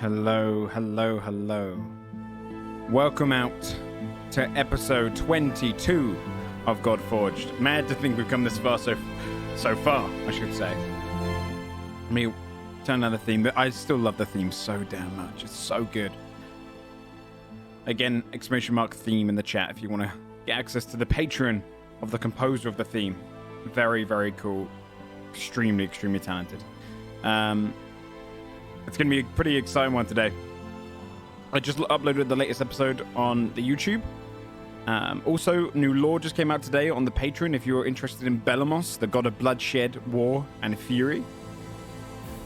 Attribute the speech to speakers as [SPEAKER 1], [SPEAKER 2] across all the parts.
[SPEAKER 1] Hello, hello, hello. Welcome out to episode 22 of Godforged. Mad to think we've come this far so far, I should say. Let me turn on the theme, but I still love the theme so damn much. It's so good. Again, exclamation mark theme in the chat if you want to get access to the Patreon of the composer of the theme. Very, very cool. Extremely, extremely talented. It's going to be a pretty exciting one today. I just uploaded the latest episode on the YouTube. Also, new lore just came out today on the Patreon. If you're interested in Belamos, the god of bloodshed, war, and fury,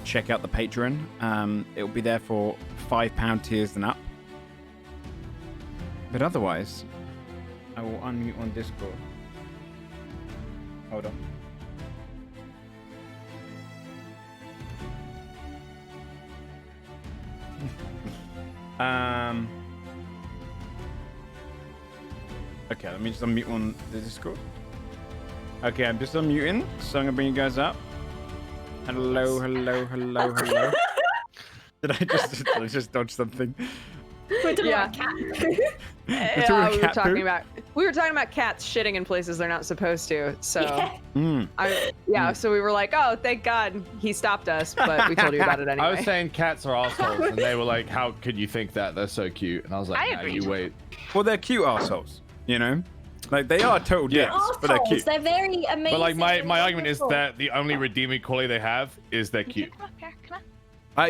[SPEAKER 1] check out the Patreon. It'll be there for £5 tiers and up. But otherwise, I will unmute on Discord. Hold on. Okay, let me just unmute on the Discord. Okay, I'm just unmuting, so I'm gonna bring you guys up. Hello, hello, hello, hello. Did I just dodge something?
[SPEAKER 2] We're talking about cat. We were talking about cats shitting in places they're not supposed to. So so we were like, oh, thank God he stopped us, but we told you about it anyway.
[SPEAKER 3] I was saying cats are assholes, and they were like, how could you think that? They're so cute. And I was like, no, you wait.
[SPEAKER 1] Well, they're cute assholes, you know? Like, they are total dicks, but they're cute.
[SPEAKER 4] They're very amazing.
[SPEAKER 3] But like, my argument is that the only redeeming quality they have is they're cute.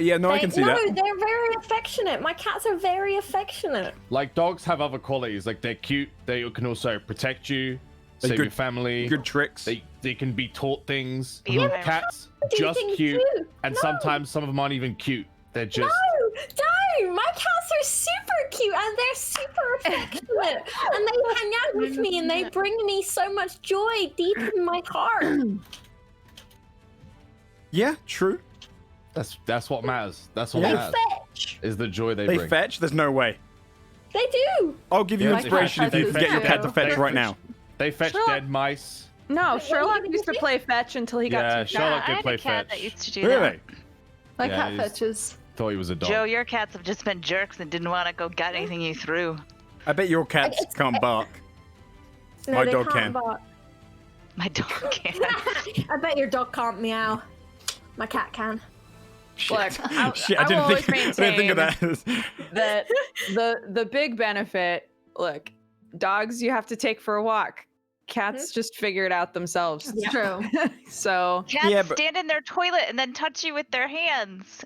[SPEAKER 1] Yeah, no, I can see that.
[SPEAKER 4] No, they're very affectionate. My cats are very affectionate.
[SPEAKER 3] Like, dogs have other qualities. Like, they're cute. They can also protect you, save your family.
[SPEAKER 1] Good tricks.
[SPEAKER 3] They can be taught things.
[SPEAKER 4] Yeah,
[SPEAKER 3] Cats, just cute.
[SPEAKER 4] Too.
[SPEAKER 3] And sometimes some of them aren't even cute. They're just...
[SPEAKER 4] No, my cats are super cute and they're super affectionate. And they hang out with me and they bring me so much joy deep in my heart.
[SPEAKER 1] Yeah, true.
[SPEAKER 3] That's what matters. That's what matters.
[SPEAKER 4] Fetch.
[SPEAKER 3] Is the joy they bring.
[SPEAKER 1] They fetch? There's no way.
[SPEAKER 4] They do.
[SPEAKER 1] I'll give you inspiration if you can get your cat to fetch right now.
[SPEAKER 3] They fetch dead mice.
[SPEAKER 2] No, Sherlock used to play fetch until he got too
[SPEAKER 3] Sherlock
[SPEAKER 2] fat.
[SPEAKER 3] did play
[SPEAKER 5] I had a cat
[SPEAKER 3] fetch.
[SPEAKER 5] that used to do
[SPEAKER 1] Really?
[SPEAKER 5] that.
[SPEAKER 2] My cat fetches.
[SPEAKER 3] Thought he was a dog.
[SPEAKER 5] Joe, your cats have just been jerks and didn't want to go get anything you threw.
[SPEAKER 1] I bet your cats can't bark.
[SPEAKER 4] No,
[SPEAKER 1] My
[SPEAKER 4] they
[SPEAKER 1] dog
[SPEAKER 4] can't
[SPEAKER 1] can.
[SPEAKER 4] bark.
[SPEAKER 5] My dog can't.
[SPEAKER 4] I bet your dog can't meow. My cat can.
[SPEAKER 2] Look,
[SPEAKER 1] Shit,
[SPEAKER 2] I
[SPEAKER 1] I
[SPEAKER 2] will
[SPEAKER 1] didn't think of
[SPEAKER 2] maintain
[SPEAKER 1] that.
[SPEAKER 2] that the big benefit, look, dogs you have to take for a walk. Cats just figure it out themselves.
[SPEAKER 4] Yeah.
[SPEAKER 2] True. So
[SPEAKER 5] Cats stand in their toilet and then touch you with their hands.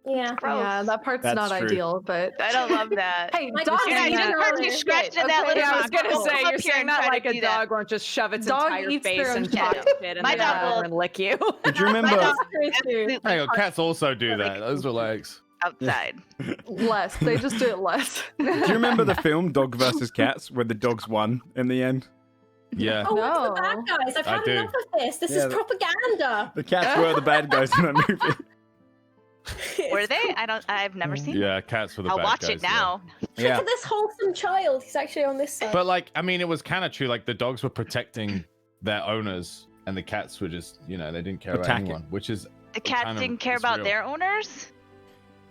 [SPEAKER 4] Yeah.
[SPEAKER 5] Gross.
[SPEAKER 6] Yeah, that part's
[SPEAKER 1] That's
[SPEAKER 6] not
[SPEAKER 1] true.
[SPEAKER 6] ideal, but
[SPEAKER 5] I don't love that.
[SPEAKER 6] hey,
[SPEAKER 4] My
[SPEAKER 6] dogs
[SPEAKER 4] dog
[SPEAKER 5] Yeah,
[SPEAKER 4] is
[SPEAKER 5] you just
[SPEAKER 4] not
[SPEAKER 5] heard
[SPEAKER 4] really
[SPEAKER 5] you scratched in
[SPEAKER 4] good.
[SPEAKER 5] that little
[SPEAKER 2] yeah, I was gonna
[SPEAKER 5] Come
[SPEAKER 2] say
[SPEAKER 5] up
[SPEAKER 2] you're
[SPEAKER 5] here
[SPEAKER 2] saying
[SPEAKER 5] and
[SPEAKER 2] that
[SPEAKER 5] try to
[SPEAKER 2] like a
[SPEAKER 5] do that.
[SPEAKER 2] dog won't just shove its
[SPEAKER 6] Dog
[SPEAKER 2] entire
[SPEAKER 6] eats
[SPEAKER 2] face
[SPEAKER 6] their own
[SPEAKER 2] into
[SPEAKER 6] shit.
[SPEAKER 2] the shit and
[SPEAKER 5] My
[SPEAKER 2] then
[SPEAKER 5] dog
[SPEAKER 2] go over
[SPEAKER 5] will-
[SPEAKER 2] and lick you.
[SPEAKER 1] Did you
[SPEAKER 5] My
[SPEAKER 1] remember?
[SPEAKER 5] dog
[SPEAKER 4] Absolutely.
[SPEAKER 3] Hang on, cats also do that. Those relax.
[SPEAKER 5] outside.
[SPEAKER 6] less. They just do it less.
[SPEAKER 1] Do you remember the film Dog vs. Cats, where the dogs won in the end?
[SPEAKER 3] Yeah.
[SPEAKER 4] Oh, what's the
[SPEAKER 6] No.
[SPEAKER 4] bad guys? I've
[SPEAKER 3] I
[SPEAKER 4] had
[SPEAKER 3] do.
[SPEAKER 4] enough of this. This
[SPEAKER 1] Yeah,
[SPEAKER 4] is propaganda.
[SPEAKER 1] The cats were the bad guys in that movie.
[SPEAKER 5] Were they? I've never seen it.
[SPEAKER 3] Yeah, cats were the
[SPEAKER 5] I'll
[SPEAKER 3] bad
[SPEAKER 5] watch
[SPEAKER 3] guys,
[SPEAKER 5] it now.
[SPEAKER 4] Look at this wholesome child. He's actually on this side.
[SPEAKER 3] But like, I mean, it was kind of true. Like the dogs were protecting their owners, and the cats were just, they didn't care about
[SPEAKER 1] Attacking.
[SPEAKER 3] anyone. Which is
[SPEAKER 5] The cats
[SPEAKER 3] kind of-
[SPEAKER 5] didn't care
[SPEAKER 3] it's
[SPEAKER 5] about
[SPEAKER 3] real.
[SPEAKER 5] their owners?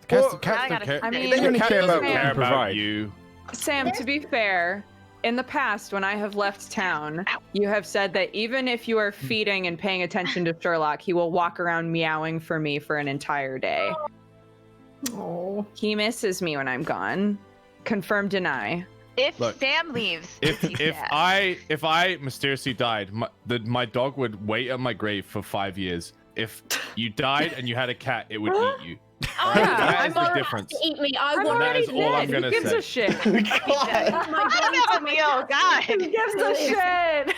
[SPEAKER 3] Cats,
[SPEAKER 1] Well,
[SPEAKER 3] cats
[SPEAKER 5] I
[SPEAKER 3] don't
[SPEAKER 5] gotta-
[SPEAKER 3] care.
[SPEAKER 5] I
[SPEAKER 2] mean,
[SPEAKER 1] they only
[SPEAKER 3] Cat
[SPEAKER 1] care
[SPEAKER 3] doesn't
[SPEAKER 1] about what
[SPEAKER 3] care
[SPEAKER 1] you
[SPEAKER 3] about
[SPEAKER 1] provide.
[SPEAKER 3] you.
[SPEAKER 2] Sam, to be fair, in the past, when I have left town, you have said that even if you are feeding and paying attention to Sherlock, he will walk around meowing for me for an entire day.
[SPEAKER 6] Oh.
[SPEAKER 2] He misses me when I'm gone. Confirm, deny.
[SPEAKER 5] If
[SPEAKER 3] Look,
[SPEAKER 5] Sam leaves,
[SPEAKER 3] If
[SPEAKER 5] he's
[SPEAKER 3] if
[SPEAKER 5] sad.
[SPEAKER 3] I mysteriously died, my dog would wait at my grave for 5 years. If you died and you had a cat, it would eat you.
[SPEAKER 4] Oh,
[SPEAKER 2] Yeah,
[SPEAKER 3] that
[SPEAKER 4] my
[SPEAKER 3] is the
[SPEAKER 4] mother
[SPEAKER 3] difference.
[SPEAKER 4] has to eat me. I
[SPEAKER 2] I'm
[SPEAKER 4] want
[SPEAKER 3] that
[SPEAKER 2] already
[SPEAKER 3] is all I'm
[SPEAKER 2] dead.
[SPEAKER 3] gonna
[SPEAKER 2] Who gives
[SPEAKER 3] say.
[SPEAKER 2] a shit?
[SPEAKER 4] Oh my God.
[SPEAKER 5] Oh, God.
[SPEAKER 2] Who gives a shit?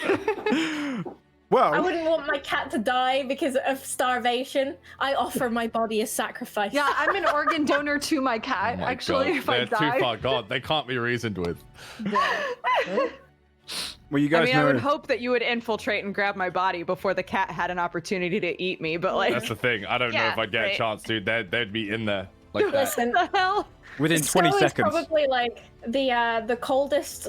[SPEAKER 4] I
[SPEAKER 1] Well,
[SPEAKER 4] wouldn't want my cat to die because of starvation. I offer my body as sacrifice.
[SPEAKER 6] Yeah, I'm an organ donor to my
[SPEAKER 3] Oh
[SPEAKER 6] cat.
[SPEAKER 3] my
[SPEAKER 6] Actually,
[SPEAKER 3] God.
[SPEAKER 6] if I
[SPEAKER 3] They're
[SPEAKER 6] die.
[SPEAKER 3] too far gone. They can't be reasoned with.
[SPEAKER 1] well, you
[SPEAKER 2] I
[SPEAKER 1] guys
[SPEAKER 2] mean,
[SPEAKER 1] know.
[SPEAKER 2] I would hope that you would infiltrate and grab my body before the cat had an opportunity to eat me, but like,
[SPEAKER 3] That's the thing. I don't know
[SPEAKER 5] Yeah,
[SPEAKER 3] if I'd get a
[SPEAKER 5] right.
[SPEAKER 3] chance, dude. They'd be in there like that.
[SPEAKER 4] Listen,
[SPEAKER 2] what the hell?
[SPEAKER 1] Within
[SPEAKER 4] Sko
[SPEAKER 1] 20
[SPEAKER 4] is
[SPEAKER 1] seconds.
[SPEAKER 4] probably like the coldest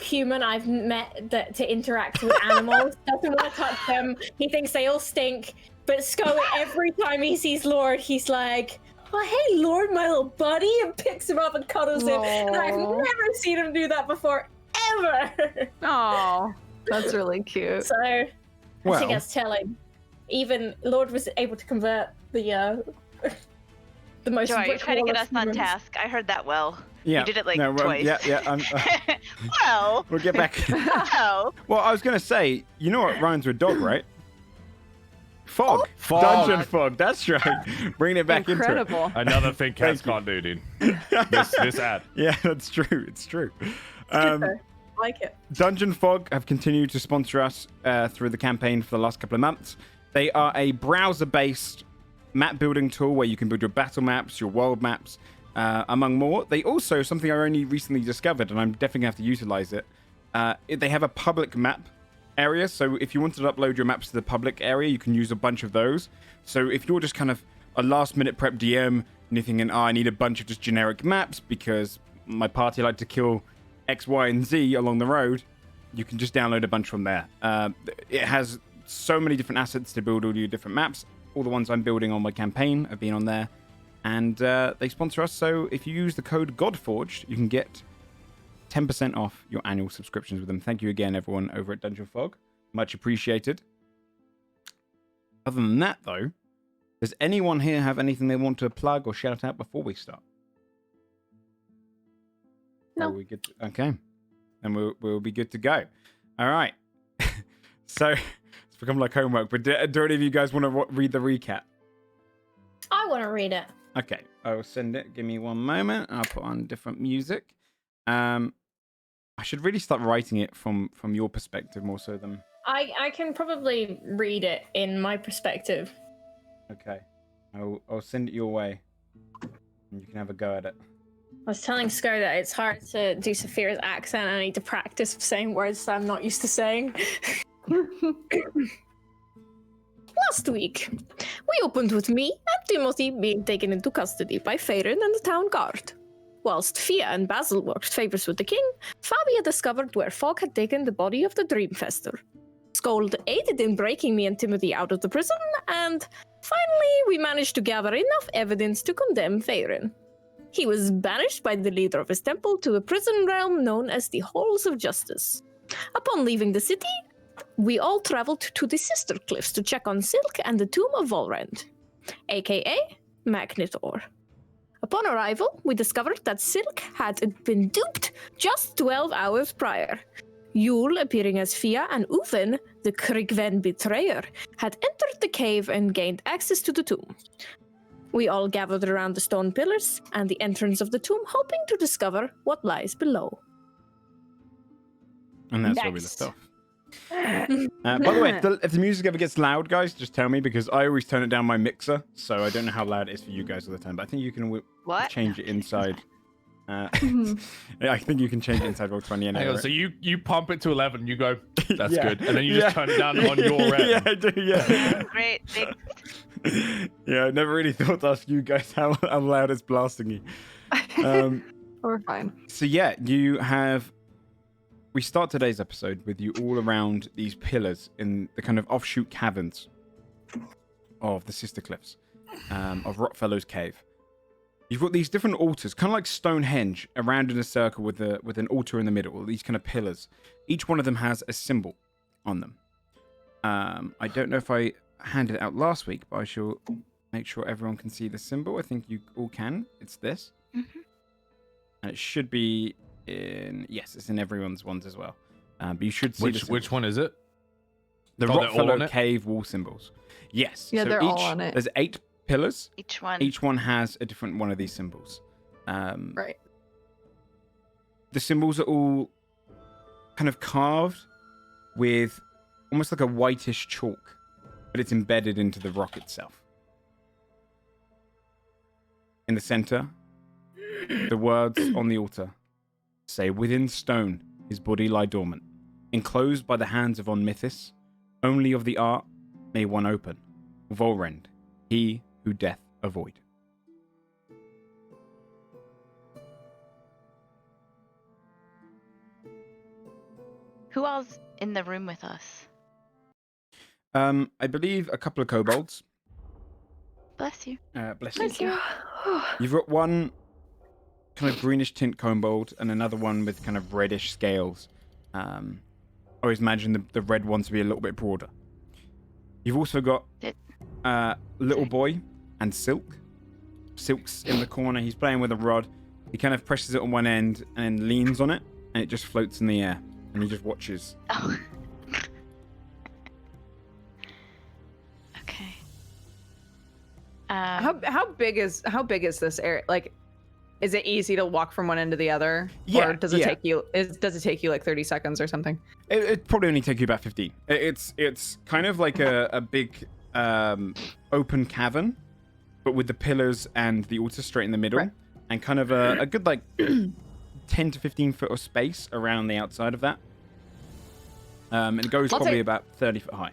[SPEAKER 4] human I've met to interact with animals. Doesn't want to touch them. He thinks they all stink. But Sko, every time he sees Lord, he's like, oh, hey, Lord, my little buddy, and picks him up and cuddles him. And I've
[SPEAKER 6] Aw.
[SPEAKER 4] never seen him do that before, ever.
[SPEAKER 6] Oh, that's really cute.
[SPEAKER 4] So I
[SPEAKER 1] Well.
[SPEAKER 4] think that's telling. Even Lord was able to convert the most.
[SPEAKER 5] Joy, you're trying to get us on
[SPEAKER 4] humans.
[SPEAKER 5] task. I heard that well.
[SPEAKER 1] Yeah.
[SPEAKER 5] You did it like
[SPEAKER 1] No, well,
[SPEAKER 5] twice.
[SPEAKER 1] Yeah.
[SPEAKER 5] Well,
[SPEAKER 1] We'll get back.
[SPEAKER 5] well.
[SPEAKER 1] Well, I was going to say, you know what rhymes with dog, right? Fog.
[SPEAKER 3] Fog.
[SPEAKER 1] Dungeon fog. That's right. Bringing it back
[SPEAKER 6] Incredible.
[SPEAKER 3] Another thing cats
[SPEAKER 1] Thank
[SPEAKER 3] can't do, dude. This ad.
[SPEAKER 1] Yeah, that's true. It's true.
[SPEAKER 4] I like it.
[SPEAKER 1] Dungeon Fog have continued to sponsor us through the campaign for the last couple of months. They are a browser-based map building tool where you can build your battle maps, your world maps, among more. They also, something I only recently discovered, and I'm definitely going to have to utilize it, they have a public map area. So if you wanted to upload your maps to the public area, you can use a bunch of those. So if you're just kind of a last-minute prep DM, and you're thinking, I need a bunch of just generic maps because my party like to kill X, Y, and Z along the road, you can just download a bunch from there. It has so many different assets to build all your different maps. All the ones I'm building on my campaign have been on there. And they sponsor us, so if you use the code Godforged, you can get 10% off your annual subscriptions with them. Thank you again, everyone over at Dungeon Fog. Much appreciated. Other than that, though, does anyone here have anything they want to plug or shout out before we start?
[SPEAKER 6] No.
[SPEAKER 1] Are we good okay. Then we'll be good to go. All right. So, it's become like homework, but do any of you guys want to read the recap?
[SPEAKER 4] I want to read it.
[SPEAKER 1] Okay, I will send it. Give me one moment. I'll put on different music. I should really start writing it from your perspective more so than...
[SPEAKER 4] I can probably read it in my perspective.
[SPEAKER 1] Okay. I'll send it your way. And you can have a go at it.
[SPEAKER 4] I was telling Sko that it's hard to do Sophia's accent and I need to practice saying words that I'm not used to saying. Last week, we opened with me and Timothy being taken into custody by Faerun and the town guard. Whilst Fia and Basil worked favors with the king, Fabia discovered where Fog had taken the body of the Dreamfester. Scold aided in breaking me and Timothy out of the prison, and finally we managed to gather enough evidence to condemn Faerun. He was banished by the leader of his temple to a prison realm known as the Halls of Justice. Upon leaving the city, we all traveled to the Sister Cliffs to check on Silk and the Tomb of Volrend, aka Magnetor. Upon arrival, we discovered that Silk had been duped just 12 hours prior. Yule, appearing as Fia, and Uven, the Krigven betrayer, had entered the cave and gained access to the tomb. We all gathered around the stone pillars and the entrance of the tomb, hoping to discover what lies below.
[SPEAKER 1] And that's where we left off. By the way, if the music ever gets loud, guys, just tell me, because I always turn it down my mixer, so I don't know how loud it is for you guys all the time, but I think you can change it inside. I think you can change it inside Roll20 anyway.
[SPEAKER 3] Hang on, so you pump it to 11, you go, that's
[SPEAKER 1] Yeah.
[SPEAKER 3] good, and then you just turn it down on your end.
[SPEAKER 1] Yeah, I do, yeah.
[SPEAKER 5] Great. Thanks.
[SPEAKER 1] Yeah, I never really thought to ask you guys how loud it's blasting you.
[SPEAKER 6] We're fine.
[SPEAKER 1] So yeah, we start today's episode with you all around these pillars in the kind of offshoot caverns of the Sister Cliffs, of Rockfellow's Cave. You've got these different altars, kind of like Stonehenge, around in a circle with an altar in the middle, these kind of pillars. Each one of them has a symbol on them. I don't know if I handed it out last week, but I shall make sure everyone can see the symbol. I think you all can. It's this.
[SPEAKER 5] Mm-hmm.
[SPEAKER 1] And it should be yes, it's in everyone's ones as well. But you should see
[SPEAKER 3] Which one is it?
[SPEAKER 1] the
[SPEAKER 3] they're all on
[SPEAKER 1] Rockfellow
[SPEAKER 3] it?
[SPEAKER 1] Cave wall symbols. Yes.
[SPEAKER 6] Yeah,
[SPEAKER 1] so
[SPEAKER 6] they're all on it.
[SPEAKER 1] There's 8 pillars.
[SPEAKER 5] Each one.
[SPEAKER 1] Each one has a different one of these symbols.
[SPEAKER 6] Right.
[SPEAKER 1] The symbols are all kind of carved with almost like a whitish chalk, but it's embedded into the rock itself. In the center, the words on the altar say, "Within stone, his body lie dormant, enclosed by the hands of On Mythis. Only of the art may one open. Volrend, he who death avoid."
[SPEAKER 5] Who all's in the room with us?
[SPEAKER 1] I believe a couple of kobolds.
[SPEAKER 5] Bless you.
[SPEAKER 1] Bless
[SPEAKER 6] Thank you.
[SPEAKER 1] You've got one kind of greenish tint kobold and another one with kind of reddish scales. I always imagine the red one to be a little bit broader. You've also got Little Boy and Silk. Silk's in the corner. He's playing with a rod. He kind of presses it on one end and then leans on it, and it just floats in the air. And he just watches.
[SPEAKER 5] Oh. Okay.
[SPEAKER 2] How big is this area? Like, is it easy to walk from one end to the other?
[SPEAKER 1] Yeah,
[SPEAKER 2] Or does it take you? Does it take you like 30 seconds or something?
[SPEAKER 1] It probably only take you about 15. It's kind of like a big open cavern, but with the pillars and the altar straight in the middle, and kind of a good like 10 to 15 foot of space around the outside of that. And it goes probably about 30 foot high.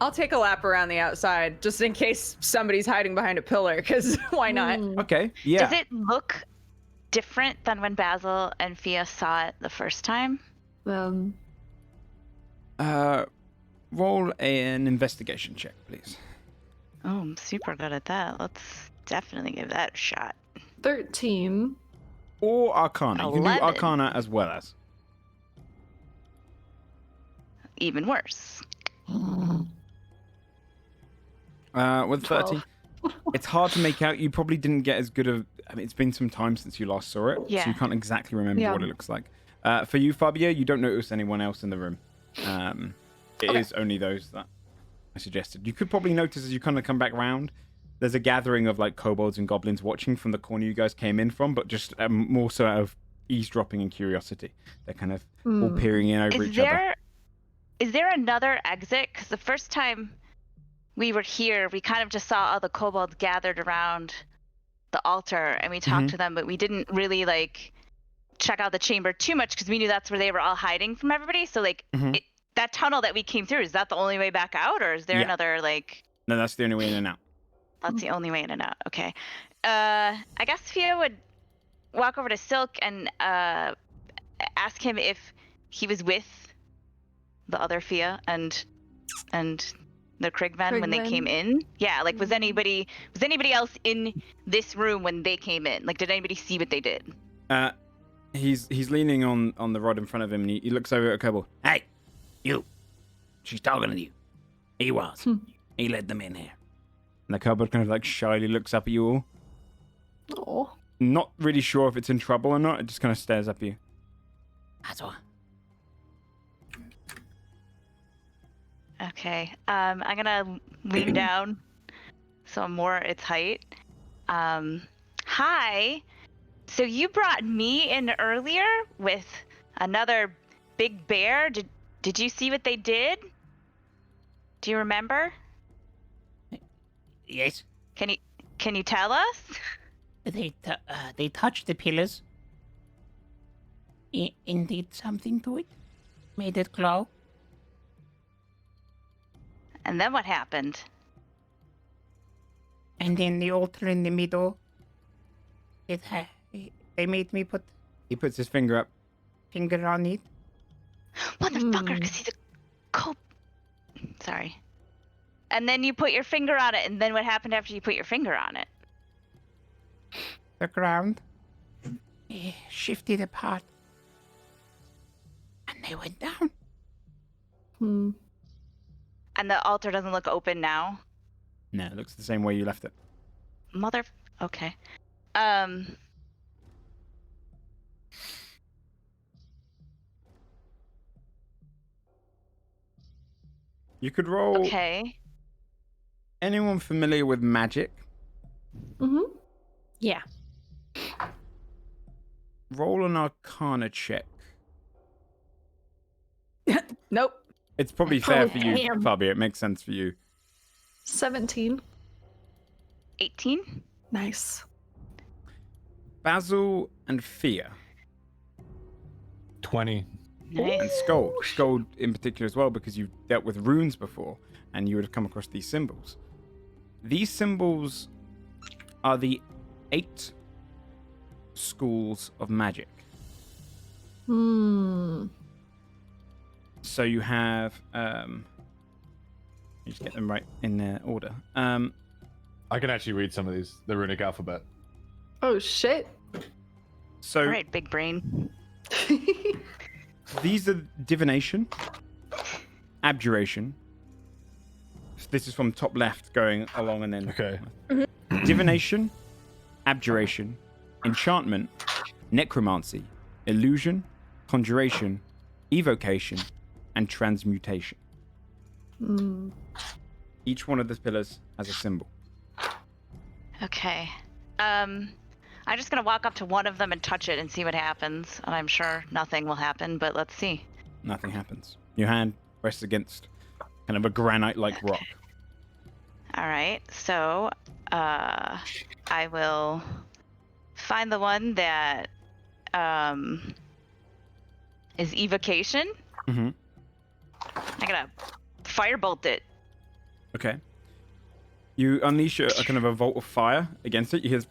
[SPEAKER 2] I'll take a lap around the outside just in case somebody's hiding behind a pillar, because why not?
[SPEAKER 1] Okay, yeah.
[SPEAKER 5] Does it look different than when Basil and Fia saw it the first time?
[SPEAKER 1] Roll an investigation check, please.
[SPEAKER 5] Oh, I'm super good at that. Let's definitely give that a shot.
[SPEAKER 6] 13.
[SPEAKER 1] Or Arcana. You can do
[SPEAKER 5] 11.
[SPEAKER 1] Arcana as well as.
[SPEAKER 5] Even worse.
[SPEAKER 1] With 30, it's hard to make out. You probably didn't get as good of. I mean, it's been some time since you last saw it, so
[SPEAKER 5] Yeah.
[SPEAKER 1] you can't exactly remember what it looks like. For you, Fabio, you don't notice anyone else in the room. It is only those that I suggested. You could probably notice as you kind of come back round, there's a gathering of like kobolds and goblins watching from the corner you guys came in from, but just more so out of eavesdropping and curiosity. They're kind of all peering in over each other.
[SPEAKER 5] Is there another exit? Because the first time we were here, we kind of just saw all the kobolds gathered around the altar, and we talked to them, but we didn't really like check out the chamber too much because we knew that's where they were all hiding from everybody. So like that tunnel that we came through, is that the only way back out, or is there another like?
[SPEAKER 1] No, that's the only way in and out.
[SPEAKER 5] That's the only way in and out. Okay. I guess Fia would walk over to Silk and ask him if he was with the other Fia and the Krigmen when they came in. Yeah, like was anybody else in this room when they came in? Like, did anybody see what they did?
[SPEAKER 1] He's leaning on the rod in front of him, and he looks over at Kobold. Hey, you! She's talking to you. He was. He led them in here. And the Kobold kind of like shyly looks up at you all.
[SPEAKER 6] Oh.
[SPEAKER 1] Not really sure if it's in trouble or not. It just kind of stares up at you. That's all.
[SPEAKER 5] Okay. I'm gonna lean down so I'm more its height. Hi. So you brought me in earlier with another big bear. Did you see what they did? Do you remember?
[SPEAKER 7] Yes.
[SPEAKER 5] Can you tell us?
[SPEAKER 7] They touched the pillars. Indeed, something to it. Made it glow.
[SPEAKER 5] And then what happened?
[SPEAKER 7] And then the altar in the middle. They made me put
[SPEAKER 1] He puts his finger up.
[SPEAKER 7] finger on it.
[SPEAKER 5] Motherfucker, because he's a Sorry. And then you put your finger on it, and then what happened after you put your finger on it?
[SPEAKER 7] The ground shifted apart. And they went down.
[SPEAKER 5] And the altar doesn't look open now?
[SPEAKER 1] No, it looks the same way you left it.
[SPEAKER 5] Okay.
[SPEAKER 1] You could roll.
[SPEAKER 5] Okay.
[SPEAKER 1] Anyone familiar with magic?
[SPEAKER 4] Yeah.
[SPEAKER 1] Roll an Arcana check.
[SPEAKER 2] Nope.
[SPEAKER 1] It's probably fair for you,
[SPEAKER 4] damn.
[SPEAKER 1] Fabio. It makes sense for you.
[SPEAKER 6] 17.
[SPEAKER 5] 18?
[SPEAKER 6] Nice.
[SPEAKER 1] Basil and Fia.
[SPEAKER 3] 20.
[SPEAKER 5] Nice.
[SPEAKER 1] And Skold in particular as well, because you've dealt with runes before and you would have come across these symbols. These symbols are the 8 schools of magic. So you have you just get them right in their order.
[SPEAKER 3] I can actually read some of these, the runic alphabet.
[SPEAKER 6] Oh shit.
[SPEAKER 1] So
[SPEAKER 5] All right, big brain.
[SPEAKER 1] these are divination, abjuration. This is from top left going along and then
[SPEAKER 3] Okay.
[SPEAKER 1] divination, abjuration, enchantment, necromancy, illusion, conjuration, evocation, and transmutation. Each one of the pillars has a symbol.
[SPEAKER 5] Okay. I'm just gonna walk up to one of them and touch it and see what happens. And I'm sure nothing will happen, but let's see.
[SPEAKER 1] Nothing happens. Your hand rests against kind of a granite-like rock.
[SPEAKER 5] All right. So, I will find the one that is evocation.
[SPEAKER 1] Mm-hmm.
[SPEAKER 5] I gotta firebolt it.
[SPEAKER 1] Okay. You unleash a kind of a bolt of fire against it. You hear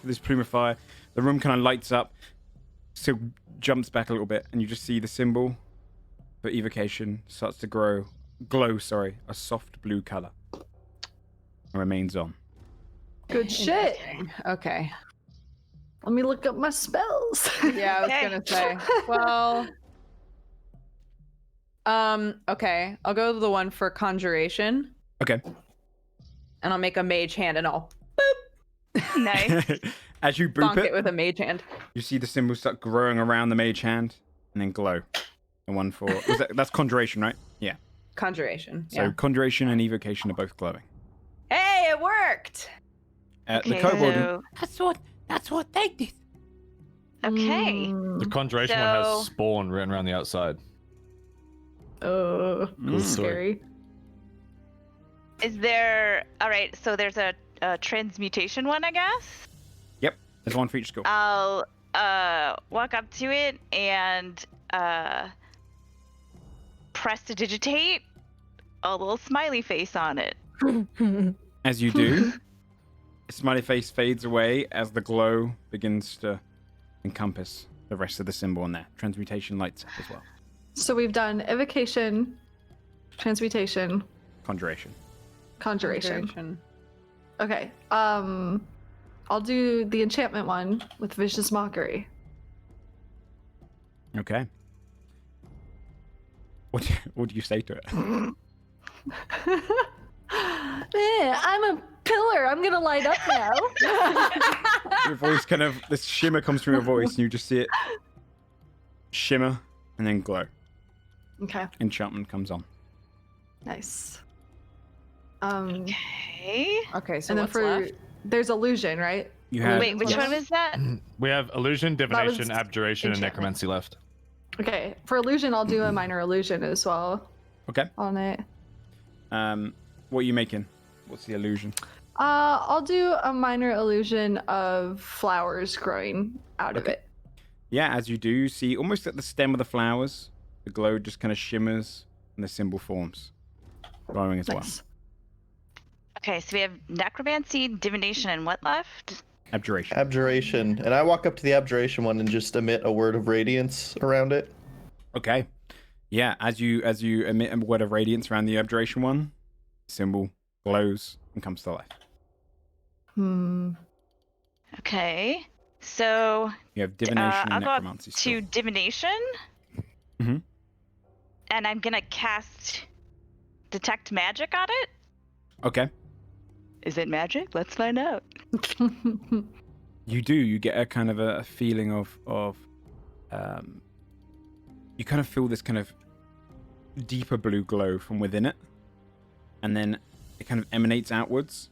[SPEAKER 1] this plume of fire. The room kind of lights up, still jumps back a little bit, and you just see the symbol for evocation starts to glow, a soft blue color. And remains on.
[SPEAKER 6] Good shit.
[SPEAKER 2] Okay.
[SPEAKER 6] Let me look up my spells.
[SPEAKER 2] Yeah, I was
[SPEAKER 5] Okay.
[SPEAKER 2] gonna say. Well. Okay. I'll go to the one for conjuration,
[SPEAKER 1] Okay.
[SPEAKER 2] and I'll make a mage hand, and I'll
[SPEAKER 5] Nice.
[SPEAKER 1] As you boop
[SPEAKER 2] bonk it
[SPEAKER 1] it,
[SPEAKER 2] with a mage hand.
[SPEAKER 1] you see the symbol start growing around the mage hand, and then glow. The one for that's conjuration, right? Yeah.
[SPEAKER 2] Conjuration.
[SPEAKER 1] So
[SPEAKER 2] Yeah.
[SPEAKER 1] conjuration and evocation are both glowing.
[SPEAKER 2] Hey, it worked.
[SPEAKER 1] The
[SPEAKER 5] Okay,
[SPEAKER 1] kobold.
[SPEAKER 5] so-
[SPEAKER 7] That's what they did.
[SPEAKER 5] okay.
[SPEAKER 6] Mm.
[SPEAKER 3] The conjuration one
[SPEAKER 5] So-
[SPEAKER 3] has spawn written around the outside.
[SPEAKER 6] Oh,
[SPEAKER 1] Mm.
[SPEAKER 6] scary.
[SPEAKER 5] Is there? All right. So there's a transmutation one, I guess.
[SPEAKER 1] Yep. There's one for each skill.
[SPEAKER 5] I'll walk up to it and prestidigitate a little smiley face on it.
[SPEAKER 1] As you do, the smiley face fades away as the glow begins to encompass the rest of the symbol on there. Transmutation lights up as well.
[SPEAKER 6] So we've done evocation, transmutation,
[SPEAKER 1] Conjuration.
[SPEAKER 6] conjuration. Okay. I'll do the enchantment one with vicious mockery.
[SPEAKER 1] Okay. What do you say to it?
[SPEAKER 6] I'm a pillar. I'm gonna light up now.
[SPEAKER 1] Your voice kind of, this shimmer comes from your voice, and you just see it shimmer and then glow.
[SPEAKER 6] Okay.
[SPEAKER 1] Enchantment comes on.
[SPEAKER 6] Nice.
[SPEAKER 5] Okay.
[SPEAKER 2] Okay, so
[SPEAKER 6] And then
[SPEAKER 2] what's
[SPEAKER 6] for
[SPEAKER 2] left?
[SPEAKER 6] there's illusion, right?
[SPEAKER 1] You have
[SPEAKER 5] Wait, which one was that?
[SPEAKER 3] We have illusion, divination,
[SPEAKER 6] was
[SPEAKER 3] abjuration, and
[SPEAKER 6] enchantment.
[SPEAKER 3] necromancy left.
[SPEAKER 6] Okay. For illusion, I'll do a minor illusion as well
[SPEAKER 1] Okay.
[SPEAKER 6] on it.
[SPEAKER 1] What are you making? What's the illusion?
[SPEAKER 6] I'll do a minor illusion of flowers growing out of
[SPEAKER 1] Okay.
[SPEAKER 6] it.
[SPEAKER 1] Yeah, as you do, you see almost at the stem of the flowers, the glow just kind of shimmers and the symbol forms, glowing as well.
[SPEAKER 6] Nice.
[SPEAKER 5] Okay, so we have necromancy, divination, and what left?
[SPEAKER 1] Abjuration.
[SPEAKER 8] Abjuration. And I walk up to the abjuration one and just emit a word of radiance around it.
[SPEAKER 1] Okay. Yeah, as you emit a word of radiance around the abjuration one, symbol glows and comes to life.
[SPEAKER 5] Okay, so
[SPEAKER 1] You have divination and
[SPEAKER 5] I'll go up
[SPEAKER 1] necromancy
[SPEAKER 5] to
[SPEAKER 1] still.
[SPEAKER 5] divination.
[SPEAKER 1] Mhm.
[SPEAKER 5] And I'm gonna cast detect magic on it.
[SPEAKER 1] Okay.
[SPEAKER 5] Is it magic? Let's find out.
[SPEAKER 1] You do. You get a kind of a feeling of you kind of feel this kind of deeper blue glow from within it, and then it kind of emanates outwards,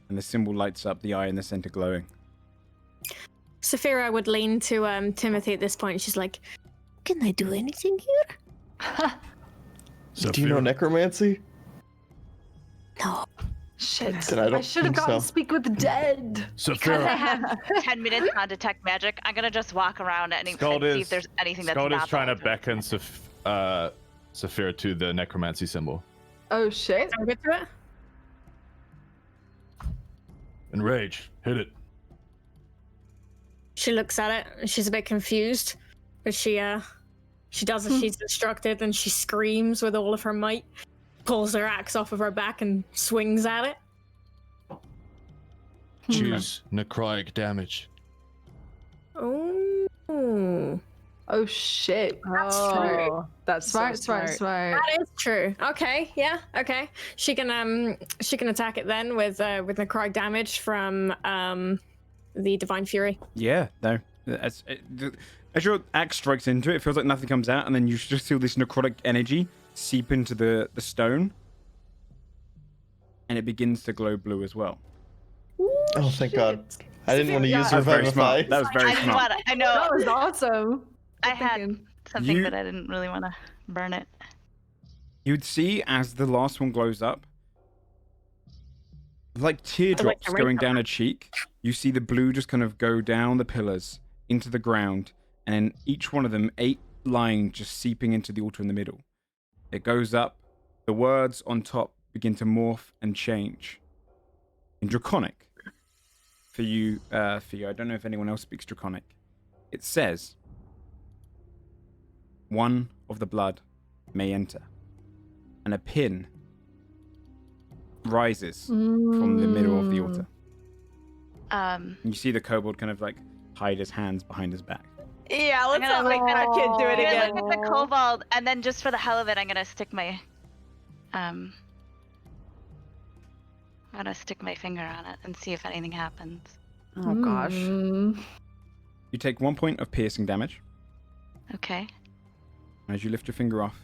[SPEAKER 1] and the symbol lights up, the eye in the center glowing.
[SPEAKER 4] Saphira would lean to Timothy at this point. She's like, "Can I do anything here?"
[SPEAKER 8] Do you know necromancy?
[SPEAKER 4] No.
[SPEAKER 6] Shit.
[SPEAKER 8] Then I don't
[SPEAKER 6] should have
[SPEAKER 8] think
[SPEAKER 6] gotten
[SPEAKER 8] so.
[SPEAKER 6] to speak with the dead.
[SPEAKER 5] Because I have 10 minutes on detect magic, I'm gonna just walk around and see if there's anything that's
[SPEAKER 3] Scald
[SPEAKER 5] not
[SPEAKER 3] is trying to
[SPEAKER 5] the-
[SPEAKER 3] beckon Saphira to the necromancy symbol.
[SPEAKER 6] Oh shit.
[SPEAKER 4] Can I get to it?
[SPEAKER 3] Enrage. Hit it.
[SPEAKER 4] She looks at it and she's a bit confused, but she does as she's instructed and she screams with all of her might, pulls her axe off of her back and swings at it.
[SPEAKER 3] Choose necrotic damage.
[SPEAKER 4] Oh.
[SPEAKER 6] Oh shit.
[SPEAKER 4] That's true.
[SPEAKER 2] Oh, that's
[SPEAKER 6] Smart,
[SPEAKER 2] so
[SPEAKER 6] smart, smart.
[SPEAKER 4] That is true. Okay, yeah, okay. She can attack it then with necrotic damage from the Divine Fury.
[SPEAKER 1] Yeah, no. As your axe strikes into it, it feels like nothing comes out, and then you just feel this necrotic energy seep into the stone, and it begins to glow blue as well.
[SPEAKER 8] Oh, thank God. I didn't want to use
[SPEAKER 1] That was very
[SPEAKER 8] Revivify.
[SPEAKER 1] smart. That was very
[SPEAKER 5] I didn't
[SPEAKER 1] smart.
[SPEAKER 5] want to. I know.
[SPEAKER 6] That was awesome.
[SPEAKER 5] I
[SPEAKER 6] Good
[SPEAKER 5] had
[SPEAKER 6] thinking.
[SPEAKER 5] something,
[SPEAKER 1] You-
[SPEAKER 5] but I didn't really want to burn it.
[SPEAKER 1] You'd see as the last one glows up, like teardrops
[SPEAKER 4] to
[SPEAKER 1] going
[SPEAKER 4] rainbow.
[SPEAKER 1] down a cheek. You see the blue just kind of go down the pillars into the ground, and in each one of them, 8 lines just seeping into the altar in the middle. It goes up. The words on top begin to morph and change. In Draconic, for you, I don't know if anyone else speaks Draconic. It says, "One of the blood may enter," and a pin rises from the middle of the altar. And you see the kobold kind of like hide his hands behind his back.
[SPEAKER 2] Yeah, let's
[SPEAKER 5] gonna
[SPEAKER 2] not make that kid do it
[SPEAKER 5] I'm gonna
[SPEAKER 2] again.
[SPEAKER 5] look at the kobold, and then just for the hell of it, I'm gonna stick my finger on it and see if anything happens.
[SPEAKER 2] Oh gosh.
[SPEAKER 1] You take 1 point of piercing damage.
[SPEAKER 5] Okay.
[SPEAKER 1] As you lift your finger off,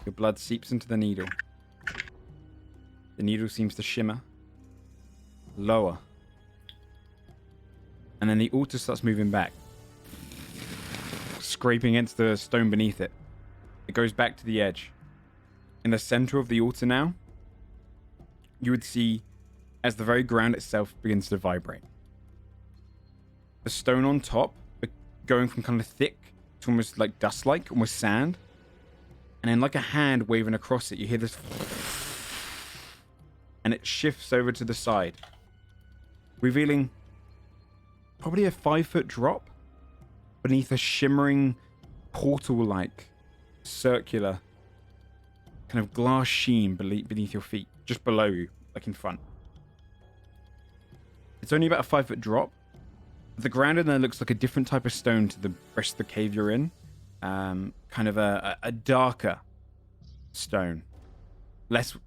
[SPEAKER 1] your blood seeps into the needle. The needle seems to shimmer, lower, and then the altar starts moving back, scraping against the stone beneath it. It goes back to the edge. In the center of the altar now, you would see as the very ground itself begins to vibrate. The stone on top, going from kind of thick to almost like dust-like, almost sand, and then like a hand waving across it, you hear this, and it shifts over to the side, revealing probably a 5-foot drop beneath a shimmering portal-like circular kind of glass sheen beneath your feet, just below you, like in front. It's only about a 5-foot drop. The ground in there looks like a different type of stone to the rest of the cave you're in. Kind of a darker stone. Less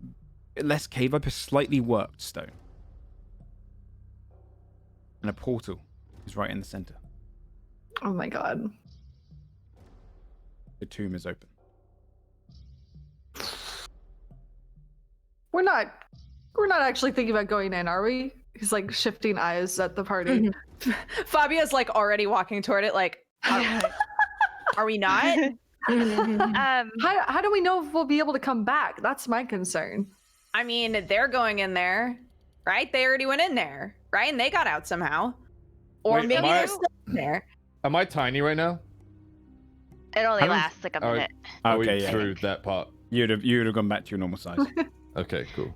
[SPEAKER 1] cave up, a slightly worked stone. And a portal is right in the center.
[SPEAKER 6] Oh my God.
[SPEAKER 1] The tomb is open.
[SPEAKER 6] We're not actually thinking about going in, are we? He's like shifting eyes at the party.
[SPEAKER 2] Fabia's like already walking toward it, like, are we not?
[SPEAKER 6] How do we know if we'll be able to come back? That's my concern.
[SPEAKER 2] I mean, they're going in there, right? They already went in there, right? And they got out somehow. Or
[SPEAKER 3] Wait,
[SPEAKER 2] maybe
[SPEAKER 3] am I-
[SPEAKER 2] they're still in there.
[SPEAKER 3] Am I tiny right now?
[SPEAKER 5] It only
[SPEAKER 1] Haven't-
[SPEAKER 5] lasts like a
[SPEAKER 3] Oh,
[SPEAKER 5] minute.
[SPEAKER 3] Are we
[SPEAKER 1] Okay, yeah.
[SPEAKER 3] through that part?
[SPEAKER 1] You'd have gone back to your normal size.
[SPEAKER 3] Okay, cool.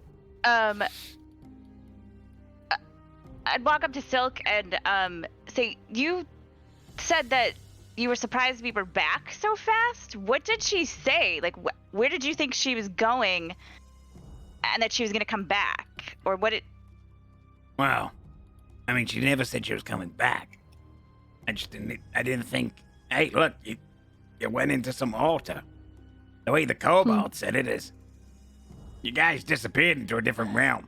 [SPEAKER 5] I'd walk up to Silk and say, "You said that you were surprised we were back so fast. What did she say? Like, where did you think she was going, and that she was gonna come back, or what?
[SPEAKER 7] Well, I mean, she never said she was coming back. I didn't think, hey, look, you went into some altar. The way the kobold said it is, you guys disappeared into a different realm.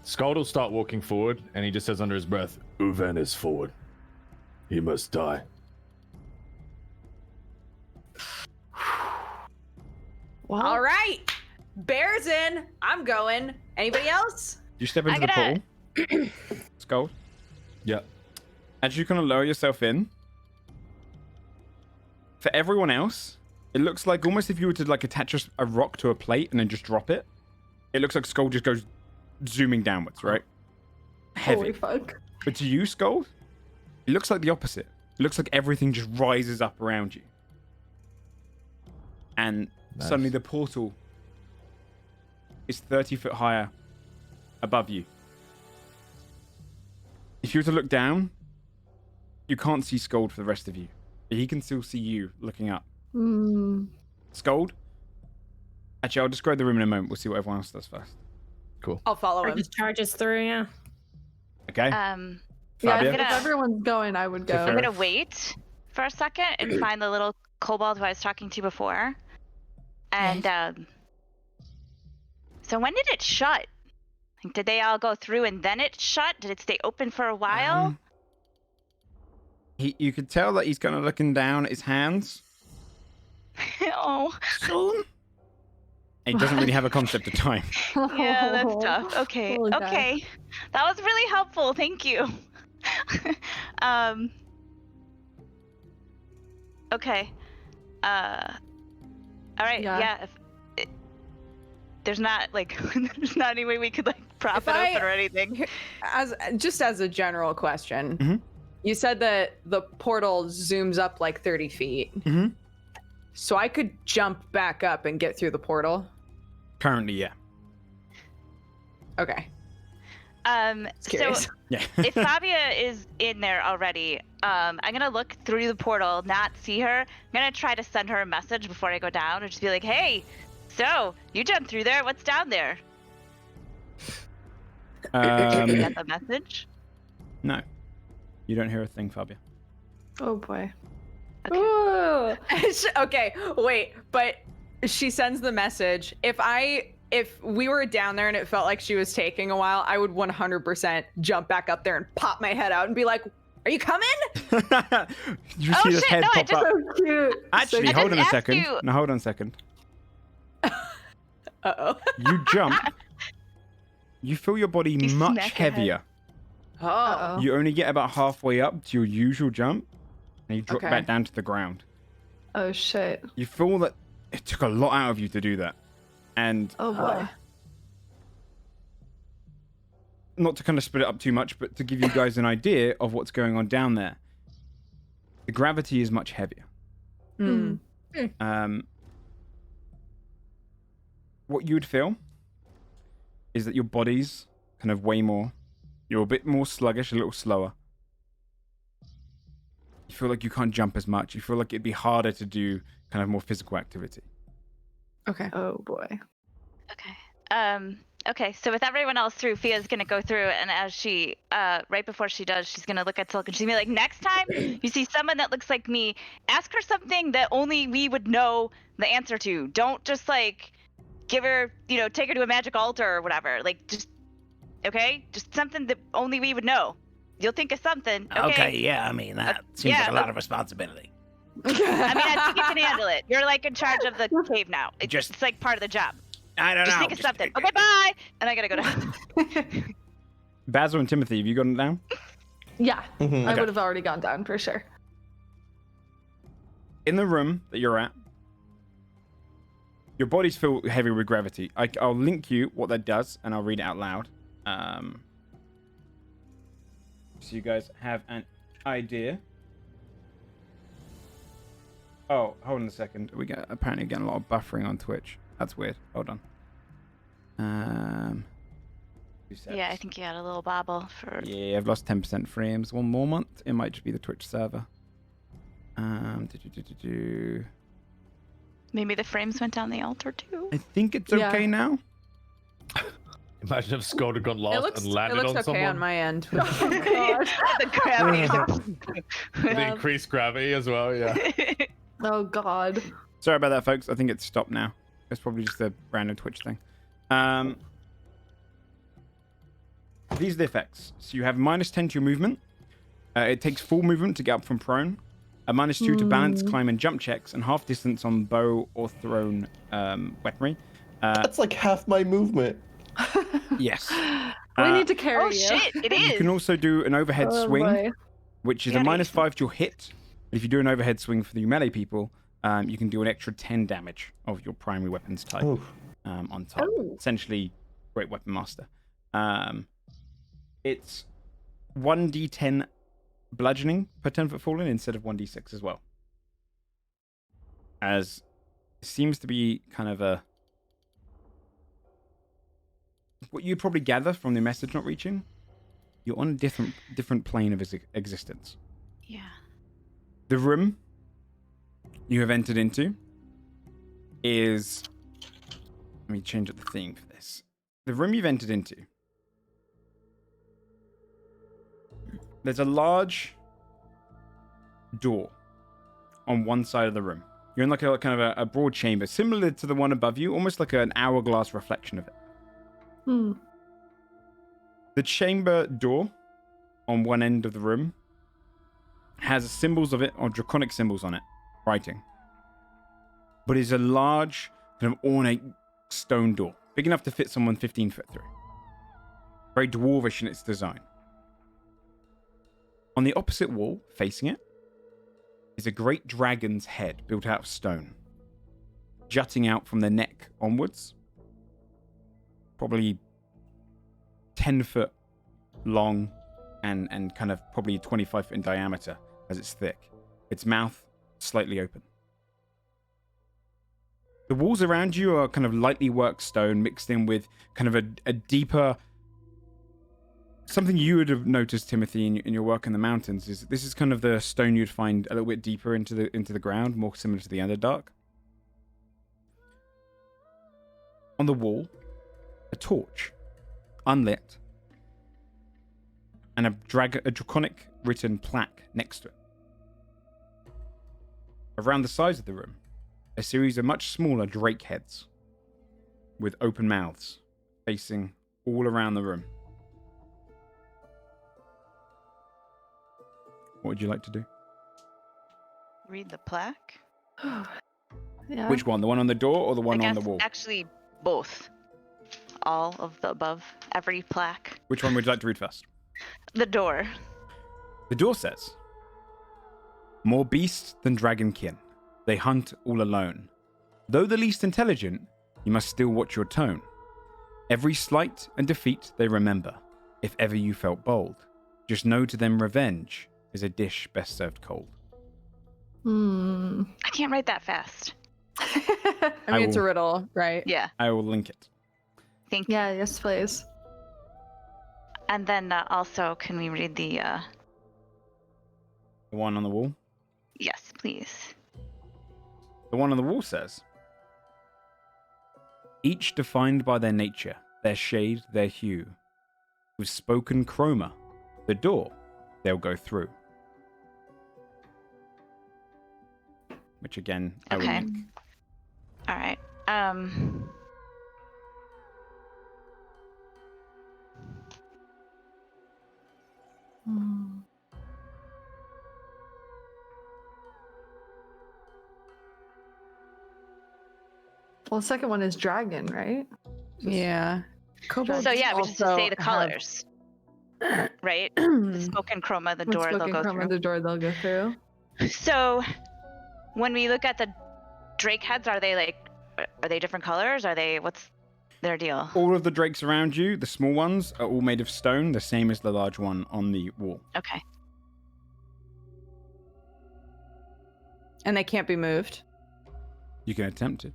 [SPEAKER 3] Skald will start walking forward, and he just says under his breath, "Uven is forward. He must die."
[SPEAKER 6] Well,
[SPEAKER 2] All right. Bears in. I'm going. Anybody else?
[SPEAKER 1] You step into
[SPEAKER 5] I'm
[SPEAKER 1] the
[SPEAKER 5] gonna-
[SPEAKER 1] portal. It's gold.
[SPEAKER 3] Yeah.
[SPEAKER 1] As you kind of lower yourself in, for everyone else, it looks like almost if you were to like attach a rock to a plate and then just drop it. It looks like Skull just goes zooming downwards, right? Heavy.
[SPEAKER 6] holy fuck.
[SPEAKER 1] But to you, Skull, it looks like the opposite. It looks like everything just rises up around you. And
[SPEAKER 3] Nice.
[SPEAKER 1] suddenly the portal is 30 foot higher above you. If you were to look down, you can't see Scold for the rest of you. But he can still see you looking up. Scold? Actually, I'll describe the room in a moment. We'll see what everyone else does first.
[SPEAKER 3] Cool.
[SPEAKER 2] I'll follow
[SPEAKER 4] Or
[SPEAKER 2] him.
[SPEAKER 4] just charges through, yeah.
[SPEAKER 1] Okay.
[SPEAKER 6] Yeah,
[SPEAKER 1] Fabia?
[SPEAKER 6] if everyone's going, I would go.
[SPEAKER 5] I'm gonna wait for a second and find the little kobold who I was talking to before. And so when did it shut? Like, did they all go through and then it shut? Did it stay open for a while?
[SPEAKER 1] You could tell that he's kind of looking down at his hands.
[SPEAKER 5] Oh,
[SPEAKER 1] Soon. He doesn't really have a concept of time.
[SPEAKER 5] yeah, that's tough. Okay,
[SPEAKER 6] Poor guy.
[SPEAKER 5] okay, that was really helpful. Thank you. Okay. All right.
[SPEAKER 6] Yeah.
[SPEAKER 5] Yeah. There's not like there's not any way we could like prop
[SPEAKER 2] If
[SPEAKER 5] it
[SPEAKER 2] I-
[SPEAKER 5] open or anything.
[SPEAKER 2] As a general question,
[SPEAKER 1] Mhm.
[SPEAKER 2] you said that the portal zooms up like 30 feet.
[SPEAKER 1] Mhm.
[SPEAKER 2] So I could jump back up and get through the portal.
[SPEAKER 1] Currently, yeah.
[SPEAKER 2] Okay.
[SPEAKER 5] So
[SPEAKER 2] Curious.
[SPEAKER 1] Yeah.
[SPEAKER 5] if Fabia is in there already, I'm gonna look through the portal, not see her. I'm gonna try to send her a message before I go down, and just be like, "Hey, so you jumped through there? What's down there?" Is that the message?
[SPEAKER 1] No. You don't hear a thing, Fabia.
[SPEAKER 6] Oh boy.
[SPEAKER 5] Okay.
[SPEAKER 6] Ooh.
[SPEAKER 2] Okay, wait, but she sends the message. If we were down there and it felt like she was taking a while, I would 100% jump back up there and pop my head out and be like, "Are you coming?"
[SPEAKER 1] You
[SPEAKER 5] Oh,
[SPEAKER 1] see this
[SPEAKER 5] shit,
[SPEAKER 1] head
[SPEAKER 5] no, I
[SPEAKER 1] pop
[SPEAKER 5] just-
[SPEAKER 1] up.
[SPEAKER 6] So cute.
[SPEAKER 1] Actually,
[SPEAKER 5] I
[SPEAKER 1] hold on
[SPEAKER 5] just
[SPEAKER 1] a
[SPEAKER 5] asked
[SPEAKER 1] second.
[SPEAKER 5] you-
[SPEAKER 1] No, hold on a second.
[SPEAKER 2] Uh-oh.
[SPEAKER 1] You jump. You feel your body
[SPEAKER 5] You
[SPEAKER 1] much
[SPEAKER 5] smack your head.
[SPEAKER 1] heavier.
[SPEAKER 2] Oh.
[SPEAKER 6] Uh-oh.
[SPEAKER 1] You only get about halfway up to your usual jump, and you drop
[SPEAKER 2] Okay.
[SPEAKER 1] back down to the ground.
[SPEAKER 6] Oh shit.
[SPEAKER 1] You feel that it took a lot out of you to do that. And
[SPEAKER 6] Oh boy.
[SPEAKER 1] not to kind of split it up too much, but to give you guys an idea of what's going on down there. The gravity is much heavier.
[SPEAKER 2] Hmm.
[SPEAKER 1] What you would feel is that your body's kind of way more. You're a bit more sluggish, a little slower. You feel like you can't jump as much. You feel like it'd be harder to do kind of more physical activity.
[SPEAKER 2] Okay.
[SPEAKER 6] Oh boy.
[SPEAKER 5] Okay. Okay, so with everyone else through, Fia's gonna go through, and as she, right before she does, she's gonna look at Silk, and she's gonna be like, "Next time you see someone that looks like me, ask her something that only we would know the answer to. Don't just like give her, take her to a magic altar or whatever. Like, just just something that only we would know. You'll think of something.
[SPEAKER 7] Okay, yeah, I mean, that seems
[SPEAKER 5] yeah,
[SPEAKER 7] like a lot of responsibility.
[SPEAKER 5] I mean, I think you can handle it. You're like in charge of the cave now. It's like part of the job.
[SPEAKER 7] I don't
[SPEAKER 5] Just
[SPEAKER 7] know.
[SPEAKER 5] think of something. Okay, bye. And I gotta go down.
[SPEAKER 1] Basil and Timothy, have you gotten it down?
[SPEAKER 6] Yeah.
[SPEAKER 8] Mhm.
[SPEAKER 6] I
[SPEAKER 1] Okay.
[SPEAKER 6] would have already gone down for sure.
[SPEAKER 1] In the room that you're at, your bodies feel heavy with gravity. I'll link you what that does, and I'll read it out loud. So you guys have an idea. Oh, hold on a second. We get apparently getting a lot of buffering on Twitch. That's weird. Hold on. 2 seconds.
[SPEAKER 5] Yeah, I think you had a little bobble for.
[SPEAKER 1] Yeah, I've lost 10% frames. One more month, it might just be the Twitch server.
[SPEAKER 5] Maybe the frames went down the altar too.
[SPEAKER 1] I think it's
[SPEAKER 6] Yeah.
[SPEAKER 1] okay now.
[SPEAKER 3] Imagine if Skoda got
[SPEAKER 2] It
[SPEAKER 3] lost
[SPEAKER 2] looks,
[SPEAKER 3] and
[SPEAKER 2] it
[SPEAKER 3] landed
[SPEAKER 2] looks
[SPEAKER 3] on
[SPEAKER 2] okay
[SPEAKER 3] someone.
[SPEAKER 2] on my end.
[SPEAKER 6] Oh god.
[SPEAKER 5] The gravity is like.
[SPEAKER 3] The increased gravity as well, yeah.
[SPEAKER 6] Oh god.
[SPEAKER 1] Sorry about that, folks. I think it's stopped now. It's probably just a random Twitch thing. These are the effects. So you have -10 to your movement. It takes full movement to get up from prone. A -2 to balance, climb, and jump checks, and half distance on bow or thrown weaponry.
[SPEAKER 8] That's like half my movement.
[SPEAKER 1] Yes.
[SPEAKER 6] We need to carry
[SPEAKER 5] Oh
[SPEAKER 6] you.
[SPEAKER 5] shit! It is.
[SPEAKER 1] You can also do an overhead
[SPEAKER 6] Oh,
[SPEAKER 1] swing,
[SPEAKER 6] boy.
[SPEAKER 1] which is
[SPEAKER 5] You
[SPEAKER 1] a
[SPEAKER 5] gotta
[SPEAKER 1] -5 to your hit. If you do an overhead swing for the melee people, you can do an extra 10 damage of your primary weapons type
[SPEAKER 8] Oof.
[SPEAKER 1] on top.
[SPEAKER 6] Oh.
[SPEAKER 1] Essentially, Great Weapon Master. It's 1d10 bludgeoning per 10-foot fallen instead of 1d6 as well. As it seems to be kind of a... What you probably gather from the message not reaching, you're on a different plane of existence.
[SPEAKER 5] Yeah.
[SPEAKER 1] The room you have entered into is... Let me change up the theme for this. the room you've entered into, there's a large door on one side of the room. You're in like a kind of a broad chamber, similar to the one above you, almost like an hourglass reflection of it. The chamber door on one end of the room has symbols of it, or draconic symbols on it, writing. But is a large, kind of ornate stone door, big enough to fit someone 15 foot through. Very dwarvish in its design. On the opposite wall, facing it, is a great dragon's head built out of stone, jutting out from the neck onwards. Probably 10 foot long and kind of probably 25 foot in diameter as it's thick. Its mouth slightly open. The walls around you are kind of lightly worked stone mixed in with kind of a deeper... Something you would have noticed, Timothy, in your work in the mountains is this is kind of the stone you'd find a little bit deeper into the ground, more similar to the Underdark. On the wall, a torch, unlit, and a draconic written plaque next to it. Around the sides of the room, a series of much smaller drake heads with open mouths facing all around the room. What would you like to do?
[SPEAKER 5] Read the plaque.
[SPEAKER 6] Yeah.
[SPEAKER 1] Which one? The one on the door or the one on the wall?
[SPEAKER 5] Actually, both. All of the above. Every plaque.
[SPEAKER 1] Which one would you like to read first?
[SPEAKER 5] The door.
[SPEAKER 1] The door says, "More beast than dragonkin. They hunt all alone. Though the least intelligent, you must still watch your tone. Every slight and defeat they remember. If ever you felt bold, just know to them revenge is a dish best served cold."
[SPEAKER 5] I can't write that fast.
[SPEAKER 2] I mean, it's a riddle, right?
[SPEAKER 5] Yeah.
[SPEAKER 1] I will link it.
[SPEAKER 5] Thank you.
[SPEAKER 6] Yeah, yes, please.
[SPEAKER 5] And then also, can we read the...
[SPEAKER 1] The one on the wall?
[SPEAKER 5] Yes, please.
[SPEAKER 1] The one on the wall says, "Each defined by their nature, their shade, their hue. With spoken chroma, the door they'll go through." Which again, I will
[SPEAKER 5] Okay.
[SPEAKER 1] link.
[SPEAKER 5] All right.
[SPEAKER 6] Well, the second one is dragon, right?
[SPEAKER 2] Yeah.
[SPEAKER 5] So yeah, we just have to say the colors. Right? The spoken chroma, the door they'll go through.
[SPEAKER 6] The door they'll go through.
[SPEAKER 5] So when we look at the drake heads, are they different colors? What's their deal?
[SPEAKER 1] All of the drakes around you, the small ones, are all made of stone, the same as the large one on the wall.
[SPEAKER 5] Okay.
[SPEAKER 2] And they can't be moved.
[SPEAKER 1] You can attempt it.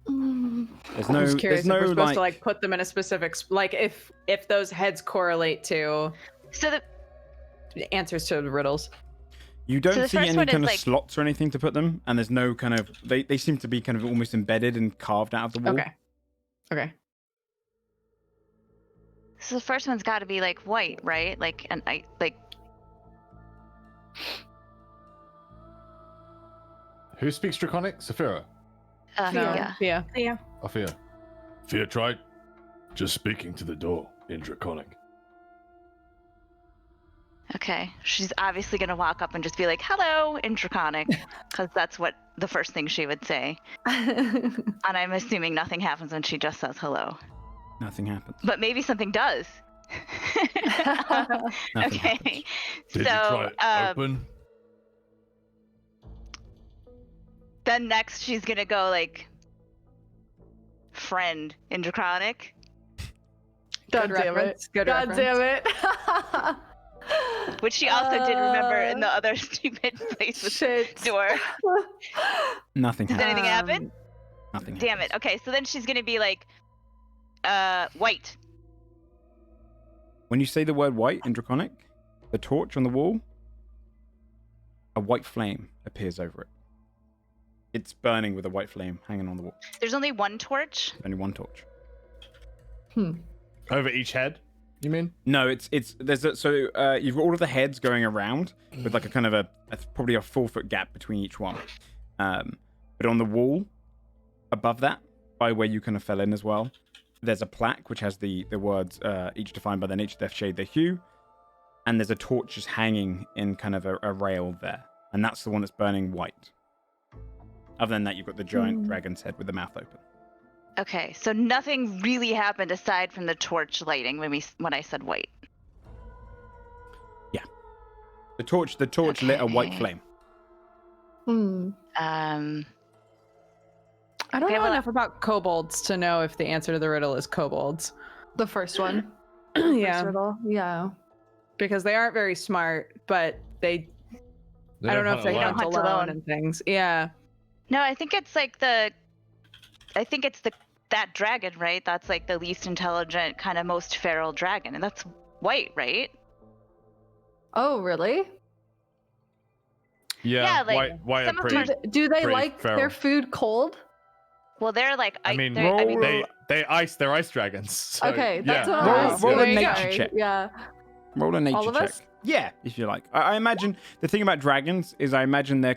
[SPEAKER 6] Mm.
[SPEAKER 1] There's
[SPEAKER 2] I'm
[SPEAKER 1] no,
[SPEAKER 2] just curious
[SPEAKER 1] there's no
[SPEAKER 2] if we're supposed
[SPEAKER 1] like,
[SPEAKER 2] to put them in a specific like if those heads correlate to
[SPEAKER 5] So
[SPEAKER 2] the answers to the riddles.
[SPEAKER 1] you don't
[SPEAKER 5] the
[SPEAKER 1] see
[SPEAKER 5] first
[SPEAKER 1] any
[SPEAKER 5] one
[SPEAKER 1] kind
[SPEAKER 5] is,
[SPEAKER 1] of slots or anything to put them, and there's no kind of they seem to be kind of almost embedded and carved out of the wall.
[SPEAKER 2] Okay.
[SPEAKER 5] So the first one's got to be like white, right?
[SPEAKER 3] Who speaks Draconic? Saphira.
[SPEAKER 5] Yeah.
[SPEAKER 2] Yeah.
[SPEAKER 3] Afia. Fia tried just speaking to the door in Draconic.
[SPEAKER 5] Okay. She's obviously gonna walk up and just be like, "Hello," in Draconic, because that's what the first thing she would say. And I'm assuming nothing happens when she just says hello.
[SPEAKER 1] Nothing happens.
[SPEAKER 5] But maybe something does.
[SPEAKER 1] Nothing
[SPEAKER 5] Okay.
[SPEAKER 1] happens.
[SPEAKER 3] Did you try it open?
[SPEAKER 5] Then next she's gonna go like friend in Draconic.
[SPEAKER 2] Good reference. Good
[SPEAKER 6] God
[SPEAKER 2] reference.
[SPEAKER 6] damn it.
[SPEAKER 5] Which she also did remember in the other stupid place with
[SPEAKER 6] Shit.
[SPEAKER 5] the door.
[SPEAKER 1] Nothing
[SPEAKER 5] Did
[SPEAKER 1] happens.
[SPEAKER 5] anything happen?
[SPEAKER 1] Nothing
[SPEAKER 5] Damn
[SPEAKER 1] happens.
[SPEAKER 5] it. Okay, so then she's gonna be like white.
[SPEAKER 1] When you say the word white in Draconic, the torch on the wall, a white flame appears over it. It's burning with a white flame hanging on the wall.
[SPEAKER 5] There's only one torch.
[SPEAKER 1] Only one torch.
[SPEAKER 3] Over each head, you mean?
[SPEAKER 1] No, you've got all of the heads going around with like a kind of probably a 4-foot gap between each one. But on the wall above that, by where you kind of fell in as well, there's a plaque which has the words each defined by their nature, their shade, their hue, and there's a torch just hanging in kind of a rail there, and that's the one that's burning white. Other than that, you've got the giant dragon's head with the mouth open.
[SPEAKER 5] Okay, so nothing really happened aside from the torch lighting when I said white.
[SPEAKER 1] Yeah, the torch lit a white flame.
[SPEAKER 2] I don't know enough about kobolds to know if the answer to the riddle is kobolds.
[SPEAKER 6] The first one.
[SPEAKER 2] Yeah.
[SPEAKER 6] First riddle. Yeah.
[SPEAKER 2] Because they aren't very smart, but I don't know if they hunt alone and things. Yeah.
[SPEAKER 5] No, I think it's like that dragon, right? That's like the least intelligent, kind of most feral dragon, and that's white, right?
[SPEAKER 6] Oh, really?
[SPEAKER 3] Yeah,
[SPEAKER 5] like
[SPEAKER 3] white
[SPEAKER 5] some
[SPEAKER 3] are
[SPEAKER 5] of
[SPEAKER 3] pretty.
[SPEAKER 5] them
[SPEAKER 6] Do they
[SPEAKER 3] pretty
[SPEAKER 6] like
[SPEAKER 3] feral.
[SPEAKER 6] their food cold?
[SPEAKER 5] Well, they're like
[SPEAKER 3] They're ice dragons. So,
[SPEAKER 6] Okay, that's
[SPEAKER 3] yeah.
[SPEAKER 6] what I was
[SPEAKER 1] Roll a
[SPEAKER 6] saying.
[SPEAKER 1] nature
[SPEAKER 6] Sorry.
[SPEAKER 1] check.
[SPEAKER 6] Yeah.
[SPEAKER 1] Roll a nature
[SPEAKER 6] All of
[SPEAKER 1] check.
[SPEAKER 6] us?
[SPEAKER 1] Yeah, if you like. I imagine the thing about dragons is I imagine they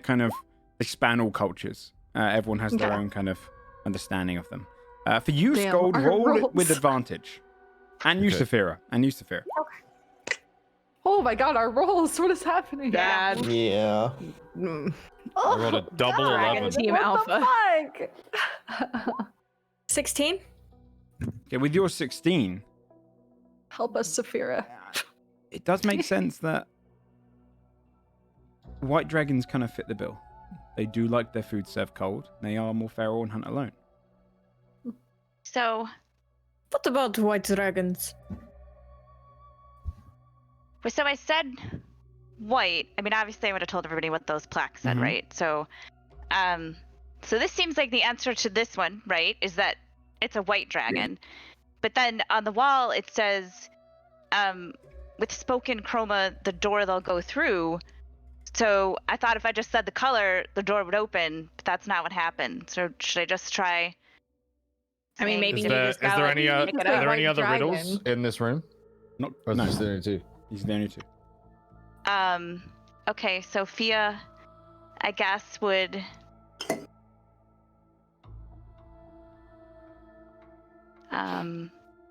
[SPEAKER 1] span all cultures. Everyone has their own kind of understanding of them. For you,
[SPEAKER 6] Damn,
[SPEAKER 1] Scold,
[SPEAKER 6] our
[SPEAKER 1] roll it
[SPEAKER 6] rolls.
[SPEAKER 1] with advantage. And you,
[SPEAKER 3] Okay.
[SPEAKER 1] Saphira.
[SPEAKER 6] Oh my god, our rolls. What is happening?
[SPEAKER 2] Bad.
[SPEAKER 8] Yeah.
[SPEAKER 6] Oh,
[SPEAKER 3] I rolled a double
[SPEAKER 6] God.
[SPEAKER 3] 11.
[SPEAKER 2] Team
[SPEAKER 6] What
[SPEAKER 2] Alpha.
[SPEAKER 6] the fuck?
[SPEAKER 4] 16.
[SPEAKER 1] Okay, with your 16,
[SPEAKER 6] Help us, Saphira.
[SPEAKER 1] it does make sense that white dragons kind of fit the bill. They do like their food served cold. They are more feral and hunt alone.
[SPEAKER 5] so.
[SPEAKER 4] What about white dragons?
[SPEAKER 5] So I said white. I mean, obviously, I would have told everybody what those plaques said, right? So, so this seems like the answer to this one, right? Is that it's a white dragon. But then on the wall it says, with spoken chroma, the door they'll go through. So I thought if I just said the color, the door would open, but that's not what happened. So should I just try?
[SPEAKER 2] I mean, maybe
[SPEAKER 3] Is
[SPEAKER 2] you
[SPEAKER 3] there,
[SPEAKER 2] just
[SPEAKER 3] is
[SPEAKER 2] gotta
[SPEAKER 3] there
[SPEAKER 2] like,
[SPEAKER 3] any
[SPEAKER 2] pick it up.
[SPEAKER 3] are any
[SPEAKER 6] White
[SPEAKER 3] other
[SPEAKER 6] dragon.
[SPEAKER 3] riddles in this room?
[SPEAKER 1] No.
[SPEAKER 3] Or is this the only two?
[SPEAKER 1] These are the only two.
[SPEAKER 5] Okay, Sophia, I guess would.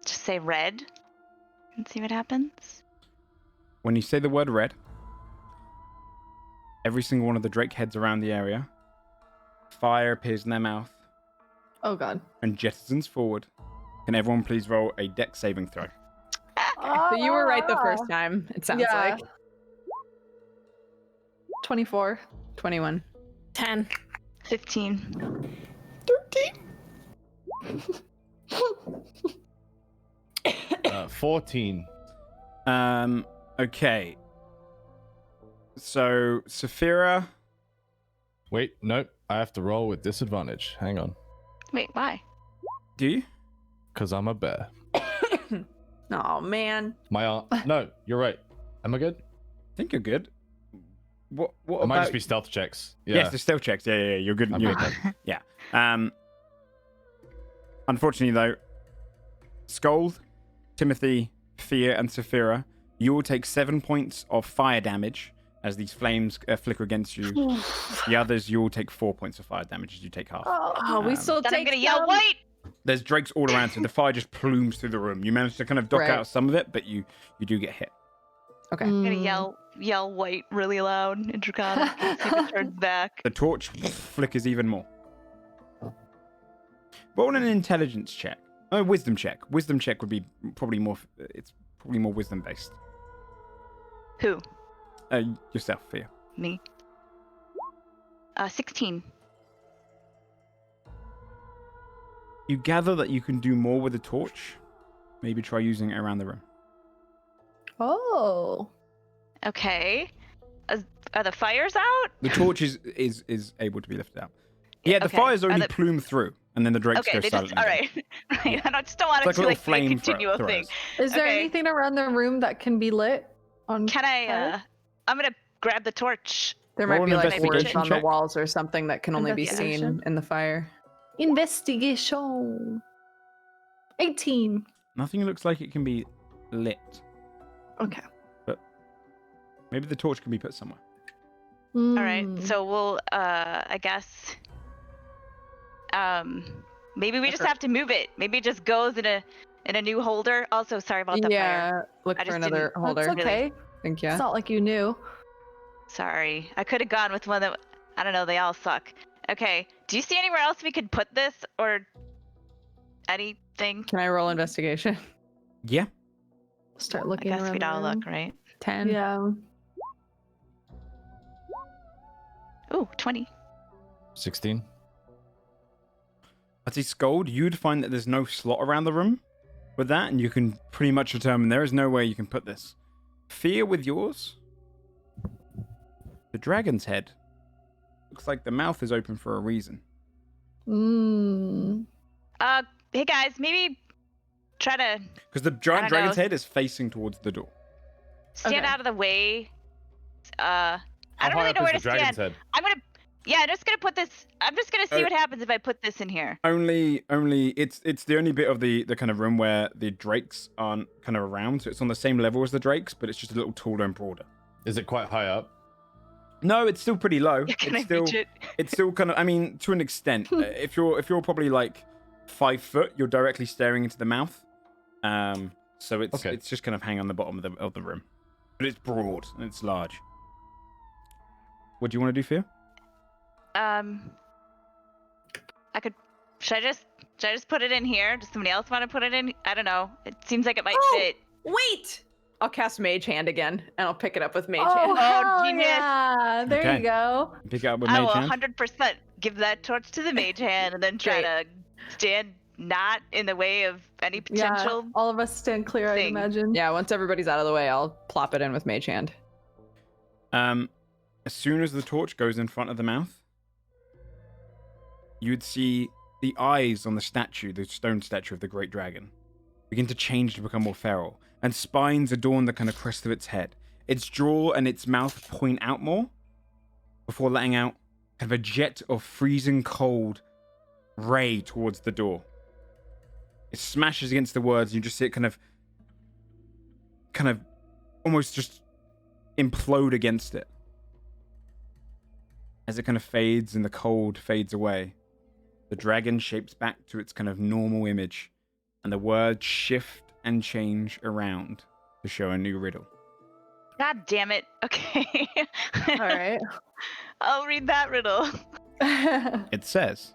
[SPEAKER 5] Just say red and see what happens.
[SPEAKER 1] When you say the word red, every single one of the drake heads around the area, fire appears in their mouth
[SPEAKER 6] Oh god.
[SPEAKER 1] and jettisons forward. Can everyone please roll a dex saving throw?
[SPEAKER 2] So you were right the first time, it sounds
[SPEAKER 6] Yeah.
[SPEAKER 2] like.
[SPEAKER 6] 24.
[SPEAKER 2] 21.
[SPEAKER 4] 10.
[SPEAKER 5] 15.
[SPEAKER 3] 14.
[SPEAKER 1] Okay. So, Saphira,
[SPEAKER 3] Wait, nope. I have to roll with disadvantage. Hang on.
[SPEAKER 5] Wait, why?
[SPEAKER 1] do you?
[SPEAKER 3] Because I'm a bear.
[SPEAKER 2] Oh man.
[SPEAKER 3] My aunt. No, you're right. Am I good?
[SPEAKER 1] I think you're good. What
[SPEAKER 3] It
[SPEAKER 1] about...
[SPEAKER 3] might just be stealth checks. Yeah.
[SPEAKER 1] Yes, the stealth checks. Yeah, you're good.
[SPEAKER 3] I'm
[SPEAKER 1] You're
[SPEAKER 3] good.
[SPEAKER 1] good. Yeah. Unfortunately, though, Scold, Timothy, Fia, and Saphira, you will take 7 points of fire damage as these flames flicker against you. The others, you will take 4 points of fire damage as you take half.
[SPEAKER 6] Oh, we still
[SPEAKER 5] Then I'm
[SPEAKER 6] take
[SPEAKER 5] gonna yell white.
[SPEAKER 1] There's drakes all around, so the fire just plumes through the room. You manage to kind of duck
[SPEAKER 2] Right.
[SPEAKER 1] out some of it, but you do get hit.
[SPEAKER 2] Okay.
[SPEAKER 5] I'm gonna
[SPEAKER 6] Mm.
[SPEAKER 5] yell white really loud and draconic. See if it turns back.
[SPEAKER 1] The torch flickers even more. Roll an intelligence check. Oh, wisdom check. Wisdom check would be probably more. It's probably more wisdom based.
[SPEAKER 5] Who?
[SPEAKER 1] Yourself, Fia.
[SPEAKER 5] Me. 16.
[SPEAKER 1] You gather that you can do more with the torch. Maybe try using it around the room.
[SPEAKER 6] Oh.
[SPEAKER 5] Okay. Are the fires out?
[SPEAKER 1] The torch is able to be lifted out. Yeah, the
[SPEAKER 5] Okay.
[SPEAKER 1] fires only
[SPEAKER 5] Are the-
[SPEAKER 1] plume through, and then the drakes
[SPEAKER 5] Okay,
[SPEAKER 1] go
[SPEAKER 5] they
[SPEAKER 1] silent.
[SPEAKER 5] just all right. Right. I just don't want
[SPEAKER 1] It's
[SPEAKER 5] it
[SPEAKER 1] like
[SPEAKER 5] to
[SPEAKER 1] little
[SPEAKER 5] be a
[SPEAKER 1] flame
[SPEAKER 5] continual thing.
[SPEAKER 6] Is there
[SPEAKER 5] Okay.
[SPEAKER 6] anything around the room that can be lit? On
[SPEAKER 5] Can I?
[SPEAKER 6] fire?
[SPEAKER 5] I'm gonna grab the torch.
[SPEAKER 2] There
[SPEAKER 1] Roll
[SPEAKER 2] might
[SPEAKER 1] an
[SPEAKER 2] be like
[SPEAKER 1] investigation
[SPEAKER 2] words on the
[SPEAKER 1] check.
[SPEAKER 2] walls or something that can only be seen
[SPEAKER 6] Investigation.
[SPEAKER 2] in the fire.
[SPEAKER 6] Investigation. 18.
[SPEAKER 1] Nothing looks like it can be lit.
[SPEAKER 6] Okay.
[SPEAKER 1] Maybe the torch can be put somewhere.
[SPEAKER 5] All right, so we'll, I guess, maybe we just have to move it. Maybe it just goes in a new holder. Also, sorry about the fire.
[SPEAKER 2] Yeah, look
[SPEAKER 5] I
[SPEAKER 2] for
[SPEAKER 5] just
[SPEAKER 2] another
[SPEAKER 5] didn't-
[SPEAKER 2] holder.
[SPEAKER 6] That's okay.
[SPEAKER 2] Thank
[SPEAKER 6] It's
[SPEAKER 2] you.
[SPEAKER 6] not like you knew.
[SPEAKER 5] Sorry, I could have gone with one that I don't know. They all suck. Okay, do you see anywhere else we could put this or anything?
[SPEAKER 2] Can I roll investigation?
[SPEAKER 1] Yeah.
[SPEAKER 6] Start
[SPEAKER 5] I
[SPEAKER 6] looking
[SPEAKER 5] guess
[SPEAKER 6] around
[SPEAKER 5] we'd
[SPEAKER 6] the
[SPEAKER 5] all
[SPEAKER 6] room.
[SPEAKER 5] look, right?
[SPEAKER 2] 10.
[SPEAKER 6] Yeah.
[SPEAKER 5] Ooh, 20.
[SPEAKER 3] 16.
[SPEAKER 1] I'd say Scold, you'd find that there's no slot around the room with that, and you can pretty much determine there is no way you can put this. Fear with yours. The dragon's head. Looks like the mouth is open for a reason.
[SPEAKER 6] Mm.
[SPEAKER 5] Hey guys, maybe try to
[SPEAKER 1] Because the
[SPEAKER 5] I
[SPEAKER 1] giant
[SPEAKER 5] don't
[SPEAKER 1] dragon's
[SPEAKER 5] know.
[SPEAKER 1] head is facing towards the door.
[SPEAKER 5] stand
[SPEAKER 6] Okay.
[SPEAKER 5] out of the way.
[SPEAKER 3] How
[SPEAKER 5] I don't
[SPEAKER 3] high
[SPEAKER 5] really
[SPEAKER 3] up
[SPEAKER 5] know
[SPEAKER 3] is
[SPEAKER 5] where
[SPEAKER 3] the
[SPEAKER 5] to
[SPEAKER 3] dragon's
[SPEAKER 5] stand.
[SPEAKER 3] head?
[SPEAKER 5] I'm just gonna put this. I'm just gonna see
[SPEAKER 1] Oh.
[SPEAKER 5] what happens if I put this in here.
[SPEAKER 1] Only it's the only bit of the kind of room where the drakes aren't kind of around, so it's on the same level as the drakes, but it's just a little taller and broader.
[SPEAKER 3] Is it quite high up?
[SPEAKER 1] No, it's still pretty low.
[SPEAKER 5] Can I
[SPEAKER 1] It's still
[SPEAKER 5] reach it?
[SPEAKER 1] it's still kind of, I mean, to an extent. If you're probably like 5 foot, you're directly staring into the mouth. So it's just kind of hanging on the bottom of the room, but it's broad and it's large. What do you want to do, Fear?
[SPEAKER 5] I could. Should I just put it in here? Does somebody else want to put it in? I don't know. It seems like it might
[SPEAKER 2] Oh!
[SPEAKER 5] fit.
[SPEAKER 2] Wait! I'll cast Mage Hand again, and I'll pick it up with Mage
[SPEAKER 6] Oh,
[SPEAKER 2] Hand.
[SPEAKER 6] hell
[SPEAKER 5] genius.
[SPEAKER 6] yeah. There
[SPEAKER 1] Okay.
[SPEAKER 6] you go.
[SPEAKER 1] Pick it up with
[SPEAKER 5] I
[SPEAKER 1] Mage
[SPEAKER 5] will
[SPEAKER 1] Hand?
[SPEAKER 5] 100% give that torch to the mage hand and then try to stand not in the way of any potential.
[SPEAKER 6] Yeah, all of us stand clear, I'd
[SPEAKER 5] thing.
[SPEAKER 6] imagine.
[SPEAKER 2] Yeah, once everybody's out of the way, I'll plop it in with Mage Hand.
[SPEAKER 1] As soon as the torch goes in front of the mouth, you'd see the eyes on the statue, the stone statue of the great dragon, begin to change to become more feral, and spines adorn the kind of crest of its head. Its jaw and its mouth point out more before letting out kind of a jet of freezing cold ray towards the door. It smashes against the words, and you just see it kind of almost just implode against it. As it kind of fades and the cold fades away, the dragon shapes back to its kind of normal image, and the words shift and change around to show a new riddle.
[SPEAKER 5] God damn it. Okay.
[SPEAKER 6] All right.
[SPEAKER 5] I'll read that riddle.
[SPEAKER 1] It says,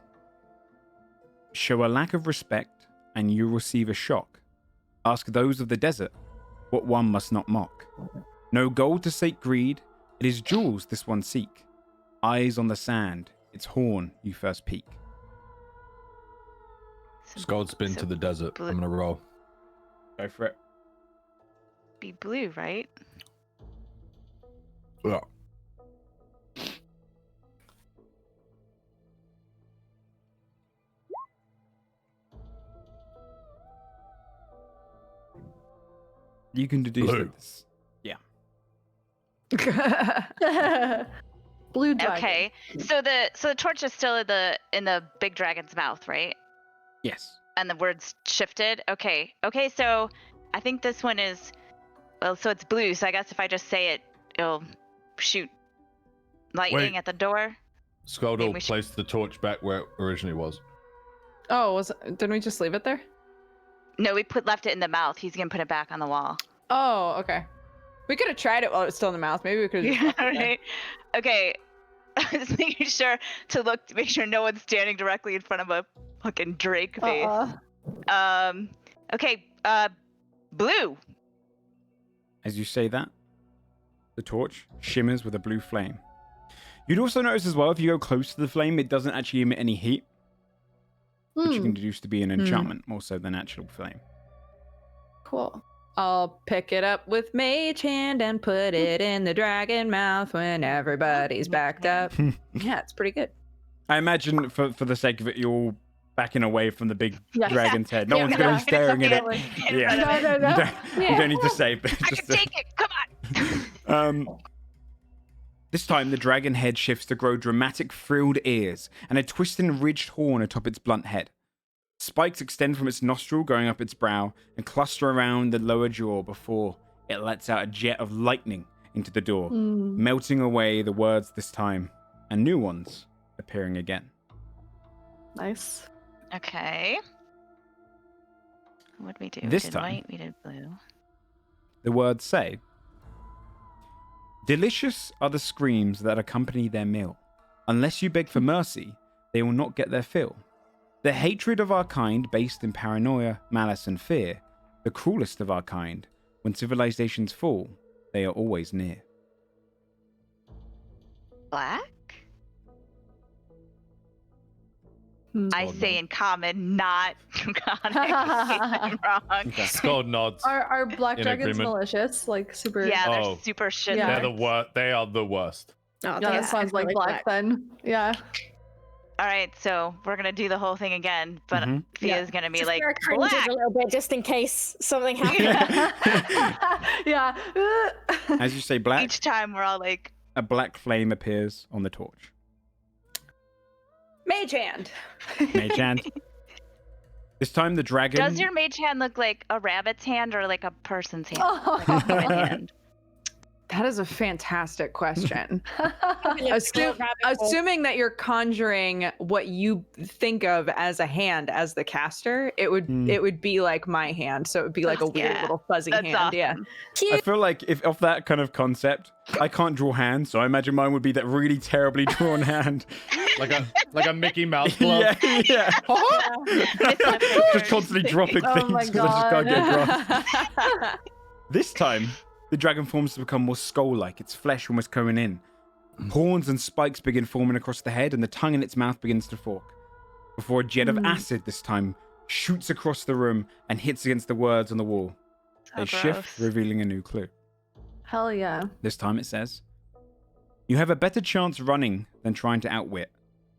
[SPEAKER 1] show a lack of respect and you receive a shock. Ask those of the desert what one must not mock. No gold to sate greed, it is jewels this one seek. Eyes on the sand, its horn you first peek.
[SPEAKER 3] Scold's been to the desert. I'm gonna roll.
[SPEAKER 1] Go for it.
[SPEAKER 5] Be blue, right?
[SPEAKER 3] Yeah.
[SPEAKER 1] You can deduce
[SPEAKER 3] Blue.
[SPEAKER 1] that this.
[SPEAKER 6] Blue dragon.
[SPEAKER 5] Okay. So the torch is still in the big dragon's mouth, right?
[SPEAKER 1] Yes.
[SPEAKER 5] And the words shifted. Okay. Okay, so I think this one is so it's blue, so I guess if I just say it, it'll shoot lightning
[SPEAKER 3] Wait.
[SPEAKER 5] at the door.
[SPEAKER 3] Scold
[SPEAKER 5] Maybe
[SPEAKER 3] will
[SPEAKER 5] we should-
[SPEAKER 3] place the torch back where it originally was.
[SPEAKER 2] Oh, didn't we just leave it there?
[SPEAKER 5] No, we left it in the mouth. He's gonna put it back on the wall.
[SPEAKER 2] Oh, okay. We could have tried it while it was still in the mouth. Maybe we could have just
[SPEAKER 5] Yeah,
[SPEAKER 2] left it there.
[SPEAKER 5] right. Okay. Just making sure to make sure no one's standing directly in front of a fucking Drake face. Okay, blue.
[SPEAKER 1] As you say that, the torch shimmers with a blue flame. You'd also notice as well, if you go close to the flame, it doesn't actually emit any heat, which you can deduce to be an enchantment more so than actual flame.
[SPEAKER 6] Cool.
[SPEAKER 2] I'll pick it up with Mage Hand and put it in the dragon mouth when everybody's backed up. Yeah, it's pretty good.
[SPEAKER 1] I imagine for the sake of it, you're all backing away from the big
[SPEAKER 6] Yes.
[SPEAKER 1] dragon's head. No
[SPEAKER 6] Yeah,
[SPEAKER 1] one's going to
[SPEAKER 6] yeah.
[SPEAKER 1] be staring at it.
[SPEAKER 6] Definitely.
[SPEAKER 1] Yeah.
[SPEAKER 6] No, no, no.
[SPEAKER 1] You don't need to say, but
[SPEAKER 5] I can
[SPEAKER 1] just
[SPEAKER 5] take it. Come on.
[SPEAKER 1] this time the dragon head shifts to grow dramatic frilled ears and a twisting ridged horn atop its blunt head. Spikes extend from its nostril, going up its brow, and cluster around the lower jaw before it lets out a jet of lightning into the door, melting away the words this time, and new ones appearing again.
[SPEAKER 6] Nice.
[SPEAKER 5] Okay. What did we do?
[SPEAKER 1] This
[SPEAKER 5] we did
[SPEAKER 1] time-
[SPEAKER 5] white, we did blue.
[SPEAKER 1] The words say, "Delicious are the screams that accompany their meal. Unless you beg for mercy, they will not get their fill. The hatred of our kind, based in paranoia, malice, and fear, the cruelest of our kind, when civilizations fall, they are always near."
[SPEAKER 5] Black? I
[SPEAKER 3] Gold
[SPEAKER 5] say
[SPEAKER 3] nod.
[SPEAKER 5] in common, not draconic. I'm wrong.
[SPEAKER 3] Skull nods.
[SPEAKER 6] Are black
[SPEAKER 3] In
[SPEAKER 6] dragons
[SPEAKER 3] agreement.
[SPEAKER 6] malicious? Like super.
[SPEAKER 5] Yeah, they're
[SPEAKER 3] Oh.
[SPEAKER 5] super shit.
[SPEAKER 6] Yeah.
[SPEAKER 3] They're the worst. They are the worst.
[SPEAKER 4] Oh,
[SPEAKER 6] Yeah,
[SPEAKER 4] they
[SPEAKER 6] that sounds like black then. Yeah.
[SPEAKER 5] All right, so we're gonna do the whole thing again, but
[SPEAKER 1] Mhm.
[SPEAKER 5] Fia's gonna be
[SPEAKER 4] Just
[SPEAKER 5] like
[SPEAKER 4] wear cringes
[SPEAKER 5] black.
[SPEAKER 4] a little bit just in case something happens.
[SPEAKER 6] Yeah.
[SPEAKER 1] As you say black,
[SPEAKER 5] Each time we're all like,
[SPEAKER 1] a black flame appears on the torch.
[SPEAKER 2] Mage hand.
[SPEAKER 1] Mage hand. This time the dragon...
[SPEAKER 5] does your mage hand look like a rabbit's hand or like a person's hand?
[SPEAKER 6] Oh.
[SPEAKER 5] Like a human hand?
[SPEAKER 2] That is a fantastic question.
[SPEAKER 4] Rabbit hole.
[SPEAKER 2] Assuming that you're conjuring what you think of as a hand as the caster, it would be like my hand. So it would be like a weird
[SPEAKER 5] Yeah,
[SPEAKER 2] little fuzzy
[SPEAKER 5] That's
[SPEAKER 2] hand.
[SPEAKER 5] awesome.
[SPEAKER 2] Yeah.
[SPEAKER 1] I feel like if of that kind of concept, I can't draw hands, so I imagine mine would be that really terribly drawn hand.
[SPEAKER 3] Like a Mickey Mouse glove.
[SPEAKER 1] yeah.
[SPEAKER 5] It's my
[SPEAKER 1] Just
[SPEAKER 5] favorite.
[SPEAKER 1] constantly dropping
[SPEAKER 6] Oh
[SPEAKER 1] things
[SPEAKER 6] my
[SPEAKER 1] because I just can't
[SPEAKER 6] God.
[SPEAKER 1] get across. This time, the dragon forms to become more skull-like, its flesh almost going in. Horns and spikes begin forming across the head, and the tongue in its mouth begins to fork. Before a jet of acid this time shoots across the room and hits against the words on the wall. They shift,
[SPEAKER 5] gross.
[SPEAKER 1] revealing a new clue.
[SPEAKER 6] Hell yeah.
[SPEAKER 1] This time it says, "You have a better chance running than trying to outwit.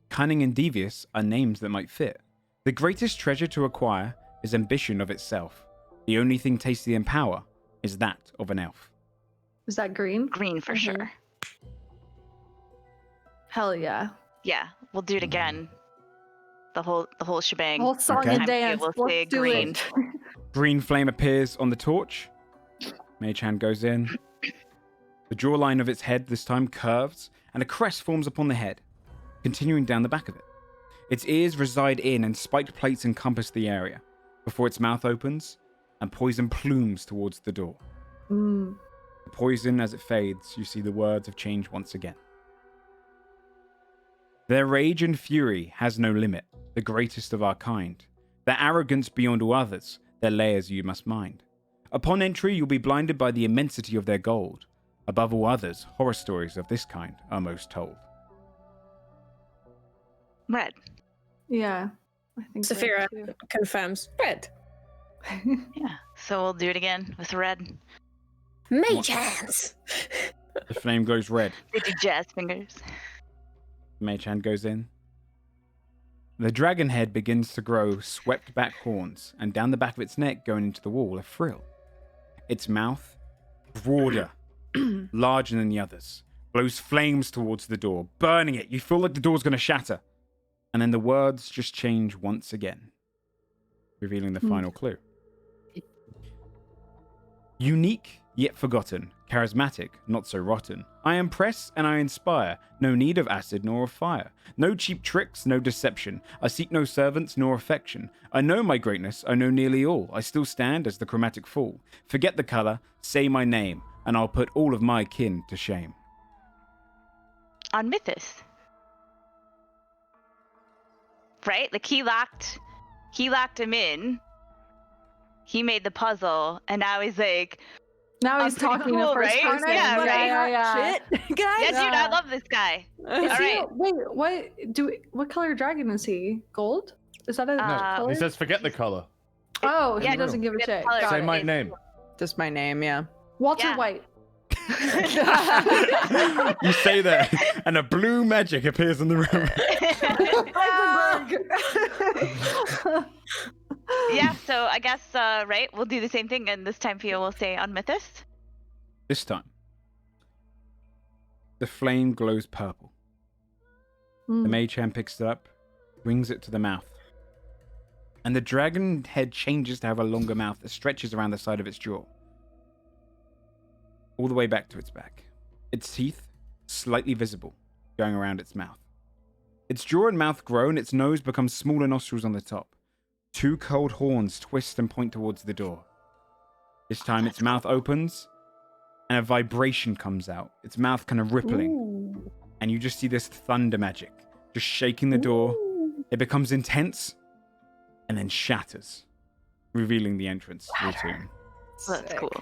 [SPEAKER 1] Cunning and devious are names that might fit. The greatest treasure to acquire is ambition of itself. The only thing tasty in power is that of an elf."
[SPEAKER 6] Is that green?
[SPEAKER 5] Green for sure.
[SPEAKER 6] Hell yeah.
[SPEAKER 5] Yeah, we'll do it again. The whole shebang.
[SPEAKER 6] Whole song
[SPEAKER 1] Okay.
[SPEAKER 6] and dance.
[SPEAKER 5] We'll say
[SPEAKER 6] Let's do
[SPEAKER 5] green.
[SPEAKER 6] it.
[SPEAKER 1] Green flame appears on the torch. Mage hand goes in. The jawline of its head this time curves, and a crest forms upon the head, continuing down the back of it. Its ears reside in, and spiked plates encompass the area, before its mouth opens, and poison plumes towards the door.
[SPEAKER 6] Mm.
[SPEAKER 1] The poison, as it fades, you see the words have changed once again. "Their rage and fury has no limit, the greatest of our kind. Their arrogance beyond all others, their layers you must mind. Upon entry, you'll be blinded by the immensity of their gold. Above all others, horror stories of this kind are most told."
[SPEAKER 5] Red.
[SPEAKER 6] Yeah. I think so,
[SPEAKER 4] Saphira
[SPEAKER 6] too.
[SPEAKER 4] confirms red.
[SPEAKER 5] Yeah. So we'll do it again with red.
[SPEAKER 4] Mage hands.
[SPEAKER 1] The flame glows red.
[SPEAKER 5] They do jazz fingers.
[SPEAKER 1] Mage hand goes in. The dragon head begins to grow swept back horns, and down the back of its neck, going into the wall, a frill. Its mouth, broader, larger than the others, blows flames towards the door, burning it. You feel like the door's going to shatter. And then the words just change once again, revealing the final clue. Unique, yet forgotten. Charismatic, not so rotten. I impress and I inspire. No need of acid nor of fire. No cheap tricks, no deception. I seek no servants nor affection. I know my greatness, I know nearly all. I still stand as the chromatic fool. Forget the color, say my name, and I'll put all of my kin to shame.
[SPEAKER 5] On Mythos. Right? Like he locked him in. He made the puzzle, and now he's like,
[SPEAKER 6] Now
[SPEAKER 5] I'm
[SPEAKER 6] he's
[SPEAKER 5] pretty
[SPEAKER 6] talking
[SPEAKER 5] cool,
[SPEAKER 6] in first
[SPEAKER 5] right?
[SPEAKER 6] person.
[SPEAKER 5] Yeah, right?
[SPEAKER 6] Yeah.
[SPEAKER 2] Shit, guys.
[SPEAKER 5] yeah, dude, I
[SPEAKER 6] Yeah.
[SPEAKER 5] love this guy.
[SPEAKER 6] Is
[SPEAKER 5] All
[SPEAKER 6] he,
[SPEAKER 5] right.
[SPEAKER 6] wait, what color dragon is he? Gold? Is that a color?
[SPEAKER 3] He says, "Forget the color."
[SPEAKER 6] Oh,
[SPEAKER 5] Yeah,
[SPEAKER 6] he doesn't give a
[SPEAKER 5] forget
[SPEAKER 6] shit.
[SPEAKER 5] the color.
[SPEAKER 6] Got
[SPEAKER 3] Say
[SPEAKER 6] it.
[SPEAKER 3] my name.
[SPEAKER 2] Just my name, yeah.
[SPEAKER 6] Walter
[SPEAKER 5] Yeah.
[SPEAKER 6] White.
[SPEAKER 1] You say that, and a blue magic appears in the room.
[SPEAKER 5] Yeah, so I guess, right, we'll do the same thing, and this time Fia will say on Mythos.
[SPEAKER 1] This time, the flame glows purple. The mage hand picks it up, brings it to the mouth. and the dragon head changes to have a longer mouth that stretches around the side of its jaw, all the way back to its back. Its teeth slightly visible, going around its mouth. Its jaw and mouth grow, and its nose becomes smaller nostrils on the top. 2 cold horns twist and point towards the door. This time its mouth opens, and a vibration comes out. Its mouth kind of rippling.
[SPEAKER 4] Ooh.
[SPEAKER 1] And you just see this thunder magic just shaking the door. It becomes intense and then shatters, revealing the entrance to the tomb.
[SPEAKER 5] That's
[SPEAKER 2] Sick.
[SPEAKER 5] cool.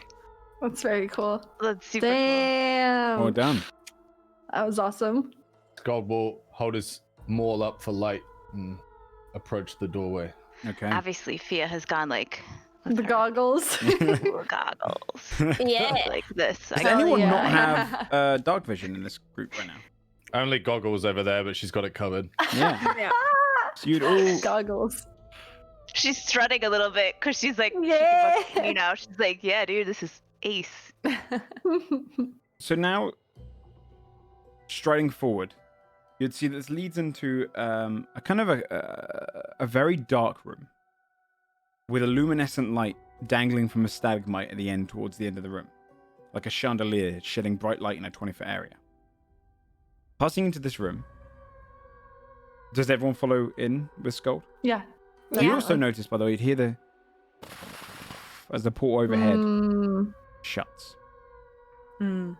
[SPEAKER 6] That's very cool.
[SPEAKER 5] That's super
[SPEAKER 6] Damn.
[SPEAKER 1] Well done.
[SPEAKER 6] That was awesome.
[SPEAKER 3] God will hold his maul up for light and approach the doorway.
[SPEAKER 1] Okay.
[SPEAKER 5] cool. Obviously, Fia has gone like with
[SPEAKER 6] The
[SPEAKER 5] her
[SPEAKER 6] goggles.
[SPEAKER 5] little goggles.
[SPEAKER 4] Yeah.
[SPEAKER 5] Like this.
[SPEAKER 1] Does
[SPEAKER 6] Hell
[SPEAKER 1] anyone
[SPEAKER 6] yeah.
[SPEAKER 1] not have dark vision in this group right now?
[SPEAKER 3] Only Goggles over there, but she's got it covered.
[SPEAKER 1] Yeah. So you'd all...
[SPEAKER 6] Goggles.
[SPEAKER 5] She's strutting a little bit because she's like,
[SPEAKER 6] Yeah.
[SPEAKER 5] you know, she's like, yeah, dude, this is ace.
[SPEAKER 1] So now, striding forward, you'd see this leads into a kind of a very dark room with a luminescent light dangling from a stalagmite at the end towards the end of the room, like a chandelier shedding bright light in a 20-foot area. Passing into this room, does everyone follow in with Scold?
[SPEAKER 6] Yeah.
[SPEAKER 1] You also notice, by the way, you'd hear the as the portal overhead shuts.
[SPEAKER 2] Hmm.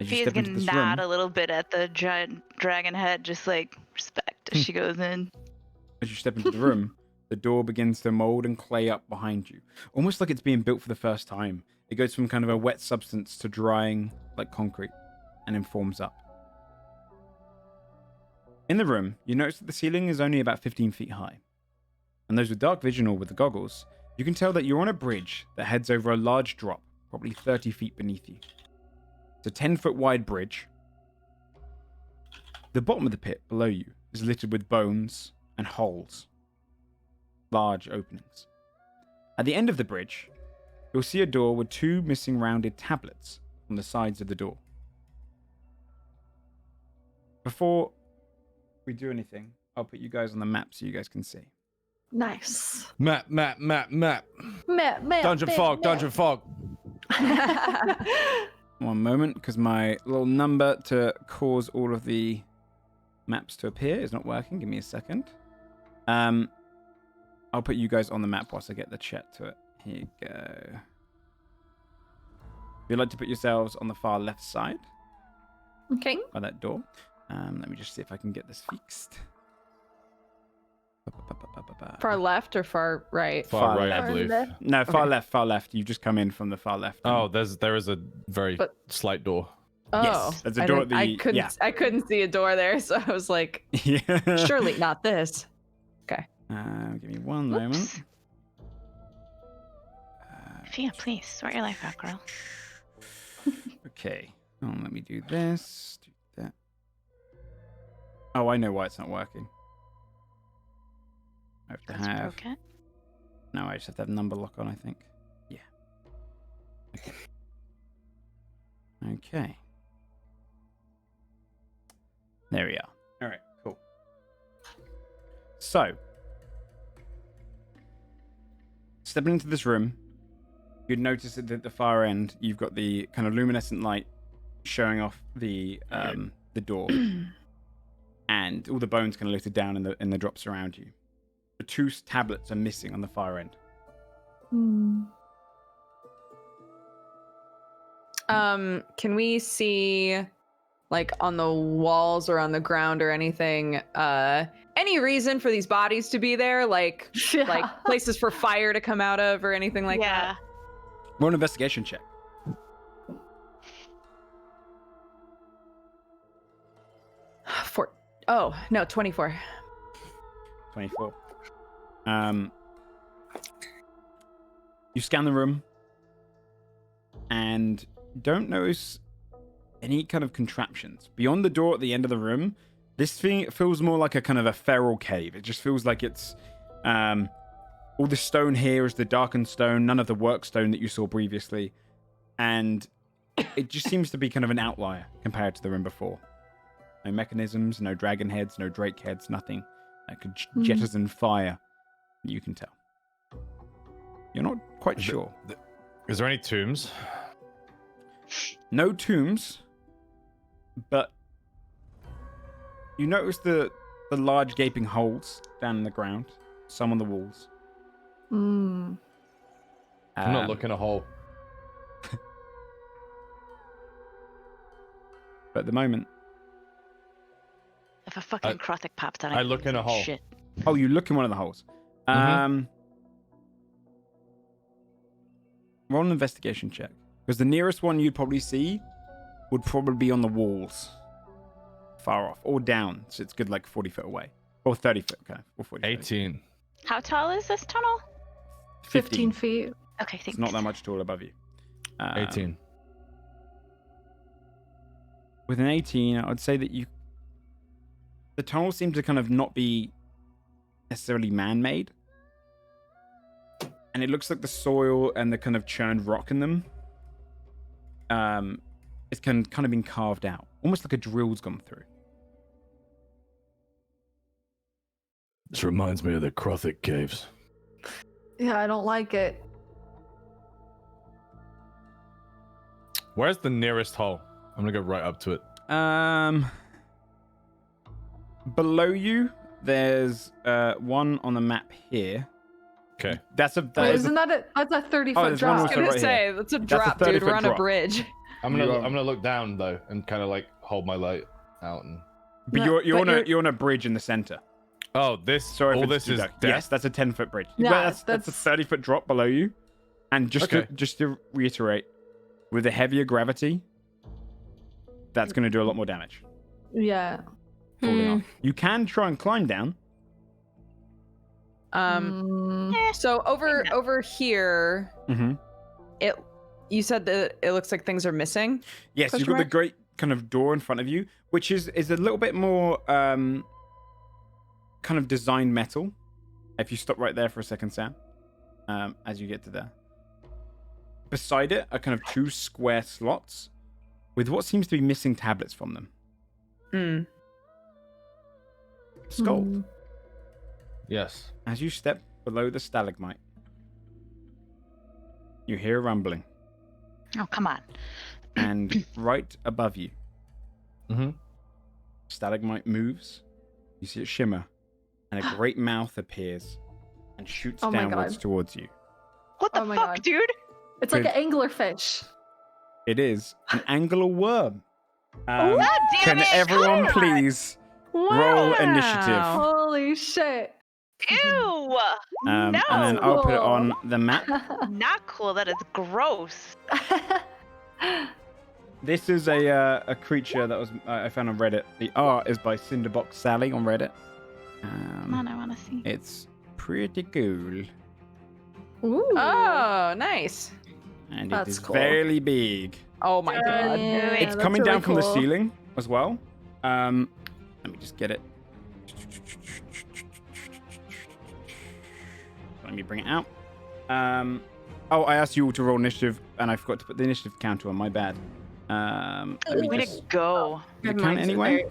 [SPEAKER 1] As you
[SPEAKER 5] Fia's
[SPEAKER 1] step into
[SPEAKER 5] gonna
[SPEAKER 1] this
[SPEAKER 5] nod
[SPEAKER 1] room,
[SPEAKER 5] a little bit at the giant dragon head, just like respect as she goes in.
[SPEAKER 1] as you step into the room, the door begins to mold and clay up behind you, almost like it's being built for the first time. It goes from kind of a wet substance to drying like concrete, and then forms up. In the room, you notice that the ceiling is only about 15 feet high. And those with dark vision or with the goggles, you can tell that you're on a bridge that heads over a large drop, probably 30 feet beneath you. It's a 10-foot wide bridge. The bottom of the pit below you is littered with bones and holes. Large openings. At the end of the bridge, you'll see a door with 2 missing rounded tablets on the sides of the door. Before we do anything, I'll put you guys on the map so you guys can see.
[SPEAKER 6] Nice.
[SPEAKER 3] Map.
[SPEAKER 6] Map.
[SPEAKER 3] Dungeon fog.
[SPEAKER 1] One moment, because my little number to cause all of the maps to appear is not working. Give me a second. I'll put you guys on the map whilst I get the chat to it. Here you go. If you'd like to put yourselves on the far left side
[SPEAKER 6] Okay.
[SPEAKER 1] by that door. Let me just see if I can get this fixed.
[SPEAKER 2] Far left or far right?
[SPEAKER 3] Far right,
[SPEAKER 1] left.
[SPEAKER 3] I believe.
[SPEAKER 1] No, far
[SPEAKER 2] Okay.
[SPEAKER 1] left. You just come in from the far left.
[SPEAKER 3] Oh, there is a very
[SPEAKER 2] But-
[SPEAKER 3] slight door.
[SPEAKER 2] Oh,
[SPEAKER 1] Yes, there's a
[SPEAKER 2] I
[SPEAKER 1] door
[SPEAKER 2] didn't-
[SPEAKER 1] at
[SPEAKER 2] I
[SPEAKER 1] the-
[SPEAKER 2] couldn't.
[SPEAKER 1] yeah.
[SPEAKER 2] I couldn't see a door there, so I was like,
[SPEAKER 1] yeah.
[SPEAKER 2] surely not this. Okay.
[SPEAKER 1] Give me one moment.
[SPEAKER 5] Oops. Fia, please sort your life out, girl.
[SPEAKER 1] Okay. Let me do this. Do that. Oh, I know why it's not working. I have to
[SPEAKER 5] That's
[SPEAKER 1] have.
[SPEAKER 5] broken.
[SPEAKER 1] No, I just have to have number lock on, I think. Yeah. Okay. Okay. There we are. All right, cool. So, stepping into this room, you'd notice that at the far end, you've got the kind of luminescent light showing off the door, and all the bones kind of lifted down in the drops around you. The 2 tablets are missing on the far end.
[SPEAKER 2] Can we see, like, on the walls or on the ground or anything, any reason for these bodies to be there? Like places for fire to come out of or anything like
[SPEAKER 5] Yeah.
[SPEAKER 1] Roll an investigation check.
[SPEAKER 2] that? Oh, no, 24.
[SPEAKER 1] 24. You scan the room and don't notice any kind of contraptions. Beyond the door at the end of the room, this thing feels more like a kind of a feral cave. It just feels like it's all the stone here is the darkened stone, none of the work stone that you saw previously. And it just seems to be kind of an outlier compared to the room before. No mechanisms, no dragon heads, no drake heads, nothing that could jettison fire, you can tell. You're not quite sure.
[SPEAKER 3] Is there any tombs?
[SPEAKER 1] No tombs, but you notice the large gaping holes down in the ground, some on the walls.
[SPEAKER 6] Mm.
[SPEAKER 3] I'm not looking a hole.
[SPEAKER 1] But at the moment,
[SPEAKER 5] If a fucking Krothic pops out,
[SPEAKER 3] I look in a hole.
[SPEAKER 5] Shit.
[SPEAKER 1] oh, you look in one of the holes. Roll an investigation check, because the nearest one you'd probably see would probably be on the walls, far off or down. So it's good, like 40 foot away, or 30 foot, okay, or 40.
[SPEAKER 3] 18.
[SPEAKER 5] How tall is this tunnel?
[SPEAKER 6] 15 feet.
[SPEAKER 5] Okay, thanks.
[SPEAKER 1] It's not that much tall above you.
[SPEAKER 3] 18.
[SPEAKER 1] With an 18, I would say that the tunnels seem to kind of not be necessarily man-made. And it looks like the soil and the kind of churned rock in them it's kind of been carved out. Almost like a drill's gone through.
[SPEAKER 9] This reminds me of the Krothic caves.
[SPEAKER 6] Yeah, I don't like it.
[SPEAKER 3] Where's the nearest hole? I'm gonna go right up to it.
[SPEAKER 1] Below you, there's one on the map here.
[SPEAKER 3] Okay.
[SPEAKER 1] That's
[SPEAKER 6] Wait,
[SPEAKER 1] a
[SPEAKER 6] isn't that that's a 30-foot
[SPEAKER 1] there's one
[SPEAKER 6] drop?
[SPEAKER 2] I was
[SPEAKER 1] also
[SPEAKER 2] gonna
[SPEAKER 1] right
[SPEAKER 2] say
[SPEAKER 1] here.
[SPEAKER 2] that's a
[SPEAKER 1] That's a
[SPEAKER 2] drop, dude.
[SPEAKER 1] 30-foot
[SPEAKER 2] We're on a
[SPEAKER 1] drop.
[SPEAKER 2] bridge.
[SPEAKER 3] I'm gonna look down though and kind of like hold my light out and.
[SPEAKER 1] But
[SPEAKER 2] No,
[SPEAKER 1] you're on a bridge in the center.
[SPEAKER 3] Oh, this.
[SPEAKER 1] Sorry,
[SPEAKER 3] all
[SPEAKER 1] if
[SPEAKER 3] this
[SPEAKER 1] it's
[SPEAKER 3] is
[SPEAKER 1] too dark.
[SPEAKER 3] depth?
[SPEAKER 1] Yes, that's a 10-foot bridge.
[SPEAKER 6] Yeah,
[SPEAKER 1] Well, that's a
[SPEAKER 6] that's-
[SPEAKER 1] 30-foot drop below you. And just to reiterate, with the heavier gravity, that's going to do a lot more damage.
[SPEAKER 6] Yeah.
[SPEAKER 1] Falling off. You can try and climb down.
[SPEAKER 2] So over here,
[SPEAKER 1] Mm-hmm.
[SPEAKER 2] you said that it looks like things are missing.
[SPEAKER 1] Yes, you've got the great kind of door in front of you, which is a little bit more kind of designed metal. If you stop right there for a second, Sam, as you get to there. Beside it are kind of two square slots with what seems to be missing tablets from them. Scold.
[SPEAKER 3] Yes.
[SPEAKER 1] As you step below the stalagmite, you hear a rumbling,
[SPEAKER 5] Oh, come on.
[SPEAKER 1] and right above you,
[SPEAKER 3] Mm-hmm.
[SPEAKER 1] stalagmite moves. You see it shimmer, and a great mouth appears and shoots
[SPEAKER 6] Oh my
[SPEAKER 1] downwards
[SPEAKER 6] God.
[SPEAKER 1] towards you.
[SPEAKER 5] What the
[SPEAKER 6] Oh my
[SPEAKER 5] fuck,
[SPEAKER 6] God.
[SPEAKER 5] dude?
[SPEAKER 6] It's like an anglerfish.
[SPEAKER 1] It is an angular worm.
[SPEAKER 5] God damn
[SPEAKER 1] Can
[SPEAKER 5] it!
[SPEAKER 1] everyone
[SPEAKER 5] come on!
[SPEAKER 1] please roll initiative?
[SPEAKER 6] Holy shit.
[SPEAKER 5] Ew!
[SPEAKER 1] And then
[SPEAKER 5] No!
[SPEAKER 1] I'll put it on the map.
[SPEAKER 5] Not cool. That is gross.
[SPEAKER 1] This is a creature that was I found on Reddit. The art is by Cinderbox Sally on Reddit.
[SPEAKER 5] Come on, I want to see.
[SPEAKER 1] It's pretty cool,
[SPEAKER 6] Ooh.
[SPEAKER 2] Oh, nice.
[SPEAKER 1] and
[SPEAKER 6] That's
[SPEAKER 1] it is
[SPEAKER 6] cool.
[SPEAKER 1] very big.
[SPEAKER 2] Oh my god.
[SPEAKER 6] Yeah,
[SPEAKER 1] It's
[SPEAKER 6] that's
[SPEAKER 1] coming
[SPEAKER 6] really
[SPEAKER 1] down from the
[SPEAKER 6] cool.
[SPEAKER 1] ceiling as well. Let me just get it. Let me bring it out. Oh, I asked you all to roll initiative, and I forgot to put the initiative counter on. My bad. Let me
[SPEAKER 5] Way to
[SPEAKER 1] just.
[SPEAKER 5] go.
[SPEAKER 1] You can anyway.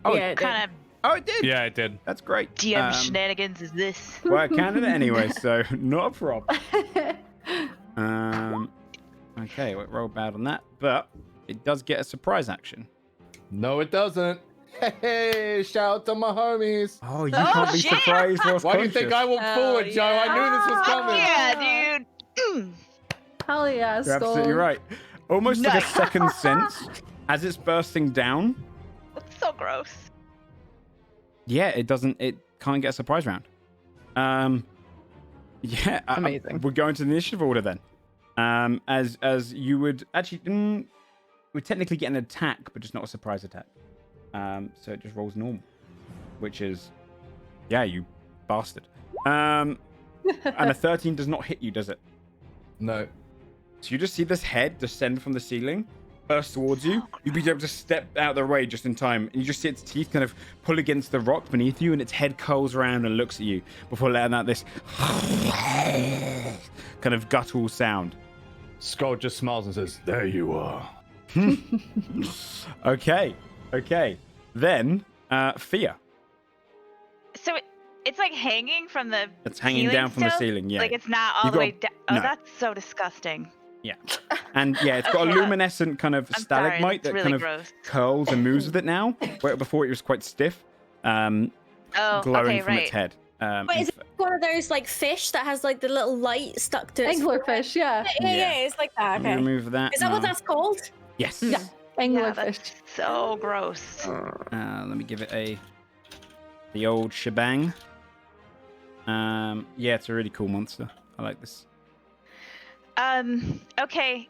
[SPEAKER 1] Oh,
[SPEAKER 4] Yeah, it
[SPEAKER 5] Kind of
[SPEAKER 1] oh, it did.
[SPEAKER 3] Yeah, it did.
[SPEAKER 1] That's great.
[SPEAKER 5] DM shenanigans is this?
[SPEAKER 1] Well, I counted it anyway, so not a problem. Okay, we rolled bad on that, but it does get a surprise action.
[SPEAKER 3] No, it doesn't. Hey, shout out to my homies.
[SPEAKER 1] Oh, you can't be
[SPEAKER 5] shit.
[SPEAKER 1] surprised.
[SPEAKER 3] Why do you think I walked forward, Joe? I knew this was coming.
[SPEAKER 5] Yeah, dude.
[SPEAKER 6] Hell yeah,
[SPEAKER 1] You're
[SPEAKER 6] Skull.
[SPEAKER 1] absolutely right. Almost like a
[SPEAKER 5] Nice.
[SPEAKER 1] second sense as it's bursting down.
[SPEAKER 5] That's so gross.
[SPEAKER 1] Yeah, it can't get a surprise round. Yeah,
[SPEAKER 2] Amazing.
[SPEAKER 1] we're going to the initiative order then. As you would actually, we'd technically get an attack, but just not a surprise attack. So it just rolls normal, which is, yeah, you bastard. And a 13 does not hit you, does it?
[SPEAKER 3] No.
[SPEAKER 1] So you just see this head descend from the ceiling, burst towards you. You'd be able to step out of the way just in time, and you just see its teeth kind of pull against the rock beneath you, and its head curls around and looks at you before letting out this kind of guttural sound.
[SPEAKER 3] Skull just smiles and says, "There you are."
[SPEAKER 1] Okay. Then, Fia.
[SPEAKER 5] So It's like hanging from the.
[SPEAKER 1] It's hanging
[SPEAKER 5] ceiling
[SPEAKER 1] down from the
[SPEAKER 5] still?
[SPEAKER 1] ceiling, yeah.
[SPEAKER 5] Like it's not all
[SPEAKER 1] You've
[SPEAKER 5] the
[SPEAKER 1] got-
[SPEAKER 5] way down. Oh,
[SPEAKER 1] no.
[SPEAKER 5] that's so disgusting.
[SPEAKER 1] Yeah. And yeah, it's got
[SPEAKER 5] Okay,
[SPEAKER 1] a luminescent kind of
[SPEAKER 5] I'm
[SPEAKER 1] stalagmite
[SPEAKER 5] sorry,
[SPEAKER 1] that
[SPEAKER 5] that's really
[SPEAKER 1] kind of
[SPEAKER 5] gross.
[SPEAKER 1] curls and moves with it now, where before it was quite stiff,
[SPEAKER 5] Oh,
[SPEAKER 1] glowing
[SPEAKER 5] okay,
[SPEAKER 1] from
[SPEAKER 5] right.
[SPEAKER 1] its head.
[SPEAKER 4] Wait,
[SPEAKER 1] and
[SPEAKER 4] is it one of those like fish that has like the little light stuck to its
[SPEAKER 6] Anglerfish, yeah.
[SPEAKER 4] Yeah, it's like that.
[SPEAKER 1] Let me
[SPEAKER 4] Okay.
[SPEAKER 1] remove that.
[SPEAKER 4] Is that what
[SPEAKER 1] now.
[SPEAKER 4] that's called?
[SPEAKER 1] Yes.
[SPEAKER 6] Yeah.
[SPEAKER 5] Yeah,
[SPEAKER 6] Anglerfish.
[SPEAKER 5] that's so gross.
[SPEAKER 1] Let me give it the old shebang. Yeah, it's a really cool monster. I like this.
[SPEAKER 5] Okay.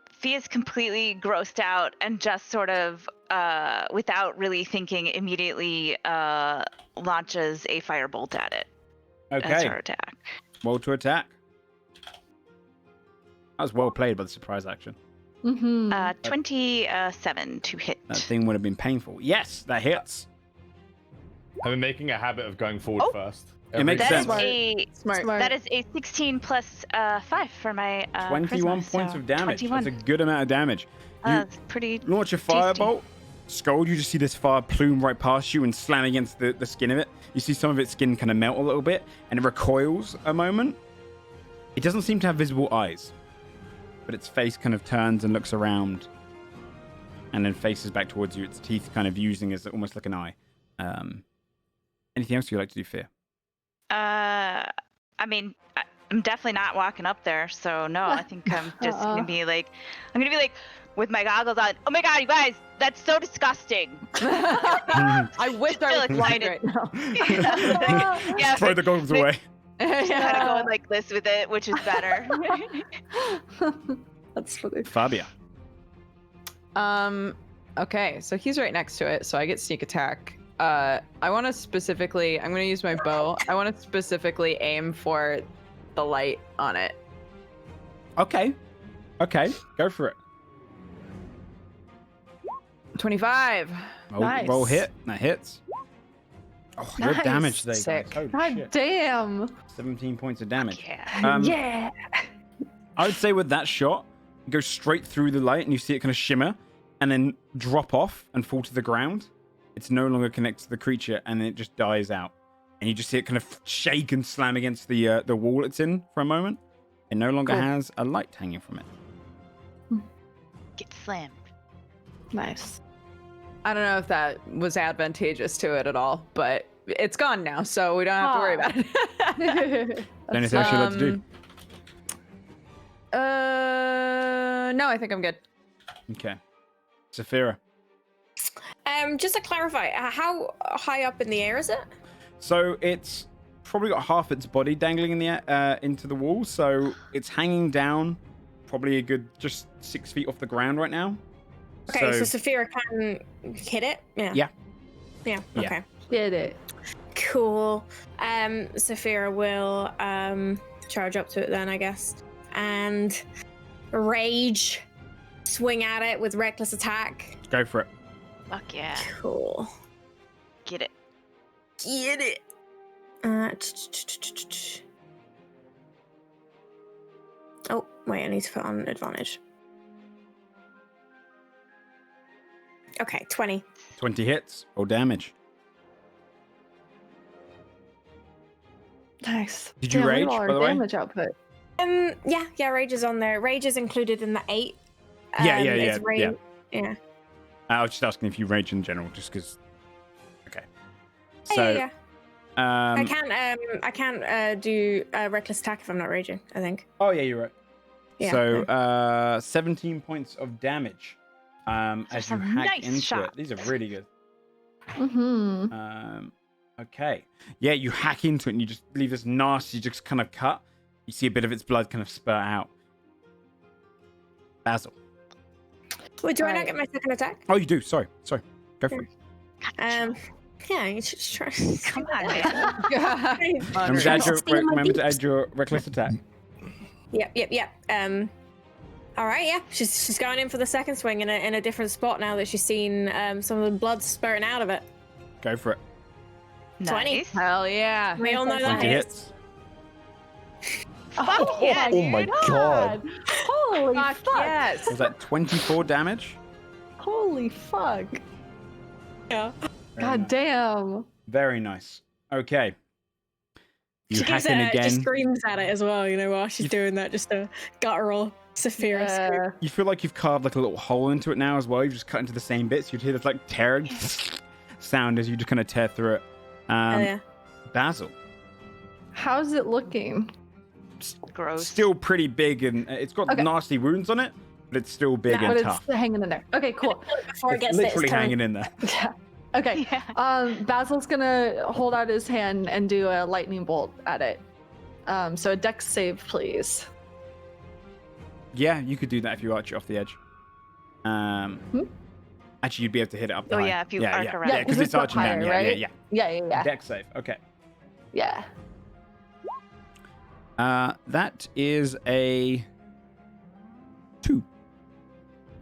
[SPEAKER 5] Fia's completely grossed out and just sort of, without really thinking, immediately launches a firebolt at it as
[SPEAKER 1] Okay.
[SPEAKER 5] her attack.
[SPEAKER 1] Roll to attack. That was well played by the surprise action.
[SPEAKER 6] Mm-hmm.
[SPEAKER 5] 27 to hit.
[SPEAKER 1] That thing would have been painful. Yes, that hits.
[SPEAKER 3] I've been making a habit of going forward
[SPEAKER 5] Oh.
[SPEAKER 3] first.
[SPEAKER 1] It makes
[SPEAKER 5] That
[SPEAKER 1] sense.
[SPEAKER 5] is a
[SPEAKER 6] Smart.
[SPEAKER 5] that is a 16 plus 5 for my
[SPEAKER 1] 21
[SPEAKER 5] charisma,
[SPEAKER 1] points
[SPEAKER 5] so
[SPEAKER 1] of damage.
[SPEAKER 5] 21.
[SPEAKER 1] That's a good amount of damage. You
[SPEAKER 5] That's pretty.
[SPEAKER 1] launch a firebolt. Scold, you just see this fire plume right past you and slam against the skin of it. You see some of its skin kind of melt a little bit, and it recoils a moment. It doesn't seem to have visible eyes, but its face kind of turns and looks around, and then faces back towards you. Its teeth kind of using as almost like an eye. Anything else you'd like to do, Fear?
[SPEAKER 5] I mean, I'm definitely not walking up there, so no. I think I'm just gonna be like, with my goggles on. Oh my god, you guys, that's so disgusting.
[SPEAKER 2] I wish I was
[SPEAKER 5] Still
[SPEAKER 2] blind
[SPEAKER 5] excited.
[SPEAKER 2] right now.
[SPEAKER 5] Yeah,
[SPEAKER 1] Throw the goggles away.
[SPEAKER 5] just kind of going like this with it, which is better.
[SPEAKER 6] That's funny.
[SPEAKER 1] Fabia.
[SPEAKER 2] Okay, so he's right next to it, so I get sneak attack. I want to specifically, I'm going to use my bow. I want to specifically aim for the light on it.
[SPEAKER 1] Okay, go for it.
[SPEAKER 2] 25.
[SPEAKER 6] Nice.
[SPEAKER 1] Roll hit. That hits. Oh, your
[SPEAKER 6] Nice.
[SPEAKER 1] damage today,
[SPEAKER 2] Sick.
[SPEAKER 1] guys. Holy
[SPEAKER 6] God
[SPEAKER 1] shit.
[SPEAKER 6] damn.
[SPEAKER 1] 17 points of damage.
[SPEAKER 5] Yeah.
[SPEAKER 6] Yeah.
[SPEAKER 1] I would say with that shot, you go straight through the light and you see it kind of shimmer and then drop off and fall to the ground. It's no longer connected to the creature and then it just dies out. And you just see it kind of shake and slam against the wall it's in for a moment. It no longer
[SPEAKER 6] Cool.
[SPEAKER 1] has a light hanging from it.
[SPEAKER 5] Get slammed.
[SPEAKER 6] Nice.
[SPEAKER 2] I don't know if that was advantageous to it at all, but it's gone now, so we don't have to worry about it.
[SPEAKER 1] Anything else you'd like to do?
[SPEAKER 2] No, I think I'm good.
[SPEAKER 1] Okay. Saphira.
[SPEAKER 4] Just to clarify, how high up in the air is it?
[SPEAKER 1] So it's probably got half its body dangling in the air, into the wall, so it's hanging down probably a good just 6 feet off the ground right now.
[SPEAKER 4] Okay, so Saphira can hit it? Yeah.
[SPEAKER 1] Yeah.
[SPEAKER 4] Yeah,
[SPEAKER 1] Yeah.
[SPEAKER 4] okay.
[SPEAKER 6] Did it.
[SPEAKER 4] Cool. Saphira will charge up to it then, I guess. And rage, swing at it with reckless attack.
[SPEAKER 1] Go for it.
[SPEAKER 5] Fuck yeah.
[SPEAKER 4] Cool.
[SPEAKER 5] Get it.
[SPEAKER 4] Get it. Oh, wait, I need to put on advantage. Okay, 20.
[SPEAKER 1] 20 hits. Roll damage.
[SPEAKER 6] Nice.
[SPEAKER 1] Did you
[SPEAKER 6] Damn, look at
[SPEAKER 1] rage,
[SPEAKER 6] all our
[SPEAKER 1] by the way?
[SPEAKER 6] damage output.
[SPEAKER 4] Yeah, rage is on there. Rage is included in the 8.
[SPEAKER 1] Yeah.
[SPEAKER 4] It's rage. Yeah.
[SPEAKER 1] I was just asking if you rage in general, just because. Okay.
[SPEAKER 4] Oh,
[SPEAKER 1] So,
[SPEAKER 4] yeah. I
[SPEAKER 1] um,
[SPEAKER 4] can't do reckless attack if I'm not raging, I think.
[SPEAKER 1] oh yeah, you're right.
[SPEAKER 4] Yeah,
[SPEAKER 1] So, 17 points of damage. As you
[SPEAKER 5] some
[SPEAKER 1] hack
[SPEAKER 5] nice
[SPEAKER 1] into it.
[SPEAKER 5] shots.
[SPEAKER 1] These are really good.
[SPEAKER 6] Mm-hmm.
[SPEAKER 1] Okay. Yeah, you hack into it and you just leave this nasty, just kind of cut. You see a bit of its blood kind of spurt out. Basil.
[SPEAKER 4] Wait, do I not
[SPEAKER 6] Right.
[SPEAKER 4] get my second attack?
[SPEAKER 1] Oh, you do. Sorry. Go for it.
[SPEAKER 4] Yeah, you should try.
[SPEAKER 5] Come on, man.
[SPEAKER 1] Remember to add your reckless attack.
[SPEAKER 4] Yep. All right, yeah. She's going in for the second swing in a different spot now that she's seen some of the blood spurting out of it.
[SPEAKER 1] Go for it.
[SPEAKER 4] 20.
[SPEAKER 5] Nice.
[SPEAKER 2] Hell yeah.
[SPEAKER 4] We all know that
[SPEAKER 1] 20
[SPEAKER 4] hits.
[SPEAKER 1] hits.
[SPEAKER 5] Fuck yeah,
[SPEAKER 8] Oh my god.
[SPEAKER 6] Holy
[SPEAKER 2] Fuck
[SPEAKER 6] fuck.
[SPEAKER 2] yes.
[SPEAKER 1] Was that 24 damage?
[SPEAKER 6] Holy fuck.
[SPEAKER 4] Yeah.
[SPEAKER 1] Very
[SPEAKER 6] God
[SPEAKER 1] nice.
[SPEAKER 6] damn.
[SPEAKER 1] Very nice. Okay. You
[SPEAKER 4] She
[SPEAKER 1] hack
[SPEAKER 4] gives
[SPEAKER 1] in
[SPEAKER 4] it, just
[SPEAKER 1] again.
[SPEAKER 4] screams at it as well, while she's doing that, just a guttural Saphira scream.
[SPEAKER 1] You feel like you've carved like a little hole into it now as well. You've just cut into the same bits. You'd hear this like tearing sound as you just kind of tear through it.
[SPEAKER 4] Hell yeah.
[SPEAKER 1] Basil.
[SPEAKER 6] How's it looking?
[SPEAKER 5] Gross.
[SPEAKER 1] Still pretty big, and it's got
[SPEAKER 6] Okay.
[SPEAKER 1] nasty wounds on it, but it's still big
[SPEAKER 6] But
[SPEAKER 1] and
[SPEAKER 6] it's
[SPEAKER 1] tough.
[SPEAKER 6] hanging in there. Okay, cool.
[SPEAKER 4] Before it
[SPEAKER 1] It's
[SPEAKER 4] gets
[SPEAKER 1] literally
[SPEAKER 4] its turn.
[SPEAKER 1] hanging in there.
[SPEAKER 6] Yeah. Okay.
[SPEAKER 5] Yeah.
[SPEAKER 6] Basil's gonna hold out his hand and do a lightning bolt at it. So a dex save, please.
[SPEAKER 1] Yeah, you could do that if you arch it off the edge. Actually, you'd be able to hit it up.
[SPEAKER 5] Oh,
[SPEAKER 1] high.
[SPEAKER 5] yeah, if you arc around.
[SPEAKER 1] Yeah, because it's
[SPEAKER 6] up
[SPEAKER 1] arching down.
[SPEAKER 6] higher,
[SPEAKER 1] Yeah,
[SPEAKER 6] right?
[SPEAKER 1] yeah.
[SPEAKER 6] Yeah.
[SPEAKER 1] Dex save. Okay.
[SPEAKER 6] Yeah.
[SPEAKER 1] That is a 2.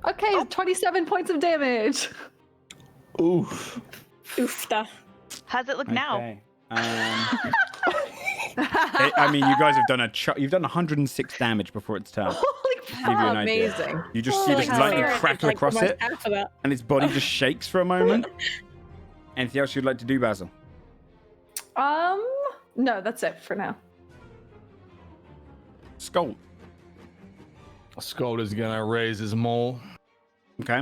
[SPEAKER 6] Okay, 27 points of damage.
[SPEAKER 8] Oof.
[SPEAKER 4] Oofta.
[SPEAKER 5] How's it look now?
[SPEAKER 1] Okay. I mean, you guys have done you've done 106 damage before its turn.
[SPEAKER 6] Holy
[SPEAKER 1] Give you an idea.
[SPEAKER 2] Amazing.
[SPEAKER 1] You just see this
[SPEAKER 6] Holy
[SPEAKER 1] lightning
[SPEAKER 6] cow.
[SPEAKER 1] crackle across it,
[SPEAKER 4] Half of that.
[SPEAKER 1] and its body just shakes for a moment. Anything else you'd like to do, Basil?
[SPEAKER 6] No, that's it for now.
[SPEAKER 1] Skull.
[SPEAKER 3] Scold is gonna raise his maul,
[SPEAKER 1] Okay.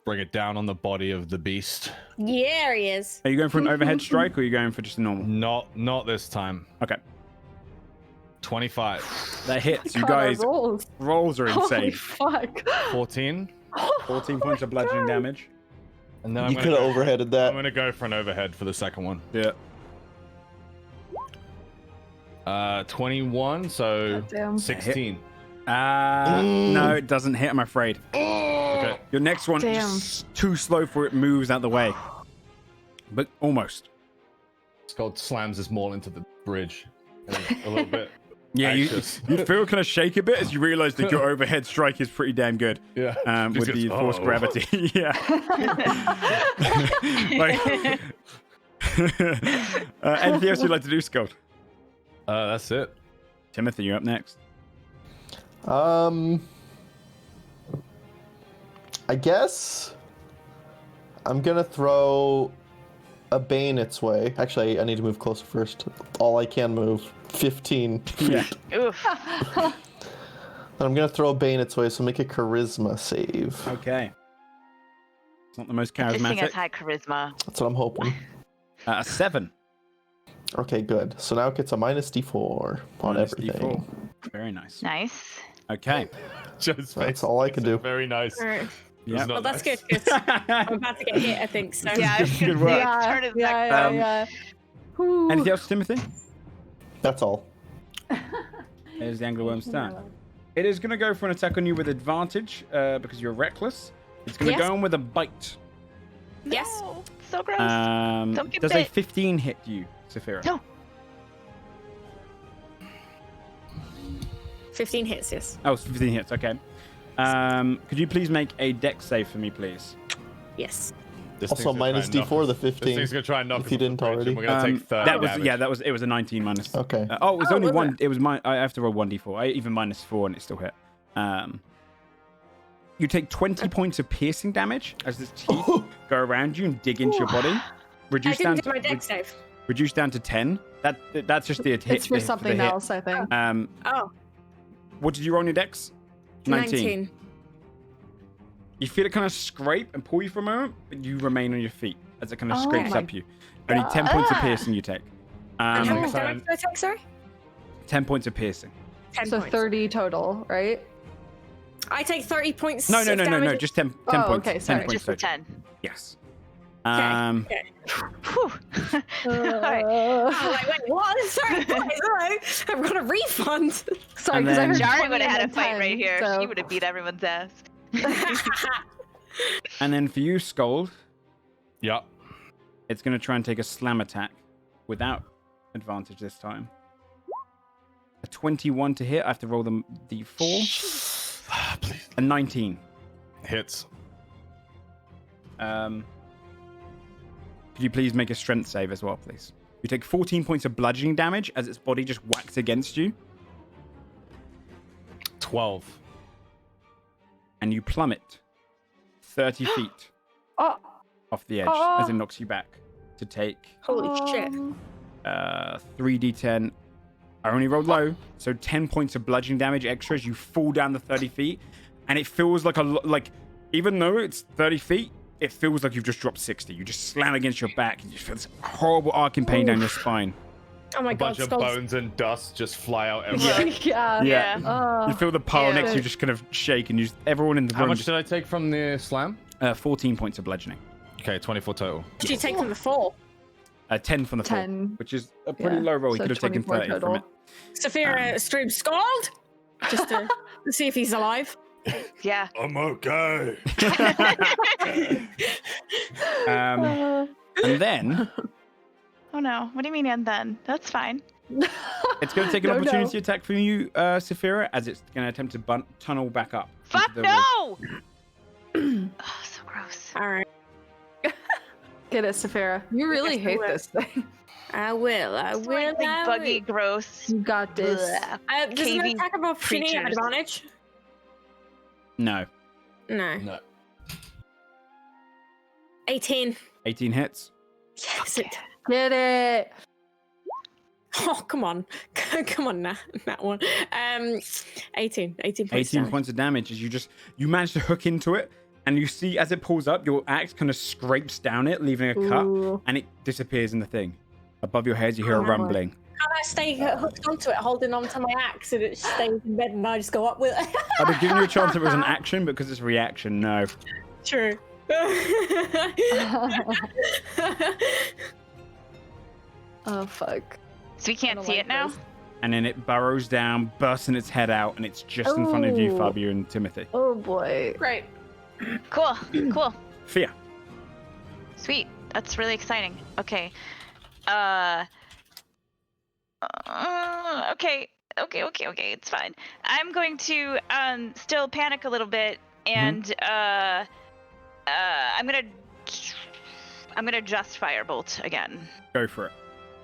[SPEAKER 3] bring it down on the body of the beast.
[SPEAKER 4] Yeah, he is.
[SPEAKER 1] Are you going for an overhead strike, or are you going for just a normal?
[SPEAKER 3] Not this time.
[SPEAKER 1] Okay.
[SPEAKER 3] 25.
[SPEAKER 1] That hits. You
[SPEAKER 6] God, our
[SPEAKER 1] guys,
[SPEAKER 6] rolls.
[SPEAKER 1] rolls are
[SPEAKER 6] Holy
[SPEAKER 1] insane.
[SPEAKER 6] fuck.
[SPEAKER 3] 14.
[SPEAKER 1] 14 points of bludgeoning damage.
[SPEAKER 3] And then
[SPEAKER 8] You could have overheaded
[SPEAKER 3] I'm
[SPEAKER 8] that.
[SPEAKER 3] gonna go for an overhead for the second one.
[SPEAKER 1] Yeah.
[SPEAKER 3] 21, so
[SPEAKER 6] Goddamn.
[SPEAKER 3] 16.
[SPEAKER 1] No, it doesn't hit, I'm afraid.
[SPEAKER 3] Okay.
[SPEAKER 1] Your next one
[SPEAKER 6] Damn.
[SPEAKER 1] just too slow for it moves out the way. But almost.
[SPEAKER 3] Scold slams his maul into the bridge. A little bit.
[SPEAKER 1] Yeah, you
[SPEAKER 3] Anxious.
[SPEAKER 1] feel kind of shake a bit as you realize that your overhead strike is pretty damn good.
[SPEAKER 3] Yeah.
[SPEAKER 1] With
[SPEAKER 3] Just
[SPEAKER 1] the
[SPEAKER 3] goes,
[SPEAKER 1] force
[SPEAKER 3] "Oh."
[SPEAKER 1] gravity. Yeah. Like- anything else you'd like to do, Scott?
[SPEAKER 3] That's it.
[SPEAKER 1] Timothy, you're up next.
[SPEAKER 8] I guess I'm gonna throw a bane its way. Actually, I need to move closer first. All I can move, 15 feet.
[SPEAKER 1] Yeah.
[SPEAKER 5] Oof.
[SPEAKER 8] And I'm gonna throw a bane its way, so make a charisma save.
[SPEAKER 1] Okay. It's not the most
[SPEAKER 5] This thing has
[SPEAKER 1] charismatic.
[SPEAKER 5] high charisma.
[SPEAKER 8] That's what I'm hoping.
[SPEAKER 1] A 7.
[SPEAKER 8] Okay, good. So now it gets a minus D4 on
[SPEAKER 1] Minus
[SPEAKER 8] everything.
[SPEAKER 1] D4. Very nice.
[SPEAKER 5] Nice.
[SPEAKER 1] Okay.
[SPEAKER 3] Joe's
[SPEAKER 8] That's
[SPEAKER 3] face.
[SPEAKER 8] all I can do.
[SPEAKER 3] Very nice.
[SPEAKER 4] Alright.
[SPEAKER 1] Yeah.
[SPEAKER 4] Well, that's good, 'cause I'm about to get hit, I think, so.
[SPEAKER 5] Yeah, I was
[SPEAKER 1] Good
[SPEAKER 5] gonna
[SPEAKER 1] work.
[SPEAKER 5] say, turn his neck.
[SPEAKER 6] Yeah. Whew.
[SPEAKER 1] Anything else, Timothy?
[SPEAKER 8] That's all.
[SPEAKER 1] There's the anglerworm's turn. It is going to go for an attack on you with advantage because you're reckless. It's going to
[SPEAKER 4] Yes.
[SPEAKER 1] go on with a bite.
[SPEAKER 4] Yes.
[SPEAKER 5] No, so gross. Don't get
[SPEAKER 1] Does a
[SPEAKER 5] bit.
[SPEAKER 1] 15 hit you, Saphira?
[SPEAKER 5] No.
[SPEAKER 4] 15 hits, yes.
[SPEAKER 1] Oh, 15 hits. Okay. Could you please make a dex save for me, please?
[SPEAKER 4] Yes.
[SPEAKER 3] This
[SPEAKER 8] Also
[SPEAKER 3] thing's gonna
[SPEAKER 8] minus
[SPEAKER 3] try and knock
[SPEAKER 8] D4,
[SPEAKER 3] us-
[SPEAKER 8] the
[SPEAKER 3] This
[SPEAKER 8] 15.
[SPEAKER 3] thing's gonna try and knock
[SPEAKER 8] If
[SPEAKER 3] us
[SPEAKER 8] you
[SPEAKER 3] off the
[SPEAKER 8] didn't
[SPEAKER 3] bridge, and
[SPEAKER 8] already.
[SPEAKER 3] We're gonna take 30
[SPEAKER 1] that was
[SPEAKER 3] damage.
[SPEAKER 1] it was a 19 minus.
[SPEAKER 8] Okay.
[SPEAKER 1] It was
[SPEAKER 4] Oh,
[SPEAKER 1] only
[SPEAKER 4] was
[SPEAKER 1] one.
[SPEAKER 4] it?
[SPEAKER 1] It was my. I have to roll 1d4. I even minus 4 and it still hit. You take 20 points of piercing damage as its teeth go around you and dig into your body.
[SPEAKER 4] I
[SPEAKER 1] Reduce down
[SPEAKER 4] didn't do my
[SPEAKER 1] to
[SPEAKER 4] dex save.
[SPEAKER 1] reduce down to 10. That's just the hit.
[SPEAKER 6] It's for
[SPEAKER 1] the
[SPEAKER 6] something
[SPEAKER 1] hit.
[SPEAKER 6] else, I think.
[SPEAKER 4] Oh,
[SPEAKER 1] What did you roll on your dex?
[SPEAKER 4] 19.
[SPEAKER 1] You feel it kind of scrape and pull you for a moment, but you remain on your feet as it kind of
[SPEAKER 6] Oh
[SPEAKER 1] scrapes
[SPEAKER 6] my
[SPEAKER 1] up you. Only 10 points of
[SPEAKER 5] Ah.
[SPEAKER 1] piercing you take.
[SPEAKER 4] And how
[SPEAKER 3] Okay.
[SPEAKER 4] much damage do I take, sorry?
[SPEAKER 1] 10 points of piercing.
[SPEAKER 4] 10
[SPEAKER 6] So
[SPEAKER 4] points.
[SPEAKER 6] 30 total, right?
[SPEAKER 4] I take 30 points.
[SPEAKER 1] No,
[SPEAKER 4] of
[SPEAKER 1] no,
[SPEAKER 4] damage.
[SPEAKER 1] just 10
[SPEAKER 6] Oh,
[SPEAKER 1] points.
[SPEAKER 6] okay,
[SPEAKER 1] 10
[SPEAKER 6] sorry.
[SPEAKER 1] points
[SPEAKER 5] Just the
[SPEAKER 1] total.
[SPEAKER 5] 10.
[SPEAKER 1] Yes.
[SPEAKER 4] Okay.
[SPEAKER 5] Whew. Alright.
[SPEAKER 4] Oh, like, wait, what? Sorry, guys, I've got a refund.
[SPEAKER 6] Sorry,
[SPEAKER 1] And
[SPEAKER 6] because I
[SPEAKER 1] then-
[SPEAKER 6] heard
[SPEAKER 5] Jari
[SPEAKER 6] 20
[SPEAKER 5] would have had a
[SPEAKER 6] and
[SPEAKER 5] fight
[SPEAKER 6] 10,
[SPEAKER 5] right here.
[SPEAKER 6] so-
[SPEAKER 5] She would have beat everyone's ass.
[SPEAKER 1] And then for you, Scold,
[SPEAKER 3] Yep.
[SPEAKER 1] it's going to try and take a slam attack without advantage this time. A 21 to hit. I have to roll the d4.
[SPEAKER 3] Please.
[SPEAKER 1] A 19.
[SPEAKER 3] Hits.
[SPEAKER 1] Could you please make a strength save as well, please? You take 14 points of bludgeoning damage as its body just whacks against you,
[SPEAKER 3] 12.
[SPEAKER 1] and you plummet 30 feet
[SPEAKER 6] Oh,
[SPEAKER 1] off the edge
[SPEAKER 6] Oh.
[SPEAKER 1] as it knocks you back. to take
[SPEAKER 4] Holy shit.
[SPEAKER 1] 3d10. I only rolled low, so 10 points of bludgeoning damage extra as you fall down the 30 feet. And it feels like even though it's 30 feet, it feels like you've just dropped 60. You just slam against your back and you feel this horrible arcing pain down your spine.
[SPEAKER 4] Oh my
[SPEAKER 3] A
[SPEAKER 4] god,
[SPEAKER 3] bunch of
[SPEAKER 4] skulls.
[SPEAKER 3] bones and dust just fly out everywhere.
[SPEAKER 6] Yeah.
[SPEAKER 5] Yeah.
[SPEAKER 1] You feel the pile next to you
[SPEAKER 6] Yeah.
[SPEAKER 1] just kind of shake, and everyone in the
[SPEAKER 3] How
[SPEAKER 1] room
[SPEAKER 3] much did I take from the slam?
[SPEAKER 1] 14 points of bludgeoning.
[SPEAKER 3] Okay, 24 total.
[SPEAKER 4] Did you take from the fall?
[SPEAKER 1] 10 from the fall,
[SPEAKER 6] 10.
[SPEAKER 1] which is a pretty
[SPEAKER 6] Yeah,
[SPEAKER 1] low roll. He
[SPEAKER 6] so
[SPEAKER 1] could have taken
[SPEAKER 6] 24
[SPEAKER 1] 30 from it.
[SPEAKER 4] Saphira screams scald! Just to see if he's alive.
[SPEAKER 5] Yeah.
[SPEAKER 9] I'm okay.
[SPEAKER 1] And then
[SPEAKER 5] Oh no. What do you mean and then? That's fine.
[SPEAKER 1] it's going to take an
[SPEAKER 6] No, no.
[SPEAKER 1] opportunity attack from you, Saphira, as it's going to attempt to tunnel back up. into
[SPEAKER 5] Fuck
[SPEAKER 1] the
[SPEAKER 5] no!
[SPEAKER 1] wall.
[SPEAKER 5] Oh, so gross.
[SPEAKER 4] All right.
[SPEAKER 6] Get it, Saphira.
[SPEAKER 2] You really
[SPEAKER 4] Yes, I
[SPEAKER 2] hate
[SPEAKER 4] will.
[SPEAKER 2] this thing.
[SPEAKER 4] I will. I will.
[SPEAKER 5] Slightly
[SPEAKER 4] I
[SPEAKER 5] buggy,
[SPEAKER 4] will.
[SPEAKER 5] gross.
[SPEAKER 6] You got this.
[SPEAKER 5] Blech.
[SPEAKER 4] Does an
[SPEAKER 5] cavey
[SPEAKER 4] attack of opportunity have
[SPEAKER 5] creatures.
[SPEAKER 4] advantage?
[SPEAKER 1] No.
[SPEAKER 4] No.
[SPEAKER 3] No.
[SPEAKER 4] 18.
[SPEAKER 1] 18 hits.
[SPEAKER 4] Yes, it.
[SPEAKER 6] Get it.
[SPEAKER 4] Oh, come on. Come on, that one. 18. 18 points.
[SPEAKER 1] 18
[SPEAKER 4] down.
[SPEAKER 1] points of damage as you manage to hook into it, and you see as it pulls up, your axe kind of scrapes down it, leaving a cut,
[SPEAKER 6] Ooh.
[SPEAKER 1] and it disappears in the thing. Above your heads, you hear a
[SPEAKER 4] Oh, my
[SPEAKER 1] rumbling.
[SPEAKER 4] Can I stay hooked onto it, holding onto my axe, and it stays in bed, and I just go up with it?
[SPEAKER 1] I'd have given you a chance if it was an action, but because it's reaction, no.
[SPEAKER 4] True.
[SPEAKER 6] Oh, fuck.
[SPEAKER 5] So we can't
[SPEAKER 6] don't
[SPEAKER 5] see
[SPEAKER 6] like
[SPEAKER 5] it now?
[SPEAKER 6] this.
[SPEAKER 1] And then it burrows down, bursting its head out, and it's just in front of you,
[SPEAKER 6] Oh.
[SPEAKER 1] Fabio and Timothy.
[SPEAKER 6] Oh, boy.
[SPEAKER 2] Great.
[SPEAKER 5] Cool. Cool.
[SPEAKER 1] Fear.
[SPEAKER 5] Sweet. That's really exciting. Okay. Okay. It's fine. I'm going to still panic a little bit, and I'm gonna just firebolt again.
[SPEAKER 1] Go for it.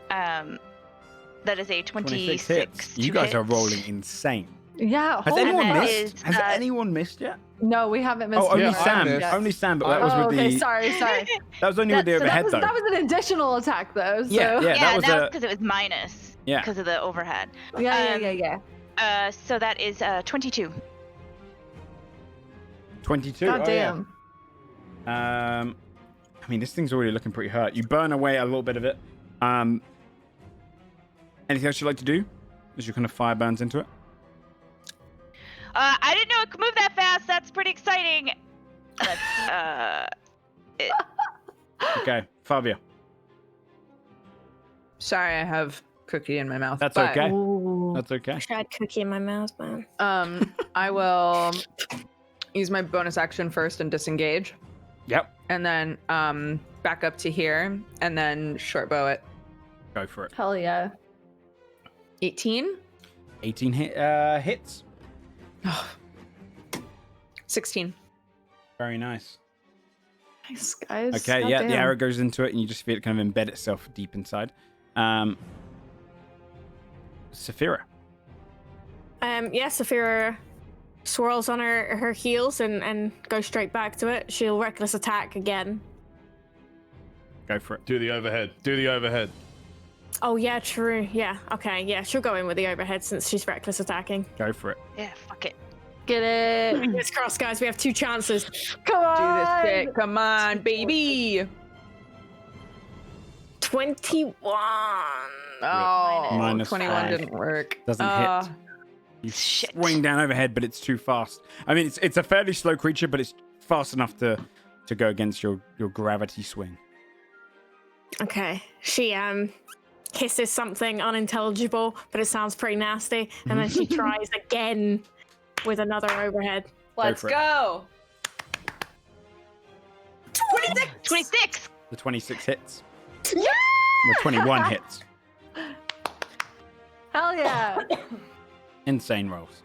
[SPEAKER 5] That is a 26
[SPEAKER 1] hits. You
[SPEAKER 5] to
[SPEAKER 1] guys are
[SPEAKER 5] hit.
[SPEAKER 1] rolling insane.
[SPEAKER 6] Yeah.
[SPEAKER 1] Has
[SPEAKER 6] holy
[SPEAKER 1] anyone
[SPEAKER 5] that
[SPEAKER 6] fuck.
[SPEAKER 1] missed?
[SPEAKER 5] is,
[SPEAKER 1] Has
[SPEAKER 5] uh,
[SPEAKER 1] anyone missed yet?
[SPEAKER 6] No, we haven't missed
[SPEAKER 1] Oh, only
[SPEAKER 3] Yeah,
[SPEAKER 6] it.
[SPEAKER 3] I
[SPEAKER 1] Sam.
[SPEAKER 3] missed.
[SPEAKER 1] Only Sam, but that was
[SPEAKER 6] Oh,
[SPEAKER 1] with
[SPEAKER 6] okay,
[SPEAKER 1] the.
[SPEAKER 6] sorry.
[SPEAKER 1] That was only with the
[SPEAKER 6] So
[SPEAKER 1] overhead,
[SPEAKER 6] that
[SPEAKER 1] though.
[SPEAKER 6] was an additional attack, though. So.
[SPEAKER 1] Yeah,
[SPEAKER 5] Yeah,
[SPEAKER 1] that was a.
[SPEAKER 5] because it was minus.
[SPEAKER 1] Yeah.
[SPEAKER 5] Because of the overhead.
[SPEAKER 6] Yeah.
[SPEAKER 5] So that is 22.
[SPEAKER 1] 22.
[SPEAKER 6] God
[SPEAKER 1] oh, yeah.
[SPEAKER 6] damn.
[SPEAKER 1] I mean, this thing's already looking pretty hurt. You burn away a little bit of it. Anything else you'd like to do? As you kind of fire burns into it?
[SPEAKER 5] I didn't know it could move that fast. That's pretty exciting. That's,
[SPEAKER 1] Okay, Fabio.
[SPEAKER 2] Sorry, I have cookie in my mouth.
[SPEAKER 1] That's
[SPEAKER 2] but,
[SPEAKER 1] okay.
[SPEAKER 6] Ooh.
[SPEAKER 1] That's okay.
[SPEAKER 4] I had cookie in my mouth, man.
[SPEAKER 2] I will use my bonus action first and disengage,
[SPEAKER 1] Yep.
[SPEAKER 2] and then back up to here, and then short bow it.
[SPEAKER 1] Go for it.
[SPEAKER 6] Hell yeah.
[SPEAKER 2] 18,
[SPEAKER 1] 18 hits.
[SPEAKER 2] 16.
[SPEAKER 1] Very nice.
[SPEAKER 6] Nice, guys.
[SPEAKER 1] Okay,
[SPEAKER 6] God
[SPEAKER 1] yeah, the
[SPEAKER 6] damn.
[SPEAKER 1] arrow goes into it, and you just feel it kind of embed itself deep inside. Saphira.
[SPEAKER 4] Yeah, Saphira swirls on her heels and goes straight back to it. She'll reckless attack again.
[SPEAKER 1] Go for it.
[SPEAKER 3] Do the overhead. Do the overhead.
[SPEAKER 4] Oh, yeah, true. Yeah, okay, yeah, she'll go in with the overhead since she's reckless attacking.
[SPEAKER 1] Go for it.
[SPEAKER 5] yeah, fuck it.
[SPEAKER 6] Get it.
[SPEAKER 4] Fingers crossed, guys, we have 2 chances.
[SPEAKER 6] Come
[SPEAKER 2] Do
[SPEAKER 6] on.
[SPEAKER 2] this shit. Come on, baby.
[SPEAKER 4] 21.
[SPEAKER 2] Oh,
[SPEAKER 1] Minus
[SPEAKER 2] 21
[SPEAKER 1] 5.
[SPEAKER 2] didn't work.
[SPEAKER 1] Doesn't hit. You
[SPEAKER 5] Shit.
[SPEAKER 1] swing down overhead, but it's too fast. I mean, it's a fairly slow creature, but it's fast enough to go against your gravity swing.
[SPEAKER 4] Okay, she hisses something unintelligible, but it sounds pretty nasty, and then she tries again with another overhead.
[SPEAKER 2] Let's
[SPEAKER 1] for it.
[SPEAKER 2] go.
[SPEAKER 5] 26.
[SPEAKER 1] The 26 hits.
[SPEAKER 4] Yeah!
[SPEAKER 1] The 21 hits.
[SPEAKER 6] Hell yeah.
[SPEAKER 1] Insane rolls.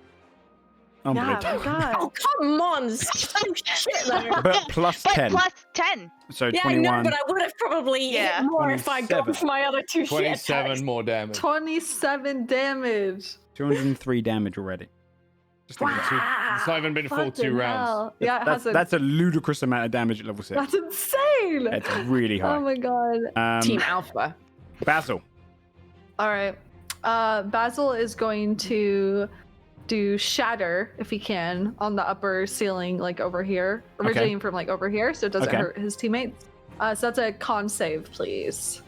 [SPEAKER 6] Yeah,
[SPEAKER 1] Unbelievable.
[SPEAKER 6] my God.
[SPEAKER 4] Oh, come on! Some shit there.
[SPEAKER 1] But plus
[SPEAKER 5] But
[SPEAKER 1] 10.
[SPEAKER 5] plus 10.
[SPEAKER 1] So
[SPEAKER 4] Yeah, I
[SPEAKER 1] 21.
[SPEAKER 4] know, but I would have probably
[SPEAKER 5] Yeah.
[SPEAKER 4] hit more if I got
[SPEAKER 1] 27.
[SPEAKER 4] my other 2 shit
[SPEAKER 3] 27
[SPEAKER 4] attacks.
[SPEAKER 3] more damage.
[SPEAKER 6] 27 damage.
[SPEAKER 1] 203 damage already. Just think of it.
[SPEAKER 3] It's not even been full 2
[SPEAKER 6] Fucking
[SPEAKER 3] rounds.
[SPEAKER 6] hell. Yeah, it
[SPEAKER 1] That's,
[SPEAKER 6] hasn't.
[SPEAKER 1] that's a ludicrous amount of damage at level 6.
[SPEAKER 6] That's insane.
[SPEAKER 1] It's really high.
[SPEAKER 6] Oh my god.
[SPEAKER 2] Team Alpha.
[SPEAKER 1] Basil.
[SPEAKER 6] All right. Basil is going to do shatter if he can on the upper ceiling, like over here, originating from like over here, so it doesn't
[SPEAKER 1] Okay.
[SPEAKER 6] hurt his teammates. So that's a con save, please.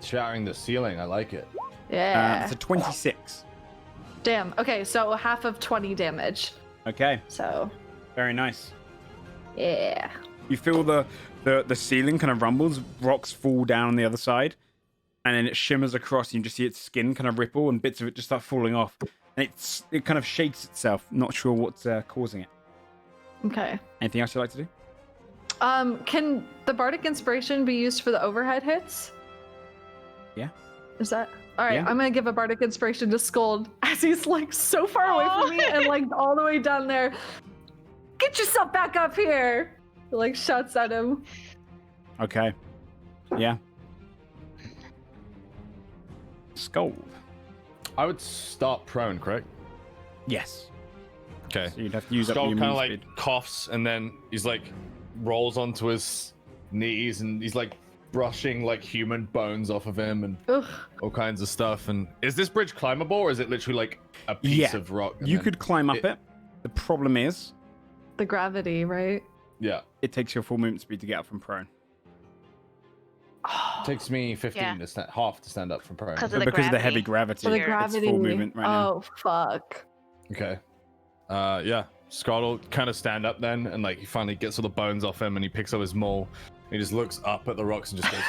[SPEAKER 3] Shattering the ceiling. I like it.
[SPEAKER 6] Yeah.
[SPEAKER 1] It's a 26.
[SPEAKER 6] Damn. Okay, so half of 20 damage.
[SPEAKER 1] Okay,
[SPEAKER 6] So
[SPEAKER 1] very nice.
[SPEAKER 6] yeah.
[SPEAKER 1] You feel the ceiling kind of rumbles, rocks fall down on the other side, and then it shimmers across, and you just see its skin kind of ripple, and bits of it just start falling off. And it kind of shakes itself, not sure what's causing it.
[SPEAKER 6] Okay.
[SPEAKER 1] Anything else you'd like to do?
[SPEAKER 6] Can the bardic inspiration be used for the overhead hits?
[SPEAKER 1] Yeah.
[SPEAKER 6] Is that all right?
[SPEAKER 1] Yeah.
[SPEAKER 6] I'm gonna give a bardic inspiration to Scold as he's like so far away from me and like all the way down there. Get yourself back up here! He, like shouts at him.
[SPEAKER 1] Okay. Yeah. Scold.
[SPEAKER 3] I would start prone, correct?
[SPEAKER 1] Yes.
[SPEAKER 3] Okay.
[SPEAKER 1] So you'd have to use up
[SPEAKER 3] Skull
[SPEAKER 1] your
[SPEAKER 3] kind of
[SPEAKER 1] move
[SPEAKER 3] like
[SPEAKER 1] speed.
[SPEAKER 3] coughs and then he's like rolls onto his knees and he's like brushing like human bones off of him and
[SPEAKER 6] Ugh.
[SPEAKER 3] all kinds of stuff. And is this bridge climbable or is it literally like a piece
[SPEAKER 1] Yeah.
[SPEAKER 3] of rock? and
[SPEAKER 1] You
[SPEAKER 3] then-
[SPEAKER 1] could climb up it. The problem is,
[SPEAKER 6] The gravity, right?
[SPEAKER 3] Yeah.
[SPEAKER 1] it takes your full movement speed to get up from prone.
[SPEAKER 3] Takes me 15
[SPEAKER 5] Yeah.
[SPEAKER 3] to half to stand up from prone.
[SPEAKER 5] Because
[SPEAKER 1] But
[SPEAKER 5] of the
[SPEAKER 1] because of the heavy
[SPEAKER 5] gravity.
[SPEAKER 1] gravity,
[SPEAKER 6] So the
[SPEAKER 5] It's
[SPEAKER 6] gravity.
[SPEAKER 1] it's full movement right now.
[SPEAKER 6] Oh fuck.
[SPEAKER 3] Okay. Yeah. Scott will kind of stand up then, and like he finally gets all the bones off him, and he picks up his maul. And he just looks up at the rocks and just goes.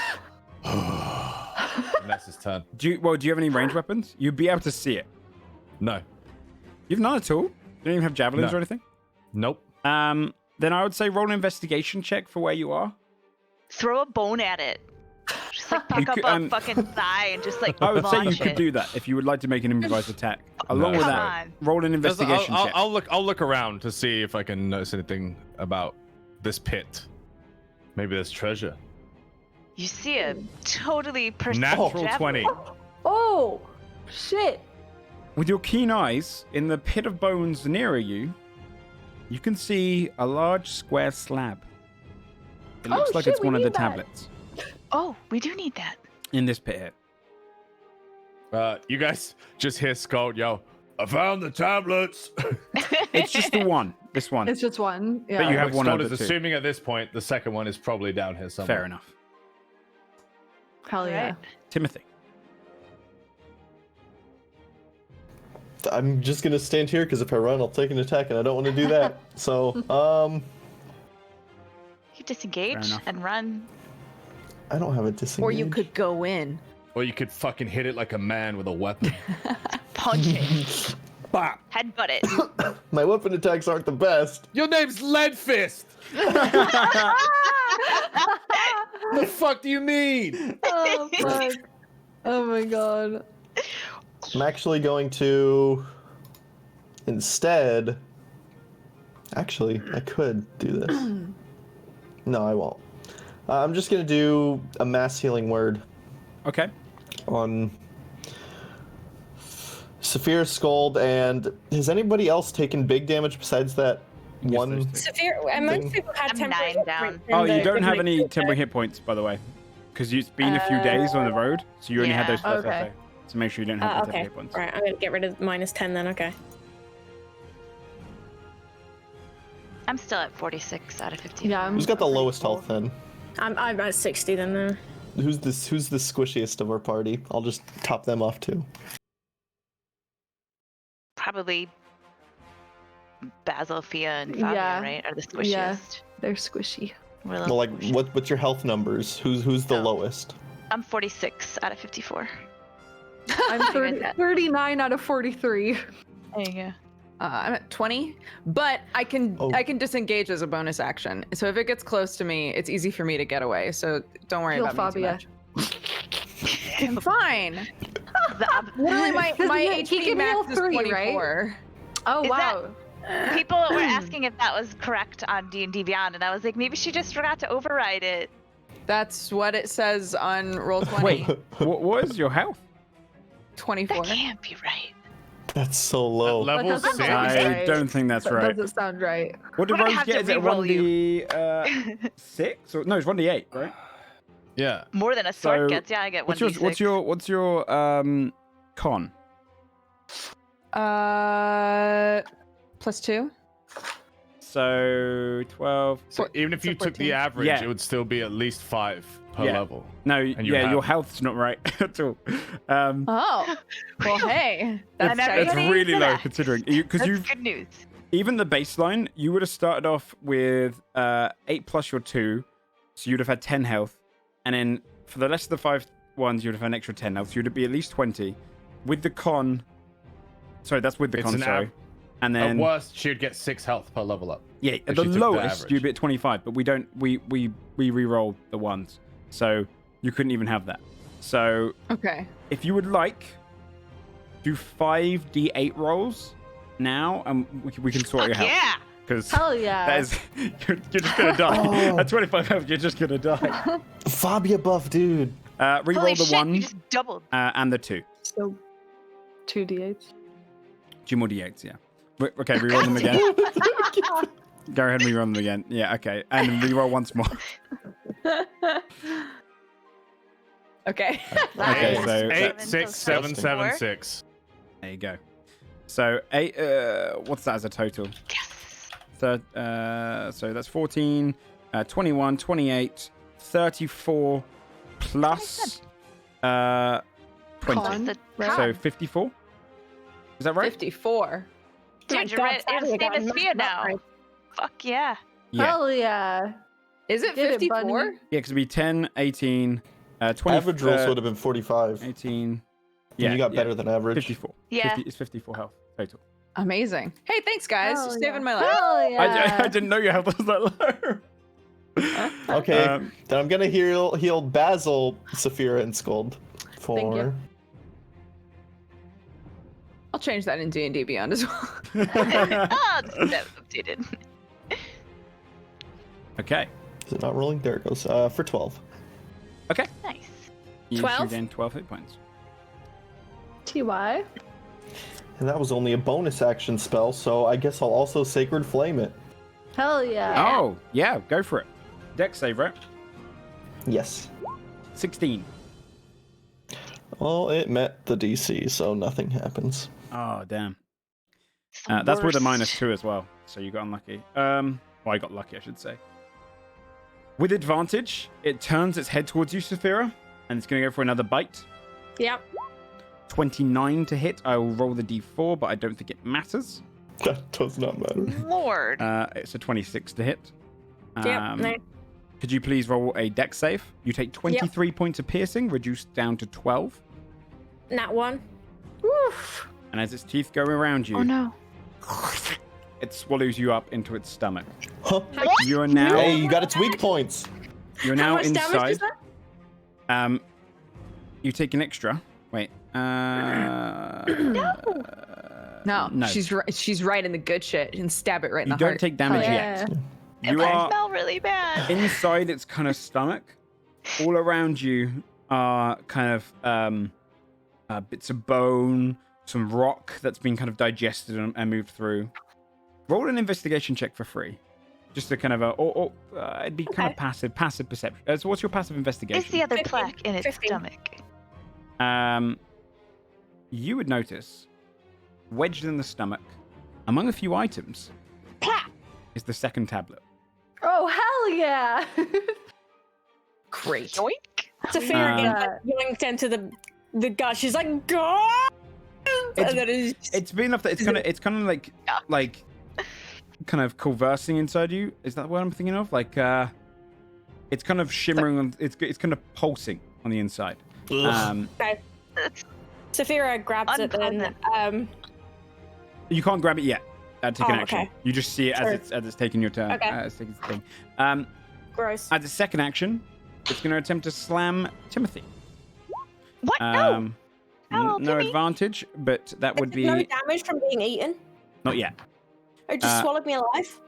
[SPEAKER 3] And that's his turn.
[SPEAKER 1] Do you have any ranged weapons? You'd be able to see it.
[SPEAKER 3] No.
[SPEAKER 1] You've none at all. You don't even have javelins
[SPEAKER 3] No.
[SPEAKER 1] or anything.
[SPEAKER 3] Nope.
[SPEAKER 1] Then I would say roll an investigation check for where you are.
[SPEAKER 5] Throw a bone at it. Just like pick
[SPEAKER 1] You
[SPEAKER 5] up
[SPEAKER 1] could,
[SPEAKER 5] a fucking thigh and just like
[SPEAKER 1] I would say you
[SPEAKER 5] launch
[SPEAKER 1] could
[SPEAKER 5] it.
[SPEAKER 1] do that if you would like to make an improvised attack. Along with
[SPEAKER 5] Come
[SPEAKER 1] that,
[SPEAKER 5] on.
[SPEAKER 1] roll an investigation check.
[SPEAKER 3] I'll look around to see if I can notice anything about this pit. Maybe there's treasure.
[SPEAKER 5] You see a totally pristine
[SPEAKER 3] Natural
[SPEAKER 5] javelin.
[SPEAKER 3] 20.
[SPEAKER 6] Oh shit.
[SPEAKER 1] With your keen eyes, in the pit of bones nearer you, you can see a large square slab. It looks like
[SPEAKER 6] shit,
[SPEAKER 1] it's
[SPEAKER 6] we
[SPEAKER 1] one of the
[SPEAKER 6] need that.
[SPEAKER 1] tablets
[SPEAKER 5] Oh, we do need that.
[SPEAKER 1] in this pit here.
[SPEAKER 3] You guys just hear Skull yell, I found the tablets.
[SPEAKER 1] It's just the one. This one.
[SPEAKER 6] It's just one. Yeah.
[SPEAKER 1] But you have one
[SPEAKER 3] Skull
[SPEAKER 1] other
[SPEAKER 3] is
[SPEAKER 1] two.
[SPEAKER 3] assuming at this point the second one is probably down here somewhere.
[SPEAKER 1] Fair enough.
[SPEAKER 6] Hell yeah.
[SPEAKER 5] Right.
[SPEAKER 1] Timothy.
[SPEAKER 8] I'm just gonna stand here because if I run, I'll take an attack, and I don't want to do that. So,
[SPEAKER 5] You disengage
[SPEAKER 1] Fair enough.
[SPEAKER 5] and run.
[SPEAKER 8] I don't have a disengage.
[SPEAKER 2] Or you could go in.
[SPEAKER 3] Or you could fucking hit it like a man with a weapon.
[SPEAKER 5] Punch it.
[SPEAKER 3] Bop.
[SPEAKER 5] Headbutt it.
[SPEAKER 8] My weapon attacks aren't the best.
[SPEAKER 3] Your name's Leadfist. The fuck do you mean?
[SPEAKER 6] Oh fuck. Oh my god.
[SPEAKER 8] I'm actually going to instead. Actually, I could do this. No, I won't. I'm just gonna do a mass healing word
[SPEAKER 1] Okay.
[SPEAKER 8] on Saphir Scold, and has anybody else taken big damage besides that
[SPEAKER 1] Yes,
[SPEAKER 8] one?
[SPEAKER 1] there's two.
[SPEAKER 4] Severe. Most people had
[SPEAKER 5] I'm
[SPEAKER 4] temporary
[SPEAKER 5] 9
[SPEAKER 4] hit
[SPEAKER 5] down.
[SPEAKER 4] points in
[SPEAKER 1] Oh, you
[SPEAKER 4] the
[SPEAKER 1] don't have
[SPEAKER 4] regular
[SPEAKER 1] any
[SPEAKER 4] hit
[SPEAKER 1] temporary
[SPEAKER 4] die.
[SPEAKER 1] hit points, by the way, because it's been a few days on the road, so you only had
[SPEAKER 5] Yeah.
[SPEAKER 1] those first
[SPEAKER 6] Okay.
[SPEAKER 1] half day. So make sure you don't have the temporary
[SPEAKER 4] Okay.
[SPEAKER 1] hit points.
[SPEAKER 4] Right. I'm gonna get rid of -10 then. Okay.
[SPEAKER 5] I'm still at 46 out of 50.
[SPEAKER 6] Yeah.
[SPEAKER 8] Who's got the lowest health then?
[SPEAKER 4] I'm at 60 then.
[SPEAKER 8] Who's the squishiest of our party? I'll just top them off too.
[SPEAKER 5] Probably Basil, Fia, and Fabia,
[SPEAKER 6] Yeah.
[SPEAKER 5] right? Are the
[SPEAKER 6] Yeah.
[SPEAKER 5] squishiest.
[SPEAKER 6] They're squishy.
[SPEAKER 5] We're a
[SPEAKER 8] Well,
[SPEAKER 5] little
[SPEAKER 8] like,
[SPEAKER 5] squishy.
[SPEAKER 8] what's your health numbers? Who's the
[SPEAKER 5] Oh.
[SPEAKER 8] lowest?
[SPEAKER 5] I'm 46 out of 54.
[SPEAKER 6] I'm
[SPEAKER 5] I get that.
[SPEAKER 6] 39 out of 43.
[SPEAKER 5] There you go.
[SPEAKER 2] I'm at 20, but I can
[SPEAKER 8] Oh.
[SPEAKER 2] disengage as a bonus action. So if it gets close to me, it's easy for me to get away. So don't worry
[SPEAKER 6] Heal
[SPEAKER 2] about me
[SPEAKER 6] Fabia.
[SPEAKER 2] too much. I'm fine.
[SPEAKER 5] The
[SPEAKER 2] Literally, my
[SPEAKER 6] He
[SPEAKER 2] HP
[SPEAKER 6] can
[SPEAKER 2] max
[SPEAKER 6] heal
[SPEAKER 2] is
[SPEAKER 6] 3,
[SPEAKER 2] 24.
[SPEAKER 6] Oh
[SPEAKER 5] Is that-
[SPEAKER 6] wow.
[SPEAKER 5] people were asking if that was correct on D&D Beyond, and I was like, maybe she just forgot to override it.
[SPEAKER 2] That's what it says on roll 20.
[SPEAKER 1] Wait, what is your health?
[SPEAKER 2] 24.
[SPEAKER 5] That can't be right.
[SPEAKER 8] That's so low.
[SPEAKER 3] Level
[SPEAKER 6] doesn't
[SPEAKER 3] 6?
[SPEAKER 6] sound
[SPEAKER 1] I
[SPEAKER 6] right.
[SPEAKER 1] don't think that's
[SPEAKER 6] That
[SPEAKER 1] right.
[SPEAKER 6] doesn't sound right.
[SPEAKER 1] What did
[SPEAKER 5] We're gonna
[SPEAKER 1] Rose
[SPEAKER 5] have
[SPEAKER 1] get?
[SPEAKER 5] to
[SPEAKER 1] Is it
[SPEAKER 5] re-roll you.
[SPEAKER 1] 1d6? Or, no, it's 1d8, right?
[SPEAKER 3] Yeah.
[SPEAKER 5] More than a sword
[SPEAKER 1] So,
[SPEAKER 5] gets. Yeah, I get
[SPEAKER 1] What's
[SPEAKER 5] 1d6.
[SPEAKER 1] your con?
[SPEAKER 2] +2.
[SPEAKER 1] So 12.
[SPEAKER 3] So even if you took
[SPEAKER 2] 14.
[SPEAKER 3] the average,
[SPEAKER 1] Yeah.
[SPEAKER 3] it would still be at least 5 per
[SPEAKER 1] Yeah.
[SPEAKER 3] level.
[SPEAKER 1] No,
[SPEAKER 3] And you
[SPEAKER 1] yeah, your
[SPEAKER 3] have-
[SPEAKER 1] health's not right at all.
[SPEAKER 2] Oh, well, hey, that's
[SPEAKER 5] And
[SPEAKER 1] It's
[SPEAKER 5] everybody
[SPEAKER 1] really
[SPEAKER 5] for
[SPEAKER 1] low
[SPEAKER 5] that.
[SPEAKER 1] considering because
[SPEAKER 5] That's
[SPEAKER 1] you've
[SPEAKER 5] good news.
[SPEAKER 1] even the baseline. You would have started off with 8 plus your 2, so you'd have had 10 health, and then for the rest of the 5 ones, you'd have had an extra 10 health. So you'd be at least 20. With the con, sorry, that's with the
[SPEAKER 3] It's
[SPEAKER 1] con.
[SPEAKER 3] an
[SPEAKER 1] Sorry, and
[SPEAKER 3] At
[SPEAKER 1] then
[SPEAKER 3] worst, she'd get 6 health per level up.
[SPEAKER 1] yeah,
[SPEAKER 3] if
[SPEAKER 1] at
[SPEAKER 3] she
[SPEAKER 1] the
[SPEAKER 3] took the
[SPEAKER 1] lowest
[SPEAKER 3] average.
[SPEAKER 1] you'd be at 25, but we don't. We re-roll the ones, so you couldn't even have that. So
[SPEAKER 2] okay.
[SPEAKER 1] if you would like, do 5d8 rolls now, and we can sort your health.
[SPEAKER 5] Yeah.
[SPEAKER 1] Because
[SPEAKER 6] Hell yeah.
[SPEAKER 1] that is you're just gonna die.
[SPEAKER 8] Oh.
[SPEAKER 1] At 25 health, you're just gonna die.
[SPEAKER 8] Fabia buff, dude.
[SPEAKER 1] Re-roll
[SPEAKER 5] Holy
[SPEAKER 1] the
[SPEAKER 5] shit,
[SPEAKER 1] 1
[SPEAKER 5] you just doubled.
[SPEAKER 1] and the 2.
[SPEAKER 6] So 2d8s.
[SPEAKER 1] 2 more d8s, yeah. Okay, re-roll them again. Go ahead and re-roll them again. Yeah, okay. And then re-roll once more.
[SPEAKER 2] Okay.
[SPEAKER 1] Okay,
[SPEAKER 5] Nice.
[SPEAKER 1] so
[SPEAKER 3] 8, 6, 7, 7,
[SPEAKER 5] 4.
[SPEAKER 3] 6.
[SPEAKER 1] there you go. So 8. What's that as a total?
[SPEAKER 5] Yes.
[SPEAKER 1] So that's 14, 21, 28, 34 plus 20.
[SPEAKER 6] Con,
[SPEAKER 5] The
[SPEAKER 6] right?
[SPEAKER 1] So 54. Is that right?
[SPEAKER 2] 54.
[SPEAKER 5] Dude, you're right. It's the same as Fia now. Fuck yeah.
[SPEAKER 1] Yeah.
[SPEAKER 6] Hell yeah.
[SPEAKER 2] Is it
[SPEAKER 6] Get it,
[SPEAKER 2] 54?
[SPEAKER 6] Bunny.
[SPEAKER 1] Yeah, because it'd be 10, 18, 20.
[SPEAKER 8] Average rolls would have been 45.
[SPEAKER 1] 18.
[SPEAKER 8] Yeah, you got
[SPEAKER 1] yeah,
[SPEAKER 8] better than average.
[SPEAKER 1] 54.
[SPEAKER 5] Yeah.
[SPEAKER 1] 50, it's 54 health total.
[SPEAKER 2] Amazing. Hey, thanks, guys.
[SPEAKER 6] Hell
[SPEAKER 2] You're saving
[SPEAKER 6] yeah.
[SPEAKER 2] my life.
[SPEAKER 6] Hell yeah.
[SPEAKER 1] I didn't know your health was that low.
[SPEAKER 8] Okay,
[SPEAKER 1] Um,
[SPEAKER 8] then I'm gonna heal Basil, Saphira, and Scold.
[SPEAKER 6] Thank you.
[SPEAKER 2] I'll change that in D&D Beyond as well.
[SPEAKER 5] Oh, that was updated.
[SPEAKER 1] Okay.
[SPEAKER 8] Is it not rolling? There it goes. For 12.
[SPEAKER 1] Okay.
[SPEAKER 5] Nice.
[SPEAKER 1] You
[SPEAKER 4] 12?
[SPEAKER 1] gain 12 hit points.
[SPEAKER 6] TY.
[SPEAKER 8] And that was only a bonus action spell, so I guess I'll also Sacred Flame it.
[SPEAKER 6] Hell yeah.
[SPEAKER 1] Oh, yeah, go for it. Dex save, right?
[SPEAKER 8] Yes.
[SPEAKER 1] 16.
[SPEAKER 8] Well, it met the DC, so nothing happens.
[SPEAKER 1] Oh, damn.
[SPEAKER 5] It's the
[SPEAKER 1] That's with a
[SPEAKER 5] worst.
[SPEAKER 1] -2 as well, so you got unlucky. Well, I got lucky, I should say. With advantage, it turns its head towards you, Saphira, and it's going to go for another bite.
[SPEAKER 4] Yep.
[SPEAKER 1] 29 to hit. I will roll the d4, but I don't think it matters.
[SPEAKER 8] That does not matter.
[SPEAKER 5] Lord.
[SPEAKER 1] It's a 26 to hit.
[SPEAKER 4] Yep. No.
[SPEAKER 1] Could you please roll a dex save? You take 23 points of piercing, reduced down to 12.
[SPEAKER 4] Nat 1.
[SPEAKER 6] Oof.
[SPEAKER 1] And as its teeth go around you,
[SPEAKER 5] Oh no.
[SPEAKER 1] it swallows you up into its stomach.
[SPEAKER 8] Huh.
[SPEAKER 1] You are now
[SPEAKER 8] Hey, you got its weak points.
[SPEAKER 1] you're
[SPEAKER 4] How
[SPEAKER 1] now
[SPEAKER 4] much damage is
[SPEAKER 1] inside.
[SPEAKER 4] that?
[SPEAKER 1] You take an extra. Wait.
[SPEAKER 2] No,
[SPEAKER 1] No.
[SPEAKER 2] she's right in the good shit and stab it right in
[SPEAKER 1] You
[SPEAKER 2] the
[SPEAKER 1] don't
[SPEAKER 2] heart.
[SPEAKER 1] take damage
[SPEAKER 6] Hell
[SPEAKER 1] yet.
[SPEAKER 6] yeah.
[SPEAKER 1] You
[SPEAKER 5] It might
[SPEAKER 1] are
[SPEAKER 5] smell really bad.
[SPEAKER 1] inside its kind of stomach. All around you are kind of bits of bone, some rock that's been kind of digested and moved through. Roll an investigation check for free. Just to kind of it'd be kind of passive perception. So what's your passive investigation?
[SPEAKER 5] Is the other
[SPEAKER 4] 15.
[SPEAKER 5] plaque in its
[SPEAKER 4] 15.
[SPEAKER 5] stomach?
[SPEAKER 1] You would notice, wedged in the stomach, among a few items, is the second tablet.
[SPEAKER 6] Oh, hell yeah.
[SPEAKER 2] Great.
[SPEAKER 5] Yoink.
[SPEAKER 4] Saphira
[SPEAKER 1] Um,
[SPEAKER 4] gets like, yoinked into the gut. She's like, God!
[SPEAKER 1] It's-
[SPEAKER 4] And then
[SPEAKER 1] It's been enough that it's kind of like kind of conversing inside you. Is that what I'm thinking of? Like it's kind of shimmering on it's kind of pulsing on the inside.
[SPEAKER 4] okay. Saphira grabs it then.
[SPEAKER 1] You can't grab it yet. Take an
[SPEAKER 4] Oh,
[SPEAKER 1] action.
[SPEAKER 4] okay.
[SPEAKER 1] You just see it
[SPEAKER 4] Sure.
[SPEAKER 1] as it's taking your turn.
[SPEAKER 4] Okay.
[SPEAKER 1] It's taking its thing.
[SPEAKER 4] Gross.
[SPEAKER 1] As a second action, it's going to attempt to slam Timothy.
[SPEAKER 5] What? No.
[SPEAKER 1] No
[SPEAKER 5] Timmy.
[SPEAKER 1] advantage, but that would be
[SPEAKER 4] No damage from being eaten.
[SPEAKER 1] not yet.
[SPEAKER 4] It just swallowed me alive.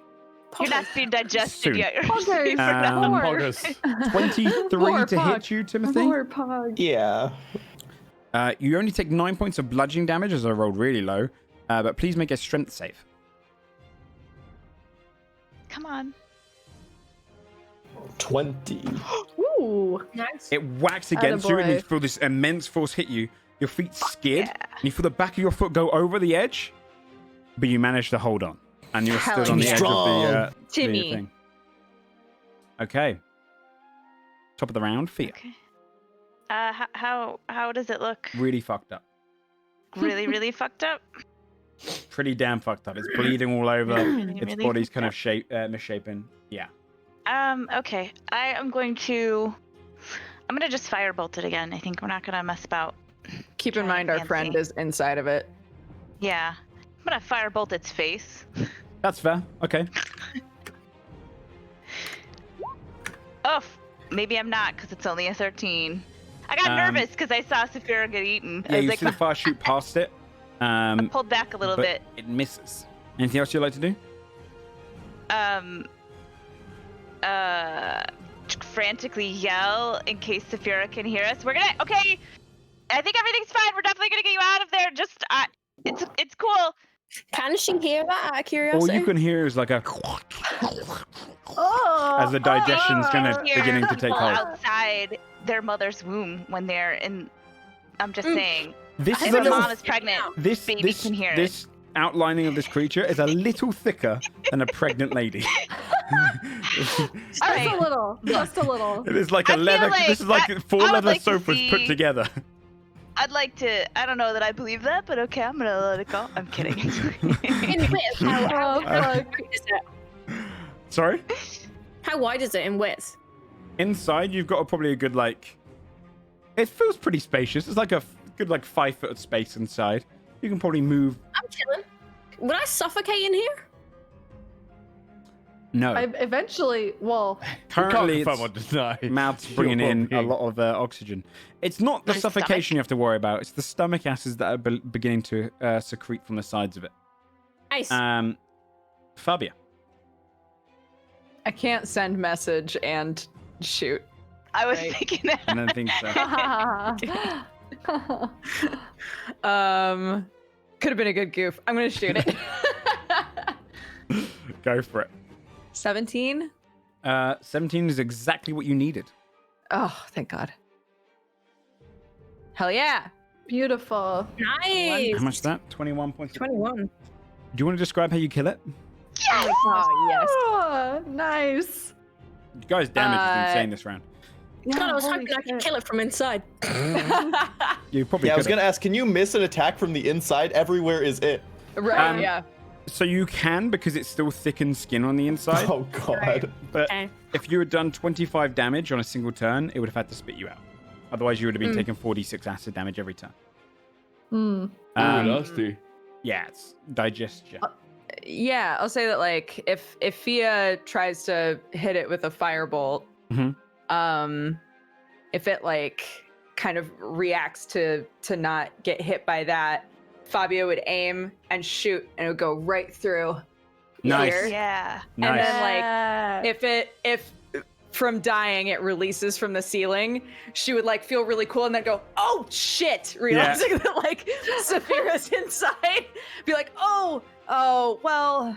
[SPEAKER 5] You're not being digested
[SPEAKER 1] Soon.
[SPEAKER 5] yet. You're
[SPEAKER 6] Poggers.
[SPEAKER 5] sleeping now.
[SPEAKER 3] Poggers.
[SPEAKER 1] 23
[SPEAKER 6] Poor
[SPEAKER 1] to
[SPEAKER 6] Pog.
[SPEAKER 1] hit you, Timothy.
[SPEAKER 6] Poor Pog.
[SPEAKER 8] Yeah.
[SPEAKER 1] You only take 9 points of bludgeoning damage as I rolled really low, but please make a strength save.
[SPEAKER 5] Come on.
[SPEAKER 8] 20.
[SPEAKER 4] Ooh, nice.
[SPEAKER 1] It whacks against you, and you
[SPEAKER 6] Attaboy.
[SPEAKER 1] feel this immense force hit you. Your feet skid,
[SPEAKER 5] yeah.
[SPEAKER 1] and you feel the back of your foot go over the edge, but you manage to hold on, and you're
[SPEAKER 2] Hell
[SPEAKER 1] stood on the edge of the
[SPEAKER 2] Timmy.
[SPEAKER 1] thing. Okay. Top of the round, Fia.
[SPEAKER 5] Okay. How does it look?
[SPEAKER 1] Really fucked up.
[SPEAKER 5] Really, really fucked up.
[SPEAKER 1] Pretty damn fucked up. It's bleeding all over.
[SPEAKER 5] Really,
[SPEAKER 1] Its
[SPEAKER 5] really
[SPEAKER 1] body's
[SPEAKER 5] fucked
[SPEAKER 1] kind
[SPEAKER 5] up.
[SPEAKER 1] of misshapen. Yeah.
[SPEAKER 5] Okay. I'm going to just firebolt it again. I think we're not gonna mess about.
[SPEAKER 2] Keep in
[SPEAKER 5] Trying
[SPEAKER 2] mind our
[SPEAKER 5] fancy.
[SPEAKER 2] friend is inside of it.
[SPEAKER 5] Yeah. I'm gonna firebolt its face.
[SPEAKER 1] That's fair. Okay.
[SPEAKER 5] Oh, maybe I'm not because it's only a 13. I got nervous because I saw Saphira get eaten.
[SPEAKER 1] Yeah,
[SPEAKER 5] I was
[SPEAKER 1] you
[SPEAKER 5] like,
[SPEAKER 1] see the fire shoot past it.
[SPEAKER 5] pulled back a little
[SPEAKER 1] but
[SPEAKER 5] bit.
[SPEAKER 1] it misses. Anything else you'd like to do?
[SPEAKER 5] Frantically yell in case Saphira can hear us. Okay. I think everything's fine. We're definitely gonna get you out of there. Just, it's cool.
[SPEAKER 4] Can she hear that out of
[SPEAKER 1] All
[SPEAKER 4] curiosity?
[SPEAKER 1] you can hear is like a
[SPEAKER 6] Oh,
[SPEAKER 1] as the digestion's
[SPEAKER 5] Hear
[SPEAKER 1] beginning to take
[SPEAKER 5] people
[SPEAKER 1] hold.
[SPEAKER 5] outside their mother's womb when they're in. I'm just saying.
[SPEAKER 1] This
[SPEAKER 5] If
[SPEAKER 1] is a
[SPEAKER 5] the
[SPEAKER 1] little.
[SPEAKER 5] mom is pregnant,
[SPEAKER 1] This
[SPEAKER 5] baby can hear it.
[SPEAKER 1] this outlining of this creature is a little thicker than a pregnant lady.
[SPEAKER 5] All
[SPEAKER 6] Just
[SPEAKER 5] right.
[SPEAKER 6] a little. Just a little.
[SPEAKER 1] It is like
[SPEAKER 5] I
[SPEAKER 1] a
[SPEAKER 5] feel
[SPEAKER 1] leather.
[SPEAKER 5] like
[SPEAKER 1] This is like
[SPEAKER 5] I
[SPEAKER 1] four
[SPEAKER 5] would
[SPEAKER 1] leather
[SPEAKER 5] like to
[SPEAKER 1] sofas put
[SPEAKER 5] see-
[SPEAKER 1] together.
[SPEAKER 5] I'd like to. I don't know that I believe that, but okay, I'm gonna let it go. I'm kidding.
[SPEAKER 4] In width, how
[SPEAKER 6] Oh,
[SPEAKER 4] wide
[SPEAKER 6] fuck.
[SPEAKER 4] is it?
[SPEAKER 1] Sorry.
[SPEAKER 4] How wide is it in width?
[SPEAKER 1] Inside, you've got probably a good like. It feels pretty spacious. It's like a good like 5 foot of space inside. You can probably move.
[SPEAKER 4] I'm chilling. Would I suffocate in here?
[SPEAKER 1] No.
[SPEAKER 6] Eventually, well,
[SPEAKER 1] Currently,
[SPEAKER 3] Can't
[SPEAKER 1] its
[SPEAKER 3] deny.
[SPEAKER 1] mouth's bringing
[SPEAKER 3] your
[SPEAKER 1] in a
[SPEAKER 3] well-being.
[SPEAKER 1] lot of oxygen. It's not the
[SPEAKER 5] My
[SPEAKER 1] suffocation you have to worry about. It's the stomach acids that are beginning to secrete from the sides of it.
[SPEAKER 4] Nice.
[SPEAKER 1] Fabia.
[SPEAKER 2] I can't send message and shoot.
[SPEAKER 5] I was
[SPEAKER 2] Right.
[SPEAKER 5] thinking that.
[SPEAKER 1] I don't think so.
[SPEAKER 2] Could have been a good goof. I'm gonna shoot it.
[SPEAKER 1] Go for it.
[SPEAKER 2] 17.
[SPEAKER 1] 17 is exactly what you needed.
[SPEAKER 2] Oh, thank God. Hell yeah.
[SPEAKER 6] beautiful.
[SPEAKER 4] Nice.
[SPEAKER 1] How much is that? 21 points.
[SPEAKER 4] 21.
[SPEAKER 1] Do you want to describe how you kill it?
[SPEAKER 2] Oh, yes.
[SPEAKER 6] Oh, nice.
[SPEAKER 1] You guys' damage is insane this round.
[SPEAKER 4] God, I was
[SPEAKER 6] holy
[SPEAKER 4] hoping I could
[SPEAKER 6] shit.
[SPEAKER 4] kill it from inside.
[SPEAKER 1] You probably
[SPEAKER 8] Yeah, I was
[SPEAKER 1] could have.
[SPEAKER 8] gonna ask, can you miss an attack from the inside? Everywhere is it.
[SPEAKER 2] Right, yeah.
[SPEAKER 1] So you can because it's still thickened skin on the inside.
[SPEAKER 8] Oh god.
[SPEAKER 1] But
[SPEAKER 4] Okay.
[SPEAKER 1] if you had done 25 damage on a single turn, it would have had to spit you out. Otherwise, you would have been taking 46 acid damage every turn.
[SPEAKER 6] Hmm.
[SPEAKER 3] Nasty.
[SPEAKER 1] Yeah, it's digestion.
[SPEAKER 2] Yeah, I'll say that like if Fia tries to hit it with a firebolt,
[SPEAKER 1] Mhm.
[SPEAKER 2] if it like kind of reacts to not get hit by that, Fabio would aim and shoot, and it would go right through.
[SPEAKER 1] Nice.
[SPEAKER 2] Here.
[SPEAKER 5] Yeah.
[SPEAKER 1] Nice.
[SPEAKER 2] And then like if from dying it releases from the ceiling, she would like feel really cool and then go, oh shit, realizing that like Saphira's inside. Be like, oh well,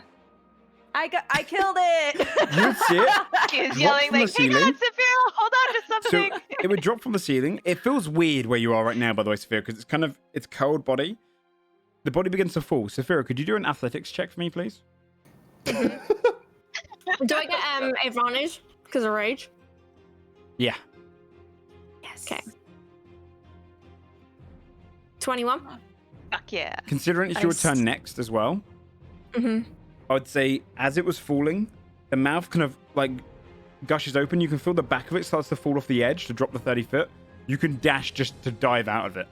[SPEAKER 2] I killed it.
[SPEAKER 1] You'd see it.
[SPEAKER 5] She's
[SPEAKER 1] Drop
[SPEAKER 5] yelling
[SPEAKER 1] from the
[SPEAKER 5] like, "Hang on,
[SPEAKER 1] ceiling.
[SPEAKER 5] Saphira, hold on to
[SPEAKER 1] So
[SPEAKER 5] something."
[SPEAKER 1] it would drop from the ceiling. It feels weird where you are right now, by the way, Saphira, because it's cold body. The body begins to fall. Saphira, could you do an athletics check for me, please?
[SPEAKER 4] Do I get advantage because of rage?
[SPEAKER 1] Yeah.
[SPEAKER 2] Yes.
[SPEAKER 4] Okay. 21.
[SPEAKER 5] Fuck yeah.
[SPEAKER 1] Considering it's your
[SPEAKER 4] Nice.
[SPEAKER 1] turn next as well,
[SPEAKER 4] Mm-hmm.
[SPEAKER 1] I would say as it was falling, the mouth kind of like gushes open. You can feel the back of it starts to fall off the edge to drop the 30 foot. You can dash just to dive out of it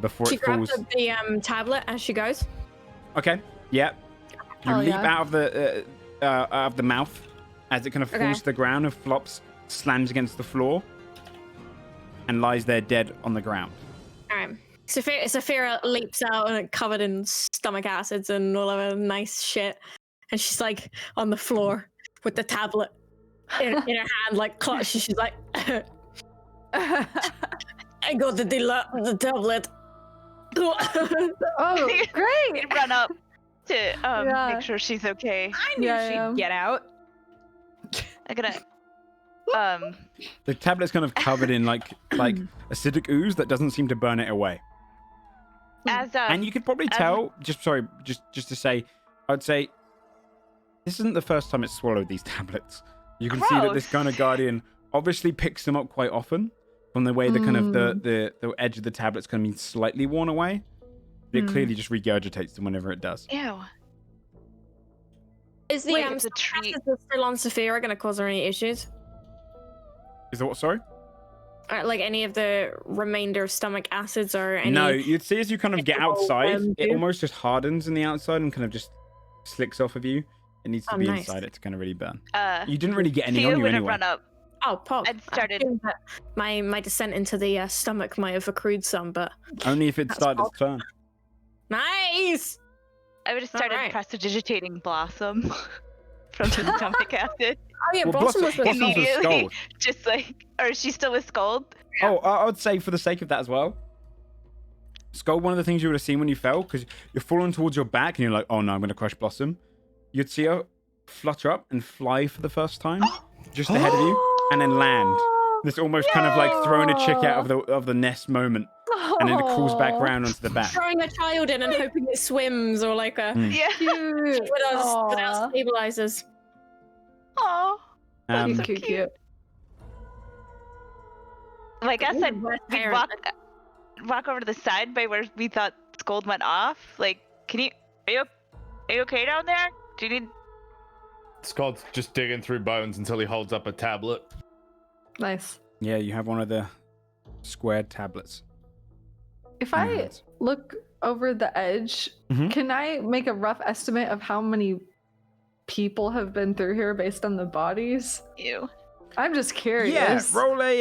[SPEAKER 1] before
[SPEAKER 4] She
[SPEAKER 1] it falls.
[SPEAKER 4] grabs the tablet as she goes.
[SPEAKER 1] Okay. Yeah. You
[SPEAKER 6] Oh,
[SPEAKER 1] leap
[SPEAKER 6] yeah.
[SPEAKER 1] out of the mouth as it kind of falls
[SPEAKER 4] Okay.
[SPEAKER 1] to the ground and flops, slams against the floor, and lies there dead on the ground.
[SPEAKER 4] All right. Saphira leaps out and covered in stomach acids and all of her nice shit. And she's like on the floor with the tablet in her hand, like clutched. She's like, I got the tablet.
[SPEAKER 6] Oh, great!
[SPEAKER 5] You run up to make sure she's okay.
[SPEAKER 2] I knew she'd get out.
[SPEAKER 5] I'm gonna
[SPEAKER 1] The tablet's kind of covered in like acidic ooze that doesn't seem to burn it away. And you could probably tell. Just to say, I'd say this isn't the first time it's swallowed these tablets. You can see that this kind of guardian obviously picks them up quite often from the way the kind of the edge of the tablet's kind of been slightly worn away. But it clearly just regurgitates them whenever it does.
[SPEAKER 5] Ew.
[SPEAKER 4] Is the
[SPEAKER 5] it's a treat.
[SPEAKER 4] still on Saphira going to cause her any issues?
[SPEAKER 1] Is that what? Sorry.
[SPEAKER 4] Like any of the remainder of stomach acids or any...
[SPEAKER 1] No, you'd see as you kind of get outside, it almost just hardens in the outside and kind of just slicks off of you. It needs to be inside it to kind of really burn. You didn't really get any on you anyway.
[SPEAKER 5] Run up.
[SPEAKER 4] Oh, pop.
[SPEAKER 5] I'd started.
[SPEAKER 4] My descent into the stomach might have accrued some, but...
[SPEAKER 1] Only if it started its turn.
[SPEAKER 4] Nice!
[SPEAKER 5] I would have started prestidigitating Blossom from the stomach acid.
[SPEAKER 4] Oh yeah, Blossom was with
[SPEAKER 5] immediately. Just like, or is she still with Scold?
[SPEAKER 1] Oh, I would say for the sake of that as well. Skull, one of the things you would have seen when you fell, because you're falling towards your back and you're like, oh no, I'm going to crush Blossom. You'd see her flutter up and fly for the first time, just ahead of you, and then land. This almost kind of like throwing a chick out of the nest moment. And then it crawls back round onto the back.
[SPEAKER 4] Throwing a child in and hoping it swims, or like a
[SPEAKER 6] Cute.
[SPEAKER 4] without stabilizers.
[SPEAKER 5] Oh, that's so
[SPEAKER 6] cute.
[SPEAKER 5] Like I said, we'd walk over to the side by where we thought Scold went off. Like, are you okay down there? Do you need?
[SPEAKER 3] Scold's just digging through bones until he holds up a tablet.
[SPEAKER 6] Nice.
[SPEAKER 1] Yeah, you have one of the squared tablets.
[SPEAKER 6] If I look over the edge, can I make a rough estimate of how many people have been through here based on the bodies?
[SPEAKER 5] Ew.
[SPEAKER 6] I'm just curious.
[SPEAKER 1] Yeah, roll a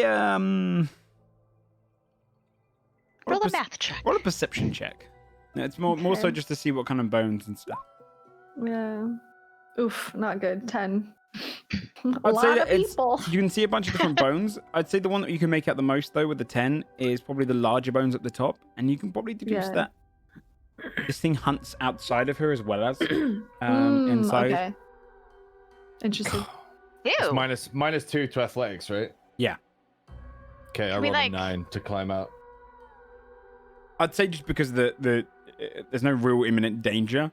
[SPEAKER 5] math check.
[SPEAKER 1] Roll a perception check. It's more so just to see what kind of bones and stuff.
[SPEAKER 6] Yeah. Oof, not good. 10.
[SPEAKER 1] I'd say that
[SPEAKER 6] people.
[SPEAKER 1] You can see a bunch of different bones. I'd say the one that you can make out the most, though, with the 10 is probably the larger bones at the top. And you can probably deduce that this thing hunts outside of her as well as inside.
[SPEAKER 6] Okay. Interesting.
[SPEAKER 5] Ew.
[SPEAKER 3] It's -2 to athletics, right?
[SPEAKER 1] Yeah.
[SPEAKER 3] Okay, I rolled a 9 to climb out.
[SPEAKER 1] I'd say just because there's no real imminent danger,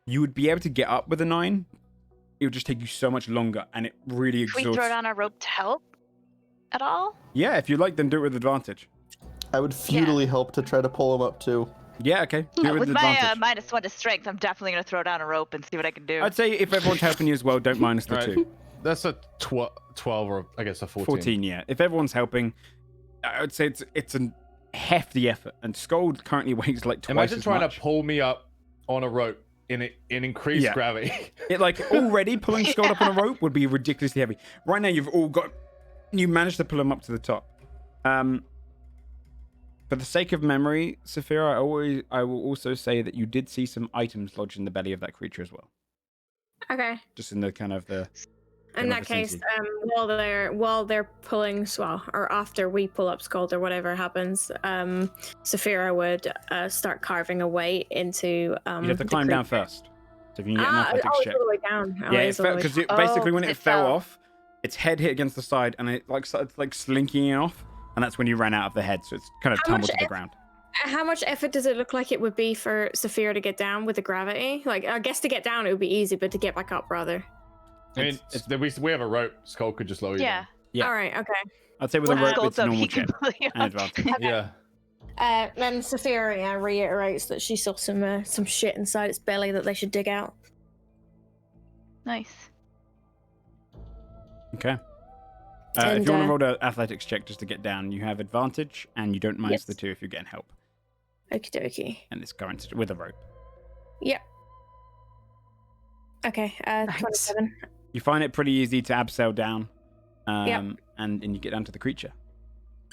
[SPEAKER 1] you would be able to get up with a 9. It would just take you so much longer, and it really exhausts.
[SPEAKER 5] Can we throw down a rope to help at all?
[SPEAKER 1] Yeah, if you like, then do it with advantage.
[SPEAKER 8] I would futilely help to try to pull him up too.
[SPEAKER 1] Yeah, okay. Do it with advantage.
[SPEAKER 5] My -1 to strength, I'm definitely going to throw down a rope and see what I can do.
[SPEAKER 1] I'd say if everyone's helping you as well, don't minus the 2.
[SPEAKER 3] That's a 12 or I guess a 14.
[SPEAKER 1] 14, yeah. If everyone's helping, I would say it's a hefty effort, and Scold currently weighs like twice
[SPEAKER 3] Imagine
[SPEAKER 1] as
[SPEAKER 3] trying
[SPEAKER 1] much.
[SPEAKER 3] to pull me up on a rope in increased gravity.
[SPEAKER 1] It like already pulling Scold up on a rope would be ridiculously heavy. Right now, you managed to pull him up to the top. For the sake of memory, Saphira, I will also say that you did see some items lodged in the belly of that creature as well.
[SPEAKER 4] Okay.
[SPEAKER 1] Just in the kind of the.
[SPEAKER 4] In that case, while they're pulling, or after we pull up Scald or whatever happens, Saphira would start carving away into.
[SPEAKER 1] You have to climb down first. So if you can get an athletics check.
[SPEAKER 4] All the way down.
[SPEAKER 1] Because basically when it fell off, its head hit against the side and it started slinking off, and that's when you ran out of the head. So it's kind of tumbled to the ground.
[SPEAKER 4] How much effort does it look like it would be for Saphira to get down with the gravity? Like, I guess to get down it would be easy, but to get back up, rather.
[SPEAKER 3] I mean, we have a rope. Skull could just lower you down.
[SPEAKER 1] Yeah.
[SPEAKER 4] All right. Okay.
[SPEAKER 1] I'd say with a rope, it's a normal check. An advantage.
[SPEAKER 3] Yeah.
[SPEAKER 4] Then Saphira reiterates that she saw some shit inside its belly that they should dig out.
[SPEAKER 5] Nice.
[SPEAKER 1] Okay. If you want to roll an athletics check just to get down, you have advantage, and you don't minus the 2 if you're getting help.
[SPEAKER 4] Okie dokie.
[SPEAKER 1] And it's going with a rope.
[SPEAKER 4] Yep. Okay, 27.
[SPEAKER 1] You find it pretty easy to abseil down, and you get down to the creature.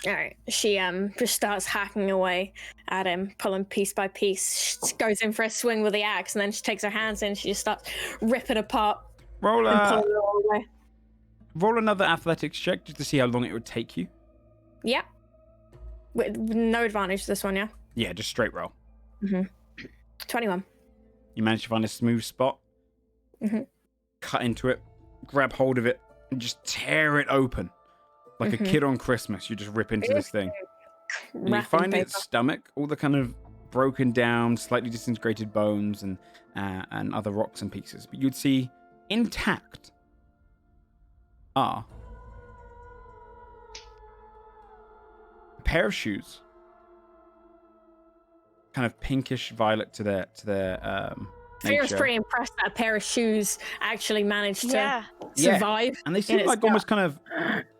[SPEAKER 4] All right. She just starts hacking away at him, pulling piece by piece. She goes in for a swing with the axe, and then she takes her hands in. She just starts ripping apart.
[SPEAKER 1] Roll another athletics check just to see how long it would take you.
[SPEAKER 4] Yep. With no advantage this one, yeah?
[SPEAKER 1] Yeah, just straight roll.
[SPEAKER 4] 21.
[SPEAKER 1] You manage to find a smooth spot, cut into it, grab hold of it, and just tear it open. Like a kid on Christmas, you just rip into this thing. And you find its stomach, all the kind of broken down, slightly disintegrated bones and other rocks and pieces. But you'd see intact are a pair of shoes, kind of pinkish violet to their
[SPEAKER 4] Fear's
[SPEAKER 1] nature.
[SPEAKER 4] pretty impressed that a pair of shoes actually managed to survive.
[SPEAKER 1] And they seem like almost kind of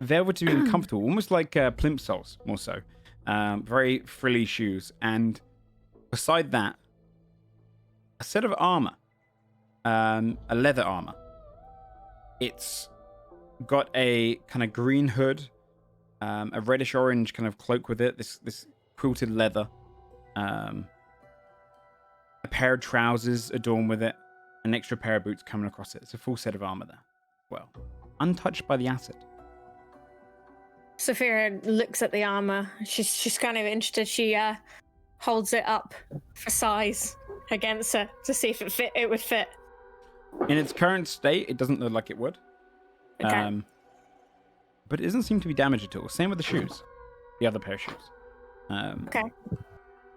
[SPEAKER 1] velvety and comfortable, almost like plimp soles, more so. Very frilly shoes. And beside that, a set of armor, a leather armor. It's got a kind of green hood, a reddish orange kind of cloak with it. This quilted leather. A pair of trousers adorned with it, an extra pair of boots coming across it. It's a full set of armor there. Well, untouched by the acid.
[SPEAKER 4] Sophia looks at the armor. She's kind of interested. She holds it up for size against her to see if it would fit.
[SPEAKER 1] In its current state, it doesn't look like it would.
[SPEAKER 4] Okay.
[SPEAKER 1] But it doesn't seem to be damaged at all. Same with the shoes. The other pair of shoes.
[SPEAKER 4] Okay.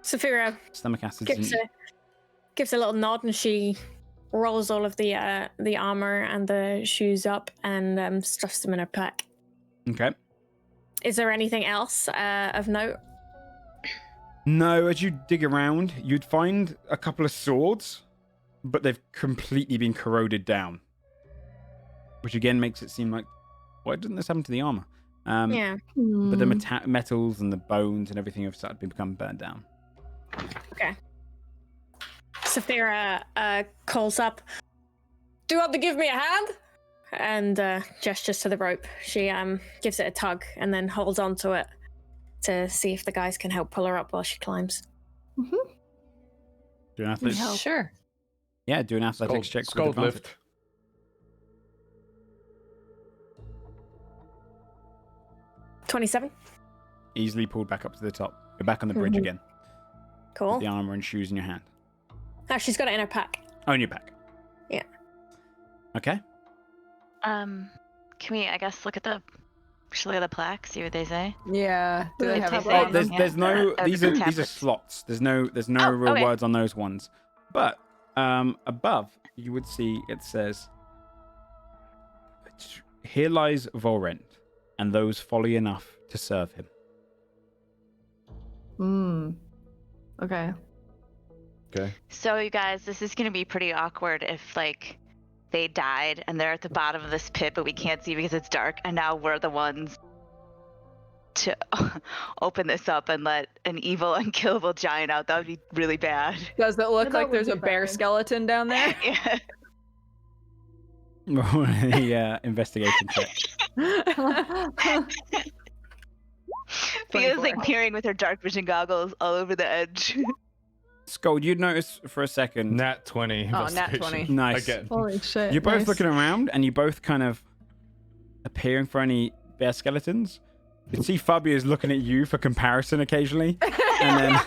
[SPEAKER 4] Sophia
[SPEAKER 1] Stomach acid.
[SPEAKER 4] gives a little nod, and she rolls all of the armor and the shoes up and stuffs them in her pack.
[SPEAKER 1] Okay.
[SPEAKER 4] Is there anything else of note?
[SPEAKER 1] No, as you dig around, you'd find a couple of swords, but they've completely been corroded down. Which again makes it seem like, why didn't this happen to the armor?
[SPEAKER 4] Yeah.
[SPEAKER 1] But the metals and the bones and everything have started to become burned down.
[SPEAKER 4] Okay. Sophia calls up. Do you want to give me a hand? And gestures to the rope. She gives it a tug and then holds onto it to see if the guys can help pull her up while she climbs.
[SPEAKER 1] Do an athletics.
[SPEAKER 6] Sure.
[SPEAKER 1] Yeah, do an athletics check.
[SPEAKER 3] Skull
[SPEAKER 1] with advantage.
[SPEAKER 3] lift.
[SPEAKER 4] 27.
[SPEAKER 1] Easily pulled back up to the top. You're back on the bridge again.
[SPEAKER 4] Cool.
[SPEAKER 1] With the armor and shoes in your hand.
[SPEAKER 4] Oh, she's got it in her pack.
[SPEAKER 1] Oh, in your pack.
[SPEAKER 4] Yeah.
[SPEAKER 1] Okay.
[SPEAKER 5] Can we, I guess, look at the plaque, see what they say?
[SPEAKER 2] Yeah. Do they have
[SPEAKER 5] Anything?
[SPEAKER 2] a
[SPEAKER 1] Oh, there's no.
[SPEAKER 5] Yeah.
[SPEAKER 1] These are
[SPEAKER 5] Tablets.
[SPEAKER 1] slots. There's no
[SPEAKER 5] Oh,
[SPEAKER 1] real
[SPEAKER 5] okay.
[SPEAKER 1] words on those ones. But above you would see it says, "Here lies Volrent, and those folly enough to serve him."
[SPEAKER 6] Okay.
[SPEAKER 3] Okay.
[SPEAKER 5] So, you guys, this is going to be pretty awkward if, like, they died and they're at the bottom of this pit, but we can't see because it's dark, and now we're the ones to open this up and let an evil, unkillable giant out. That would be really bad.
[SPEAKER 2] Does it look
[SPEAKER 6] That
[SPEAKER 2] like
[SPEAKER 6] would
[SPEAKER 2] there's
[SPEAKER 6] be
[SPEAKER 2] a bear
[SPEAKER 6] fine.
[SPEAKER 2] skeleton down there?
[SPEAKER 5] Yeah.
[SPEAKER 1] Yeah, investigation check.
[SPEAKER 5] Fia's, like,
[SPEAKER 2] 24.
[SPEAKER 5] peering with her dark vision goggles all over the edge.
[SPEAKER 1] Skull, you'd notice for a second.
[SPEAKER 3] Nat 20.
[SPEAKER 2] Oh, nat
[SPEAKER 3] investigation.
[SPEAKER 2] 20.
[SPEAKER 1] Nice.
[SPEAKER 3] Again.
[SPEAKER 6] Holy shit.
[SPEAKER 1] You're both
[SPEAKER 6] nice.
[SPEAKER 1] looking around, and you both kind of appearing for any bear skeletons. You can see Fabia's looking at you for comparison occasionally, and then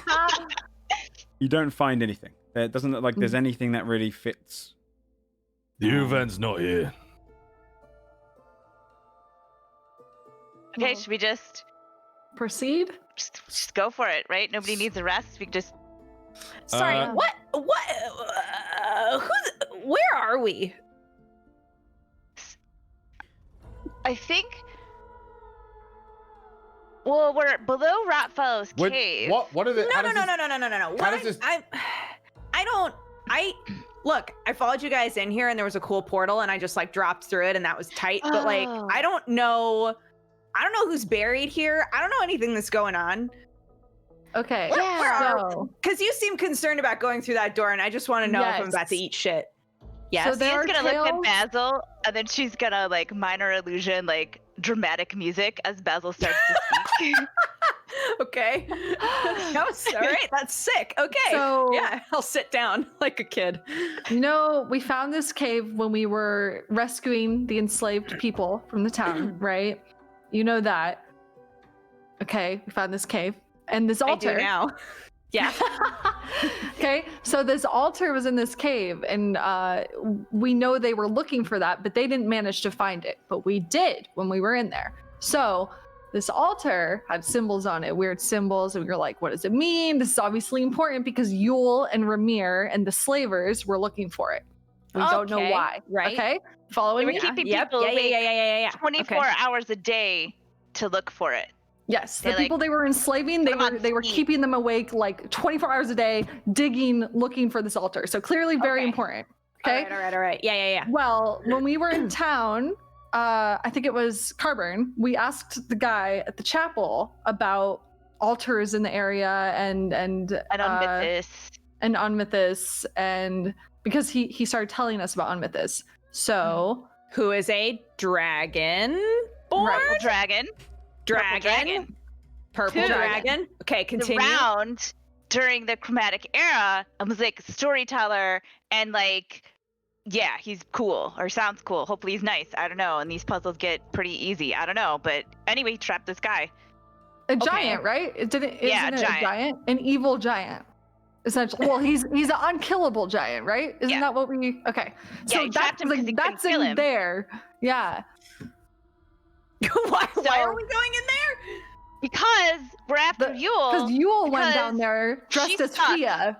[SPEAKER 1] you don't find anything. It doesn't look like there's anything that really fits.
[SPEAKER 9] The Uvan's not here.
[SPEAKER 5] Okay, should we just
[SPEAKER 6] Proceed?
[SPEAKER 5] go for it, right? Nobody needs a rest. We can just...
[SPEAKER 2] Sorry,
[SPEAKER 3] Uh,
[SPEAKER 2] what? Where are we?
[SPEAKER 5] I think... Well, we're below Ratfellow's cave.
[SPEAKER 3] What are the...
[SPEAKER 2] No. What
[SPEAKER 3] How does this-
[SPEAKER 2] Look, I followed you guys in here and there was a cool portal and I just like dropped through it and that was tight. But like,
[SPEAKER 5] Oh.
[SPEAKER 2] I don't know who's buried here. I don't know anything that's going on.
[SPEAKER 6] Okay.
[SPEAKER 5] Yeah.
[SPEAKER 6] So,
[SPEAKER 2] Because you seem concerned about going through that door and I just want to know if I'm about to
[SPEAKER 6] Yes.
[SPEAKER 2] eat shit. Yes.
[SPEAKER 6] So there
[SPEAKER 5] Fia's
[SPEAKER 6] are
[SPEAKER 5] gonna look at
[SPEAKER 6] tails?
[SPEAKER 5] Basil, and then she's gonna, like, minor illusion, like, dramatic music as Basil starts to speak.
[SPEAKER 2] Okay. That was all right. That's sick. Okay.
[SPEAKER 6] So-
[SPEAKER 2] yeah, I'll sit down like a kid.
[SPEAKER 6] you know, we found this cave when we were rescuing the enslaved people from the town, right? You know that. Okay, we found this cave. And this altar.
[SPEAKER 2] I do now. Yeah.
[SPEAKER 6] Okay, so this altar was in this cave, and we know they were looking for that, but they didn't manage to find it. But we did when we were in there. So this altar had symbols on it, weird symbols, and we were like, what does it mean? This is obviously important because Yule and Ramir and the slavers were looking for it. We don't know
[SPEAKER 2] Okay,
[SPEAKER 6] why.
[SPEAKER 2] right.
[SPEAKER 6] Okay,
[SPEAKER 5] They
[SPEAKER 6] following
[SPEAKER 5] were
[SPEAKER 6] me?
[SPEAKER 5] keeping
[SPEAKER 2] Yep.
[SPEAKER 5] people awake
[SPEAKER 2] Yeah.
[SPEAKER 5] 24
[SPEAKER 2] Okay.
[SPEAKER 5] hours a day to look for it.
[SPEAKER 6] Yes, the
[SPEAKER 5] They,
[SPEAKER 6] people they were enslaving,
[SPEAKER 5] put 'em on
[SPEAKER 6] they were
[SPEAKER 5] speed.
[SPEAKER 6] keeping them awake like 24 hours a day, digging, looking for this altar. So clearly very
[SPEAKER 2] Okay.
[SPEAKER 6] important. Okay.
[SPEAKER 2] All right. Yeah.
[SPEAKER 6] Well, when we were in town, I think it was Carburn, we asked the guy at the chapel about altars in the area and
[SPEAKER 5] On Mythos.
[SPEAKER 6] and Onmythus, and because he started telling us about Onmythus. So
[SPEAKER 2] Who is a dragon? Born?
[SPEAKER 6] Right.
[SPEAKER 5] Dragon. Purple dragon.
[SPEAKER 2] Purple
[SPEAKER 5] Who?
[SPEAKER 2] dragon. Okay, continue.
[SPEAKER 5] Around during the chromatic era and was like a storyteller and like, yeah, he's cool or sounds cool. Hopefully he's nice. I don't know. And these puzzles get pretty easy. I don't know. But anyway, he trapped this guy.
[SPEAKER 6] a giant, right? Isn't it
[SPEAKER 5] Yeah,
[SPEAKER 6] a
[SPEAKER 5] giant.
[SPEAKER 6] giant? An evil giant. Essentially. Well, he's an unkillable giant, right? Isn't
[SPEAKER 5] Yeah.
[SPEAKER 6] that what we okay.
[SPEAKER 5] Yeah, he trapped him 'cause he couldn't
[SPEAKER 6] that's
[SPEAKER 5] kill
[SPEAKER 6] in
[SPEAKER 5] him.
[SPEAKER 6] there. Yeah.
[SPEAKER 2] why
[SPEAKER 5] So-
[SPEAKER 2] are we going in there?
[SPEAKER 5] Because we're after
[SPEAKER 6] Because
[SPEAKER 5] Yule
[SPEAKER 6] Yule went
[SPEAKER 5] because
[SPEAKER 6] down there dressed
[SPEAKER 5] she's
[SPEAKER 6] as
[SPEAKER 5] stuck.
[SPEAKER 6] Fia.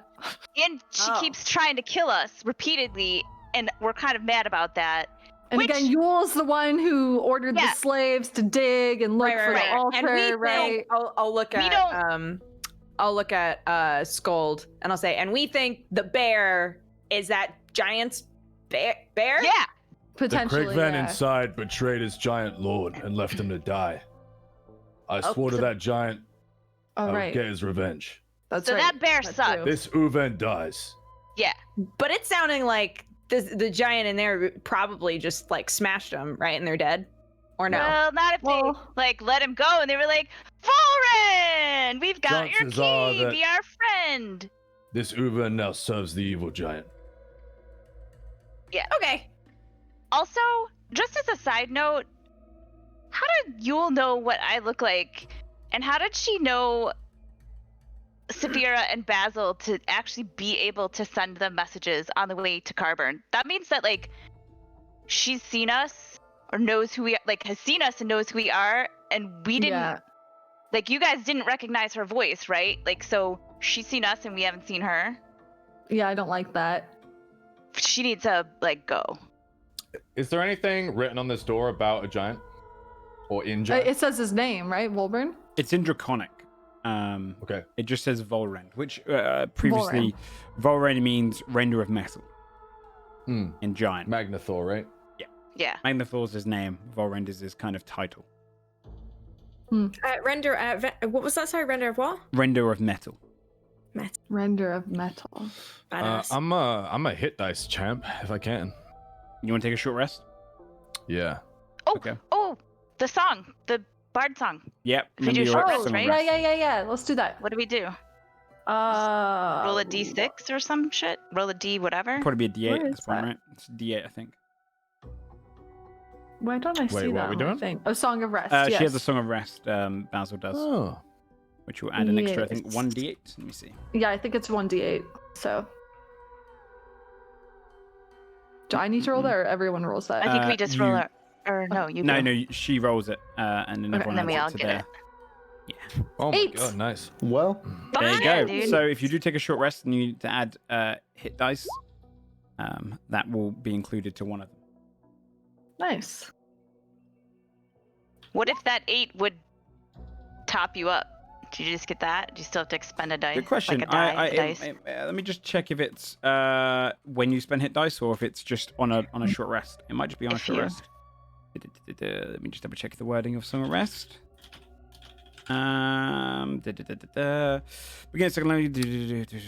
[SPEAKER 5] and she
[SPEAKER 2] Oh.
[SPEAKER 5] keeps trying to kill us repeatedly. And we're kind of mad about that.
[SPEAKER 6] And
[SPEAKER 5] Which-
[SPEAKER 6] again, Yule's the one who ordered
[SPEAKER 5] Yeah.
[SPEAKER 6] the slaves to dig and look for
[SPEAKER 5] right.
[SPEAKER 6] the altar,
[SPEAKER 2] And we
[SPEAKER 6] right?
[SPEAKER 2] think I'll look
[SPEAKER 5] We
[SPEAKER 2] at
[SPEAKER 5] don't-
[SPEAKER 2] I'll look at Scold and I'll say, and we think the bear is that giant's bear.
[SPEAKER 5] Yeah.
[SPEAKER 9] The
[SPEAKER 6] Potentially.
[SPEAKER 9] Craig Van
[SPEAKER 6] yeah.
[SPEAKER 9] inside betrayed his giant lord and left him to die. I swore to
[SPEAKER 2] so-
[SPEAKER 9] that giant
[SPEAKER 6] Oh,
[SPEAKER 9] I would
[SPEAKER 6] right.
[SPEAKER 9] get his revenge.
[SPEAKER 6] That's
[SPEAKER 5] So
[SPEAKER 6] right.
[SPEAKER 5] that bear
[SPEAKER 6] That's
[SPEAKER 5] sucked.
[SPEAKER 6] true.
[SPEAKER 9] This Uven dies.
[SPEAKER 5] Yeah.
[SPEAKER 2] But it's sounding like the giant in there probably just like smashed them, right? And they're dead, or no?
[SPEAKER 5] Well, not if
[SPEAKER 6] Well-
[SPEAKER 5] they like let him go and they were like, Volren, we've got your
[SPEAKER 9] Chances are
[SPEAKER 5] key,
[SPEAKER 9] that-
[SPEAKER 5] be our friend.
[SPEAKER 9] This Uven now serves the evil giant.
[SPEAKER 2] Okay.
[SPEAKER 5] Also, just as a side note, how did Yule know what I look like? And how did she know Saphira and Basil to actually be able to send them messages on the way to Carburn? That means that like she's seen us or knows who we like has seen us and knows who we are, and we didn't
[SPEAKER 6] Yeah.
[SPEAKER 5] like you guys didn't recognize her voice, right? Like so she's seen us and we haven't seen her.
[SPEAKER 6] Yeah, I don't like that.
[SPEAKER 5] She needs to like go.
[SPEAKER 3] Is there anything written on this door about a giant? Or in giant?
[SPEAKER 6] It says his name, right? Wolburn?
[SPEAKER 1] It's in Draconic.
[SPEAKER 3] Okay.
[SPEAKER 1] It just says Volrend, which previously Volrend means render of metal
[SPEAKER 3] Hmm.
[SPEAKER 1] in giant.
[SPEAKER 3] Magnathor, right?
[SPEAKER 5] Yeah.
[SPEAKER 1] Magnathor's his name. Volrend is his kind of title.
[SPEAKER 4] Render. What was that? Sorry, render of what?
[SPEAKER 1] Render of metal.
[SPEAKER 6] Render of metal.
[SPEAKER 4] Badass.
[SPEAKER 3] I'm a hit dice champ if I can.
[SPEAKER 1] You want to take a short rest?
[SPEAKER 3] Yeah.
[SPEAKER 5] Oh,
[SPEAKER 1] Okay.
[SPEAKER 5] oh, the song, the bard song.
[SPEAKER 1] Yep.
[SPEAKER 5] We do
[SPEAKER 1] remember
[SPEAKER 5] short
[SPEAKER 1] your
[SPEAKER 5] rest,
[SPEAKER 1] song
[SPEAKER 5] right?
[SPEAKER 1] rest.
[SPEAKER 6] Yeah. Let's do that.
[SPEAKER 5] What do we do?
[SPEAKER 6] Roll
[SPEAKER 5] Roll a d6 or some shit? Roll a d whatever?
[SPEAKER 1] Probably be a D8
[SPEAKER 6] Where
[SPEAKER 1] at
[SPEAKER 6] is
[SPEAKER 1] this point,
[SPEAKER 6] that?
[SPEAKER 1] right? It's a D8, I think.
[SPEAKER 6] Why don't I see
[SPEAKER 3] Wait, what
[SPEAKER 6] that
[SPEAKER 3] are we
[SPEAKER 6] on
[SPEAKER 3] doing?
[SPEAKER 6] my thing? A Song of Rest.
[SPEAKER 1] She
[SPEAKER 6] yes.
[SPEAKER 1] has a Song of Rest, Basil does,
[SPEAKER 3] Oh.
[SPEAKER 1] which will add an extra, I think,
[SPEAKER 6] Yes.
[SPEAKER 1] 1D8. Let me see.
[SPEAKER 6] Yeah, I think it's 1d8. So. Do I need to roll that or everyone rolls that?
[SPEAKER 5] I think we just roll
[SPEAKER 1] you-
[SPEAKER 5] it. Or no, you
[SPEAKER 1] No,
[SPEAKER 5] go.
[SPEAKER 1] no, she rolls it, and then
[SPEAKER 6] Okay.
[SPEAKER 1] everyone
[SPEAKER 5] And then we
[SPEAKER 1] adds
[SPEAKER 5] all
[SPEAKER 1] it to
[SPEAKER 5] get
[SPEAKER 1] their...
[SPEAKER 5] it.
[SPEAKER 3] Oh my
[SPEAKER 6] 8.
[SPEAKER 3] god, nice.
[SPEAKER 8] Well,
[SPEAKER 1] There you
[SPEAKER 5] Yeah,
[SPEAKER 1] go.
[SPEAKER 5] dude.
[SPEAKER 1] So if you do take a short rest and you need to add hit dice, that will be included to one of them.
[SPEAKER 6] Nice.
[SPEAKER 5] What if that 8 would top you up? Do you just get that? Do you still have to expend a dice?
[SPEAKER 1] Good question.
[SPEAKER 5] Like a die, a dice?
[SPEAKER 1] Let me just check if it's when you spend hit dice or if it's just on a short rest. It might just be on a
[SPEAKER 5] If
[SPEAKER 1] short
[SPEAKER 5] you-
[SPEAKER 1] rest. Let me just double check the wording of Song of Rest. Begin second.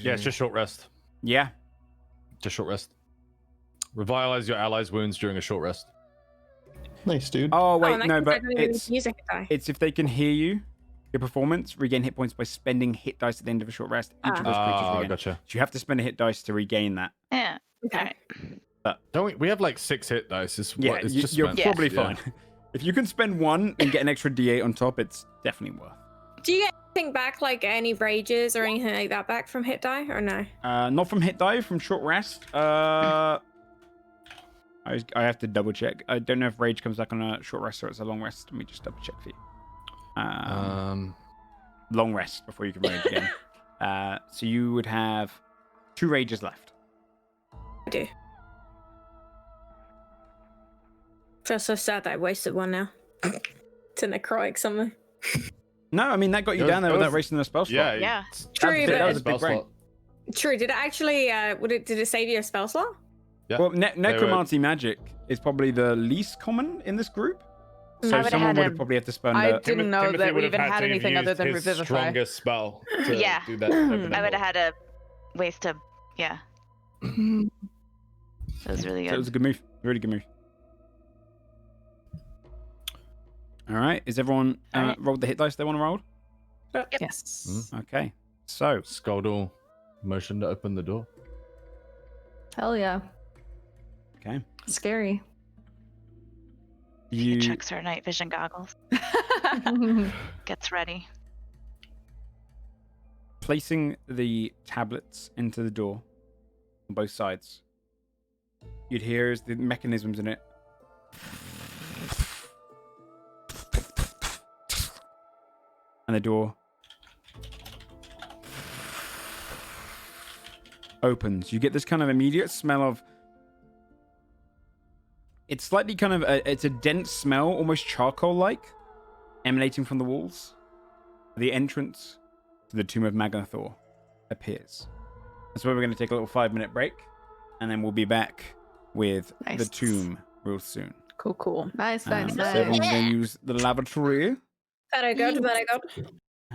[SPEAKER 3] Yeah, it's just short rest.
[SPEAKER 1] Yeah.
[SPEAKER 3] Just short rest. Revitalize your allies' wounds during a short rest.
[SPEAKER 8] nice, dude.
[SPEAKER 1] Oh wait,
[SPEAKER 4] and that
[SPEAKER 1] no,
[SPEAKER 4] means
[SPEAKER 1] but
[SPEAKER 4] I don't even need
[SPEAKER 1] it's
[SPEAKER 4] to use a hit die.
[SPEAKER 1] it's if they can hear you, your performance, regain hit points by spending hit dice at the end of a short rest. Each of those creatures
[SPEAKER 3] Oh,
[SPEAKER 1] regain.
[SPEAKER 3] gotcha.
[SPEAKER 1] So you have to spend a hit dice to regain that.
[SPEAKER 5] Yeah.
[SPEAKER 4] Okay.
[SPEAKER 5] Alright.
[SPEAKER 3] Don't we? We have like 6 hit dice. It's,
[SPEAKER 1] Yeah,
[SPEAKER 3] what, it's
[SPEAKER 1] you,
[SPEAKER 3] just
[SPEAKER 1] you're
[SPEAKER 3] spent.
[SPEAKER 1] probably
[SPEAKER 3] Yeah.
[SPEAKER 1] fine. If you can spend one and get an extra D8 on top, it's definitely worth.
[SPEAKER 4] Do you get Think back like any rages or anything like that back from hit die or no?
[SPEAKER 1] Not from hit die, from short rest. I have to double check. I don't know if rage comes back on a short rest or it's a long rest. Let me just double check for you. Long rest before you can rage again. So you would have 2 rages left.
[SPEAKER 4] I do. Feel so sad that I wasted one now. To necrotic something.
[SPEAKER 1] No, I mean that got you down there without wasting the spell slot.
[SPEAKER 5] Yeah.
[SPEAKER 4] True,
[SPEAKER 1] That
[SPEAKER 4] but
[SPEAKER 1] was a big break.
[SPEAKER 4] True. Did it actually? Did it save you a spell slot?
[SPEAKER 3] Yeah.
[SPEAKER 1] Well, necromancy magic is probably the least common in this group. So
[SPEAKER 5] I would've
[SPEAKER 1] someone
[SPEAKER 5] had
[SPEAKER 1] would
[SPEAKER 5] a-
[SPEAKER 1] have probably had to spend.
[SPEAKER 2] I didn't know
[SPEAKER 3] Timothy
[SPEAKER 2] that we
[SPEAKER 3] would have
[SPEAKER 2] even
[SPEAKER 3] had
[SPEAKER 2] had
[SPEAKER 3] to have
[SPEAKER 2] anything other
[SPEAKER 3] used
[SPEAKER 2] than
[SPEAKER 3] his
[SPEAKER 2] revivify.
[SPEAKER 3] strongest spell to
[SPEAKER 5] Yeah.
[SPEAKER 3] do that. over the
[SPEAKER 5] I would
[SPEAKER 3] board.
[SPEAKER 5] have had a ways to. Yeah. That was really
[SPEAKER 1] So it
[SPEAKER 5] good.
[SPEAKER 1] was a good move. Really good move. All right. Is everyone
[SPEAKER 5] Alright.
[SPEAKER 1] rolled the hit dice they want to roll?
[SPEAKER 2] Yes.
[SPEAKER 1] Okay. So
[SPEAKER 3] Skuldle motion to open the door.
[SPEAKER 6] Hell yeah.
[SPEAKER 1] okay.
[SPEAKER 6] Scary.
[SPEAKER 5] He
[SPEAKER 1] You
[SPEAKER 5] checks her night vision goggles. Gets ready.
[SPEAKER 1] placing the tablets into the door on both sides. You'd hear as the mechanisms in it. And the door opens. You get this kind of immediate smell of. It's slightly kind of it's a dense smell, almost charcoal-like, emanating from the walls. The entrance to the tomb of Magnathor appears. That's where we're going to take a little 5-minute break, and then we'll be back with the
[SPEAKER 2] Nice.
[SPEAKER 1] tomb real soon.
[SPEAKER 2] Cool.
[SPEAKER 6] Nice,
[SPEAKER 1] So
[SPEAKER 6] nice.
[SPEAKER 1] everyone's going to use the lavatory.
[SPEAKER 4] Very good. Very good.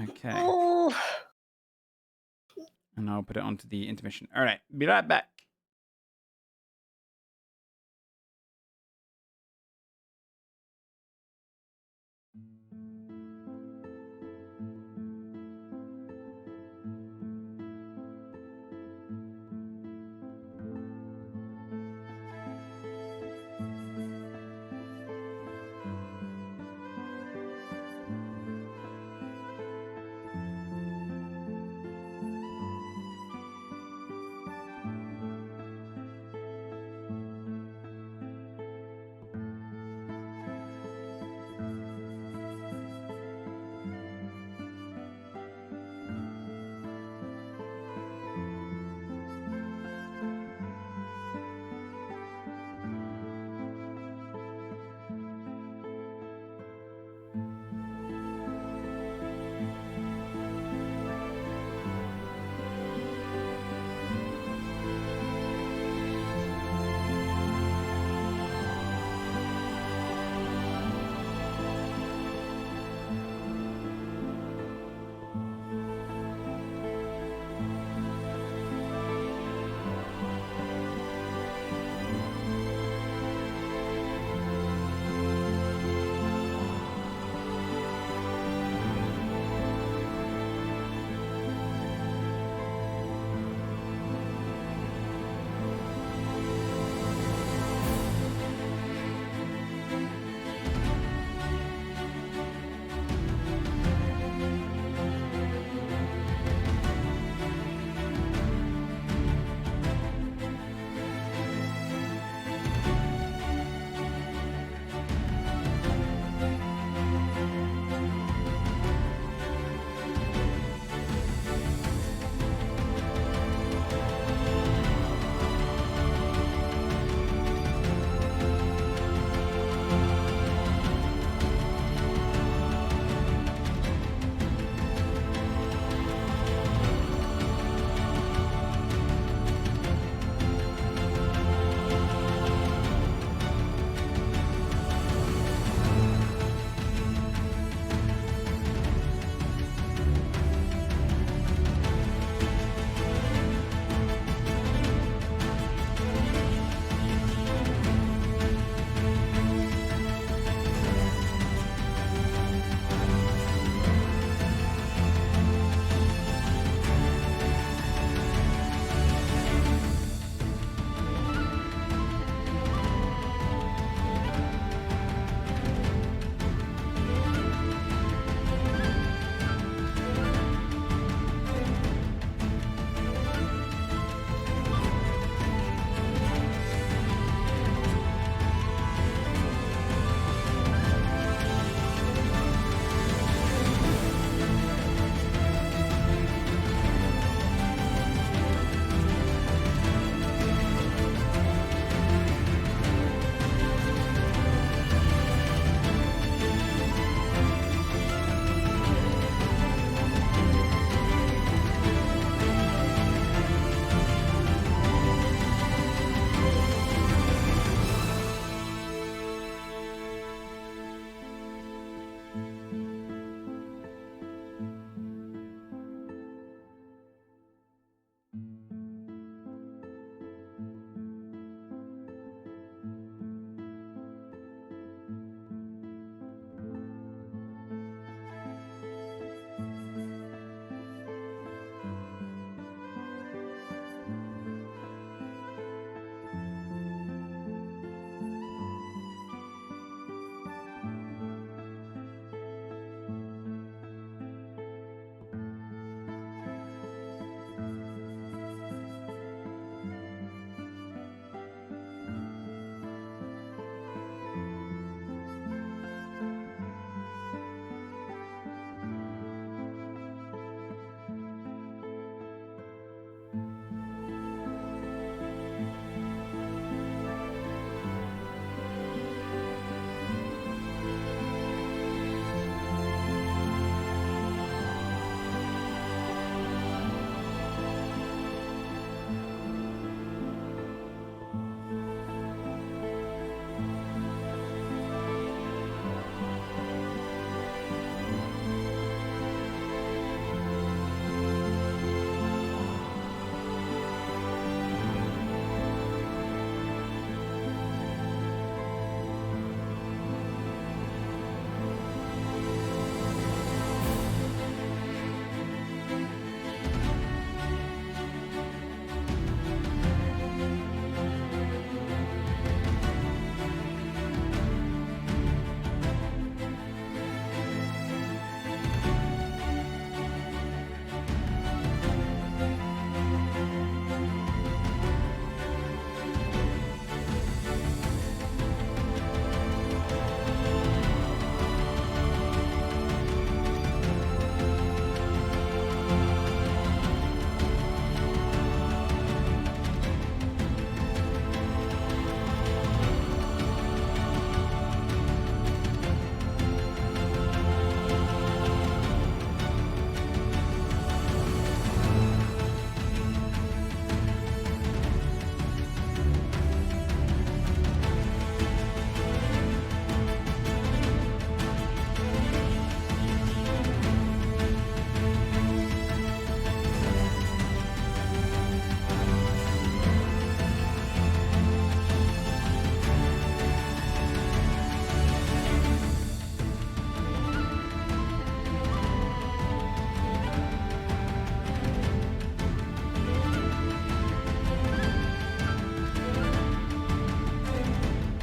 [SPEAKER 1] Okay.
[SPEAKER 8] Oh.
[SPEAKER 1] And I'll put it onto the intermission. All right. Be right back.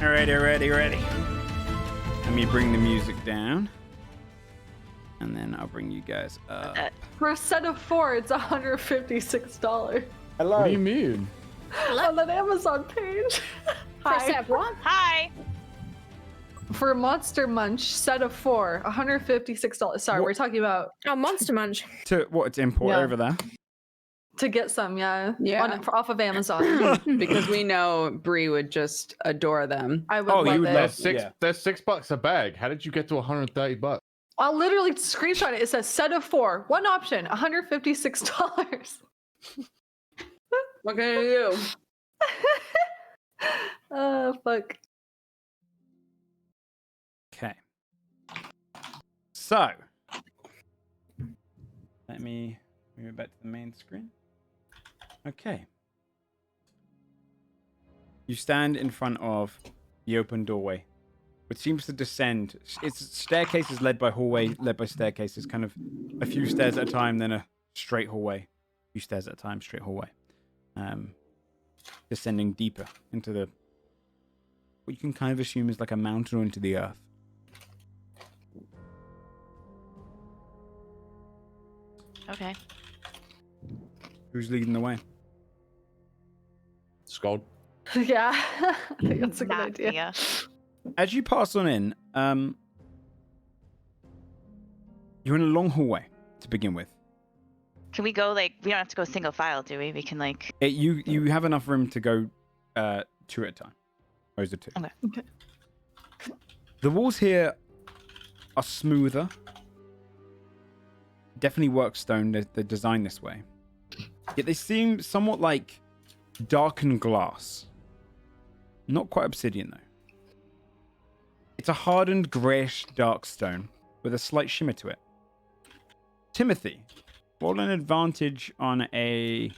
[SPEAKER 1] Ready. Let me bring the music down. And then I'll bring you guys up.
[SPEAKER 6] For a set of 4, it's $156.
[SPEAKER 8] Hello.
[SPEAKER 3] What do you mean?
[SPEAKER 6] On that Amazon page.
[SPEAKER 4] For
[SPEAKER 6] Hi.
[SPEAKER 4] Seb, what?
[SPEAKER 5] Hi.
[SPEAKER 6] For Monster Munch, set of 4, $156. Sorry,
[SPEAKER 1] What?
[SPEAKER 6] we're talking about
[SPEAKER 4] Oh, Monster Munch.
[SPEAKER 1] To import
[SPEAKER 6] Yeah.
[SPEAKER 1] over there.
[SPEAKER 6] to get some, yeah.
[SPEAKER 2] Yeah.
[SPEAKER 6] Off of Amazon.
[SPEAKER 2] Because we know Bree would just adore them.
[SPEAKER 6] I would
[SPEAKER 1] Oh, you
[SPEAKER 6] love
[SPEAKER 1] would
[SPEAKER 6] it.
[SPEAKER 1] love-
[SPEAKER 3] There's $6 a bag. How did you get to $130?
[SPEAKER 6] I'll literally screenshot it. It says set of 4. One option, $156.
[SPEAKER 2] What can I do?
[SPEAKER 6] Oh, fuck.
[SPEAKER 1] Okay. So, let me move it back to the main screen. Okay. You stand in front of the open doorway, which seems to descend. Its staircases led by hallway, led by staircases, kind of a few stairs at a time, then a straight hallway. A few stairs at a time, straight hallway. Descending deeper into the, what you can kind of assume is like a mountain or into the earth.
[SPEAKER 5] Okay.
[SPEAKER 1] Who's leading the way?
[SPEAKER 3] Scald.
[SPEAKER 6] Yeah, I think that's a good
[SPEAKER 5] Not
[SPEAKER 6] idea.
[SPEAKER 5] Thea.
[SPEAKER 1] As you pass on in, you're in a long hallway to begin with.
[SPEAKER 5] Can we go like we don't have to go single file, do we? We can like
[SPEAKER 1] You have enough room to go two at a time. Or is it two?
[SPEAKER 5] Okay.
[SPEAKER 1] The walls here are smoother. Definitely work stone. They're designed this way. Yet they seem somewhat like darkened glass. Not quite obsidian though. It's a hardened grayish dark stone with a slight shimmer to it. Timothy, roll an advantage on a...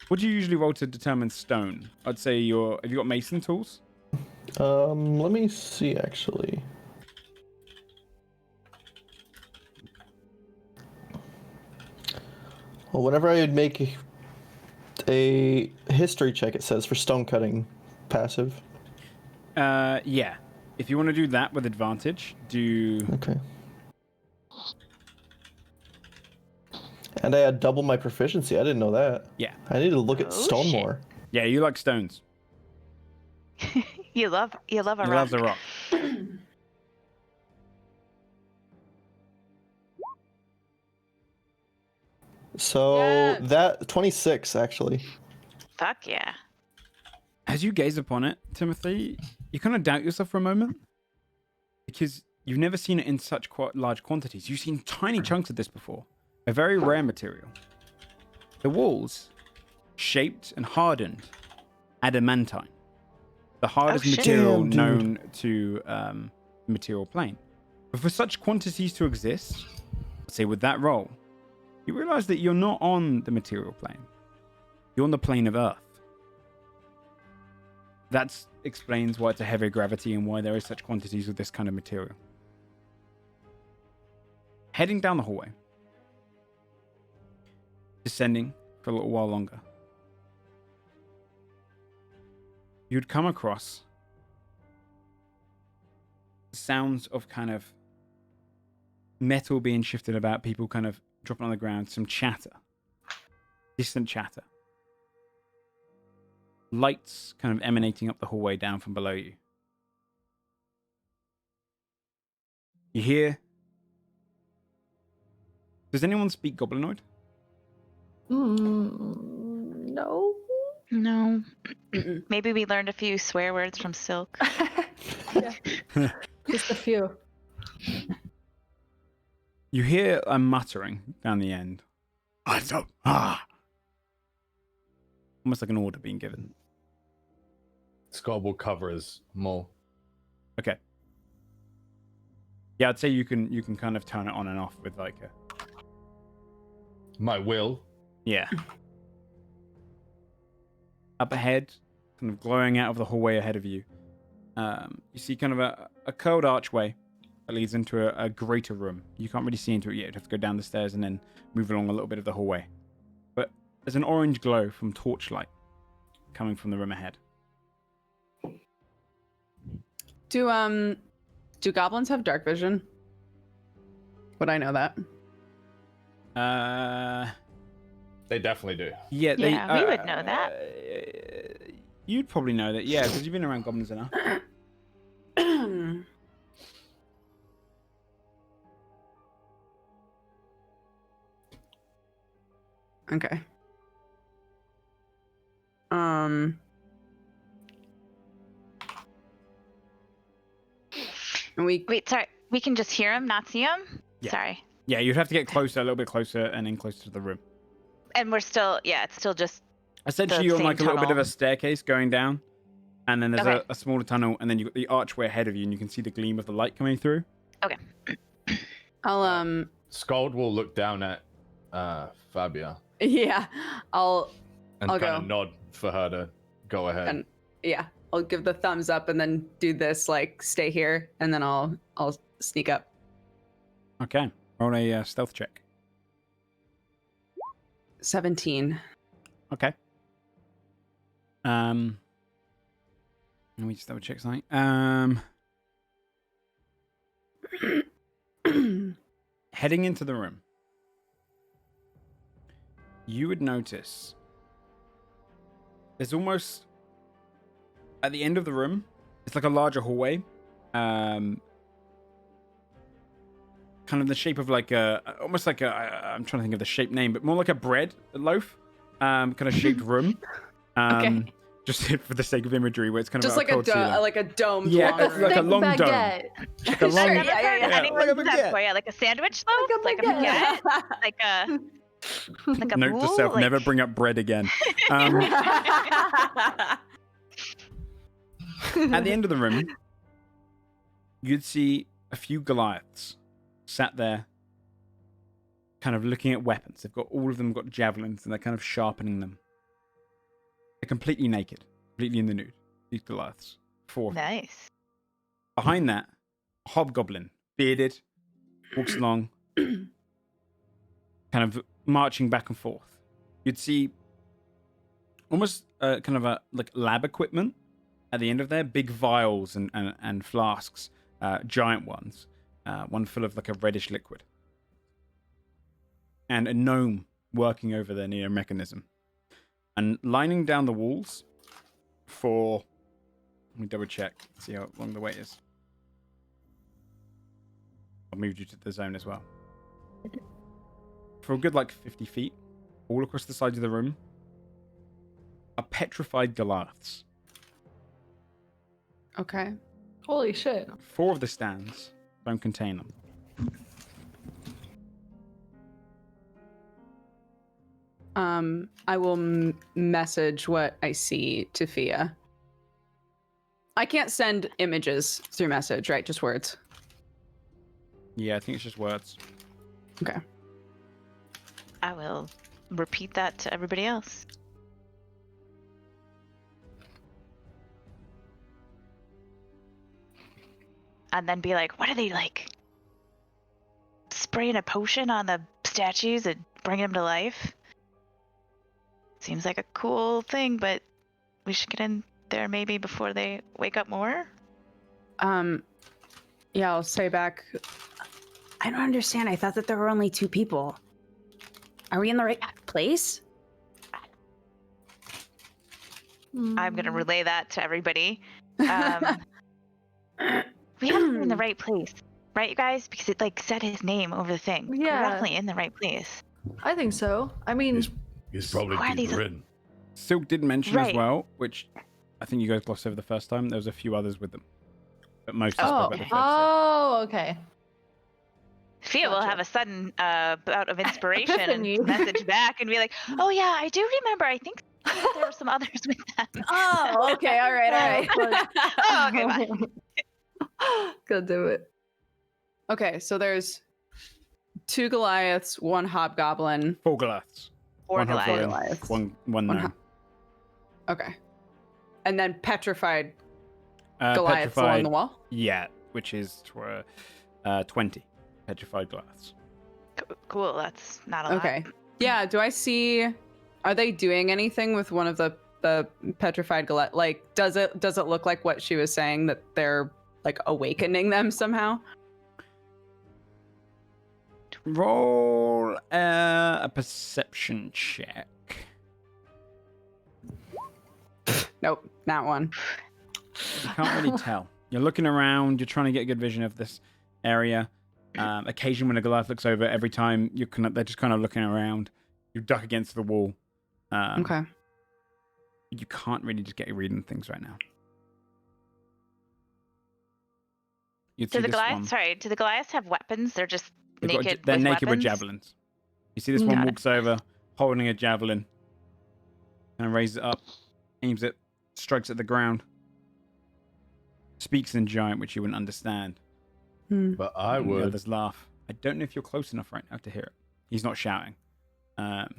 [SPEAKER 1] What do you usually roll to determine stone? I'd say have you got mason tools?
[SPEAKER 8] Let me see actually. Well, whenever I would make a history check, it says for stone cutting passive.
[SPEAKER 1] Yeah. If you want to do that with advantage, do...
[SPEAKER 8] Okay. And I had double my proficiency. I didn't know that.
[SPEAKER 1] Yeah.
[SPEAKER 8] I need to look at
[SPEAKER 5] Oh,
[SPEAKER 8] stone
[SPEAKER 5] shit.
[SPEAKER 8] more.
[SPEAKER 1] Yeah, you like stones.
[SPEAKER 5] you love a
[SPEAKER 1] He
[SPEAKER 5] rock.
[SPEAKER 1] loves a rock.
[SPEAKER 8] So
[SPEAKER 2] Yeah.
[SPEAKER 8] that 26 actually.
[SPEAKER 5] Fuck yeah.
[SPEAKER 1] As you gaze upon it, Timothy, you kind of doubt yourself for a moment. Because you've never seen it in such large quantities. You've seen tiny chunks of this before. A very rare material. The walls, shaped and hardened, adamantine. The hardest
[SPEAKER 5] shit.
[SPEAKER 1] material
[SPEAKER 8] Damn, dude.
[SPEAKER 1] known to the material plane. But for such quantities to exist, say with that roll, you realize that you're not on the material plane. You're on the plane of Earth. That explains why it's a heavy gravity and why there is such quantities of this kind of material. Heading down the hallway. Descending for a little while longer. You'd come across sounds of kind of metal being shifted about, people kind of dropping on the ground, some chatter. Distant chatter. Lights kind of emanating up the hallway down from below you. You hear... Does anyone speak Goblinoid?
[SPEAKER 6] No.
[SPEAKER 5] No. Maybe we learned a few swear words from Silk.
[SPEAKER 6] Yeah. Just a few.
[SPEAKER 1] You hear a muttering down the end. Almost like an order being given.
[SPEAKER 3] Scald will cover his mole.
[SPEAKER 1] Okay. Yeah, I'd say you can kind of turn it on and off with like a...
[SPEAKER 3] My will.
[SPEAKER 1] Yeah. Up ahead, kind of glowing out of the hallway ahead of you, you see kind of a curved archway that leads into a greater room. You can't really see into it yet. You'd have to go down the stairs and then move along a little bit of the hallway. But there's an orange glow from torchlight coming from the room ahead.
[SPEAKER 2] Do goblins have dark vision? Would I know that?
[SPEAKER 3] They definitely do.
[SPEAKER 1] Yeah,
[SPEAKER 5] Yeah, we would know that.
[SPEAKER 1] You'd probably know that, yeah, because you've been around goblins enough.
[SPEAKER 2] Okay.
[SPEAKER 5] Wait, sorry. We can just hear him, not see him?
[SPEAKER 1] Yeah.
[SPEAKER 5] Sorry.
[SPEAKER 1] Yeah, you'd have to get closer, a little bit closer, and then closer to the room.
[SPEAKER 5] And we're still, it's still just.
[SPEAKER 1] Essentially,
[SPEAKER 5] The
[SPEAKER 1] you're on
[SPEAKER 5] same
[SPEAKER 1] like a little bit of
[SPEAKER 5] tunnel.
[SPEAKER 1] a staircase going down, and then there's
[SPEAKER 5] Okay.
[SPEAKER 1] a smaller tunnel, and then you've got the archway ahead of you, and you can see the gleam of the light coming through.
[SPEAKER 5] Okay.
[SPEAKER 2] I'll
[SPEAKER 3] Scald will look down at Fabia
[SPEAKER 2] yeah, I'll
[SPEAKER 3] and
[SPEAKER 2] I'll
[SPEAKER 3] kind
[SPEAKER 2] go.
[SPEAKER 3] of nod for her to go ahead.
[SPEAKER 2] And yeah, I'll give the thumbs up and then do this like stay here, and then I'll sneak up.
[SPEAKER 1] Okay, roll a stealth check.
[SPEAKER 2] 17.
[SPEAKER 1] Okay. Let me just double check something. Heading into the room, you would notice there's almost at the end of the room, it's like a larger hallway, kind of the shape of like almost like I'm trying to think of the shape name, but more like a bread loaf, kind of shaped room.
[SPEAKER 2] Okay.
[SPEAKER 1] Just for the sake of imagery, where it's kind of
[SPEAKER 2] Just
[SPEAKER 1] like
[SPEAKER 2] a domed
[SPEAKER 1] Yeah,
[SPEAKER 2] long
[SPEAKER 1] it's
[SPEAKER 2] room.
[SPEAKER 1] like a
[SPEAKER 6] Thick
[SPEAKER 1] long dome.
[SPEAKER 6] baguette.
[SPEAKER 1] Like a long,
[SPEAKER 5] I've
[SPEAKER 2] Sure,
[SPEAKER 5] never
[SPEAKER 2] yeah,
[SPEAKER 5] heard
[SPEAKER 2] yeah.
[SPEAKER 5] anyone
[SPEAKER 1] Like a
[SPEAKER 5] do that
[SPEAKER 1] baguette.
[SPEAKER 5] before. Yeah, like a sandwich loaf, like a baguette, like a
[SPEAKER 1] Note to
[SPEAKER 5] boule,
[SPEAKER 1] self:
[SPEAKER 5] like...
[SPEAKER 1] never bring up bread again. At the end of the room, you'd see a few Goliaths sat there, kind of looking at weapons. They've got all of them got javelins, and they're kind of sharpening them. They're completely naked, completely in the nude. These Goliaths, 4 of them.
[SPEAKER 5] Nice.
[SPEAKER 1] Behind that, a hobgoblin, bearded, walks along, kind of marching back and forth. You'd see almost kind of a like lab equipment at the end of there, big vials and flasks, giant ones, one full of like a reddish liquid, and a gnome working over there near a mechanism. And lining down the walls for, let me double check, see how long the wait is. I'll move you to the zone as well. For a good like 50 feet, all across the sides of the room, are petrified Goliaths.
[SPEAKER 2] Okay.
[SPEAKER 6] Holy shit.
[SPEAKER 1] 4 of the stands don't contain them.
[SPEAKER 2] I will message what I see to Fia. I can't send images through message, right? Just words.
[SPEAKER 1] Yeah, I think it's just words.
[SPEAKER 2] Okay.
[SPEAKER 5] I will repeat that to everybody else. And then be like, what are they like? Spraying a potion on the statues and bringing them to life? Seems like a cool thing, but we should get in there maybe before they wake up more.
[SPEAKER 2] Yeah, I'll say back. I don't understand. I thought that there were only 2 people. Are we in the right place?
[SPEAKER 5] I'm gonna relay that to everybody. We have to be in the right place, right, you guys? Because it like said his name over the thing.
[SPEAKER 6] Yeah.
[SPEAKER 5] We're definitely in the right place.
[SPEAKER 6] I think so. I mean,
[SPEAKER 9] He's probably
[SPEAKER 5] Why are these-
[SPEAKER 9] deeper in.
[SPEAKER 1] Silk did mention as
[SPEAKER 5] Right.
[SPEAKER 1] well, which I think you guys glossed over the first time. There was a few others with them, but most
[SPEAKER 6] oh,
[SPEAKER 1] spoke about the first.
[SPEAKER 6] oh, okay.
[SPEAKER 5] Fia will
[SPEAKER 6] Gotcha.
[SPEAKER 5] have a sudden bout of inspiration
[SPEAKER 6] Epiphany.
[SPEAKER 5] and message back and be like, "Oh yeah, I do remember. I think there were some others with them."
[SPEAKER 2] Oh, okay. All right.
[SPEAKER 5] Oh, okay, bye.
[SPEAKER 6] Go do it.
[SPEAKER 2] Okay, so there's 2 Goliaths, 1 Hobgoblin.
[SPEAKER 1] 4 Goliaths.
[SPEAKER 5] Or
[SPEAKER 1] One hobgoblin,
[SPEAKER 5] Goliath.
[SPEAKER 2] Goliaths.
[SPEAKER 1] One gnome.
[SPEAKER 2] Okay. And then petrified
[SPEAKER 1] Uh,
[SPEAKER 2] Goliaths along
[SPEAKER 1] petrified,
[SPEAKER 2] the wall?
[SPEAKER 1] yeah, which is 20 petrified Goliaths.
[SPEAKER 5] Cool. That's not a lot.
[SPEAKER 2] Okay. Yeah, do I see... Are they doing anything with one of the petrified Goliath? Like, does it look like what she was saying, that they're like awakening them somehow.
[SPEAKER 1] Roll a perception check.
[SPEAKER 2] Nope, not one.
[SPEAKER 1] You can't really tell. You're looking around. You're trying to get a good vision of this area. Occasionally, when a Goliath looks over, every time they're just kind of looking around. You duck against the wall.
[SPEAKER 2] Okay.
[SPEAKER 1] You can't really just get a read on things right now. You'd see
[SPEAKER 5] Do the
[SPEAKER 1] this
[SPEAKER 5] Goliaths?
[SPEAKER 1] one.
[SPEAKER 5] Sorry, do the Goliaths have weapons? They're just
[SPEAKER 1] They've got-
[SPEAKER 5] naked.
[SPEAKER 1] they're
[SPEAKER 5] with
[SPEAKER 1] naked with
[SPEAKER 5] weapons?
[SPEAKER 1] javelins. You see this one
[SPEAKER 5] Got it.
[SPEAKER 1] walks over, holding a javelin, and raises it up, aims it, strikes at the ground. Speaks in giant, which you wouldn't understand.
[SPEAKER 9] But I
[SPEAKER 1] And the
[SPEAKER 9] would.
[SPEAKER 1] others laugh. I don't know if you're close enough right now to hear it. He's not shouting.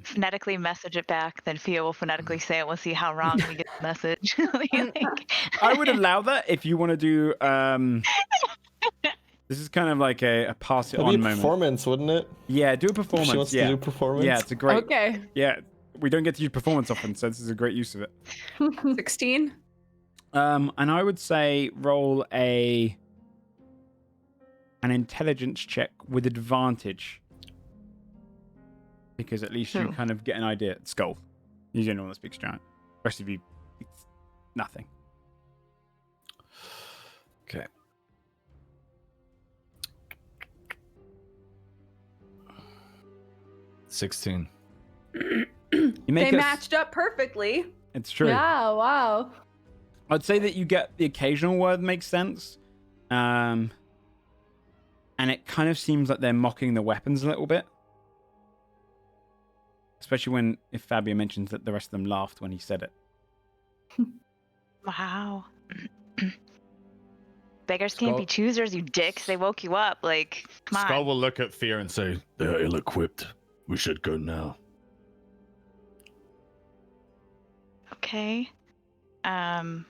[SPEAKER 5] Phonetically message it back, then Fia will phonetically say it. We'll see how wrong we get the message. Like-
[SPEAKER 1] I would allow that if you want to do. This is kind of like a pass it
[SPEAKER 8] It'd
[SPEAKER 1] on
[SPEAKER 8] be a
[SPEAKER 1] moment.
[SPEAKER 8] performance, wouldn't it?
[SPEAKER 1] Yeah, do a
[SPEAKER 8] If
[SPEAKER 1] performance.
[SPEAKER 8] she wants
[SPEAKER 1] yeah,
[SPEAKER 8] to do performance.
[SPEAKER 1] yeah, it's a great.
[SPEAKER 2] Okay.
[SPEAKER 1] Yeah, we don't get to use performance often, so this is a great use of it.
[SPEAKER 2] 16.
[SPEAKER 1] And I would say roll an intelligence check with advantage, because at least you kind of get an idea. Skull. He's the only one that speaks giant. The rest of you, it's nothing.
[SPEAKER 3] Okay. $16.
[SPEAKER 1] You make
[SPEAKER 2] They
[SPEAKER 1] us-
[SPEAKER 2] matched up perfectly.
[SPEAKER 1] It's true.
[SPEAKER 6] Yeah, wow.
[SPEAKER 1] I'd say that you get the occasional word makes sense. And it kind of seems like they're mocking the weapons a little bit. Especially if Fabio mentions that the rest of them laughed when he said it.
[SPEAKER 5] Wow. Beggars can't be
[SPEAKER 9] Skull-
[SPEAKER 5] choosers, you dicks. They woke you up. Like, come
[SPEAKER 9] Skull
[SPEAKER 5] on.
[SPEAKER 9] will look at Fear and say, "They're ill-equipped. We should go now."
[SPEAKER 5] Okay. All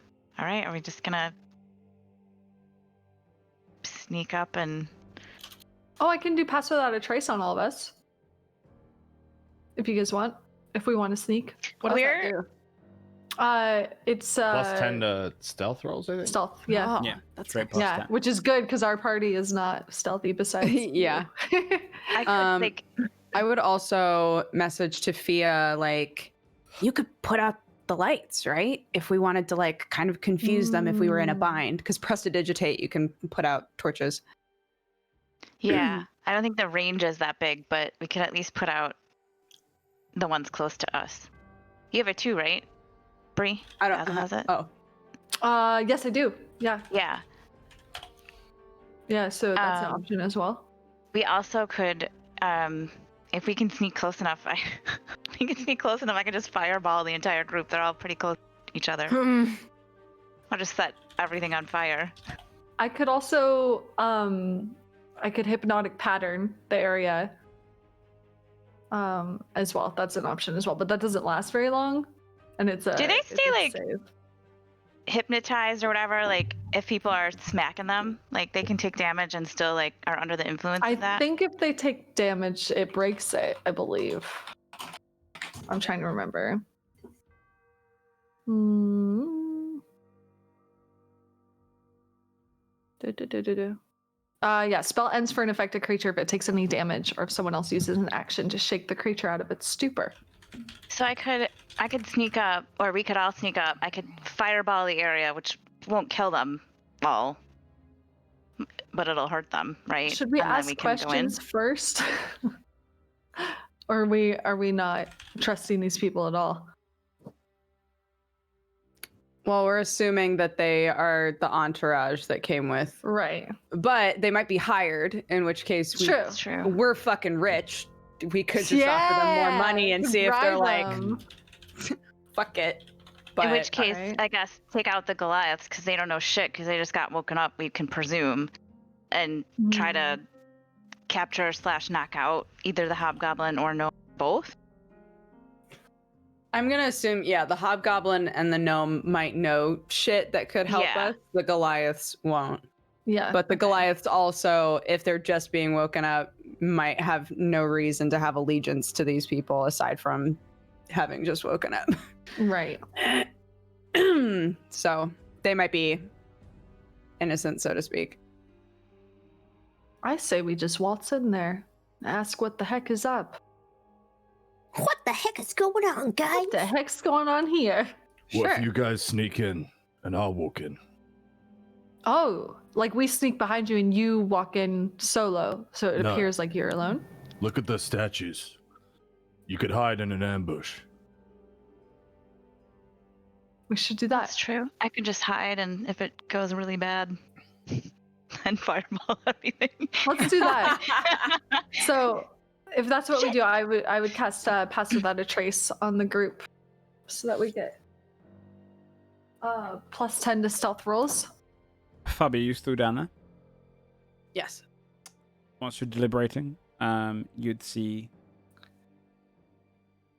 [SPEAKER 5] right. Are we just gonna sneak up and?
[SPEAKER 6] Oh, I can do pass without a trace on all of us. If you guys want. If we want to sneak.
[SPEAKER 2] What does that
[SPEAKER 5] We're-
[SPEAKER 2] do?
[SPEAKER 6] It's
[SPEAKER 3] Plus 10 to stealth rolls, I think.
[SPEAKER 6] stealth. Yeah.
[SPEAKER 2] Oh,
[SPEAKER 1] Yeah,
[SPEAKER 2] that's
[SPEAKER 1] straight
[SPEAKER 2] nice.
[SPEAKER 1] plus
[SPEAKER 6] Yeah,
[SPEAKER 1] 10.
[SPEAKER 6] which is good because our party is not stealthy besides.
[SPEAKER 2] Yeah.
[SPEAKER 6] you.
[SPEAKER 5] I could like.
[SPEAKER 2] I would also message to Fia, like, you could put out the lights, right? If we wanted to, like, kind of confuse them if we were in a bind. Because prestidigitate, you can put out torches.
[SPEAKER 5] Yeah. I don't think the range is that big, but we could at least put out the ones close to us. You have it too, right, Bree?
[SPEAKER 2] I don't
[SPEAKER 5] Basil has it.
[SPEAKER 2] Oh,
[SPEAKER 6] Yes, I do. Yeah.
[SPEAKER 5] Yeah.
[SPEAKER 6] Yeah, so that's an
[SPEAKER 5] Um,
[SPEAKER 6] option as well.
[SPEAKER 5] We also could, if we can sneak close enough, we can sneak close enough. I can just fireball the entire group. They're all pretty close to each other. I'll just set everything on fire.
[SPEAKER 6] I could also I could hypnotic pattern the area as well. That's an option as well, but that doesn't last very long. And it's a
[SPEAKER 5] Do they
[SPEAKER 6] it's
[SPEAKER 5] stay,
[SPEAKER 6] a
[SPEAKER 5] like,
[SPEAKER 6] save.
[SPEAKER 5] Hypnotized or whatever, like if people are smacking them, like they can take damage and still like are under the influence
[SPEAKER 6] I
[SPEAKER 5] of that.
[SPEAKER 6] think if they take damage, it breaks it, I believe. I'm trying to remember. Yeah, spell ends for an affected creature if it takes any damage or if someone else uses an action to shake the creature out of its stupor.
[SPEAKER 5] So I could sneak up, or we could all sneak up. I could fireball the area, which won't kill them all, but it'll hurt them, right?
[SPEAKER 6] Should we
[SPEAKER 5] And then
[SPEAKER 6] ask
[SPEAKER 5] we can go in.
[SPEAKER 6] questions first? Or are we not trusting these people at all?
[SPEAKER 2] well, we're assuming that they are the entourage that came with,
[SPEAKER 6] Right.
[SPEAKER 2] but they might be hired. In which case,
[SPEAKER 6] True.
[SPEAKER 5] That's true.
[SPEAKER 2] we're fucking rich. We could just offer them more money and see if they're like,
[SPEAKER 6] bribe them.
[SPEAKER 2] fuck it. But
[SPEAKER 5] In which case,
[SPEAKER 6] alright.
[SPEAKER 5] I guess take out the Goliaths because they don't know shit because they just got woken up. We can presume, and try to capture / knock out either the hobgoblin or no both.
[SPEAKER 2] I'm gonna assume, yeah, the hobgoblin and the gnome might know shit that could help
[SPEAKER 5] Yeah.
[SPEAKER 2] us. The Goliaths won't.
[SPEAKER 6] Yeah.
[SPEAKER 2] But the Goliaths also, if they're just being woken up, might have no reason to have allegiance to these people aside from having just woken up.
[SPEAKER 6] Right.
[SPEAKER 2] So they might be innocent, so to speak.
[SPEAKER 6] I say we just waltz in there, ask what the heck is up.
[SPEAKER 4] What the heck is going on, guys?
[SPEAKER 6] What the heck's going on here?
[SPEAKER 9] What if
[SPEAKER 2] Sure.
[SPEAKER 9] you guys sneak in and I'll walk in?
[SPEAKER 6] Oh, like we sneak behind you and you walk in solo, so it
[SPEAKER 9] No.
[SPEAKER 6] appears like you're alone?
[SPEAKER 9] Look at the statues. You could hide in an ambush.
[SPEAKER 6] We should do
[SPEAKER 5] That's
[SPEAKER 6] that.
[SPEAKER 5] true. I could just hide, and if it goes really bad, then fireball everything.
[SPEAKER 6] Let's do that. So, if that's what we do, I would cast Pass Without a Trace on the group, so that we get plus 10 to stealth rolls.
[SPEAKER 1] Fabi, are you still down there?
[SPEAKER 2] Yes.
[SPEAKER 1] Once you're deliberating, you'd see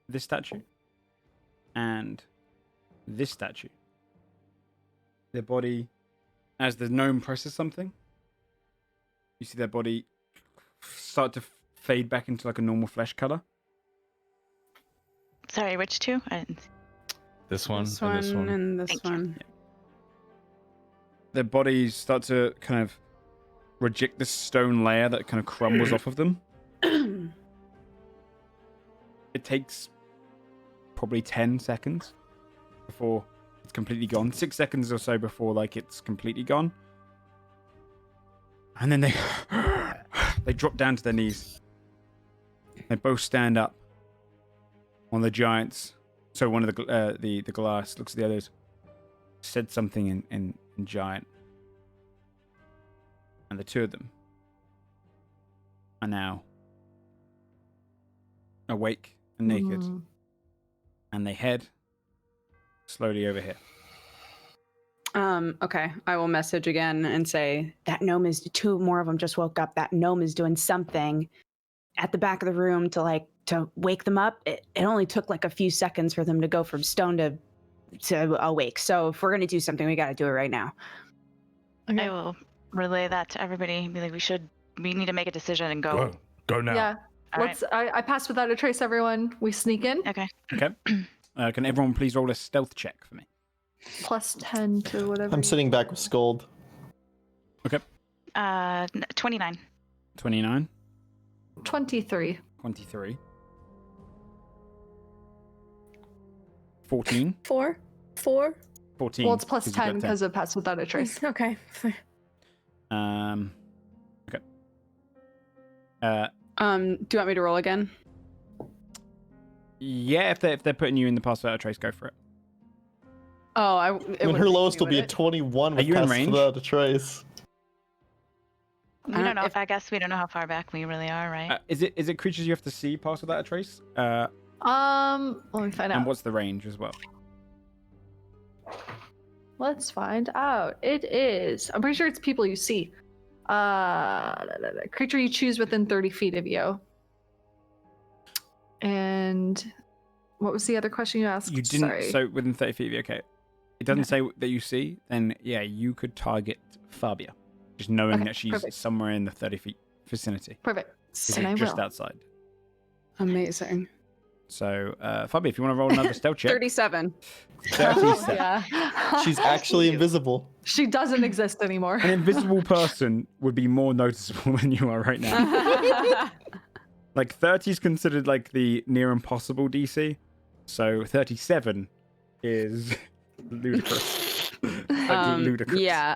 [SPEAKER 1] this statue and this statue. Their body, as the gnome presses something, you see their body start to fade back into like a normal flesh color.
[SPEAKER 5] Sorry, which two?
[SPEAKER 3] This one
[SPEAKER 2] This
[SPEAKER 3] and this one.
[SPEAKER 2] and this
[SPEAKER 5] Thank you.
[SPEAKER 2] one.
[SPEAKER 1] Their bodies start to kind of reject this stone layer that kind of crumbles off of them. It takes probably 10 seconds before it's completely gone. 6 seconds or so before like it's completely gone. And then they drop down to their knees. They both stand up. One of the giants, so one of the glass looks at the others, said something in giant. And the two of them are now awake and naked.
[SPEAKER 6] Mm.
[SPEAKER 1] And they head slowly over here.
[SPEAKER 2] Okay. I will message again and say that gnome is two more of them just woke up. That gnome is doing something at the back of the room to wake them up. It only took like a few seconds for them to go from stone to awake. So if we're gonna do something, we gotta do it right now.
[SPEAKER 6] Okay.
[SPEAKER 5] I will relay that to everybody. Be like, we need to make a decision and go.
[SPEAKER 9] Go now.
[SPEAKER 6] Yeah.
[SPEAKER 5] All
[SPEAKER 6] Let's. I Pass Without a Trace, everyone. We sneak in.
[SPEAKER 5] Okay.
[SPEAKER 1] Okay. Can everyone please roll a stealth check for me?
[SPEAKER 6] Plus 10 to whatever.
[SPEAKER 8] I'm sitting back with Scold.
[SPEAKER 5] 29.
[SPEAKER 1] 29,
[SPEAKER 6] 23.
[SPEAKER 1] 23, 14,
[SPEAKER 4] 4.
[SPEAKER 1] 14.
[SPEAKER 6] Well, it's plus
[SPEAKER 1] 'cause you got
[SPEAKER 6] 10 because of Pass Without a Trace.
[SPEAKER 4] Okay.
[SPEAKER 1] Okay.
[SPEAKER 2] Do you want me to roll again?
[SPEAKER 1] Yeah, if they're putting you in the pass without a trace, go for it.
[SPEAKER 2] Oh,
[SPEAKER 8] I mean, her lowest will be a 21 with
[SPEAKER 1] you in
[SPEAKER 8] Pass
[SPEAKER 1] range?
[SPEAKER 8] Without a Trace.
[SPEAKER 5] We don't know.
[SPEAKER 2] if-
[SPEAKER 5] I guess we don't know how far back we really are, right?
[SPEAKER 1] Is it creatures you have to see pass without a trace?
[SPEAKER 6] Let me find
[SPEAKER 1] And
[SPEAKER 6] out.
[SPEAKER 1] what's the range as well?
[SPEAKER 6] Let's find out. It is. I'm pretty sure it's people you see. Creature you choose within 30 feet of you. And what was the other question you asked?
[SPEAKER 1] You didn't.
[SPEAKER 6] Sorry.
[SPEAKER 1] So within 30 feet of you, okay. It doesn't say that you see. Then yeah, you could target Fabia, just knowing
[SPEAKER 6] Okay,
[SPEAKER 1] that she's
[SPEAKER 6] perfect.
[SPEAKER 1] somewhere in the 30 feet vicinity.
[SPEAKER 6] Perfect.
[SPEAKER 1] She's
[SPEAKER 6] And I
[SPEAKER 1] just
[SPEAKER 6] will.
[SPEAKER 1] outside.
[SPEAKER 2] Amazing.
[SPEAKER 1] So Fabia, if you want to roll another stealth check.
[SPEAKER 2] 37.
[SPEAKER 1] 37.
[SPEAKER 6] Yeah.
[SPEAKER 8] She's actually invisible.
[SPEAKER 6] She doesn't exist anymore.
[SPEAKER 1] An invisible person would be more noticeable than you are right now. Like 30 is considered like the near impossible DC, so 37 is ludicrous. Ludicrous.
[SPEAKER 2] Yeah,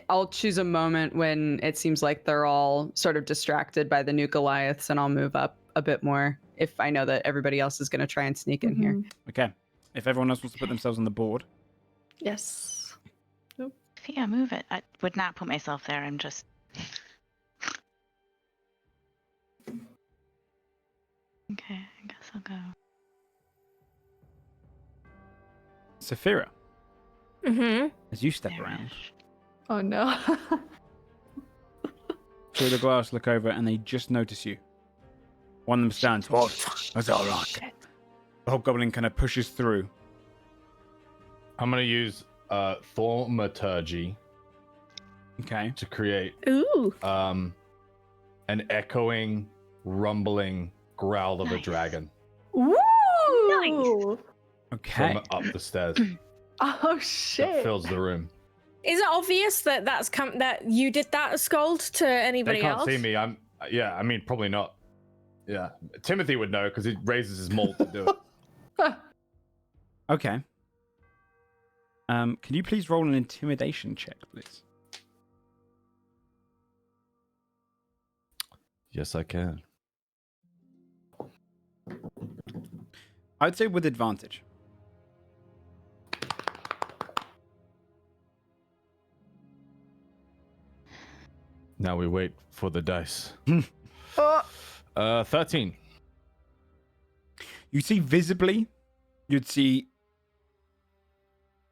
[SPEAKER 2] I'll choose a moment when it seems like they're all sort of distracted by the new Goliaths, and I'll move up a bit more if I know that everybody else is going to try and sneak in here.
[SPEAKER 6] Mhm.
[SPEAKER 1] Okay. If everyone else wants to put themselves on the board,
[SPEAKER 6] Yes.
[SPEAKER 5] Yeah, move it. I would not put myself there. I'm just. Okay, I guess I'll go.
[SPEAKER 1] Saphira,
[SPEAKER 4] Mm-hmm.
[SPEAKER 1] as you step
[SPEAKER 5] There
[SPEAKER 1] around,
[SPEAKER 6] Oh no.
[SPEAKER 1] through the glass, look over, and they just notice you. One of them stands.
[SPEAKER 7] What? That's all right.
[SPEAKER 5] Shit.
[SPEAKER 1] The hobgoblin kind of pushes through.
[SPEAKER 3] I'm gonna use thaumaturgy
[SPEAKER 1] Okay.
[SPEAKER 3] to create
[SPEAKER 4] Ooh.
[SPEAKER 3] an echoing, rumbling growl of a
[SPEAKER 5] Nice.
[SPEAKER 3] dragon
[SPEAKER 4] Ooh.
[SPEAKER 1] Okay.
[SPEAKER 3] from up the stairs
[SPEAKER 6] Oh
[SPEAKER 3] that
[SPEAKER 6] shit.
[SPEAKER 3] fills the room.
[SPEAKER 4] Is it obvious that that you did that, Scold, to anybody
[SPEAKER 3] They can't
[SPEAKER 4] else?
[SPEAKER 3] see me. I mean, probably not. Yeah, Timothy would know because he raises his mold to do it.
[SPEAKER 1] Okay. Can you please roll an intimidation check, please?
[SPEAKER 3] Yes, I can.
[SPEAKER 1] I'd say with advantage.
[SPEAKER 3] Now we wait for the dice. 13.
[SPEAKER 1] You see visibly, you'd see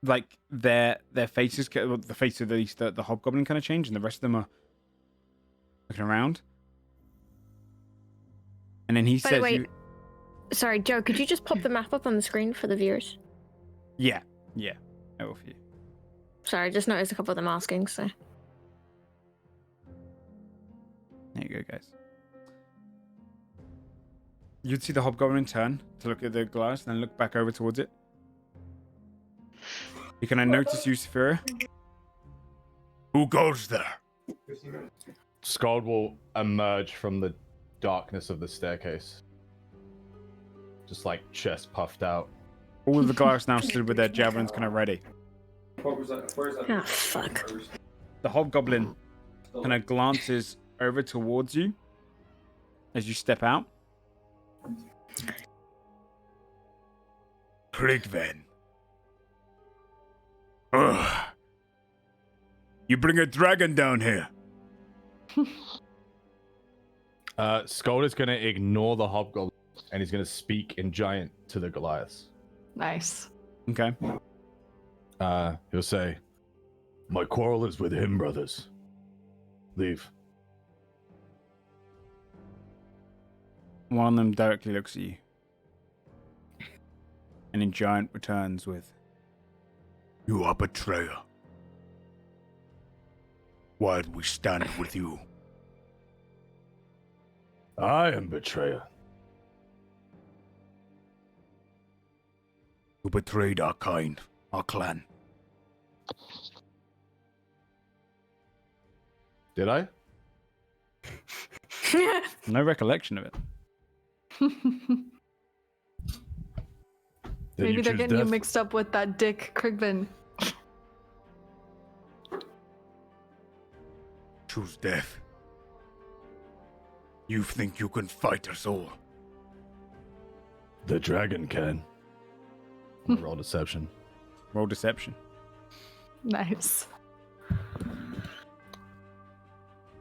[SPEAKER 1] like their faces, the face of the hobgoblin kind of change, and the rest of them are looking around. And then he
[SPEAKER 4] By
[SPEAKER 1] says,
[SPEAKER 4] the way, sorry, Joe, could you just pop the map up on the screen for the viewers?
[SPEAKER 1] Yeah, I will for you.
[SPEAKER 4] Sorry, I just noticed a couple of them asking, so.
[SPEAKER 1] There you go, guys. You'd see the hobgoblin turn to look at the glass, and then look back over towards it. You can notice you, Saphira.
[SPEAKER 7] Who goes there?
[SPEAKER 3] Scald will emerge from the darkness of the staircase. Just like chest puffed out.
[SPEAKER 1] All of the glass now stood with their javelins kind of ready.
[SPEAKER 4] Ah, fuck.
[SPEAKER 1] The hobgoblin kind of glances over towards you as you step out.
[SPEAKER 7] Krigven. Ugh. You bring a dragon down here.
[SPEAKER 3] Scald is going to ignore the hobgoblin and he's going to speak in giant to the Goliaths.
[SPEAKER 6] Nice.
[SPEAKER 1] Okay.
[SPEAKER 3] He'll say, "My quarrel is with him, brothers. Leave."
[SPEAKER 1] One of them directly looks at you. And in giant returns with,
[SPEAKER 7] You are betrayer. Why do we stand with you?
[SPEAKER 9] I am betrayer.
[SPEAKER 7] You betrayed our kind, our clan.
[SPEAKER 3] Did I?
[SPEAKER 1] no recollection of it.
[SPEAKER 9] Then
[SPEAKER 6] Maybe
[SPEAKER 9] you
[SPEAKER 6] they're
[SPEAKER 9] choose
[SPEAKER 6] getting you
[SPEAKER 9] death?
[SPEAKER 6] mixed up with that Dick Krigvin.
[SPEAKER 7] Choose death. You think you can fight us all?
[SPEAKER 9] The dragon can.
[SPEAKER 3] Roll deception.
[SPEAKER 1] Roll deception.
[SPEAKER 6] Nice.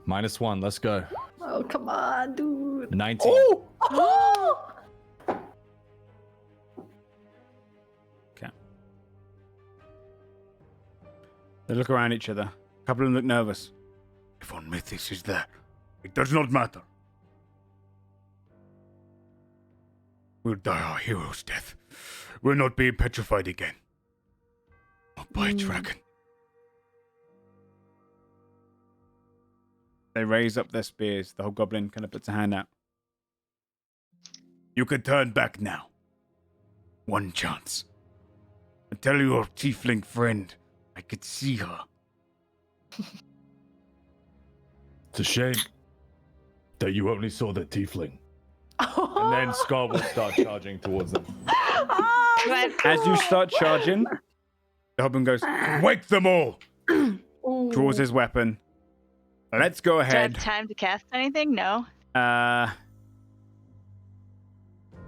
[SPEAKER 3] -1. Let's go.
[SPEAKER 6] Oh, come on, dude.
[SPEAKER 3] 19.
[SPEAKER 6] Oh!
[SPEAKER 1] Okay. They look around each other. A couple of them look nervous.
[SPEAKER 7] If on Mythis is there, it does not matter. We'll die our hero's death. We'll not be petrified again. Not by a dragon.
[SPEAKER 1] They raise up their spears. The hobgoblin kind of puts a hand out.
[SPEAKER 7] You can turn back now. One chance. And tell your tiefling friend I could see her.
[SPEAKER 9] It's a shame that you only saw the tiefling.
[SPEAKER 3] And then Scald will start charging towards them.
[SPEAKER 1] As you start charging, the hobgoblin goes,
[SPEAKER 7] Wake them all!
[SPEAKER 1] draws his weapon. Let's go
[SPEAKER 5] Do I have
[SPEAKER 1] ahead.
[SPEAKER 5] time to cast anything? No.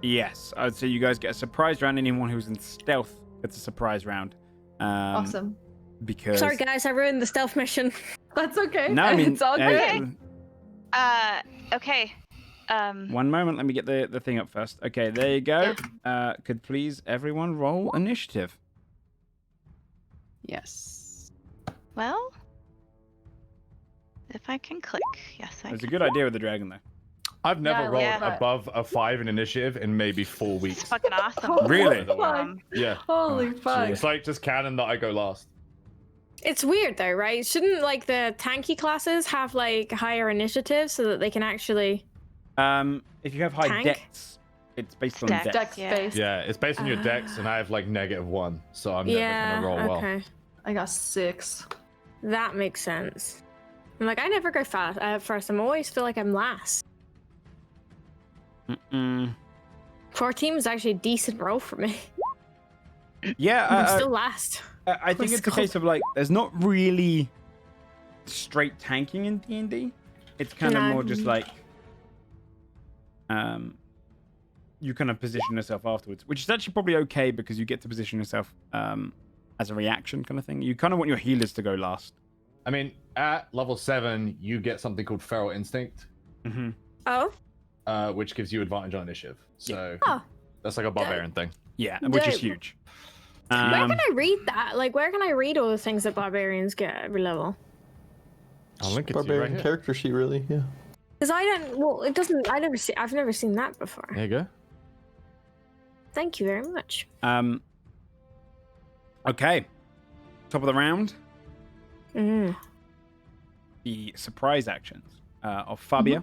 [SPEAKER 1] Yes, I'd say you guys get a surprise round. Anyone who's in stealth gets a surprise round.
[SPEAKER 6] Awesome.
[SPEAKER 1] Because
[SPEAKER 4] Sorry, guys, I ruined the stealth mission.
[SPEAKER 6] That's okay.
[SPEAKER 1] no, I mean,
[SPEAKER 6] it's all good.
[SPEAKER 5] Okay.
[SPEAKER 1] One moment, let me get the thing up first. Okay, there you go. Could please everyone roll initiative?
[SPEAKER 2] Yes.
[SPEAKER 5] Well, if I can click, yes, I
[SPEAKER 1] It's a
[SPEAKER 5] can.
[SPEAKER 1] good idea with the dragon, though.
[SPEAKER 3] I've never
[SPEAKER 6] Yeah, I
[SPEAKER 3] rolled
[SPEAKER 6] love that.
[SPEAKER 3] above a 5 in initiative in maybe 4
[SPEAKER 5] It's
[SPEAKER 3] weeks.
[SPEAKER 5] fucking awesome.
[SPEAKER 1] Really?
[SPEAKER 3] Yeah.
[SPEAKER 6] Holy fuck.
[SPEAKER 3] It's like just canon that I go last.
[SPEAKER 4] It's weird though, right? Shouldn't like the tanky classes have like higher initiative so that they can actually?
[SPEAKER 1] If you have high
[SPEAKER 4] Tank?
[SPEAKER 1] dex, it's based on
[SPEAKER 5] Dex.
[SPEAKER 1] dex.
[SPEAKER 6] Dex
[SPEAKER 5] Yeah.
[SPEAKER 6] based.
[SPEAKER 3] Yeah, it's based on your dex, and I have like -1, so I'm never
[SPEAKER 4] Yeah.
[SPEAKER 3] gonna roll well.
[SPEAKER 4] Okay.
[SPEAKER 6] I got 6.
[SPEAKER 4] That makes sense. I'm like, I never go fast first. I'm always feel like I'm last. 14 was actually a decent roll for me.
[SPEAKER 1] Yeah,
[SPEAKER 4] I'm still last.
[SPEAKER 1] I think it's a case of like, there's not really straight tanking in D&D. It's kind of more just like, you kind of position yourself afterwards, which is actually probably okay because you get to position yourself as a reaction kind of thing. You kind of want your healers to go last.
[SPEAKER 3] I mean, at level 7, you get something called Feral Instinct,
[SPEAKER 4] Oh?
[SPEAKER 3] which gives you advantage on initiative. So
[SPEAKER 4] Oh.
[SPEAKER 3] that's like a barbarian thing.
[SPEAKER 1] Yeah, which is
[SPEAKER 4] Dope.
[SPEAKER 1] huge.
[SPEAKER 4] Where can I read that? Like, where can I read all the things that barbarians get at every level?
[SPEAKER 3] I'll link it to you
[SPEAKER 8] Barbarian
[SPEAKER 3] right here.
[SPEAKER 8] character sheet, really. Yeah.
[SPEAKER 4] Because I don't. Well, it doesn't. I've never seen that before.
[SPEAKER 3] There you go.
[SPEAKER 4] Thank you very much.
[SPEAKER 1] Okay. Top of the round.
[SPEAKER 4] Mm.
[SPEAKER 1] The surprise actions of Fabia.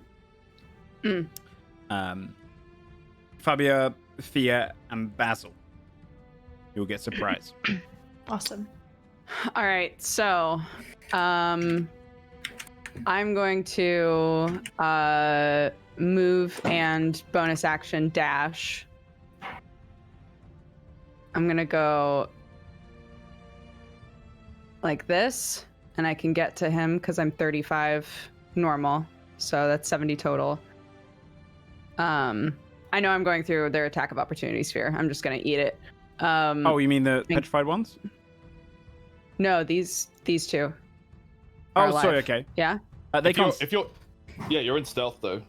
[SPEAKER 1] Fabia, Thea, and Basil. You'll get surprise.
[SPEAKER 6] Awesome.
[SPEAKER 2] All right, so I'm going to move and bonus action dash. I'm gonna go like this, and I can get to him because I'm 35 normal, so that's 70 total. I know I'm going through their attack of opportunity sphere. I'm just gonna eat it.
[SPEAKER 1] Oh, you mean the petrified ones?
[SPEAKER 2] No, these two.
[SPEAKER 1] Oh,
[SPEAKER 2] are
[SPEAKER 1] sorry.
[SPEAKER 2] alive.
[SPEAKER 1] Okay.
[SPEAKER 2] Yeah.
[SPEAKER 1] They can't.
[SPEAKER 3] Yeah, you're in stealth though.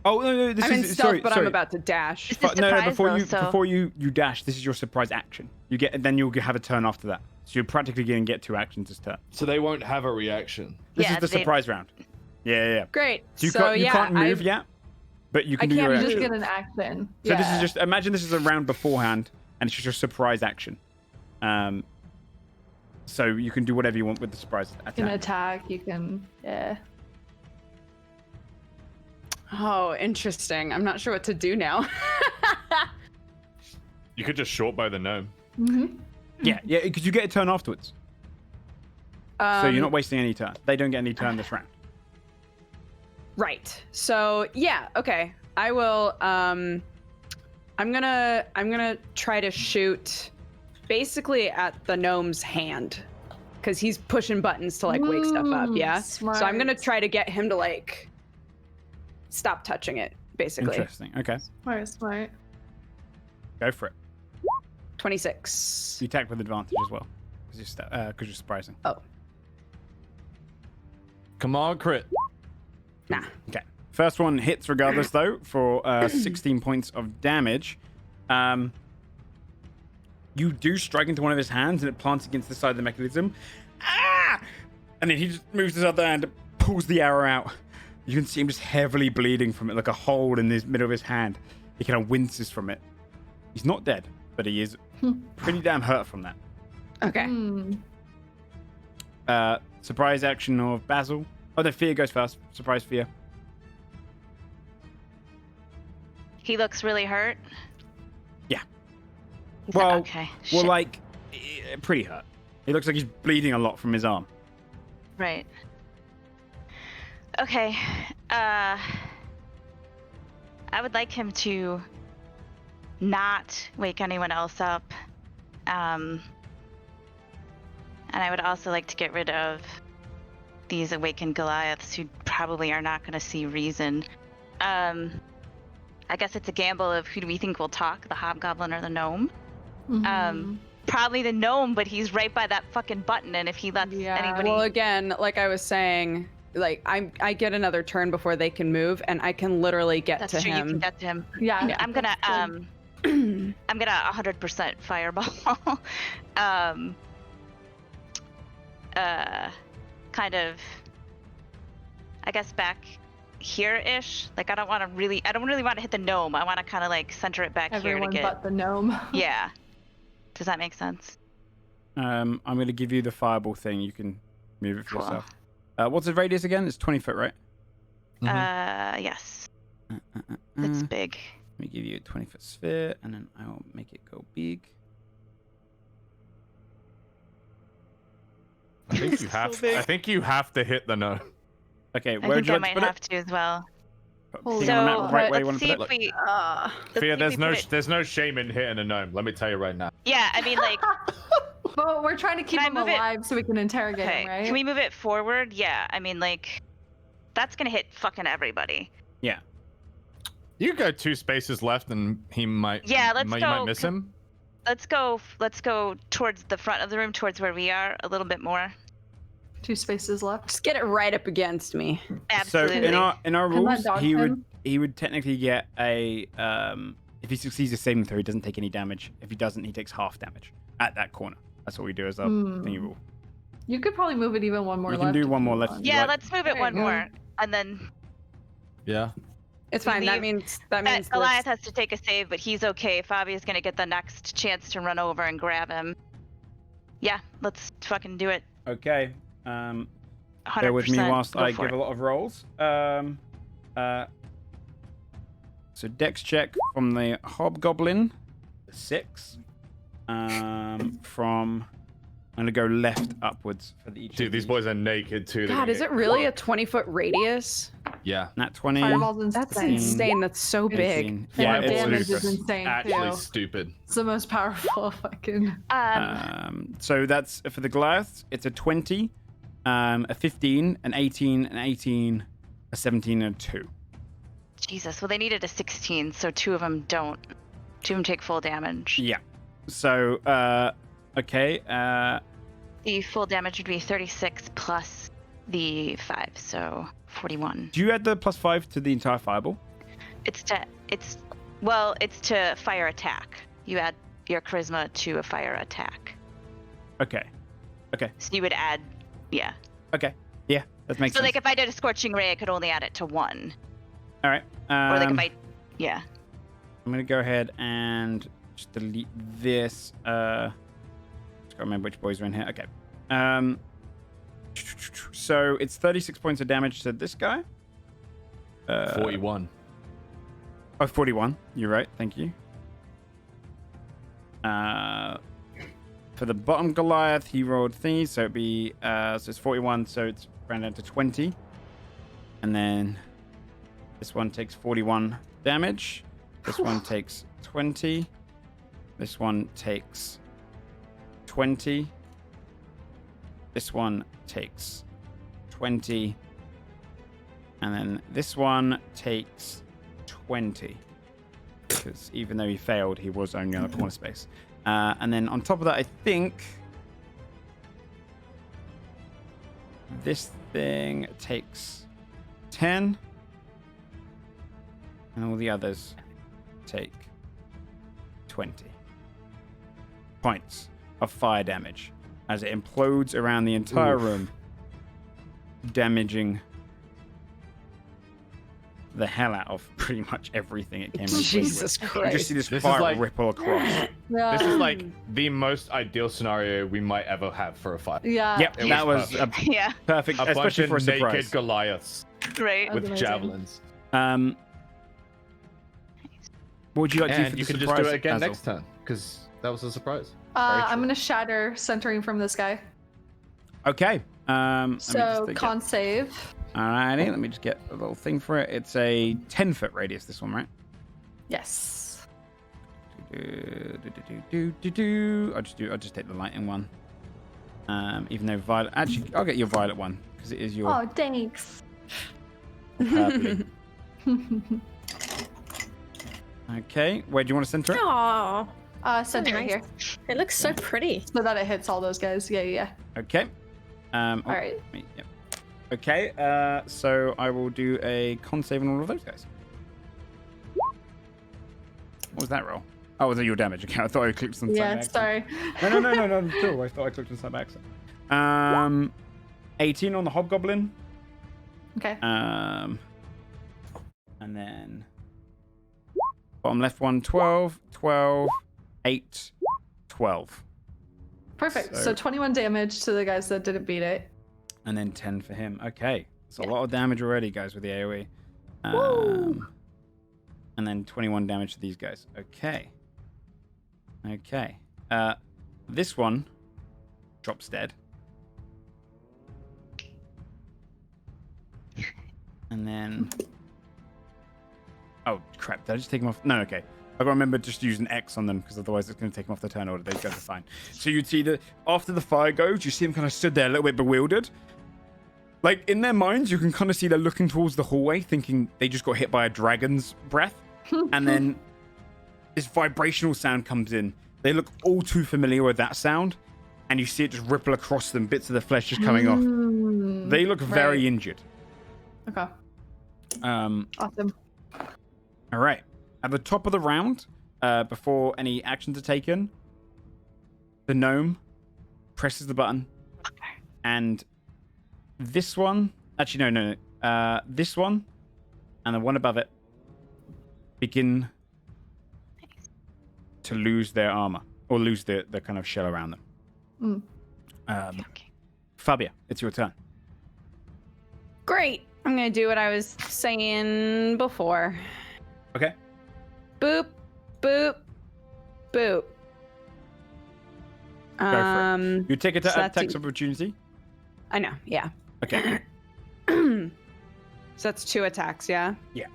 [SPEAKER 1] Oh no, this
[SPEAKER 2] I'm in
[SPEAKER 1] is
[SPEAKER 2] stealth,
[SPEAKER 1] sorry.
[SPEAKER 2] but
[SPEAKER 1] sorry.
[SPEAKER 2] I'm about to dash.
[SPEAKER 5] This is
[SPEAKER 1] No,
[SPEAKER 5] surprise,
[SPEAKER 1] before
[SPEAKER 5] though,
[SPEAKER 1] you
[SPEAKER 5] so...
[SPEAKER 1] before you dash, this is your surprise action. You get, then you'll have a turn after that. So you're practically going to get 2 actions this turn.
[SPEAKER 3] So they won't have a reaction.
[SPEAKER 1] This
[SPEAKER 5] Yeah,
[SPEAKER 1] is the
[SPEAKER 5] they-
[SPEAKER 1] surprise round. Yeah.
[SPEAKER 2] Great.
[SPEAKER 1] So you can't move
[SPEAKER 2] I've-
[SPEAKER 1] yet, but you
[SPEAKER 2] I
[SPEAKER 1] can do your
[SPEAKER 2] can't
[SPEAKER 6] You
[SPEAKER 1] action.
[SPEAKER 6] just get an action.
[SPEAKER 1] So this is just, imagine this is a round beforehand, and it's just your surprise action. So you can do whatever you want with the surprise
[SPEAKER 6] You can
[SPEAKER 1] attack.
[SPEAKER 6] attack. You can. Yeah.
[SPEAKER 2] Oh, interesting. I'm not sure what to do now.
[SPEAKER 3] You could just short bow the gnome.
[SPEAKER 1] Yeah, because you get a turn afterwards. So you're not wasting any turn. They don't get any turn this round.
[SPEAKER 2] Right. So yeah, okay. I will I'm gonna try to shoot basically at the gnome's hand. Cause he's pushing buttons to like wake stuff up, yeah?
[SPEAKER 6] Smart.
[SPEAKER 2] So I'm gonna try to get him to like stop touching it, basically.
[SPEAKER 1] Interesting. Okay,
[SPEAKER 6] Smart.
[SPEAKER 1] go for it.
[SPEAKER 2] 26.
[SPEAKER 1] You attack with advantage as well, because you're surprising.
[SPEAKER 2] Oh,
[SPEAKER 3] Come on, crit.
[SPEAKER 2] nah.
[SPEAKER 1] Okay. First one hits regardless, though, for 16 points of damage. You do strike into one of his hands, and it plants against the side of the mechanism. Ah! And then he just moves his other hand and pulls the arrow out. You can see him just heavily bleeding from it, like a hole in the middle of his hand. He kind of winces from it. He's not dead, but he is pretty damn hurt from that.
[SPEAKER 2] Okay.
[SPEAKER 1] Surprise action of Basil. Oh, the Fear goes first. Surprise Fear.
[SPEAKER 5] He looks really hurt.
[SPEAKER 1] Yeah.
[SPEAKER 5] He's
[SPEAKER 1] Well,
[SPEAKER 5] okay.
[SPEAKER 1] well,
[SPEAKER 5] Shit.
[SPEAKER 1] like, pretty hurt. He looks like he's bleeding a lot from his arm.
[SPEAKER 5] Right. Okay. I would like him to not wake anyone else up. And I would also like to get rid of these awakened Goliaths who probably are not going to see reason. I guess it's a gamble of who do we think will talk, the hobgoblin or the gnome? Probably the gnome, but he's right by that fucking button, and if he lets anybody...
[SPEAKER 2] Well, again, like I was saying, like I get another turn before they can move, and I can literally get
[SPEAKER 5] That's
[SPEAKER 2] to
[SPEAKER 5] true,
[SPEAKER 2] him.
[SPEAKER 5] you can get to him.
[SPEAKER 6] Yeah.
[SPEAKER 5] I'm gonna
[SPEAKER 6] that's good.
[SPEAKER 5] I'm gonna 100% fireball. Kind of, I guess back here-ish. Like I don't really want to hit the gnome. I want to kind of like center it back
[SPEAKER 6] Everyone
[SPEAKER 5] here to get.
[SPEAKER 6] but the gnome.
[SPEAKER 5] Yeah. Does that make sense?
[SPEAKER 1] I'm going to give you the fireball thing. You can move it for
[SPEAKER 5] Cool.
[SPEAKER 1] yourself. What's the radius again? It's 20 foot, right?
[SPEAKER 5] Yes. It's big.
[SPEAKER 1] Let me give you a 20 foot sphere, and then I will make it go big.
[SPEAKER 3] I think you have. I think you have to hit the gnome.
[SPEAKER 1] Okay,
[SPEAKER 5] I
[SPEAKER 1] where would
[SPEAKER 5] think
[SPEAKER 1] you
[SPEAKER 5] I
[SPEAKER 1] like
[SPEAKER 5] might
[SPEAKER 1] to put
[SPEAKER 5] have
[SPEAKER 1] it?
[SPEAKER 5] to as well.
[SPEAKER 6] Holy
[SPEAKER 1] Thing on the map,
[SPEAKER 5] So
[SPEAKER 1] right where you
[SPEAKER 5] let's
[SPEAKER 1] want to
[SPEAKER 5] see
[SPEAKER 1] put
[SPEAKER 5] if
[SPEAKER 1] it?
[SPEAKER 5] we.
[SPEAKER 6] Uh,
[SPEAKER 5] let's see
[SPEAKER 3] Fia,
[SPEAKER 5] if we put it-
[SPEAKER 3] there's no shame in hitting a gnome. Let me tell you right now.
[SPEAKER 5] Yeah, I mean, like,
[SPEAKER 6] but we're trying to keep
[SPEAKER 5] Can I
[SPEAKER 6] him
[SPEAKER 5] move it?
[SPEAKER 6] alive so we can interrogate
[SPEAKER 5] okay,
[SPEAKER 6] him, right?
[SPEAKER 5] can we move it forward? Yeah, I mean, like, that's gonna hit fucking everybody.
[SPEAKER 1] Yeah.
[SPEAKER 3] You go 2 spaces left, and he might.
[SPEAKER 5] Yeah, let's
[SPEAKER 3] you
[SPEAKER 5] go,
[SPEAKER 3] might miss him.
[SPEAKER 5] Let's go towards the front of the room, towards where we are, a little bit more.
[SPEAKER 6] 2 spaces left.
[SPEAKER 2] Just get it right up against me.
[SPEAKER 5] Absolutely.
[SPEAKER 1] So in our
[SPEAKER 6] Can that
[SPEAKER 1] rules,
[SPEAKER 6] dodge
[SPEAKER 1] he
[SPEAKER 6] him?
[SPEAKER 1] would technically get a if he succeeds a saving throw, he doesn't take any damage. If he doesn't, he takes half damage at that corner. That's what we do as our thingy rule.
[SPEAKER 6] You could probably move it even one more
[SPEAKER 1] You
[SPEAKER 6] left.
[SPEAKER 1] can do
[SPEAKER 6] if
[SPEAKER 1] one
[SPEAKER 6] you
[SPEAKER 1] more left.
[SPEAKER 6] want.
[SPEAKER 1] You
[SPEAKER 5] yeah,
[SPEAKER 1] like-
[SPEAKER 5] let's move it
[SPEAKER 6] There
[SPEAKER 5] one
[SPEAKER 6] you go.
[SPEAKER 5] more, and then
[SPEAKER 1] Yeah.
[SPEAKER 2] It's fine. That
[SPEAKER 5] Leave-
[SPEAKER 2] means this-
[SPEAKER 5] Goliath has to take a save, but he's okay. Fabia's gonna get the next chance to run over and grab him. Yeah, let's fucking do it.
[SPEAKER 1] Okay.
[SPEAKER 5] 100%.
[SPEAKER 1] Bear with me whilst
[SPEAKER 5] Go
[SPEAKER 1] I
[SPEAKER 5] for
[SPEAKER 1] give
[SPEAKER 5] it.
[SPEAKER 1] a lot of rolls. So Dex check from the Hobgoblin, 6. From I'm gonna go left upwards for the each.
[SPEAKER 3] Dude, these boys are naked too. They're
[SPEAKER 2] God,
[SPEAKER 3] gonna
[SPEAKER 2] is
[SPEAKER 3] get-
[SPEAKER 2] it really a 20-foot radius?
[SPEAKER 3] Yeah.
[SPEAKER 1] Nat 20.
[SPEAKER 6] Fireball's
[SPEAKER 2] That's
[SPEAKER 6] insane.
[SPEAKER 2] insane. That's so big.
[SPEAKER 1] 18.
[SPEAKER 6] Yeah,
[SPEAKER 1] Yeah,
[SPEAKER 6] the
[SPEAKER 1] it's
[SPEAKER 6] damage is
[SPEAKER 1] ludicrous.
[SPEAKER 6] insane
[SPEAKER 3] Actually
[SPEAKER 6] too.
[SPEAKER 3] stupid.
[SPEAKER 6] It's the most powerful fucking.
[SPEAKER 1] So that's for the Goliaths. It's a 20, a 15, an 18, an 18, a 17, and a 2.
[SPEAKER 5] Jesus. Well, they needed a 16, so 2 of them don't. 2 of them take full damage.
[SPEAKER 1] Yeah. So, okay.
[SPEAKER 5] The full damage would be 36 plus the 5, so 41.
[SPEAKER 1] Do you add the +5 to the entire fireball?
[SPEAKER 5] It's to fire attack. You add your charisma to a fire attack.
[SPEAKER 1] Okay.
[SPEAKER 5] So you would add, yeah.
[SPEAKER 1] Okay. Yeah, that makes
[SPEAKER 5] So
[SPEAKER 1] sense.
[SPEAKER 5] like if I did a scorching ray, I could only add it to 1.
[SPEAKER 1] All right.
[SPEAKER 5] Or like if I, yeah.
[SPEAKER 1] I'm gonna go ahead and just delete this. Just gotta remember which boys are in here. Okay. So it's 36 points of damage to this guy.
[SPEAKER 3] 41.
[SPEAKER 1] Oh, 41. You're right. Thank you. For the bottom Goliath, he rolled thingy, so it'd be so it's 41, so it's rounded down to 20. And then this one takes 41 damage. This one takes 20. This one takes 20. This one takes 20. And then this one takes 20. Because even though he failed, he was only on a corner space. And then on top of that, I think this thing takes 10. And all the others take 20 points of fire damage as it implodes around the entire room, damaging the hell out of pretty much everything it came into.
[SPEAKER 2] Jesus
[SPEAKER 1] You
[SPEAKER 2] Christ.
[SPEAKER 1] just see this
[SPEAKER 3] This is
[SPEAKER 1] fire
[SPEAKER 3] like-
[SPEAKER 1] ripple across.
[SPEAKER 6] Yeah.
[SPEAKER 3] This is like the most ideal scenario we might ever have for a fight.
[SPEAKER 6] Yeah.
[SPEAKER 1] Yep,
[SPEAKER 3] It
[SPEAKER 1] that
[SPEAKER 3] was
[SPEAKER 1] was a
[SPEAKER 5] Yeah,
[SPEAKER 1] perfect,
[SPEAKER 3] A bunch
[SPEAKER 1] especially
[SPEAKER 3] of
[SPEAKER 1] for a
[SPEAKER 3] naked
[SPEAKER 1] surprise.
[SPEAKER 3] Goliaths
[SPEAKER 5] right.
[SPEAKER 6] That was
[SPEAKER 3] with
[SPEAKER 6] amazing.
[SPEAKER 3] javelins.
[SPEAKER 1] What would you like to do for
[SPEAKER 3] And
[SPEAKER 1] the
[SPEAKER 3] you can
[SPEAKER 1] surprise,
[SPEAKER 3] just do it again
[SPEAKER 1] Basil?
[SPEAKER 3] next turn, because that was a surprise.
[SPEAKER 6] I'm gonna shatter, centering from this guy.
[SPEAKER 1] Okay. Let me
[SPEAKER 6] So
[SPEAKER 1] just get-
[SPEAKER 6] con save.
[SPEAKER 1] Alrighty, let me just get a little thing for it. It's a 10-foot radius, this one, right?
[SPEAKER 6] Yes.
[SPEAKER 1] I'll just take the lightning one. Even though violet, actually, I'll get your violet one because it is your
[SPEAKER 6] Oh, thanks.
[SPEAKER 1] purpley. Okay, where do you want to center it?
[SPEAKER 4] Aww.
[SPEAKER 6] Center right
[SPEAKER 4] nice.
[SPEAKER 6] here,
[SPEAKER 4] It looks so pretty.
[SPEAKER 6] so that it hits all those guys. Yeah.
[SPEAKER 1] Okay.
[SPEAKER 6] All right.
[SPEAKER 1] Yep. Okay. So I will do a con save on all of those guys. What was that roll? Oh, was it your damage? Okay, I thought I clicked on something.
[SPEAKER 6] Yeah. Sorry.
[SPEAKER 1] No, cool. I thought I clicked on something by accident. 18 on the hobgoblin.
[SPEAKER 6] Okay.
[SPEAKER 1] And then bottom left one, 12, 12, 8, 12.
[SPEAKER 6] Perfect.
[SPEAKER 1] so-
[SPEAKER 6] So 21 damage to the guys that didn't beat it.
[SPEAKER 1] And then 10 for him. Okay. It's a lot of damage already, guys, with the AoE. And then 21 damage to these guys. Okay. Okay. This one drops dead. And then... Oh, crap. Did I just take them off? No, okay. I gotta remember just to use an X on them, because otherwise it's going to take them off the turn order. Those guys are fine. So you'd see that after the fire goes, you see them kind of stood there a little bit bewildered. Like, in their minds, you can kind of see they're looking towards the hallway, thinking they just got hit by a dragon's breath. And then this vibrational sound comes in. They look all too familiar with that sound, and you see it just ripple across them, bits of the flesh just coming off. They look very injured.
[SPEAKER 6] Okay.
[SPEAKER 1] Awesome. All right. At the top of the round, before any actions are taken, the gnome presses the button, and this one, actually no, this one and the one above it begin to lose their armor, or lose the kind of shell around them. Fabia, it's your turn.
[SPEAKER 2] Great. I'm gonna do what I was saying before.
[SPEAKER 1] Okay.
[SPEAKER 2] Boop, boop, boop.
[SPEAKER 1] Go for it. You take
[SPEAKER 2] so that's
[SPEAKER 1] attacks of opportunity.
[SPEAKER 2] I know, yeah.
[SPEAKER 1] Okay.
[SPEAKER 2] So that's 2 attacks, yeah?
[SPEAKER 1] Yeah.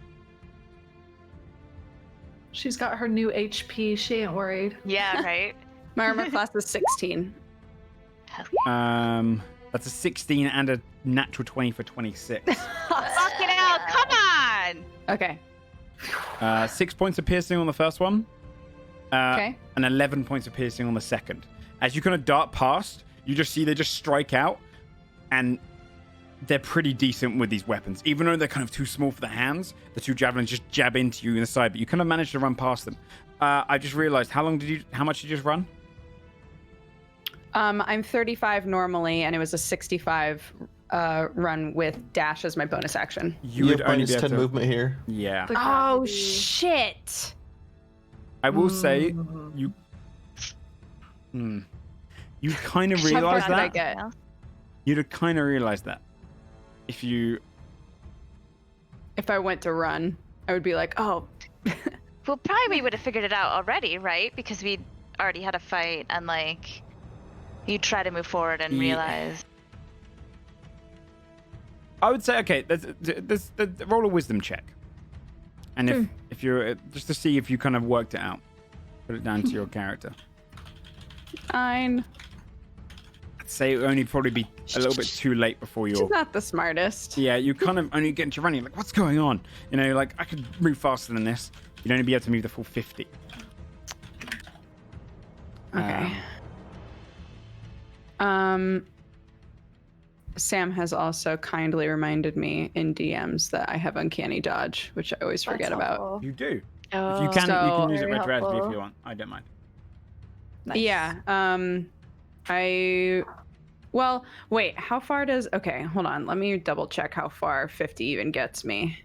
[SPEAKER 6] She's got her new HP. She ain't worried.
[SPEAKER 5] Yeah, right.
[SPEAKER 2] My armor class is 16.
[SPEAKER 1] That's a 16 and a natural 20 for 26.
[SPEAKER 5] Fuck it out. Come on.
[SPEAKER 2] Okay.
[SPEAKER 1] 6 points of piercing on the first one.
[SPEAKER 2] Okay.
[SPEAKER 1] And 11 points of piercing on the second. As you kind of dart past, you just see they just strike out, and they're pretty decent with these weapons. Even though they're kind of too small for the hands, the 2 javelins just jab into you in the side, but you kind of manage to run past them. I just realized, how much did you just run?
[SPEAKER 2] I'm 35 normally, and it was a 65 run with dash as my bonus action.
[SPEAKER 8] You would only be able 10 movement here.
[SPEAKER 1] Yeah.
[SPEAKER 2] Oh, shit.
[SPEAKER 1] I will say, you kind of realize
[SPEAKER 2] What did I
[SPEAKER 1] that.
[SPEAKER 2] get?
[SPEAKER 1] You'd kind of realize that. If
[SPEAKER 2] I went to run, I would be like, oh.
[SPEAKER 5] Well, probably we would have figured it out already, right? Because we already had a fight, and like, you try to move forward and realize.
[SPEAKER 1] I would say, okay, there's roll a wisdom check, and if you're just to see if you kind of worked it out, put it down to your character.
[SPEAKER 2] 9.
[SPEAKER 1] I'd say it would only probably be a little bit too late before you're.
[SPEAKER 2] She's not the smartest.
[SPEAKER 1] Yeah, you kind of only get into running. Like, what's going on? You know, like I could move faster than this. You'd only be able to move the full 50.
[SPEAKER 2] Okay. Sam has also kindly reminded me in DMs that I have uncanny dodge, which I always forget about.
[SPEAKER 1] You do.
[SPEAKER 5] Oh,
[SPEAKER 1] If you can, you can use it
[SPEAKER 6] very
[SPEAKER 1] retroactively if
[SPEAKER 6] helpful.
[SPEAKER 1] you want. I don't mind.
[SPEAKER 6] Nice.
[SPEAKER 2] Yeah. Well, wait, how far does... Okay, hold on. Let me double check how far 50 even gets me.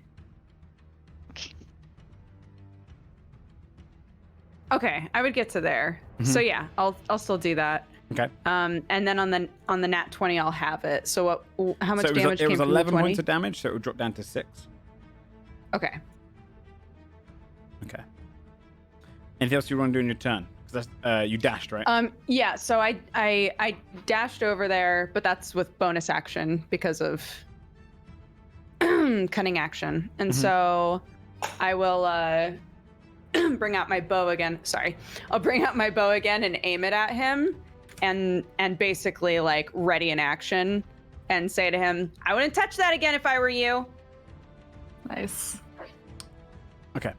[SPEAKER 2] Okay, I would get to there. So yeah, I'll still do that.
[SPEAKER 1] Okay.
[SPEAKER 2] And then on the nat 20, I'll have it. So how much
[SPEAKER 1] So
[SPEAKER 2] damage
[SPEAKER 1] it
[SPEAKER 2] came
[SPEAKER 1] was
[SPEAKER 2] from
[SPEAKER 1] 11
[SPEAKER 2] the 20?
[SPEAKER 1] points of damage, so it will drop down to 6.
[SPEAKER 2] Okay.
[SPEAKER 1] Okay. Anything else you want to do in your turn? Because that's you dashed, right?
[SPEAKER 2] Yeah. So I dashed over there, but that's with bonus action because of cunning action, and so I will bring out my bow again. Sorry, I'll bring out my bow again and aim it at him, and basically like ready in action, and say to him, "I wouldn't touch that again if I were you."
[SPEAKER 6] Nice.
[SPEAKER 1] Okay.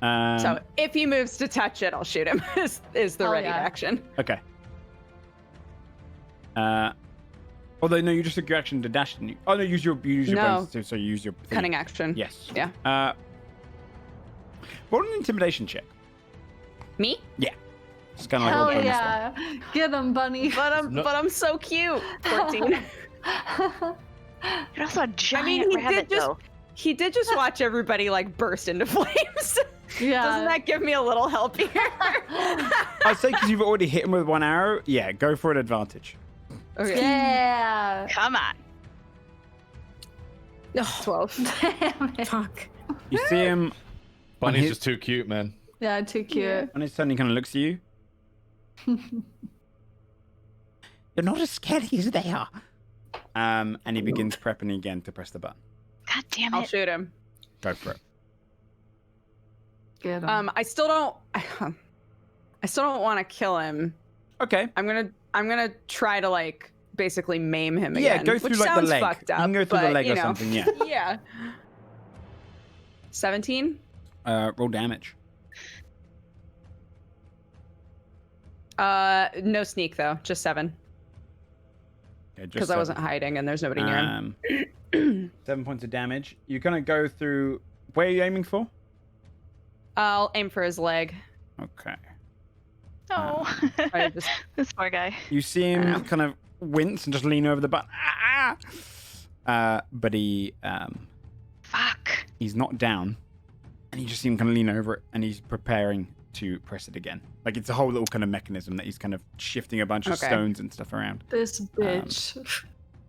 [SPEAKER 2] So if he moves to touch it, I'll shoot him. is the
[SPEAKER 6] Oh,
[SPEAKER 2] ready
[SPEAKER 6] yeah.
[SPEAKER 2] action?
[SPEAKER 1] Okay. Although no, you just took your action to dash, didn't you? Oh no, you use your
[SPEAKER 2] No.
[SPEAKER 1] bonus too, so you use your thing.
[SPEAKER 2] Cunning action.
[SPEAKER 1] Yes.
[SPEAKER 2] Yeah.
[SPEAKER 1] Roll an intimidation check.
[SPEAKER 2] Me?
[SPEAKER 1] Yeah. It's kind of like
[SPEAKER 6] Hell
[SPEAKER 1] a bonus
[SPEAKER 6] yeah. Get him, bunny.
[SPEAKER 2] But I'm so cute. 14.
[SPEAKER 5] You're also a giant
[SPEAKER 2] he
[SPEAKER 5] rabbit,
[SPEAKER 2] did just
[SPEAKER 5] though.
[SPEAKER 2] he did just watch everybody like burst into flames.
[SPEAKER 6] Yeah.
[SPEAKER 2] Doesn't that give me a little help here?
[SPEAKER 1] I'd say because you've already hit him with 1 arrow. Yeah, go for an advantage.
[SPEAKER 2] Okay.
[SPEAKER 6] Yeah.
[SPEAKER 5] Come on.
[SPEAKER 2] 12.
[SPEAKER 6] Damn it.
[SPEAKER 4] Fuck.
[SPEAKER 1] You see him
[SPEAKER 3] Bunny's
[SPEAKER 1] his-
[SPEAKER 3] just too cute, man.
[SPEAKER 6] Yeah, too cute.
[SPEAKER 1] on his turn. He kind of looks at you.
[SPEAKER 7] You're not as scary as they are.
[SPEAKER 1] And he begins prepping again to press the button.
[SPEAKER 5] God damn
[SPEAKER 2] I'll
[SPEAKER 5] it.
[SPEAKER 2] shoot him.
[SPEAKER 1] Go for it.
[SPEAKER 6] Get him.
[SPEAKER 2] I still don't want to kill him.
[SPEAKER 1] Okay.
[SPEAKER 2] I'm gonna try to like basically maim him
[SPEAKER 1] Yeah,
[SPEAKER 2] again.
[SPEAKER 1] go through
[SPEAKER 2] which
[SPEAKER 1] like the
[SPEAKER 2] sounds
[SPEAKER 1] leg.
[SPEAKER 2] fucked up,
[SPEAKER 1] You can go through the
[SPEAKER 2] but,
[SPEAKER 1] leg
[SPEAKER 2] you
[SPEAKER 1] or
[SPEAKER 2] know.
[SPEAKER 1] something. Yeah.
[SPEAKER 2] Yeah. 17.
[SPEAKER 1] Roll damage.
[SPEAKER 2] No sneak though, just 7.
[SPEAKER 1] Okay, just
[SPEAKER 2] Because I wasn't
[SPEAKER 1] 7.
[SPEAKER 2] hiding and there's nobody near him.
[SPEAKER 1] 7 points of damage. You're gonna go through. Where are you aiming for?
[SPEAKER 2] I'll aim for his leg.
[SPEAKER 1] Okay.
[SPEAKER 5] No.
[SPEAKER 2] I just-
[SPEAKER 5] This poor guy.
[SPEAKER 1] You see him kind of wince and just lean over the button. But
[SPEAKER 5] Fuck.
[SPEAKER 1] he's not down, and you just see him kind of lean over it, and he's preparing to press it again. Like it's a whole little kind of mechanism that he's kind of shifting a bunch of
[SPEAKER 2] Okay.
[SPEAKER 1] stones and stuff around.
[SPEAKER 6] This bitch.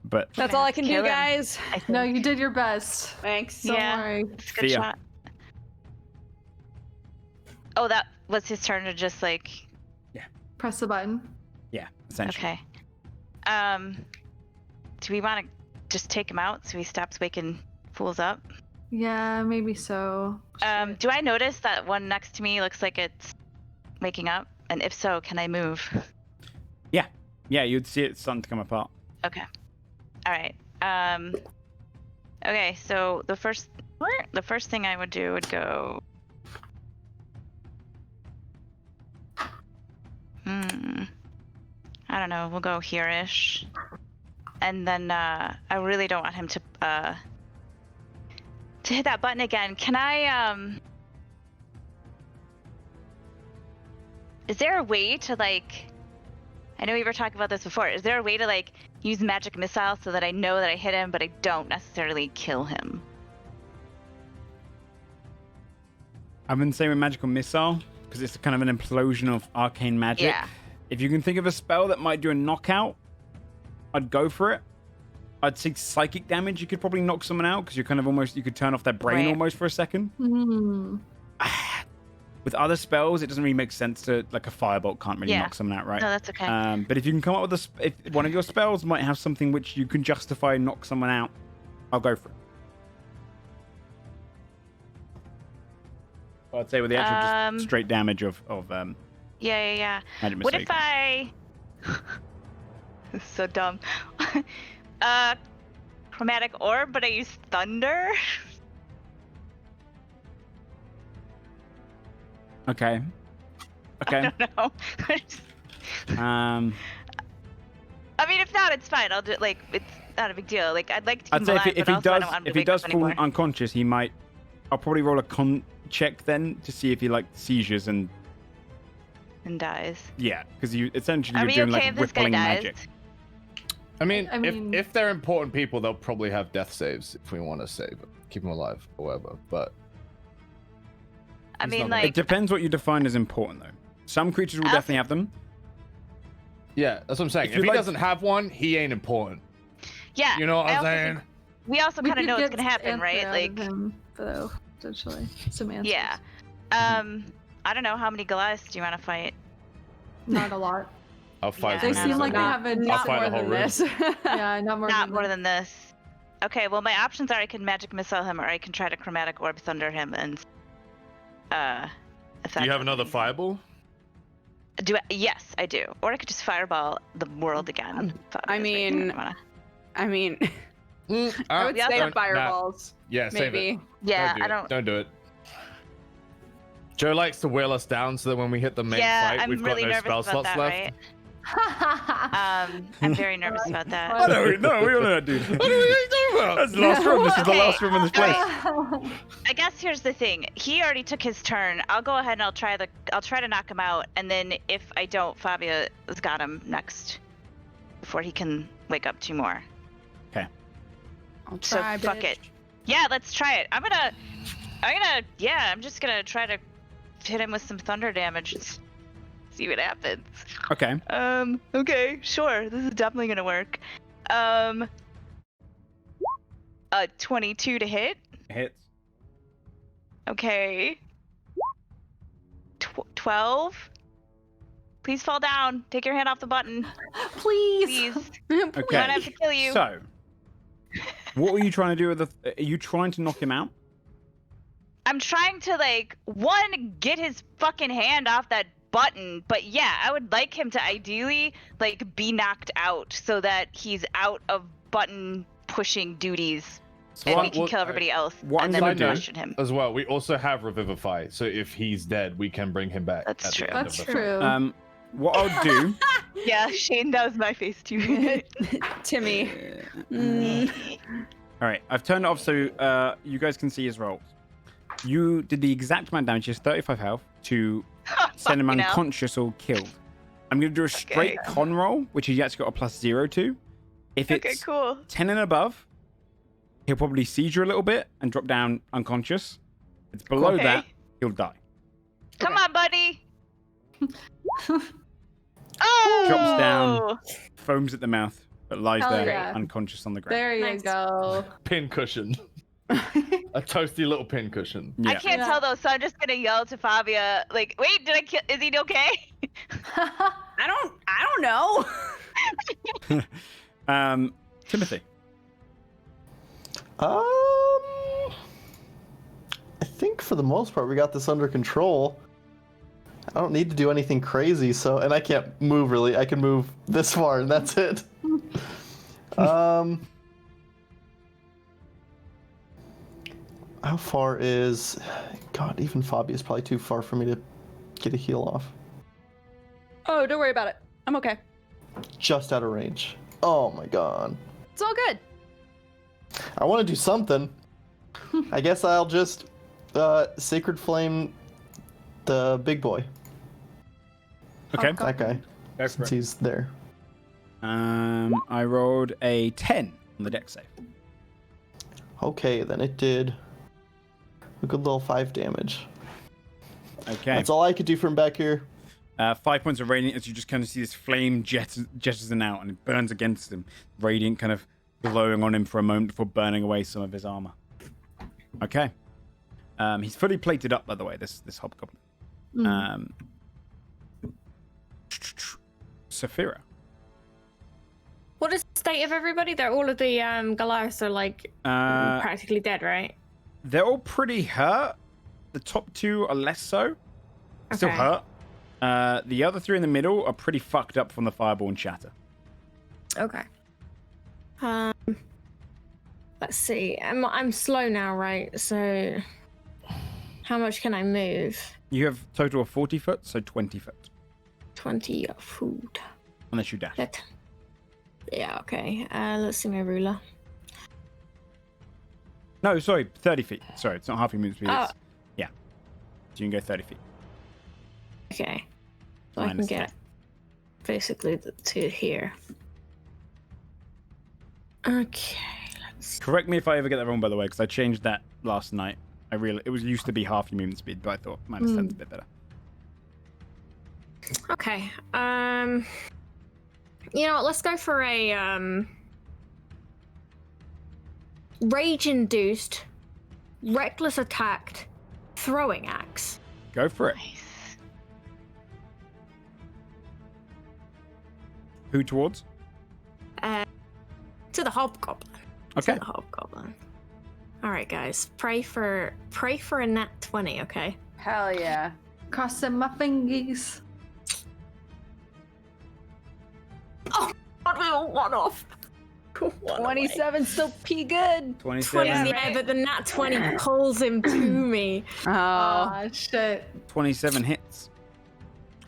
[SPEAKER 1] But
[SPEAKER 2] That's all I can do,
[SPEAKER 5] Kill him.
[SPEAKER 2] guys.
[SPEAKER 5] I think.
[SPEAKER 6] No, you did your best.
[SPEAKER 2] Thanks.
[SPEAKER 6] Don't
[SPEAKER 5] Yeah.
[SPEAKER 6] worry.
[SPEAKER 5] It's a good
[SPEAKER 1] Thea.
[SPEAKER 5] shot. Oh, that was his turn to just like.
[SPEAKER 6] Press the button.
[SPEAKER 1] yeah, essentially.
[SPEAKER 5] Okay. Do we want to just take him out so he stops waking fools up?
[SPEAKER 6] Yeah, maybe so. Shit.
[SPEAKER 5] Do I notice that one next to me looks like it's waking up? And if so, can I move?
[SPEAKER 1] Yeah, you'd see it starting to come apart.
[SPEAKER 5] Okay. All right. Okay. So the first thing I would do would go. I don't know. We'll go here-ish, and then I really don't want him to hit that button again. Can I? Is there a way to like? I know we were talking about this before. Is there a way to like use magic missile so that I know that I hit him, but I don't necessarily kill him?
[SPEAKER 1] I've been saying with magical missile because it's kind of an implosion of arcane magic.
[SPEAKER 5] Yeah.
[SPEAKER 1] If you can think of a spell that might do a knockout, I'd go for it. I'd say psychic damage. You could probably knock someone out because you're kind of almost, you could turn off their brain
[SPEAKER 5] Right.
[SPEAKER 1] almost for a second.
[SPEAKER 6] Hmm.
[SPEAKER 1] With other spells, it doesn't really make sense to, like a firebolt can't really
[SPEAKER 5] Yeah.
[SPEAKER 1] knock someone out, right?
[SPEAKER 5] No, that's okay.
[SPEAKER 1] But if you can come up with if one of your spells might have something which you can justify and knock someone out, I'll go for it. Well, I'd say with the actual just straight damage of
[SPEAKER 5] Yeah.
[SPEAKER 1] magic
[SPEAKER 5] What
[SPEAKER 1] missile.
[SPEAKER 5] if I? This is so dumb. Chromatic orb, but I use thunder.
[SPEAKER 1] Okay.
[SPEAKER 5] I
[SPEAKER 1] Okay.
[SPEAKER 5] don't know. I mean, if not, it's fine. I'll do it. Like, it's not a big deal. Like, I'd like to keep
[SPEAKER 1] I'd
[SPEAKER 5] him
[SPEAKER 1] say
[SPEAKER 5] alive,
[SPEAKER 1] if
[SPEAKER 5] but
[SPEAKER 1] he
[SPEAKER 5] also I
[SPEAKER 1] does
[SPEAKER 5] don't want him to
[SPEAKER 1] if he
[SPEAKER 5] wake up
[SPEAKER 1] does fall
[SPEAKER 5] anymore.
[SPEAKER 1] unconscious, he might. I'll probably roll a con check then to see if he like seizures and
[SPEAKER 5] And dies.
[SPEAKER 1] yeah, because you essentially
[SPEAKER 5] Are
[SPEAKER 1] you're
[SPEAKER 5] we
[SPEAKER 1] doing
[SPEAKER 5] okay
[SPEAKER 1] like
[SPEAKER 5] if this guy
[SPEAKER 1] rippling
[SPEAKER 5] dies?
[SPEAKER 1] magic.
[SPEAKER 3] I mean,
[SPEAKER 6] I mean-
[SPEAKER 3] if they're important people, they'll probably have death saves if we want to save them, keep them alive or whatever. But
[SPEAKER 5] I
[SPEAKER 3] He's
[SPEAKER 5] mean,
[SPEAKER 3] not-
[SPEAKER 1] It
[SPEAKER 5] like,
[SPEAKER 1] depends what you define as important though. Some creatures will
[SPEAKER 5] I'll-
[SPEAKER 1] definitely have them.
[SPEAKER 3] yeah, that's what I'm saying.
[SPEAKER 1] If
[SPEAKER 3] If
[SPEAKER 1] you
[SPEAKER 3] he
[SPEAKER 1] like-
[SPEAKER 3] doesn't have one, he ain't important.
[SPEAKER 5] yeah.
[SPEAKER 3] You know what
[SPEAKER 5] I
[SPEAKER 3] I'm
[SPEAKER 5] also
[SPEAKER 3] saying?
[SPEAKER 5] think- We also kind of
[SPEAKER 6] could
[SPEAKER 5] know what's
[SPEAKER 6] get
[SPEAKER 5] gonna happen,
[SPEAKER 6] answer
[SPEAKER 5] right?
[SPEAKER 6] out
[SPEAKER 5] Like,
[SPEAKER 6] of him, though, potentially. Some answers.
[SPEAKER 5] yeah. I don't know how many Goliaths do you want to fight?
[SPEAKER 6] Not a lot.
[SPEAKER 3] I'll fight.
[SPEAKER 5] Yeah.
[SPEAKER 6] They
[SPEAKER 3] as
[SPEAKER 6] seem
[SPEAKER 3] many
[SPEAKER 6] like
[SPEAKER 3] as I
[SPEAKER 6] they
[SPEAKER 3] want.
[SPEAKER 6] haven't.
[SPEAKER 2] Not
[SPEAKER 3] fight
[SPEAKER 2] more
[SPEAKER 3] the whole
[SPEAKER 2] than
[SPEAKER 3] room.
[SPEAKER 2] this.
[SPEAKER 6] Yeah, not more.
[SPEAKER 5] Not
[SPEAKER 6] than
[SPEAKER 5] more
[SPEAKER 6] that.
[SPEAKER 5] than this. Okay, well, my options are I can magic missile him, or I can try to chromatic orb thunder him, and if that
[SPEAKER 3] Do you have
[SPEAKER 5] does
[SPEAKER 3] another
[SPEAKER 5] anything.
[SPEAKER 3] fireball?
[SPEAKER 5] Yes, I do. Or I could just fireball the world again.
[SPEAKER 2] I mean, I mean, I would
[SPEAKER 5] Yeah,
[SPEAKER 2] say
[SPEAKER 5] don't-
[SPEAKER 2] fireballs.
[SPEAKER 3] Yeah, save
[SPEAKER 2] Maybe.
[SPEAKER 3] it.
[SPEAKER 5] yeah,
[SPEAKER 3] do
[SPEAKER 5] I
[SPEAKER 3] it.
[SPEAKER 5] don't.
[SPEAKER 3] Don't do it. Joe likes to wheel us down so that when we hit the main
[SPEAKER 5] Yeah,
[SPEAKER 3] fight,
[SPEAKER 5] I'm
[SPEAKER 3] we've
[SPEAKER 5] really
[SPEAKER 3] got no
[SPEAKER 5] nervous
[SPEAKER 3] spell
[SPEAKER 5] about
[SPEAKER 3] slots
[SPEAKER 5] that,
[SPEAKER 3] left.
[SPEAKER 5] right? I'm very nervous about that.
[SPEAKER 6] I
[SPEAKER 1] No, we all know that, dude.
[SPEAKER 3] What are we talking about?
[SPEAKER 1] That's the last room. This is the
[SPEAKER 5] Okay.
[SPEAKER 1] last room in this place.
[SPEAKER 5] I guess here's the thing. He already took his turn. I'll go ahead and I'll try to knock him out, and then if I don't, Fabia's got him next before he can wake up 2 more.
[SPEAKER 2] I'll
[SPEAKER 5] So
[SPEAKER 2] try,
[SPEAKER 5] fuck
[SPEAKER 2] bitch.
[SPEAKER 5] it. Yeah, let's try it. I'm just gonna try to hit him with some thunder damage. See what happens.
[SPEAKER 1] Okay.
[SPEAKER 5] Okay, sure. This is definitely gonna work. 22 to hit.
[SPEAKER 1] Hits.
[SPEAKER 5] Okay. 12. Please fall down. Take your hand off the button.
[SPEAKER 6] Please.
[SPEAKER 5] Please.
[SPEAKER 1] Okay.
[SPEAKER 5] I have to kill you.
[SPEAKER 1] So, What were you trying to do with the? Are you trying to knock him out?
[SPEAKER 5] I'm trying to one, get his fucking hand off that button, but yeah, I would like him to ideally be knocked out so that he's out of button pushing duties.
[SPEAKER 1] So
[SPEAKER 5] And we can kill everybody else,
[SPEAKER 1] what
[SPEAKER 5] and
[SPEAKER 1] I'm
[SPEAKER 5] then
[SPEAKER 1] gonna do-
[SPEAKER 5] question him.
[SPEAKER 3] As well, we also have Revivify, so if he's dead, we can bring him back.
[SPEAKER 5] That's
[SPEAKER 3] at the
[SPEAKER 5] true.
[SPEAKER 3] end
[SPEAKER 6] That's
[SPEAKER 3] of the
[SPEAKER 6] true.
[SPEAKER 1] What I'll do.
[SPEAKER 5] Yeah, Shane, that was my face too.
[SPEAKER 2] Timmy.
[SPEAKER 1] All right, I've turned it off so you guys can see his rolls. You did the exact amount of damage. He has 35 health to send him
[SPEAKER 5] Fucking hell.
[SPEAKER 1] unconscious or killed. I'm going to do a straight
[SPEAKER 5] Okay.
[SPEAKER 1] con roll, which he's actually got a +0 to. If
[SPEAKER 5] Okay,
[SPEAKER 1] it's
[SPEAKER 5] cool.
[SPEAKER 1] 10 and above, he'll probably seizure a little bit and drop down unconscious. If it's below
[SPEAKER 5] Okay.
[SPEAKER 1] that, he'll die.
[SPEAKER 5] Come on, buddy. Oh!
[SPEAKER 1] Drops down, foams at the mouth, but lies
[SPEAKER 6] Hell
[SPEAKER 1] there
[SPEAKER 6] yeah.
[SPEAKER 1] unconscious on the ground.
[SPEAKER 6] There you
[SPEAKER 4] Nice.
[SPEAKER 6] go.
[SPEAKER 3] Pin cushion. A toasty little pin cushion.
[SPEAKER 1] Yeah.
[SPEAKER 5] I can't
[SPEAKER 6] Yeah.
[SPEAKER 5] tell though, so I'm just gonna yell to Fabia, wait, did I kill? Is he okay?
[SPEAKER 2] I don't know.
[SPEAKER 1] Timothy.
[SPEAKER 8] I think for the most part we got this under control. I don't need to do anything crazy, and I can't move really. I can move this far, and that's it. How far is? God, even Fabia's probably too far for me to get a heal off.
[SPEAKER 2] Oh, don't worry about it. I'm okay.
[SPEAKER 8] Just out of range. Oh my god.
[SPEAKER 2] It's all good.
[SPEAKER 8] I want to do something. I guess I'll just Sacred Flame the big boy.
[SPEAKER 1] Okay.
[SPEAKER 8] That guy.
[SPEAKER 1] Go for
[SPEAKER 8] Since
[SPEAKER 1] it.
[SPEAKER 8] he's there.
[SPEAKER 1] I rolled a 10 on the dex save.
[SPEAKER 8] Okay, then it did a good little 5 damage.
[SPEAKER 1] Okay.
[SPEAKER 8] That's all I could do from back here.
[SPEAKER 1] 5 points of radiant as you just kind of see this flame jettison out and it burns against him. Radiant kind of glowing on him for a moment before burning away some of his armor. Okay. He's fully plated up, by the way, this hobgoblin. Saphira.
[SPEAKER 4] What is the state of everybody? They're all of the Goliaths are practically dead, right?
[SPEAKER 1] They're all pretty hurt. The top 2 are less so. Still
[SPEAKER 4] Okay.
[SPEAKER 1] hurt. The other 3 in the middle are pretty fucked up from the fireball and shatter.
[SPEAKER 4] Okay. Let's see. I'm slow now, right? So how much can I move?
[SPEAKER 1] You have a total of 40 foot, so 20 foot.
[SPEAKER 4] 20 food.
[SPEAKER 1] Unless you dash.
[SPEAKER 4] Yeah, okay. Let's see my ruler.
[SPEAKER 1] No, sorry, 30 feet. Sorry, it's not half your movement speed.
[SPEAKER 4] Oh.
[SPEAKER 1] It's, yeah. So you can go 30 feet.
[SPEAKER 4] Okay. So
[SPEAKER 1] Minus
[SPEAKER 4] I can get
[SPEAKER 1] 10.
[SPEAKER 4] basically to here. Okay, let's.
[SPEAKER 1] Correct me if I ever get that wrong, by the way, because I changed that last night. It was used to be half your movement speed, but I thought minus 10's a bit better.
[SPEAKER 4] Okay. You know what? Let's go for a rage-induced, reckless attacked, throwing axe.
[SPEAKER 1] Go for it.
[SPEAKER 5] Nice.
[SPEAKER 1] Who towards?
[SPEAKER 4] To the hobgoblin.
[SPEAKER 1] Okay.
[SPEAKER 4] To the hobgoblin. All right, guys. Pray for a nat 20. Okay.
[SPEAKER 2] Hell yeah.
[SPEAKER 6] Crossing my fingers.
[SPEAKER 4] God, we all one off.
[SPEAKER 2] 27 still pee good.
[SPEAKER 1] 27.
[SPEAKER 4] Yeah, but the nat 20 pulls him to me.
[SPEAKER 2] Oh.
[SPEAKER 6] Ah, shit.
[SPEAKER 1] 27 hits.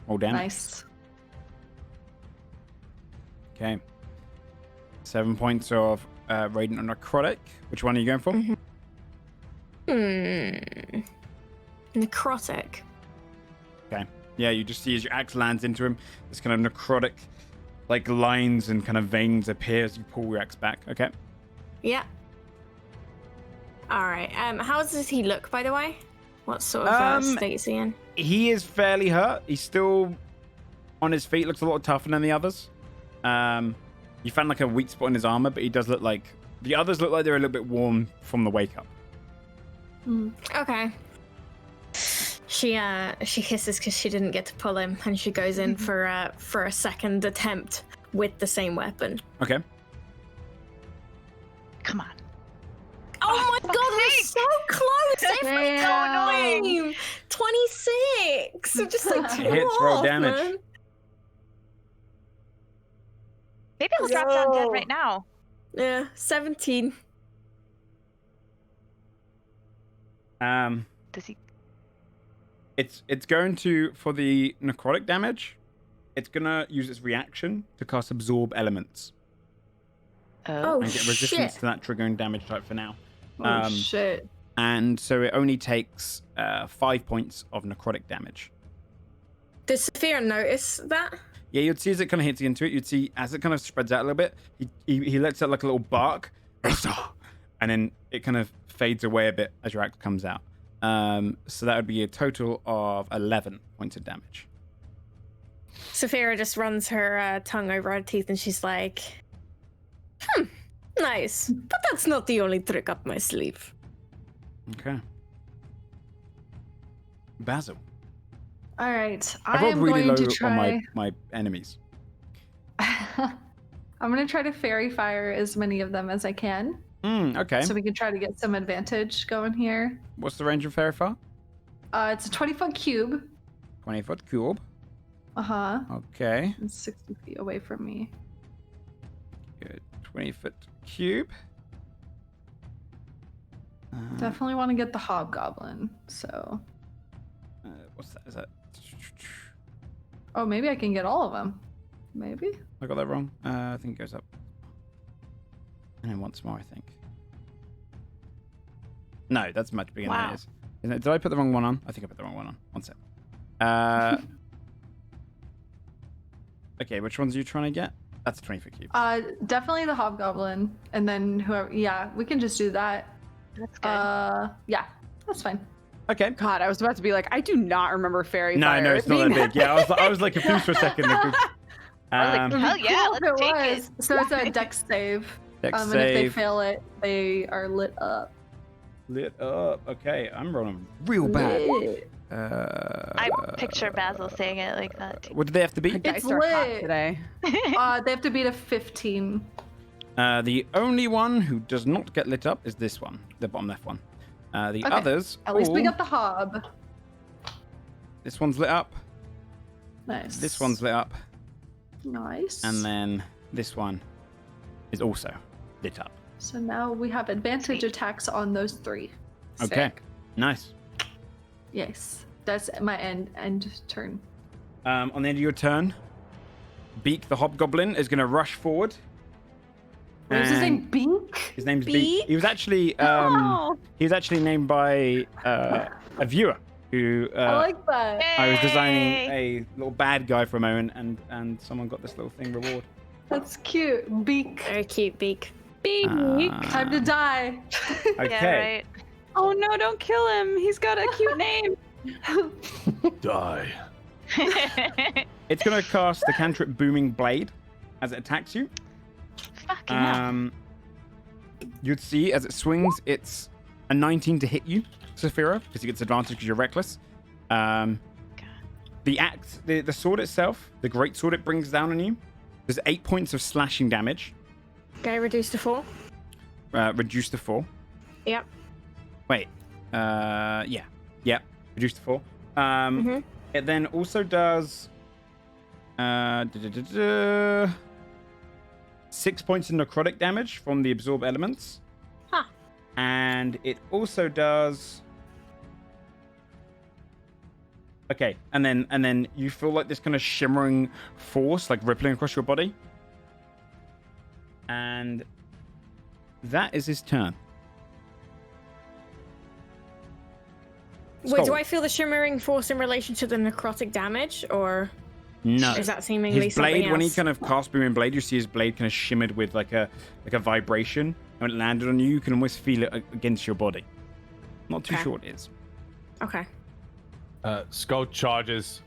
[SPEAKER 1] All damage.
[SPEAKER 6] Nice.
[SPEAKER 1] Okay. 7 points of radiant and necrotic. Which one are you going for?
[SPEAKER 4] Necrotic.
[SPEAKER 1] Okay. Yeah, you just see as your axe lands into him, this kind of necrotic, like lines and kind of veins appear as you pull your axe back. Okay.
[SPEAKER 4] Yeah. All right. How does he look, by the way? What sort of state is he in?
[SPEAKER 1] He is fairly hurt. He's still on his feet. Looks a lot tougher than the others. You found like a weak spot in his armor, but he does look like the others look like they're a little bit warm from the wake up.
[SPEAKER 4] Okay. She hisses because she didn't get to pull him, and she goes in for a second attempt with the same weapon.
[SPEAKER 1] Okay.
[SPEAKER 5] Come on.
[SPEAKER 4] So just like
[SPEAKER 1] It hits, roll damage.
[SPEAKER 4] Man.
[SPEAKER 5] Maybe he'll drop down dead right now.
[SPEAKER 4] Yeah, 17.
[SPEAKER 5] Does he?
[SPEAKER 1] It's going to, for the necrotic damage, it's gonna use its reaction to cast absorb elements
[SPEAKER 4] Oh,
[SPEAKER 1] and get resistance
[SPEAKER 4] shit.
[SPEAKER 1] to that triggering damage type for now.
[SPEAKER 6] Oh shit.
[SPEAKER 1] And so it only takes 5 points of necrotic damage.
[SPEAKER 4] Does Sophia notice that?
[SPEAKER 1] Yeah, you'd see as it kind of hits into it, you'd see as it kind of spreads out a little bit, he lets out like a little bark, and then it kind of fades away a bit as your axe comes out. So that would be a total of 11 points of damage.
[SPEAKER 4] Sophia just runs her tongue over her teeth and she's like, nice. But that's not the only trick up my sleeve.
[SPEAKER 1] Okay. Basil.
[SPEAKER 6] All right.
[SPEAKER 1] I
[SPEAKER 6] I
[SPEAKER 1] rolled
[SPEAKER 6] am
[SPEAKER 1] really
[SPEAKER 6] going
[SPEAKER 1] low
[SPEAKER 6] to
[SPEAKER 1] on
[SPEAKER 6] try.
[SPEAKER 1] my enemies.
[SPEAKER 6] I'm going to try to fairy fire as many of them as I can.
[SPEAKER 1] Okay.
[SPEAKER 6] So we can try to get some advantage going here.
[SPEAKER 1] What's the range of fairy fire?
[SPEAKER 6] It's a 20-foot cube.
[SPEAKER 1] 20-foot cube.
[SPEAKER 6] Uh-huh.
[SPEAKER 1] Okay.
[SPEAKER 6] It's 60 feet away from me.
[SPEAKER 1] Good. 20-foot cube.
[SPEAKER 6] Definitely want to get the hobgoblin. So,
[SPEAKER 1] What's that? Is that?
[SPEAKER 6] oh, maybe I can get all of them. Maybe.
[SPEAKER 1] I got that wrong. I think it goes up. And then once more, I think. No, that's much bigger than
[SPEAKER 5] Wow.
[SPEAKER 1] it is. Isn't it? Did I put the wrong one on? I think I put the wrong one on. One sec. Okay, which ones are you trying to get? That's a 20-foot cube.
[SPEAKER 6] Definitely the hobgoblin, and then whoever. Yeah, we can just do that.
[SPEAKER 5] That's good.
[SPEAKER 6] Yeah, that's fine.
[SPEAKER 1] Okay.
[SPEAKER 2] God, I was about to be like, I do not remember fairy
[SPEAKER 1] No,
[SPEAKER 2] fire.
[SPEAKER 1] no, it's not
[SPEAKER 2] being
[SPEAKER 1] that big. Yeah, I was like confused for a second.
[SPEAKER 5] I was like, hell yeah,
[SPEAKER 6] Cool if
[SPEAKER 5] let's take
[SPEAKER 6] was.
[SPEAKER 5] it.
[SPEAKER 6] So it's a dex save.
[SPEAKER 1] Dex
[SPEAKER 6] And if they
[SPEAKER 1] save.
[SPEAKER 6] fail it, they are lit up.
[SPEAKER 1] Lit up. Okay, I'm rolling real bad.
[SPEAKER 6] Lit.
[SPEAKER 5] I picture Basil saying it like that. Too.
[SPEAKER 1] What do they have to be?
[SPEAKER 6] It's
[SPEAKER 2] Dice are hot
[SPEAKER 6] lit.
[SPEAKER 2] today.
[SPEAKER 6] They have to beat a 15.
[SPEAKER 1] The only one who does not get lit up is this one, the bottom left one. The
[SPEAKER 6] Okay.
[SPEAKER 1] others.
[SPEAKER 6] At least we
[SPEAKER 1] all-
[SPEAKER 6] got the hob.
[SPEAKER 1] This one's lit up.
[SPEAKER 6] Nice.
[SPEAKER 1] This one's lit up.
[SPEAKER 6] nice.
[SPEAKER 1] And then this one is also lit up.
[SPEAKER 6] So now we have advantage attacks on those 3.
[SPEAKER 1] Okay.
[SPEAKER 6] Sick.
[SPEAKER 1] Nice.
[SPEAKER 6] Yes, that's my end turn.
[SPEAKER 1] On the end of your turn, Beak the Hobgoblin is going to rush forward.
[SPEAKER 6] What was his
[SPEAKER 1] and
[SPEAKER 6] name? Beak?
[SPEAKER 1] His name's Beak.
[SPEAKER 4] Beak?
[SPEAKER 1] He was actually
[SPEAKER 4] Oh.
[SPEAKER 1] he was actually named by a viewer who
[SPEAKER 6] I like that.
[SPEAKER 1] I was designing
[SPEAKER 5] Yay!
[SPEAKER 1] a little bad guy for a moment, and someone got this little thing reward.
[SPEAKER 6] That's cute. Beak.
[SPEAKER 4] Very cute, Beak. Beak.
[SPEAKER 6] Time to die.
[SPEAKER 1] Okay.
[SPEAKER 5] Yeah, right.
[SPEAKER 2] Oh no, don't kill him. He's got a cute name.
[SPEAKER 9] Die.
[SPEAKER 1] It's going to cast the cantrip Booming Blade as it attacks you.
[SPEAKER 5] Fucking hell.
[SPEAKER 1] You'd see as it swings, it's a 19 to hit you, Saphira, because he gets advantage because you're reckless. The axe, the sword itself, the great sword it brings down on you, there's 8 points of slashing damage,
[SPEAKER 4] Okay, reduced to 4.
[SPEAKER 1] reduced to 4.
[SPEAKER 4] Yep.
[SPEAKER 1] Wait, yeah, reduced to 4.
[SPEAKER 4] Mhm.
[SPEAKER 1] It then also does 6 points of necrotic damage from the absorb elements.
[SPEAKER 4] Huh.
[SPEAKER 1] And it also does. Okay, and then you feel like this kind of shimmering force like rippling across your body. And that is his turn.
[SPEAKER 4] Wait,
[SPEAKER 1] Skull.
[SPEAKER 4] do I feel the shimmering force in relation to the necrotic damage, or
[SPEAKER 1] No.
[SPEAKER 4] is that seemingly
[SPEAKER 1] His blade,
[SPEAKER 4] something
[SPEAKER 1] when he
[SPEAKER 4] else?
[SPEAKER 1] kind of cast Booming Blade, you see his blade kind of shimmered with like a vibration. And when it landed on you, you can almost feel it against your body. Not too
[SPEAKER 4] Okay.
[SPEAKER 1] sure what it is.
[SPEAKER 4] Okay.
[SPEAKER 3] Skull charges.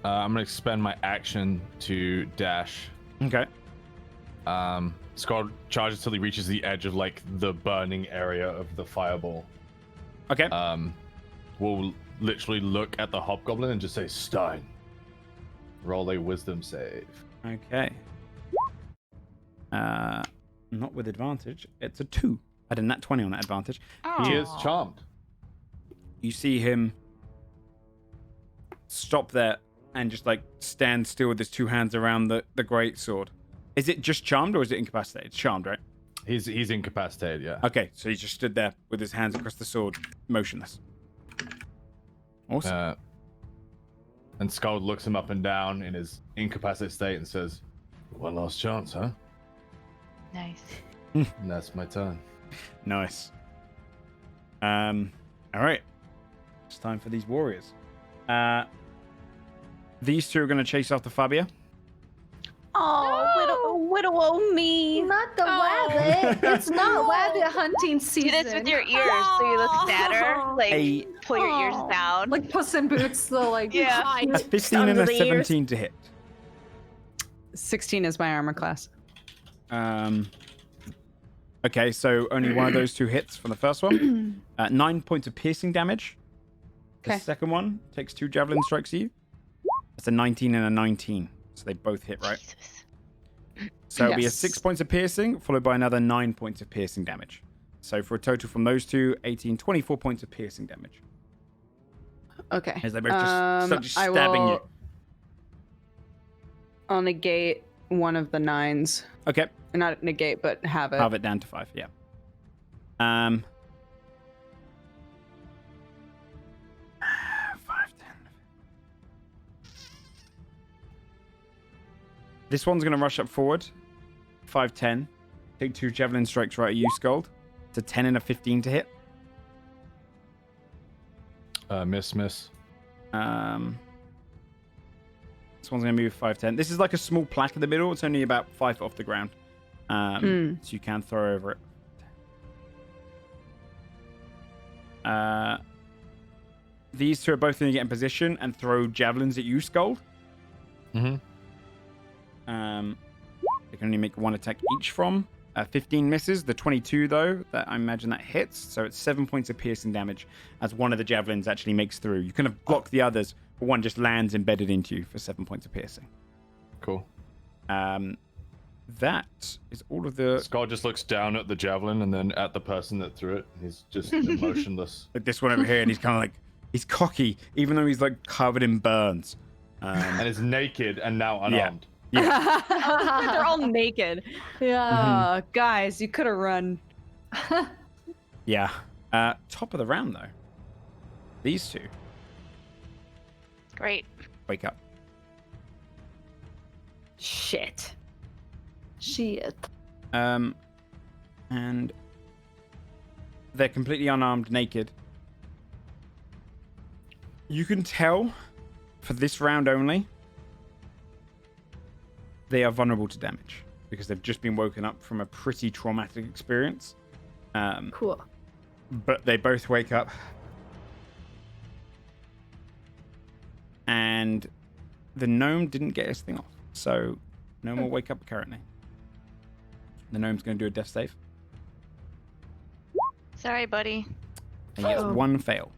[SPEAKER 3] I'm gonna expend my action to dash.
[SPEAKER 1] Okay.
[SPEAKER 3] Skull charges till he reaches the edge of like the burning area of the fireball.
[SPEAKER 1] Okay.
[SPEAKER 3] We'll literally look at the hobgoblin and just say, Stein. Roll a wisdom save.
[SPEAKER 1] Okay. Not with advantage. It's a 2. I did a nat 20 on that advantage.
[SPEAKER 3] He is charmed.
[SPEAKER 1] You see him stop there and just like stand still with his two hands around the great sword. Is it just charmed or is it incapacitated? It's charmed, right?
[SPEAKER 3] He's incapacitated, yeah.
[SPEAKER 1] Okay, so he just stood there with his hands across the sword, motionless. Awesome.
[SPEAKER 3] And Skull looks him up and down in his incapacitated state and says, "One last chance, huh?"
[SPEAKER 5] Nice.
[SPEAKER 3] And that's my turn.
[SPEAKER 1] Nice. All right. It's time for these warriors. These two are going to chase after Fabia.
[SPEAKER 2] Oh, widow me.
[SPEAKER 6] Not the rabbit. It's not rabbit hunting
[SPEAKER 5] Do
[SPEAKER 6] season.
[SPEAKER 5] this with your ears so you look sadder. Like, pull your ears down.
[SPEAKER 6] Like Puss in Boots, the like.
[SPEAKER 5] Yeah.
[SPEAKER 1] A 15 and
[SPEAKER 4] Under
[SPEAKER 1] a
[SPEAKER 4] the ears.
[SPEAKER 1] 17 to hit.
[SPEAKER 2] 16 is my armor class.
[SPEAKER 1] Okay, so only one of those two hits from the first one. 9 points of piercing damage. The
[SPEAKER 2] Okay.
[SPEAKER 1] second one takes 2 javelin strikes at you. That's a 19 and a 19. So they both hit, right?
[SPEAKER 5] Jesus.
[SPEAKER 1] So it'll be a
[SPEAKER 2] Yes.
[SPEAKER 1] 6 points of piercing, followed by another 9 points of piercing damage. So for a total from those two, 18, 24 points of piercing damage.
[SPEAKER 2] Okay.
[SPEAKER 1] As they both start just
[SPEAKER 2] I
[SPEAKER 1] stabbing
[SPEAKER 2] will...
[SPEAKER 1] you.
[SPEAKER 2] I'll negate one of the 9s.
[SPEAKER 1] Okay,
[SPEAKER 2] Not negate, but have it.
[SPEAKER 1] have it down to 5, yeah. 5, 10. This one's going to rush up forward. 5, 10. Take 2 javelin strikes right at you, Scald. It's a 10 and a 15 to hit.
[SPEAKER 3] Miss.
[SPEAKER 1] This one's going to move 5, 10. This is like a small plaque in the middle. It's only about 5 foot off the ground. So you can throw over it. These two are both going to get in position and throw javelins at you, Scald.
[SPEAKER 3] Mm-hmm.
[SPEAKER 1] They can only make 1 attack each from. 15 misses. The 22, though, that I imagine that hits. So it's 7 points of piercing damage as one of the javelins actually makes through. You kind of block the others, but one just lands embedded into you for 7 points of piercing.
[SPEAKER 3] Cool.
[SPEAKER 1] That is all of the...
[SPEAKER 3] Skull just looks down at the javelin and then at the person that threw it. He's just emotionless.
[SPEAKER 1] Like this one over here, and he's kind of like... He's cocky, even though he's like covered in burns.
[SPEAKER 3] And is naked and now unarmed.
[SPEAKER 2] They're all naked.
[SPEAKER 6] Yeah.
[SPEAKER 2] Guys, you could have run.
[SPEAKER 1] Yeah. Top of the round, though. These two
[SPEAKER 5] Great.
[SPEAKER 1] wake up.
[SPEAKER 2] Shit.
[SPEAKER 6] Shit.
[SPEAKER 1] And they're completely unarmed, naked. You can tell, for this round only, they are vulnerable to damage because they've just been woken up from a pretty traumatic experience.
[SPEAKER 6] Cool.
[SPEAKER 1] But they both wake up. And the gnome didn't get his thing off. So no more wake up currently. The gnome's going to do a death save.
[SPEAKER 5] Sorry, buddy.
[SPEAKER 1] And he gets 1 fail.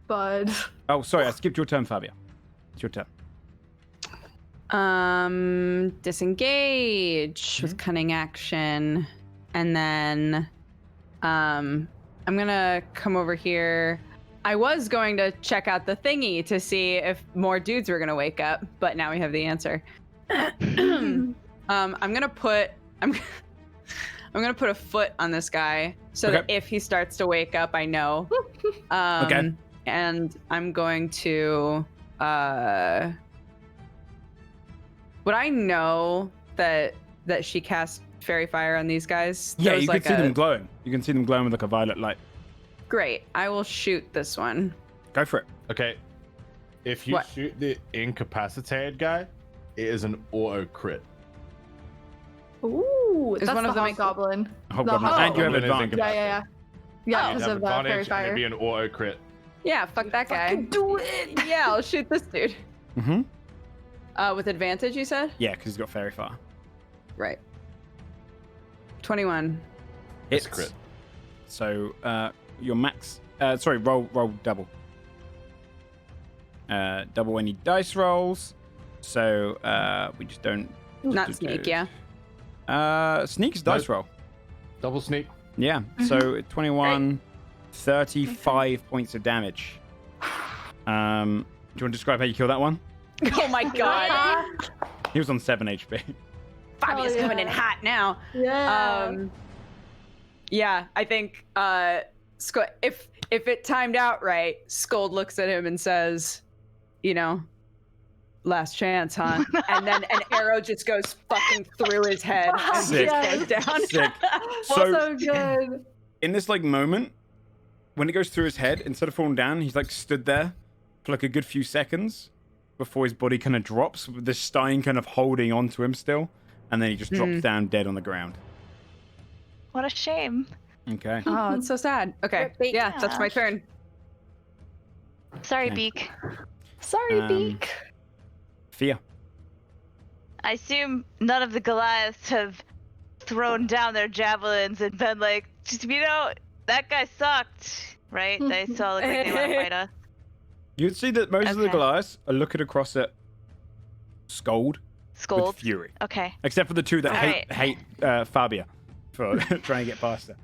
[SPEAKER 6] Bud.
[SPEAKER 1] Oh, sorry, I skipped your turn, Fabio. It's your turn.
[SPEAKER 2] Disengage with cunning action. And then I'm gonna come over here. I was going to check out the thingy to see if more dudes were gonna wake up, but now we have the answer. I'm gonna put a foot on this guy so that if he starts to wake up, I know.
[SPEAKER 1] Okay.
[SPEAKER 2] And I'm going to would I know that she cast fairy fire on these guys?
[SPEAKER 1] Yeah,
[SPEAKER 2] There was
[SPEAKER 1] you
[SPEAKER 2] like
[SPEAKER 1] can see them glowing. You can see them glowing with like a violet light.
[SPEAKER 2] Great. I will shoot this one.
[SPEAKER 1] Go for it.
[SPEAKER 3] Okay. If you
[SPEAKER 2] What?
[SPEAKER 3] shoot the incapacitated guy, it is an auto crit.
[SPEAKER 6] Ooh,
[SPEAKER 2] Is
[SPEAKER 6] that's
[SPEAKER 2] one
[SPEAKER 6] the
[SPEAKER 2] of them
[SPEAKER 6] hobgoblin.
[SPEAKER 1] Hobgoblin.
[SPEAKER 6] The
[SPEAKER 1] And you have
[SPEAKER 3] Hobgoblin is
[SPEAKER 1] advantage.
[SPEAKER 6] Yeah.
[SPEAKER 3] You
[SPEAKER 6] Because
[SPEAKER 3] have
[SPEAKER 6] of fairy
[SPEAKER 3] advantage and
[SPEAKER 6] fire.
[SPEAKER 3] it'd be an auto crit.
[SPEAKER 2] Yeah, fuck that guy.
[SPEAKER 6] Fucking do it.
[SPEAKER 2] Yeah, I'll shoot this dude.
[SPEAKER 1] Mm-hmm.
[SPEAKER 2] With advantage, you said?
[SPEAKER 1] Yeah, because he's got fairy fire.
[SPEAKER 2] Right. 21.
[SPEAKER 3] It's
[SPEAKER 1] Hits.
[SPEAKER 3] crit.
[SPEAKER 1] So your max. Sorry, roll double. Double any dice rolls. So we just don't.
[SPEAKER 2] Not sneak, yeah.
[SPEAKER 1] Sneak's dice roll.
[SPEAKER 3] Double sneak.
[SPEAKER 1] Yeah. So 21, 35 points of damage. Do you want to describe how you kill that one?
[SPEAKER 2] Oh my god.
[SPEAKER 1] He was on 7 HP.
[SPEAKER 2] Fabia's coming in hot now.
[SPEAKER 6] Yeah.
[SPEAKER 2] Yeah, I think if it timed out right, Scold looks at him and says, you know, last chance, huh? And then an arrow just goes fucking through his head and
[SPEAKER 1] Sick.
[SPEAKER 2] just goes down.
[SPEAKER 1] Sick.
[SPEAKER 6] So good.
[SPEAKER 1] In this like moment, when it goes through his head, instead of falling down, he's like stood there for like a good few seconds before his body kind of drops, with the Stein kind of holding onto him still, and then he just drops down dead on the ground.
[SPEAKER 5] What a shame.
[SPEAKER 1] Okay.
[SPEAKER 2] Oh, it's so sad. Okay,
[SPEAKER 4] Beak.
[SPEAKER 2] yeah, that's my turn.
[SPEAKER 5] Sorry,
[SPEAKER 1] Okay.
[SPEAKER 5] Beak.
[SPEAKER 6] Sorry, Beak.
[SPEAKER 1] Fear.
[SPEAKER 5] I assume none of the Goliaths have thrown down their javelins and been like, you know, that guy sucked, right? They still look like they want to fight us.
[SPEAKER 1] You'd see that most of the
[SPEAKER 5] Okay.
[SPEAKER 1] Goliaths are looking across at Scold
[SPEAKER 5] Scold.
[SPEAKER 1] with fury,
[SPEAKER 5] Okay.
[SPEAKER 1] except for the two that
[SPEAKER 5] Alright.
[SPEAKER 1] hate Fabia for trying to get past her.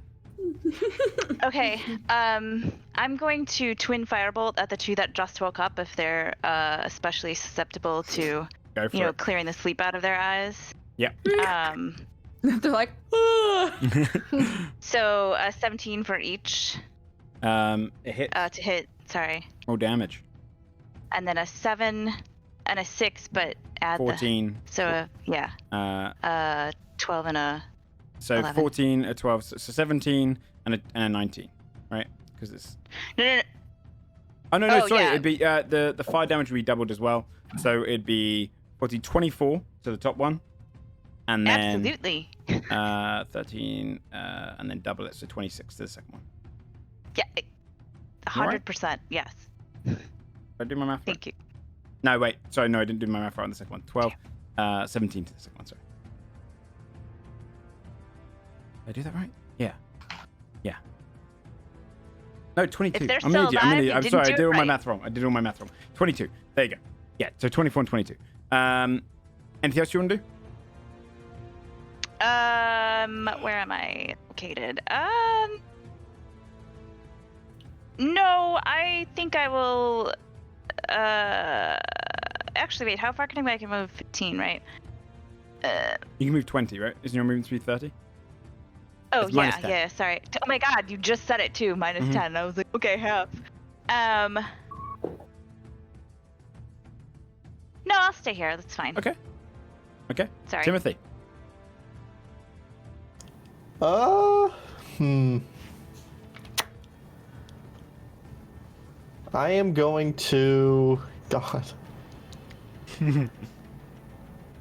[SPEAKER 5] Okay. I'm going to twin firebolt at the two that just woke up if they're especially susceptible to,
[SPEAKER 1] Go for
[SPEAKER 5] you know,
[SPEAKER 1] it.
[SPEAKER 5] clearing the sleep out of their eyes.
[SPEAKER 1] Yeah.
[SPEAKER 2] They're like, "Ah."
[SPEAKER 5] So 17 for each
[SPEAKER 1] It hits.
[SPEAKER 5] to hit. Sorry.
[SPEAKER 1] Roll damage.
[SPEAKER 5] And then a 7 and a 6, but add
[SPEAKER 1] 14.
[SPEAKER 5] so yeah. 12 and a.
[SPEAKER 1] So
[SPEAKER 5] 11.
[SPEAKER 1] 14, a 12, so 17, and a 19, right? Because it's.
[SPEAKER 5] No.
[SPEAKER 1] Oh no,
[SPEAKER 5] Oh,
[SPEAKER 1] sorry.
[SPEAKER 5] yeah.
[SPEAKER 1] It'd be the fire damage would be doubled as well. So it'd be 24 to the top one, and then
[SPEAKER 5] Absolutely.
[SPEAKER 1] 13, and then double it, so 26 to the second one.
[SPEAKER 5] Yeah.
[SPEAKER 1] Alright.
[SPEAKER 5] 100%. Yes.
[SPEAKER 1] Did I do my math right?
[SPEAKER 5] Thank you.
[SPEAKER 1] No, wait. Sorry, no, I didn't do my math right on the second one. 12, 17 to the second one. Sorry. Did I do that right? Yeah. Yeah. No, 22.
[SPEAKER 5] If they're
[SPEAKER 1] I'm
[SPEAKER 5] still
[SPEAKER 1] an idiot.
[SPEAKER 5] alive, you
[SPEAKER 1] I'm
[SPEAKER 5] didn't
[SPEAKER 1] sorry. I
[SPEAKER 5] do it
[SPEAKER 1] did all my
[SPEAKER 5] right.
[SPEAKER 1] math wrong. I did all my math wrong. 22. There you go. Yeah. So 24 and 22. Anything else you want to do?
[SPEAKER 5] Where am I located? No, I think I will. Actually, wait. How far can I move? I can move 15, right?
[SPEAKER 1] You can move 20, right? Isn't your movement speed 30?
[SPEAKER 5] Oh
[SPEAKER 1] It's minus
[SPEAKER 5] yeah,
[SPEAKER 1] 10.
[SPEAKER 5] yeah. Sorry. Oh my God, you just said it too. Minus 10. I was like, okay, half. No, I'll stay here. That's fine.
[SPEAKER 1] Okay. Okay.
[SPEAKER 5] Sorry.
[SPEAKER 1] Timothy.
[SPEAKER 8] I am going to. God.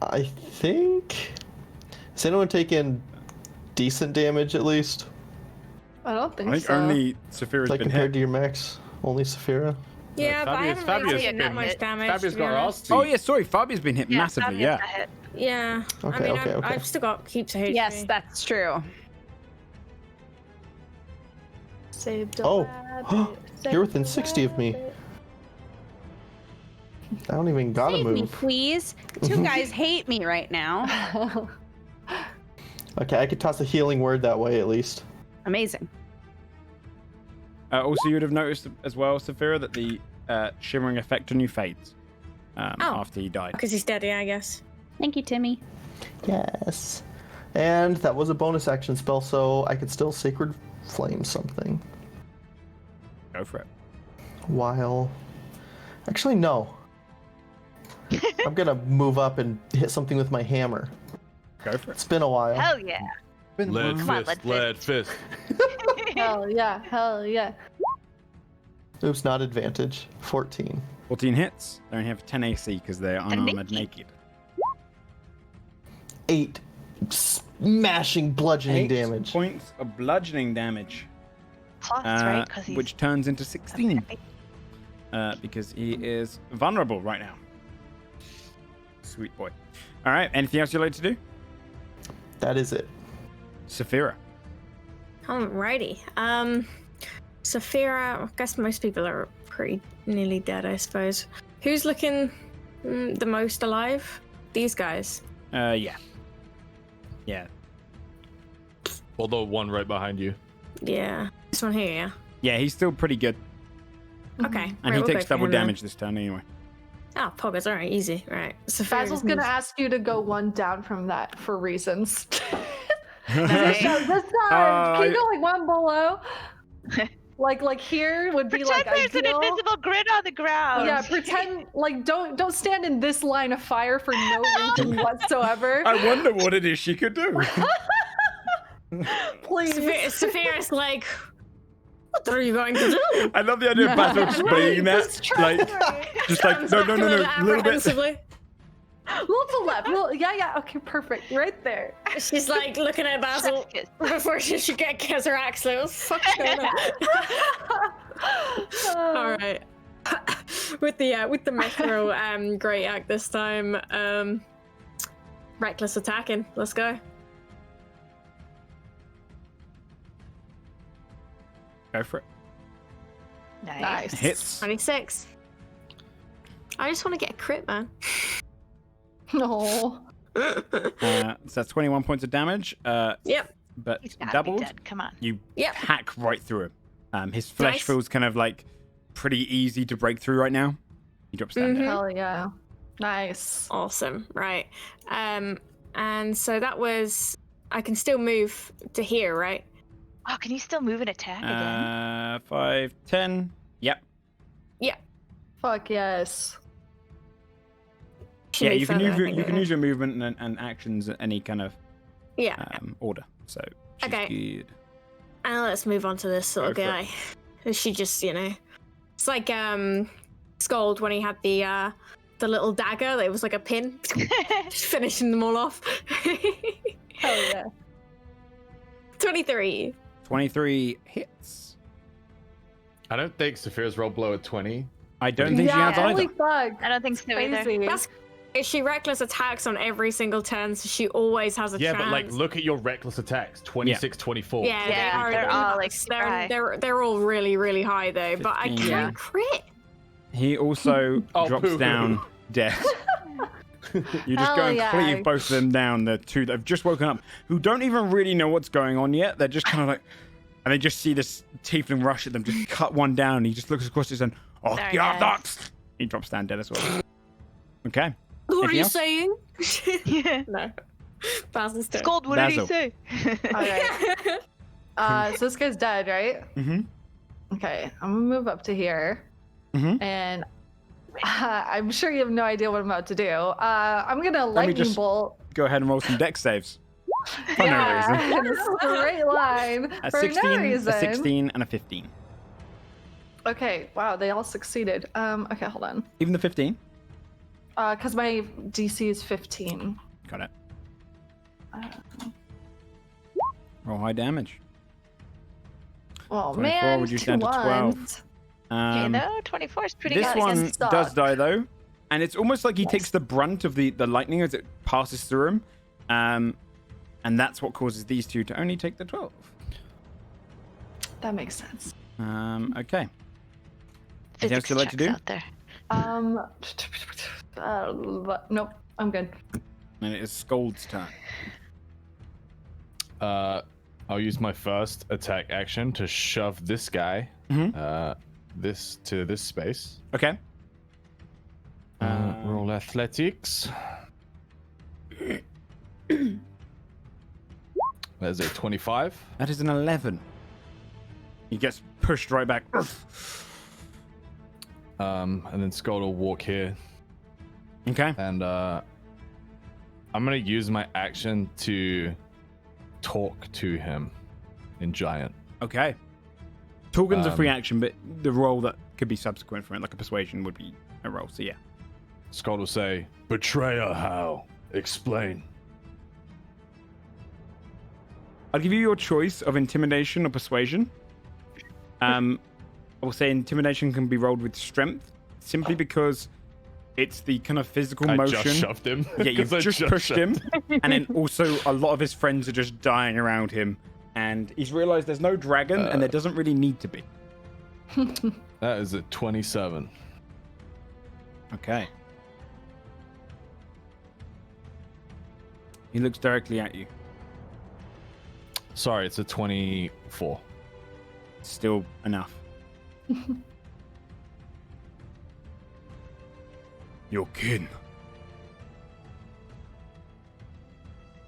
[SPEAKER 8] I think. Has anyone taken decent damage at least?
[SPEAKER 6] I don't think,
[SPEAKER 1] I think
[SPEAKER 6] so.
[SPEAKER 1] only Saphira's
[SPEAKER 8] Like
[SPEAKER 1] been
[SPEAKER 8] compared
[SPEAKER 1] hit.
[SPEAKER 8] to your max? Only Saphira?
[SPEAKER 4] Yeah, but I haven't really
[SPEAKER 3] Fabia's
[SPEAKER 4] taken
[SPEAKER 3] been
[SPEAKER 4] that much
[SPEAKER 3] hit.
[SPEAKER 4] damage.
[SPEAKER 3] Fabia's
[SPEAKER 4] to be
[SPEAKER 3] got
[SPEAKER 4] honest.
[SPEAKER 3] ass
[SPEAKER 1] Oh yeah, sorry. Fabia's been hit massively.
[SPEAKER 5] Fabius
[SPEAKER 1] Yeah.
[SPEAKER 5] got hit.
[SPEAKER 4] Yeah. I
[SPEAKER 8] Okay,
[SPEAKER 4] mean,
[SPEAKER 8] okay, okay.
[SPEAKER 4] I've still got heaps of HP.
[SPEAKER 2] yes, that's true.
[SPEAKER 6] Saved a
[SPEAKER 8] Oh.
[SPEAKER 6] rabbit,
[SPEAKER 8] You're
[SPEAKER 6] saved
[SPEAKER 8] within
[SPEAKER 6] a
[SPEAKER 8] 60 of me.
[SPEAKER 6] rabbit.
[SPEAKER 8] I don't even gotta
[SPEAKER 10] Save me,
[SPEAKER 8] move.
[SPEAKER 10] please. Two guys hate me right now.
[SPEAKER 8] Okay, I could toss a healing word that way at least.
[SPEAKER 2] Amazing.
[SPEAKER 1] Also, you would have noticed as well, Saphira, that the shimmering effect on you fades after you die.
[SPEAKER 4] Because he's dead, yeah, I guess.
[SPEAKER 10] Thank you, Timmy.
[SPEAKER 8] Yes. And that was a bonus action spell, so I could still Sacred Flame something.
[SPEAKER 1] Go for it.
[SPEAKER 8] While. Actually, no. I'm gonna move up and hit something with my hammer.
[SPEAKER 1] Go for it.
[SPEAKER 8] It's been a while.
[SPEAKER 5] Hell yeah.
[SPEAKER 3] Lead
[SPEAKER 5] Come on,
[SPEAKER 3] fist,
[SPEAKER 5] lead
[SPEAKER 3] lead fist.
[SPEAKER 6] Hell yeah, hell yeah.
[SPEAKER 8] Oops, not advantage. 14.
[SPEAKER 1] 14 hits. They only have 10 AC because they're unarmored naked.
[SPEAKER 8] 8 smashing bludgeoning
[SPEAKER 1] 8
[SPEAKER 8] damage.
[SPEAKER 1] points of bludgeoning damage,
[SPEAKER 5] Plus, right? Because he's.
[SPEAKER 1] which turns into 16 because he is vulnerable right now. Sweet boy. All right. Anything else you'd like to do?
[SPEAKER 8] That is it.
[SPEAKER 1] Saphira.
[SPEAKER 4] Alrighty. Saphira, I guess most people are pretty nearly dead, I suppose. Who's looking the most alive? These guys.
[SPEAKER 1] Yeah. Yeah.
[SPEAKER 3] Well, the one right behind you.
[SPEAKER 4] Yeah. This one here, yeah.
[SPEAKER 1] Yeah, he's still pretty good.
[SPEAKER 4] Okay.
[SPEAKER 1] And
[SPEAKER 4] right,
[SPEAKER 1] he
[SPEAKER 4] we'll
[SPEAKER 1] takes
[SPEAKER 4] go for
[SPEAKER 1] double
[SPEAKER 4] him then.
[SPEAKER 1] damage this turn anyway.
[SPEAKER 4] Ah, poggers. All right, easy. All right. So
[SPEAKER 6] Basil's gonna ask you to go one down from that for reasons.
[SPEAKER 5] Nice.
[SPEAKER 6] This time, can you go like one below? like here would be
[SPEAKER 5] Pretend
[SPEAKER 6] like
[SPEAKER 5] there's an
[SPEAKER 6] ideal.
[SPEAKER 5] invisible grid on the ground.
[SPEAKER 6] Yeah, pretend like don't stand in this line of fire for no reason whatsoever.
[SPEAKER 1] I wonder what it is she could do.
[SPEAKER 6] Please.
[SPEAKER 4] Sapphire's like, what are you going to do?
[SPEAKER 1] I love the idea of Basil explaining that. Like, just like, no, a little bit.
[SPEAKER 6] Little to left. Yeah. Okay, perfect. Right there.
[SPEAKER 4] She's like looking at Basil before she gets her axe. Like, what the fuck's going on? All right. with the Metro great act this time. Reckless attacking. Let's go.
[SPEAKER 1] Go for it.
[SPEAKER 5] Nice.
[SPEAKER 1] Hits.
[SPEAKER 4] 26. I just want to get a crit, man.
[SPEAKER 6] No.
[SPEAKER 1] So that's 21 points of damage.
[SPEAKER 4] Yep.
[SPEAKER 1] But
[SPEAKER 5] He's gotta be
[SPEAKER 1] doubled,
[SPEAKER 5] dead. Come on.
[SPEAKER 1] you
[SPEAKER 4] Yep.
[SPEAKER 1] hack right through him. His flesh
[SPEAKER 4] Nice.
[SPEAKER 1] feels kind of like pretty easy to break through right now. He drops down dead.
[SPEAKER 6] Hell yeah. Nice.
[SPEAKER 4] Awesome. Right. And so that was. I can still move to here, right?
[SPEAKER 5] Oh, can you still move and attack again?
[SPEAKER 1] 5, 10. Yep.
[SPEAKER 6] Fuck yes.
[SPEAKER 1] Yeah, you can use your movement and actions at any kind of order. So she's
[SPEAKER 4] Okay.
[SPEAKER 1] good.
[SPEAKER 4] And let's move on to this little
[SPEAKER 1] Go for
[SPEAKER 4] guy. She just, it's like Scold when he had the little dagger that was like a pin, just finishing them all off.
[SPEAKER 6] Hell yeah.
[SPEAKER 4] 23.
[SPEAKER 1] 23 hits.
[SPEAKER 3] I don't think Sapphire's rolled below a 20.
[SPEAKER 1] I don't think she has
[SPEAKER 6] holy
[SPEAKER 1] either.
[SPEAKER 6] fuck.
[SPEAKER 5] I don't think so either.
[SPEAKER 6] Crazy.
[SPEAKER 4] That's she reckless attacks on every single turn, so she always has a
[SPEAKER 3] Yeah,
[SPEAKER 4] chance.
[SPEAKER 3] but like, look at your reckless attacks. 26, 24.
[SPEAKER 4] Yeah,
[SPEAKER 5] Yeah, they're all like super high.
[SPEAKER 4] they're all really, really high though. But I
[SPEAKER 1] 15.
[SPEAKER 4] can't crit.
[SPEAKER 1] He also
[SPEAKER 3] Oh,
[SPEAKER 1] drops
[SPEAKER 3] boo-hoo.
[SPEAKER 1] down dead. You just go
[SPEAKER 6] Hell
[SPEAKER 1] and
[SPEAKER 6] yeah.
[SPEAKER 1] cleave both of them down, the two that have just woken up, who don't even really know what's going on yet. They're just kind of like, and they just see this tiefling rush at them, just cut one down. And he just looks across his and, oh,
[SPEAKER 5] Very
[SPEAKER 1] yeah,
[SPEAKER 5] nice.
[SPEAKER 1] that's. He drops down dead as well. Okay.
[SPEAKER 4] What are you
[SPEAKER 1] Anything
[SPEAKER 4] saying?
[SPEAKER 5] Yeah.
[SPEAKER 4] No. Basil's dead.
[SPEAKER 5] Scold, what
[SPEAKER 1] Basil.
[SPEAKER 5] did he say?
[SPEAKER 6] Alright. So this guy's dead, right?
[SPEAKER 1] Mm-hmm.
[SPEAKER 6] Okay, I'm gonna move up to here.
[SPEAKER 1] Mhm.
[SPEAKER 6] And I'm sure you have no idea what I'm about to do. I'm gonna
[SPEAKER 1] me
[SPEAKER 6] lightning
[SPEAKER 1] just-
[SPEAKER 6] bolt.
[SPEAKER 1] Go ahead and roll some dex saves. For no reason.
[SPEAKER 6] in a straight line
[SPEAKER 1] A
[SPEAKER 6] for
[SPEAKER 1] 16,
[SPEAKER 6] no reason.
[SPEAKER 1] a 16, and a 15.
[SPEAKER 6] Okay, wow, they all succeeded. Okay, hold on.
[SPEAKER 1] Even the 15.
[SPEAKER 6] Because my DC is 15.
[SPEAKER 1] Got it. Roll high damage.
[SPEAKER 6] Oh
[SPEAKER 1] 24
[SPEAKER 6] man,
[SPEAKER 1] reduced
[SPEAKER 6] two
[SPEAKER 1] down to 12.
[SPEAKER 6] ones.
[SPEAKER 5] Okay, no, 24 is pretty
[SPEAKER 1] This
[SPEAKER 5] good.
[SPEAKER 1] one
[SPEAKER 6] suck.
[SPEAKER 1] does die though, and it's almost like he takes the brunt of the lightning as it passes through him, and that's what causes these two to only take the 12.
[SPEAKER 6] That makes sense.
[SPEAKER 1] Okay. Anything else
[SPEAKER 5] Physics
[SPEAKER 1] you'd like to do?
[SPEAKER 5] checks out there.
[SPEAKER 6] Nope, I'm good.
[SPEAKER 1] And it is Scold's turn.
[SPEAKER 3] I'll use my first attack action to shove this guy,
[SPEAKER 1] Mhm.
[SPEAKER 3] this to this space.
[SPEAKER 1] Okay.
[SPEAKER 3] Roll athletics. There's a 25.
[SPEAKER 1] That is an 11. He gets pushed right back.
[SPEAKER 3] And then Scott will walk here,
[SPEAKER 1] Okay.
[SPEAKER 3] and I'm gonna use my action to talk to him in giant.
[SPEAKER 1] Okay. Talking's a free action, but the roll that could be subsequent from it, like a persuasion, would be a roll. So yeah.
[SPEAKER 3] Scott will say,
[SPEAKER 9] Betrayer, how? Explain.
[SPEAKER 1] I'll give you your choice of intimidation or persuasion. I will say intimidation can be rolled with strength, simply because it's the kind of physical
[SPEAKER 3] I
[SPEAKER 1] motion.
[SPEAKER 3] just shoved him.
[SPEAKER 1] Yeah, you've
[SPEAKER 3] 'Cause I
[SPEAKER 1] just pushed him,
[SPEAKER 3] shoved
[SPEAKER 1] and then also a lot of his friends are just dying around him, and he's realized there's no dragon, and there doesn't really need to be.
[SPEAKER 3] That is a 27.
[SPEAKER 1] Okay. He looks directly at you.
[SPEAKER 3] Sorry, it's a 24.
[SPEAKER 1] Still enough.
[SPEAKER 7] Your kin.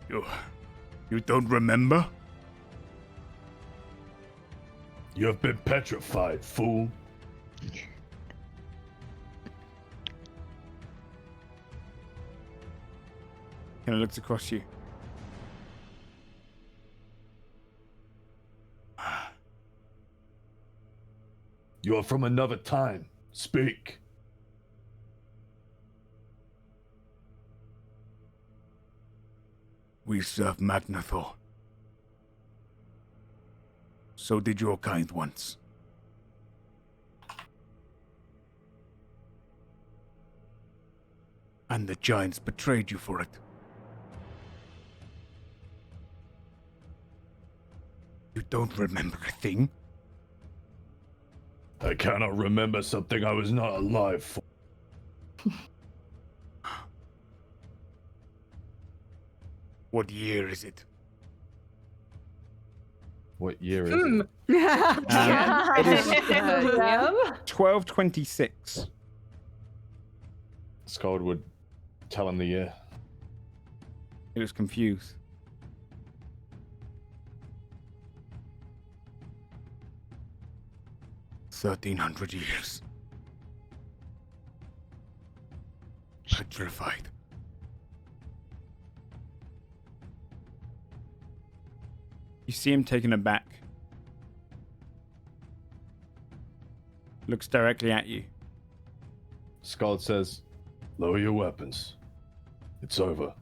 [SPEAKER 7] You don't remember?
[SPEAKER 9] You have been petrified, fool.
[SPEAKER 1] Kind of looks across you.
[SPEAKER 9] You are from another time. Speak.
[SPEAKER 7] We serve Magnathor. So did your kind once. And the giants betrayed you for it. You don't remember a thing?
[SPEAKER 9] I cannot remember something I was not alive for.
[SPEAKER 7] What year is it?
[SPEAKER 3] What year is it?
[SPEAKER 1] It is
[SPEAKER 6] Yeah.
[SPEAKER 1] 1226.
[SPEAKER 3] Skald would tell him the year.
[SPEAKER 1] He was confused.
[SPEAKER 7] $1,300 years. Petrified.
[SPEAKER 1] You see him taken aback. Looks directly at you.
[SPEAKER 3] Skald says,
[SPEAKER 9] Lower your weapons. It's over.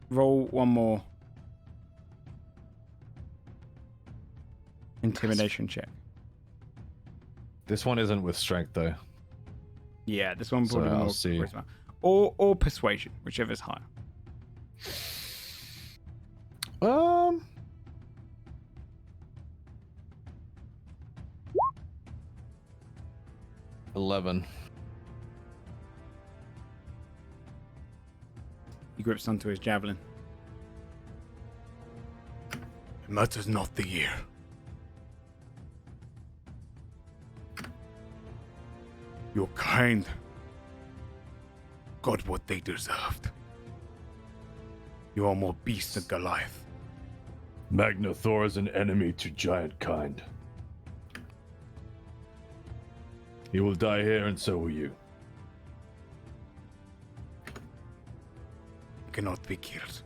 [SPEAKER 1] Roll one more intimidation check.
[SPEAKER 3] this one isn't with strength though.
[SPEAKER 1] Yeah, this one
[SPEAKER 3] So
[SPEAKER 1] probably
[SPEAKER 3] I'll
[SPEAKER 1] more
[SPEAKER 3] see.
[SPEAKER 1] charisma. Or persuasion, whichever's higher.
[SPEAKER 3] 11.
[SPEAKER 1] He grips onto his javelin.
[SPEAKER 7] It matters not the year. Your kind got what they deserved. You are more beast than Goliath.
[SPEAKER 9] Magnathor is an enemy to giant kind. He will die here, and so will you.
[SPEAKER 7] Cannot be killed.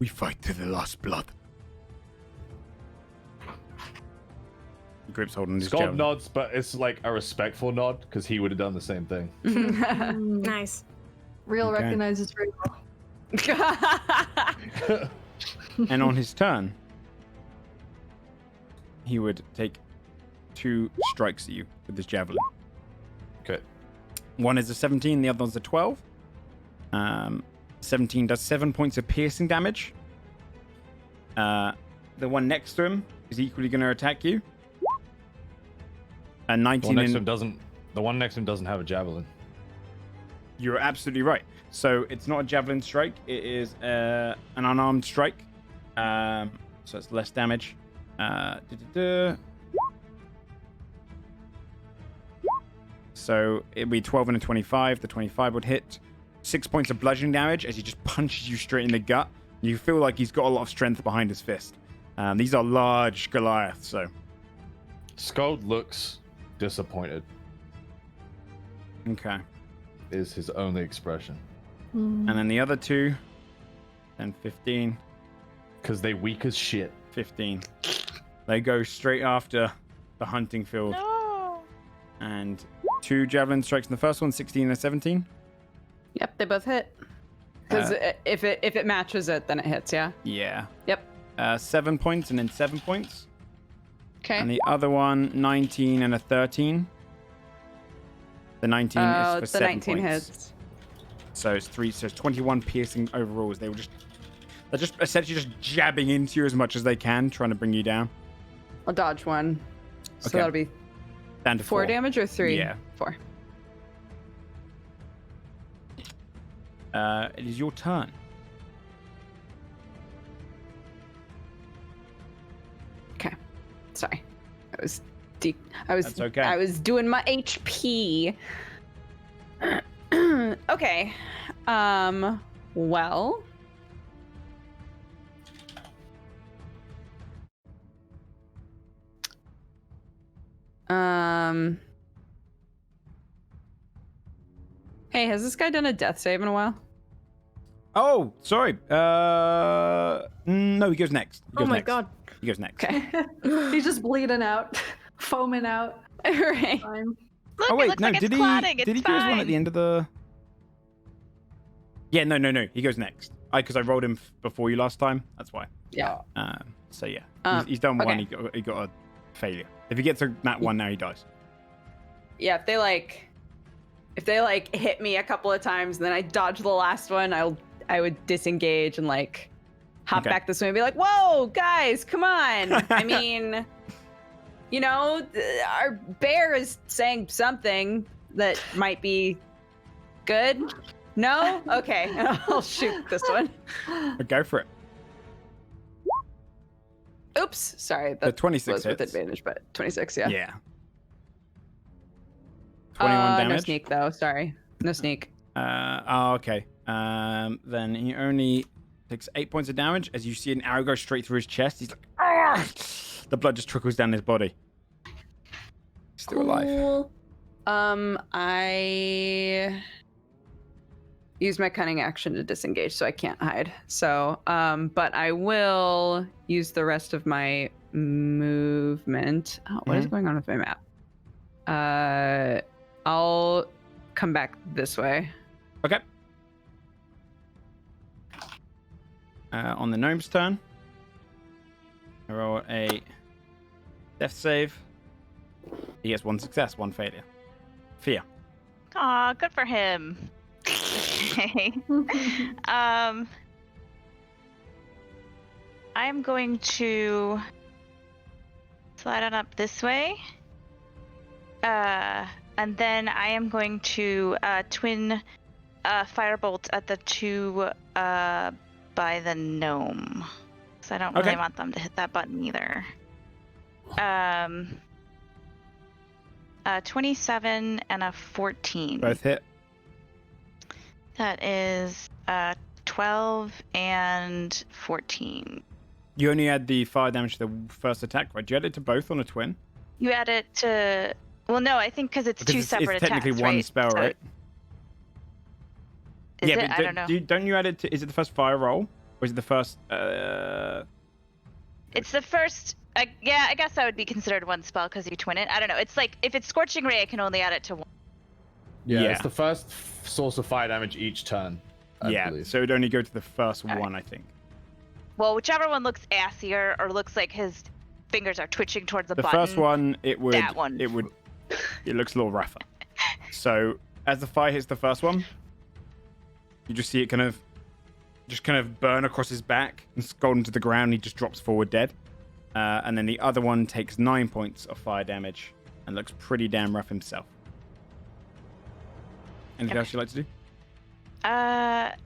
[SPEAKER 7] We fight to the last blood.
[SPEAKER 1] He grips holding his
[SPEAKER 3] Skald
[SPEAKER 1] javelin.
[SPEAKER 3] nods, but it's like a respectful nod because he would have done the same thing.
[SPEAKER 4] Nice.
[SPEAKER 6] Real
[SPEAKER 1] Okay.
[SPEAKER 6] recognizes real.
[SPEAKER 1] And on his turn, he would take 2 strikes at you with his javelin.
[SPEAKER 3] Okay.
[SPEAKER 1] One is a 17, the other one's a 12. 17 does 7 points of piercing damage. The one next to him is equally going to attack you. And
[SPEAKER 3] The
[SPEAKER 1] 19
[SPEAKER 3] one next to
[SPEAKER 1] in...
[SPEAKER 3] him doesn't. The one next to him doesn't have a javelin.
[SPEAKER 1] You're absolutely right. So it's not a javelin strike. It is an unarmed strike. So it's less damage. So it'd be 12 and a 25. The 25 would hit. 6 points of bludgeoning damage as he just punches you straight in the gut. You feel like he's got a lot of strength behind his fist. These are large Goliaths, so...
[SPEAKER 3] Skald looks disappointed,
[SPEAKER 1] Okay.
[SPEAKER 3] is his only expression.
[SPEAKER 1] And then the other 2, then 15,
[SPEAKER 3] Because they weak as shit.
[SPEAKER 1] 15. They go straight after the hunting field.
[SPEAKER 5] No.
[SPEAKER 1] And 2 javelin strikes in the first one, 16 and 17.
[SPEAKER 2] Yep, they both hit. Because if it matches it, then it hits. Yeah.
[SPEAKER 1] Yeah.
[SPEAKER 2] Yep.
[SPEAKER 1] 7 points and then 7 points.
[SPEAKER 2] Okay.
[SPEAKER 1] And the other one, 19 and a 13. The 19 is for
[SPEAKER 2] the
[SPEAKER 1] 7
[SPEAKER 2] 19
[SPEAKER 1] points.
[SPEAKER 2] hits.
[SPEAKER 1] So it's 3. So it's 21 piercing overall. They're just essentially just jabbing into you as much as they can, trying to bring you down.
[SPEAKER 2] I'll dodge one. So
[SPEAKER 1] Okay.
[SPEAKER 2] that'll be
[SPEAKER 1] Down to
[SPEAKER 2] 4 damage or 3?
[SPEAKER 1] Yeah.
[SPEAKER 2] 4.
[SPEAKER 1] It is your turn. That's okay.
[SPEAKER 2] I was doing my HP. Okay. Well. Hey, has this guy done a death save in a while?
[SPEAKER 1] Oh, sorry. No, he goes next.
[SPEAKER 4] Oh my god.
[SPEAKER 1] He goes next.
[SPEAKER 2] Okay.
[SPEAKER 6] He's just bleeding out, foaming out.
[SPEAKER 2] Right.
[SPEAKER 6] Fine.
[SPEAKER 5] Look,
[SPEAKER 1] Oh
[SPEAKER 5] it
[SPEAKER 1] wait,
[SPEAKER 5] looks
[SPEAKER 1] no.
[SPEAKER 5] like it's
[SPEAKER 1] Did he?
[SPEAKER 5] clotting.
[SPEAKER 1] Did
[SPEAKER 5] It's
[SPEAKER 1] he do his one at
[SPEAKER 5] fine.
[SPEAKER 1] the end of the? Yeah, no. He goes next. Because I rolled him before you last time. That's why.
[SPEAKER 2] Yeah.
[SPEAKER 1] So yeah, he's
[SPEAKER 2] Um,
[SPEAKER 1] done one.
[SPEAKER 2] okay.
[SPEAKER 1] He got a failure. If he gets a nat one now, he dies.
[SPEAKER 2] Yeah, if they hit me a couple of times and then I dodge the last one, I would disengage and like hop
[SPEAKER 1] Okay.
[SPEAKER 2] back this way and be like, "Whoa, guys, come on!" I mean, you know, our bear is saying something that might be good. No, okay, I'll shoot this one.
[SPEAKER 1] Go for it.
[SPEAKER 2] Oops, sorry,
[SPEAKER 1] The
[SPEAKER 2] that
[SPEAKER 1] 26
[SPEAKER 2] was with
[SPEAKER 1] hits.
[SPEAKER 2] advantage, but 26, yeah.
[SPEAKER 1] Yeah. 21
[SPEAKER 2] No
[SPEAKER 1] damage.
[SPEAKER 2] sneak though. Sorry, no sneak.
[SPEAKER 1] Okay. Then he only takes 8 points of damage as you see an arrow go straight through his chest. He's like, "Argh!" The blood just trickles down his body. He's still alive.
[SPEAKER 4] Cool.
[SPEAKER 2] I use my cunning action to disengage, so I can't hide. So, but I will use the rest of my movement. Oh, what is going on with my map? I'll come back this way.
[SPEAKER 1] Okay. On the gnome's turn, I roll a death save. He gets 1 success, 1 failure. Fear.
[SPEAKER 5] Aw, good for him. Okay. I'm going to slide on up this way. And then I am going to twin firebolt at the two by the gnome. So I don't really
[SPEAKER 1] Okay.
[SPEAKER 5] want them to hit that button either. 27 and a 14.
[SPEAKER 1] Both hit.
[SPEAKER 5] That is 12 and 14.
[SPEAKER 1] You only add the fire damage to the first attack, right? Do you add it to both on a twin?
[SPEAKER 5] You add it to... Well, no, I think because it's two separate
[SPEAKER 1] it's technically
[SPEAKER 5] attacks,
[SPEAKER 1] one
[SPEAKER 5] right?
[SPEAKER 1] spell,
[SPEAKER 5] So
[SPEAKER 1] right?
[SPEAKER 5] Is
[SPEAKER 1] yeah,
[SPEAKER 5] it?
[SPEAKER 1] but
[SPEAKER 5] I don't know.
[SPEAKER 1] don't you add it to? Is it the first fire roll, or is it the first?
[SPEAKER 5] It's the first... yeah, I guess that would be considered one spell because you twin it. I don't know. It's like, if it's Scorching Ray, I can only add it to one.
[SPEAKER 3] Yeah,
[SPEAKER 1] Yeah.
[SPEAKER 3] it's the first source of fire damage each turn. I
[SPEAKER 1] Yeah,
[SPEAKER 3] believe.
[SPEAKER 1] so it'd only go to the first
[SPEAKER 5] Alright.
[SPEAKER 1] one, I think.
[SPEAKER 5] Well, whichever one looks assier or looks like his fingers are twitching towards the
[SPEAKER 1] The
[SPEAKER 5] button.
[SPEAKER 1] first one, it would.
[SPEAKER 5] That one.
[SPEAKER 1] It would. It looks a little rougher. So as the fire hits the first one, you just see it kind of burn across his back and scald into the ground. He just drops forward dead. And then the other one takes 9 points of fire damage and looks pretty damn rough himself. Anything else you'd like to do?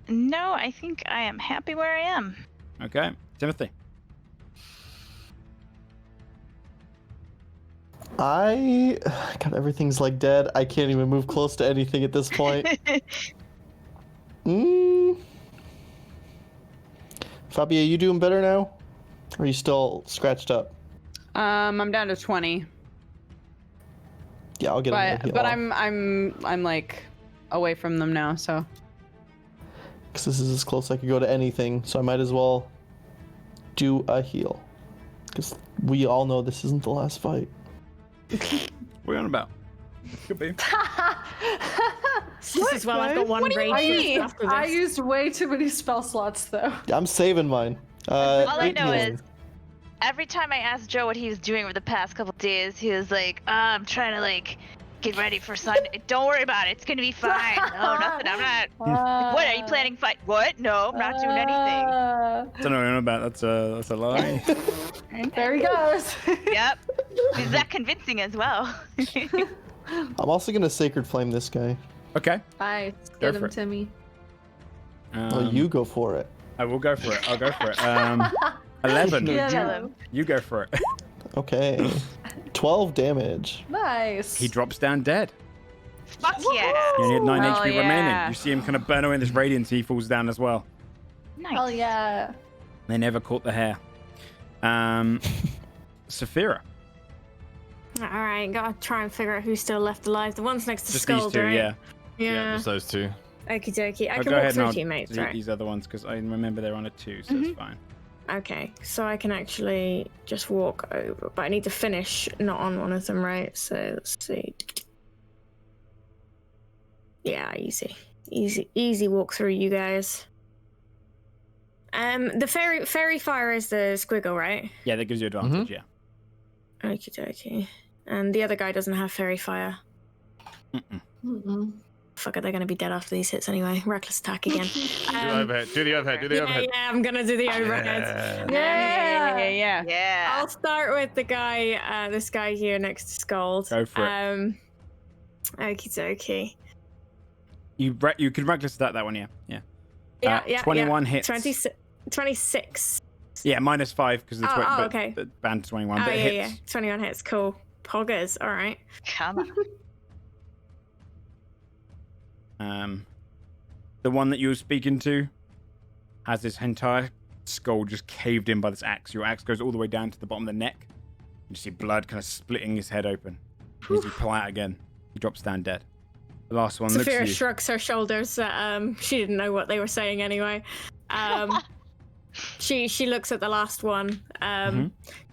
[SPEAKER 5] No, I think I am happy where I am.
[SPEAKER 1] Okay, Timothy.
[SPEAKER 8] God, everything's like dead. I can't even move close to anything at this point. Fabia, you doing better now? Or are you still scratched up?
[SPEAKER 2] I'm down to 20,
[SPEAKER 8] Yeah, I'll get another heal
[SPEAKER 2] but
[SPEAKER 8] off.
[SPEAKER 2] I'm like away from them now, so.
[SPEAKER 8] Because this is as close I could go to anything, so I might as well do a heal. Because we all know this isn't the last fight.
[SPEAKER 1] What are you on about? Could be.
[SPEAKER 4] This is well, I've got one
[SPEAKER 2] What do you
[SPEAKER 4] rage
[SPEAKER 2] mean?
[SPEAKER 4] after
[SPEAKER 6] I
[SPEAKER 4] this.
[SPEAKER 6] used way too many spell slots though.
[SPEAKER 8] I'm saving mine.
[SPEAKER 5] All I
[SPEAKER 8] 8
[SPEAKER 5] know
[SPEAKER 8] healing.
[SPEAKER 5] is every time I asked Joe what he was doing over the past couple days, he was like, I'm trying to like get ready for Sunday. Don't worry about it. It's gonna be fine. No, nothing. I'm not. What are you planning? Fight? What? No, I'm not doing anything.
[SPEAKER 1] Don't know what you're on about. That's a lie.
[SPEAKER 6] There he goes.
[SPEAKER 5] Yep. He's that convincing as well.
[SPEAKER 8] I'm also going to Sacred Flame this guy.
[SPEAKER 1] Okay.
[SPEAKER 6] Nice.
[SPEAKER 1] Go
[SPEAKER 6] Get
[SPEAKER 1] for
[SPEAKER 6] him,
[SPEAKER 1] it.
[SPEAKER 6] Timmy.
[SPEAKER 8] Well, you go for it.
[SPEAKER 1] I will go for it. I'll go for it. 11.
[SPEAKER 6] Get
[SPEAKER 5] Kill
[SPEAKER 6] him.
[SPEAKER 5] him.
[SPEAKER 1] You go for it.
[SPEAKER 8] Okay. 12 damage.
[SPEAKER 6] Nice.
[SPEAKER 1] He drops down dead.
[SPEAKER 5] Fuck yeah.
[SPEAKER 1] You only had 9
[SPEAKER 2] Hell
[SPEAKER 1] HP remaining.
[SPEAKER 2] yeah.
[SPEAKER 1] You see him kind of burn away in this radiance. He falls down as well.
[SPEAKER 5] Nice.
[SPEAKER 6] Hell yeah.
[SPEAKER 1] They never caught the hair. Saphira.
[SPEAKER 4] All right, gotta try and figure out who's still left alive. The one's next to
[SPEAKER 1] Just
[SPEAKER 4] Skull,
[SPEAKER 1] these two,
[SPEAKER 4] right?
[SPEAKER 1] yeah.
[SPEAKER 4] Yeah.
[SPEAKER 3] Just those two.
[SPEAKER 4] Okie dokie. I
[SPEAKER 1] Oh,
[SPEAKER 4] can
[SPEAKER 1] go
[SPEAKER 4] walk
[SPEAKER 1] ahead
[SPEAKER 4] through
[SPEAKER 1] and
[SPEAKER 4] teammates,
[SPEAKER 1] delete
[SPEAKER 4] right?
[SPEAKER 1] these other ones because I remember they're on a 2, so it's fine.
[SPEAKER 4] Okay, so I can actually just walk over, but I need to finish not on one of them, right? So let's see. Yeah, easy walk through, you guys. The fairy fire is the squiggle, right?
[SPEAKER 1] Yeah, that gives you advantage, yeah.
[SPEAKER 4] Okie dokie. And the other guy doesn't have fairy fire. Fuck it, they're gonna be dead after these hits anyway. Reckless attack again.
[SPEAKER 3] Do the overhead. Do the overhead. Do the overhead.
[SPEAKER 4] Yeah, I'm gonna do the overhead.
[SPEAKER 2] Yeah.
[SPEAKER 5] Yeah.
[SPEAKER 4] I'll start with the guy, this guy here next to Scald.
[SPEAKER 1] Go for it.
[SPEAKER 4] Okie dokie.
[SPEAKER 1] You can reckless attack that one, yeah.
[SPEAKER 4] Yeah,
[SPEAKER 1] 21 hits.
[SPEAKER 4] 26.
[SPEAKER 1] Yeah, -5 because it's
[SPEAKER 4] okay.
[SPEAKER 1] band 21,
[SPEAKER 4] Oh,
[SPEAKER 1] but it
[SPEAKER 4] yeah,
[SPEAKER 1] hits.
[SPEAKER 4] 21 hits, cool. Poggers, alright.
[SPEAKER 5] Come on.
[SPEAKER 1] The one that you were speaking to has his entire skull just caved in by this axe. Your axe goes all the way down to the bottom of the neck. You see blood kind of splitting his head open. As you pull out again, he drops down dead. The last one looks
[SPEAKER 4] Saphira
[SPEAKER 1] at you.
[SPEAKER 4] shrugs her shoulders. She didn't know what they were saying anyway. She looks at the last one,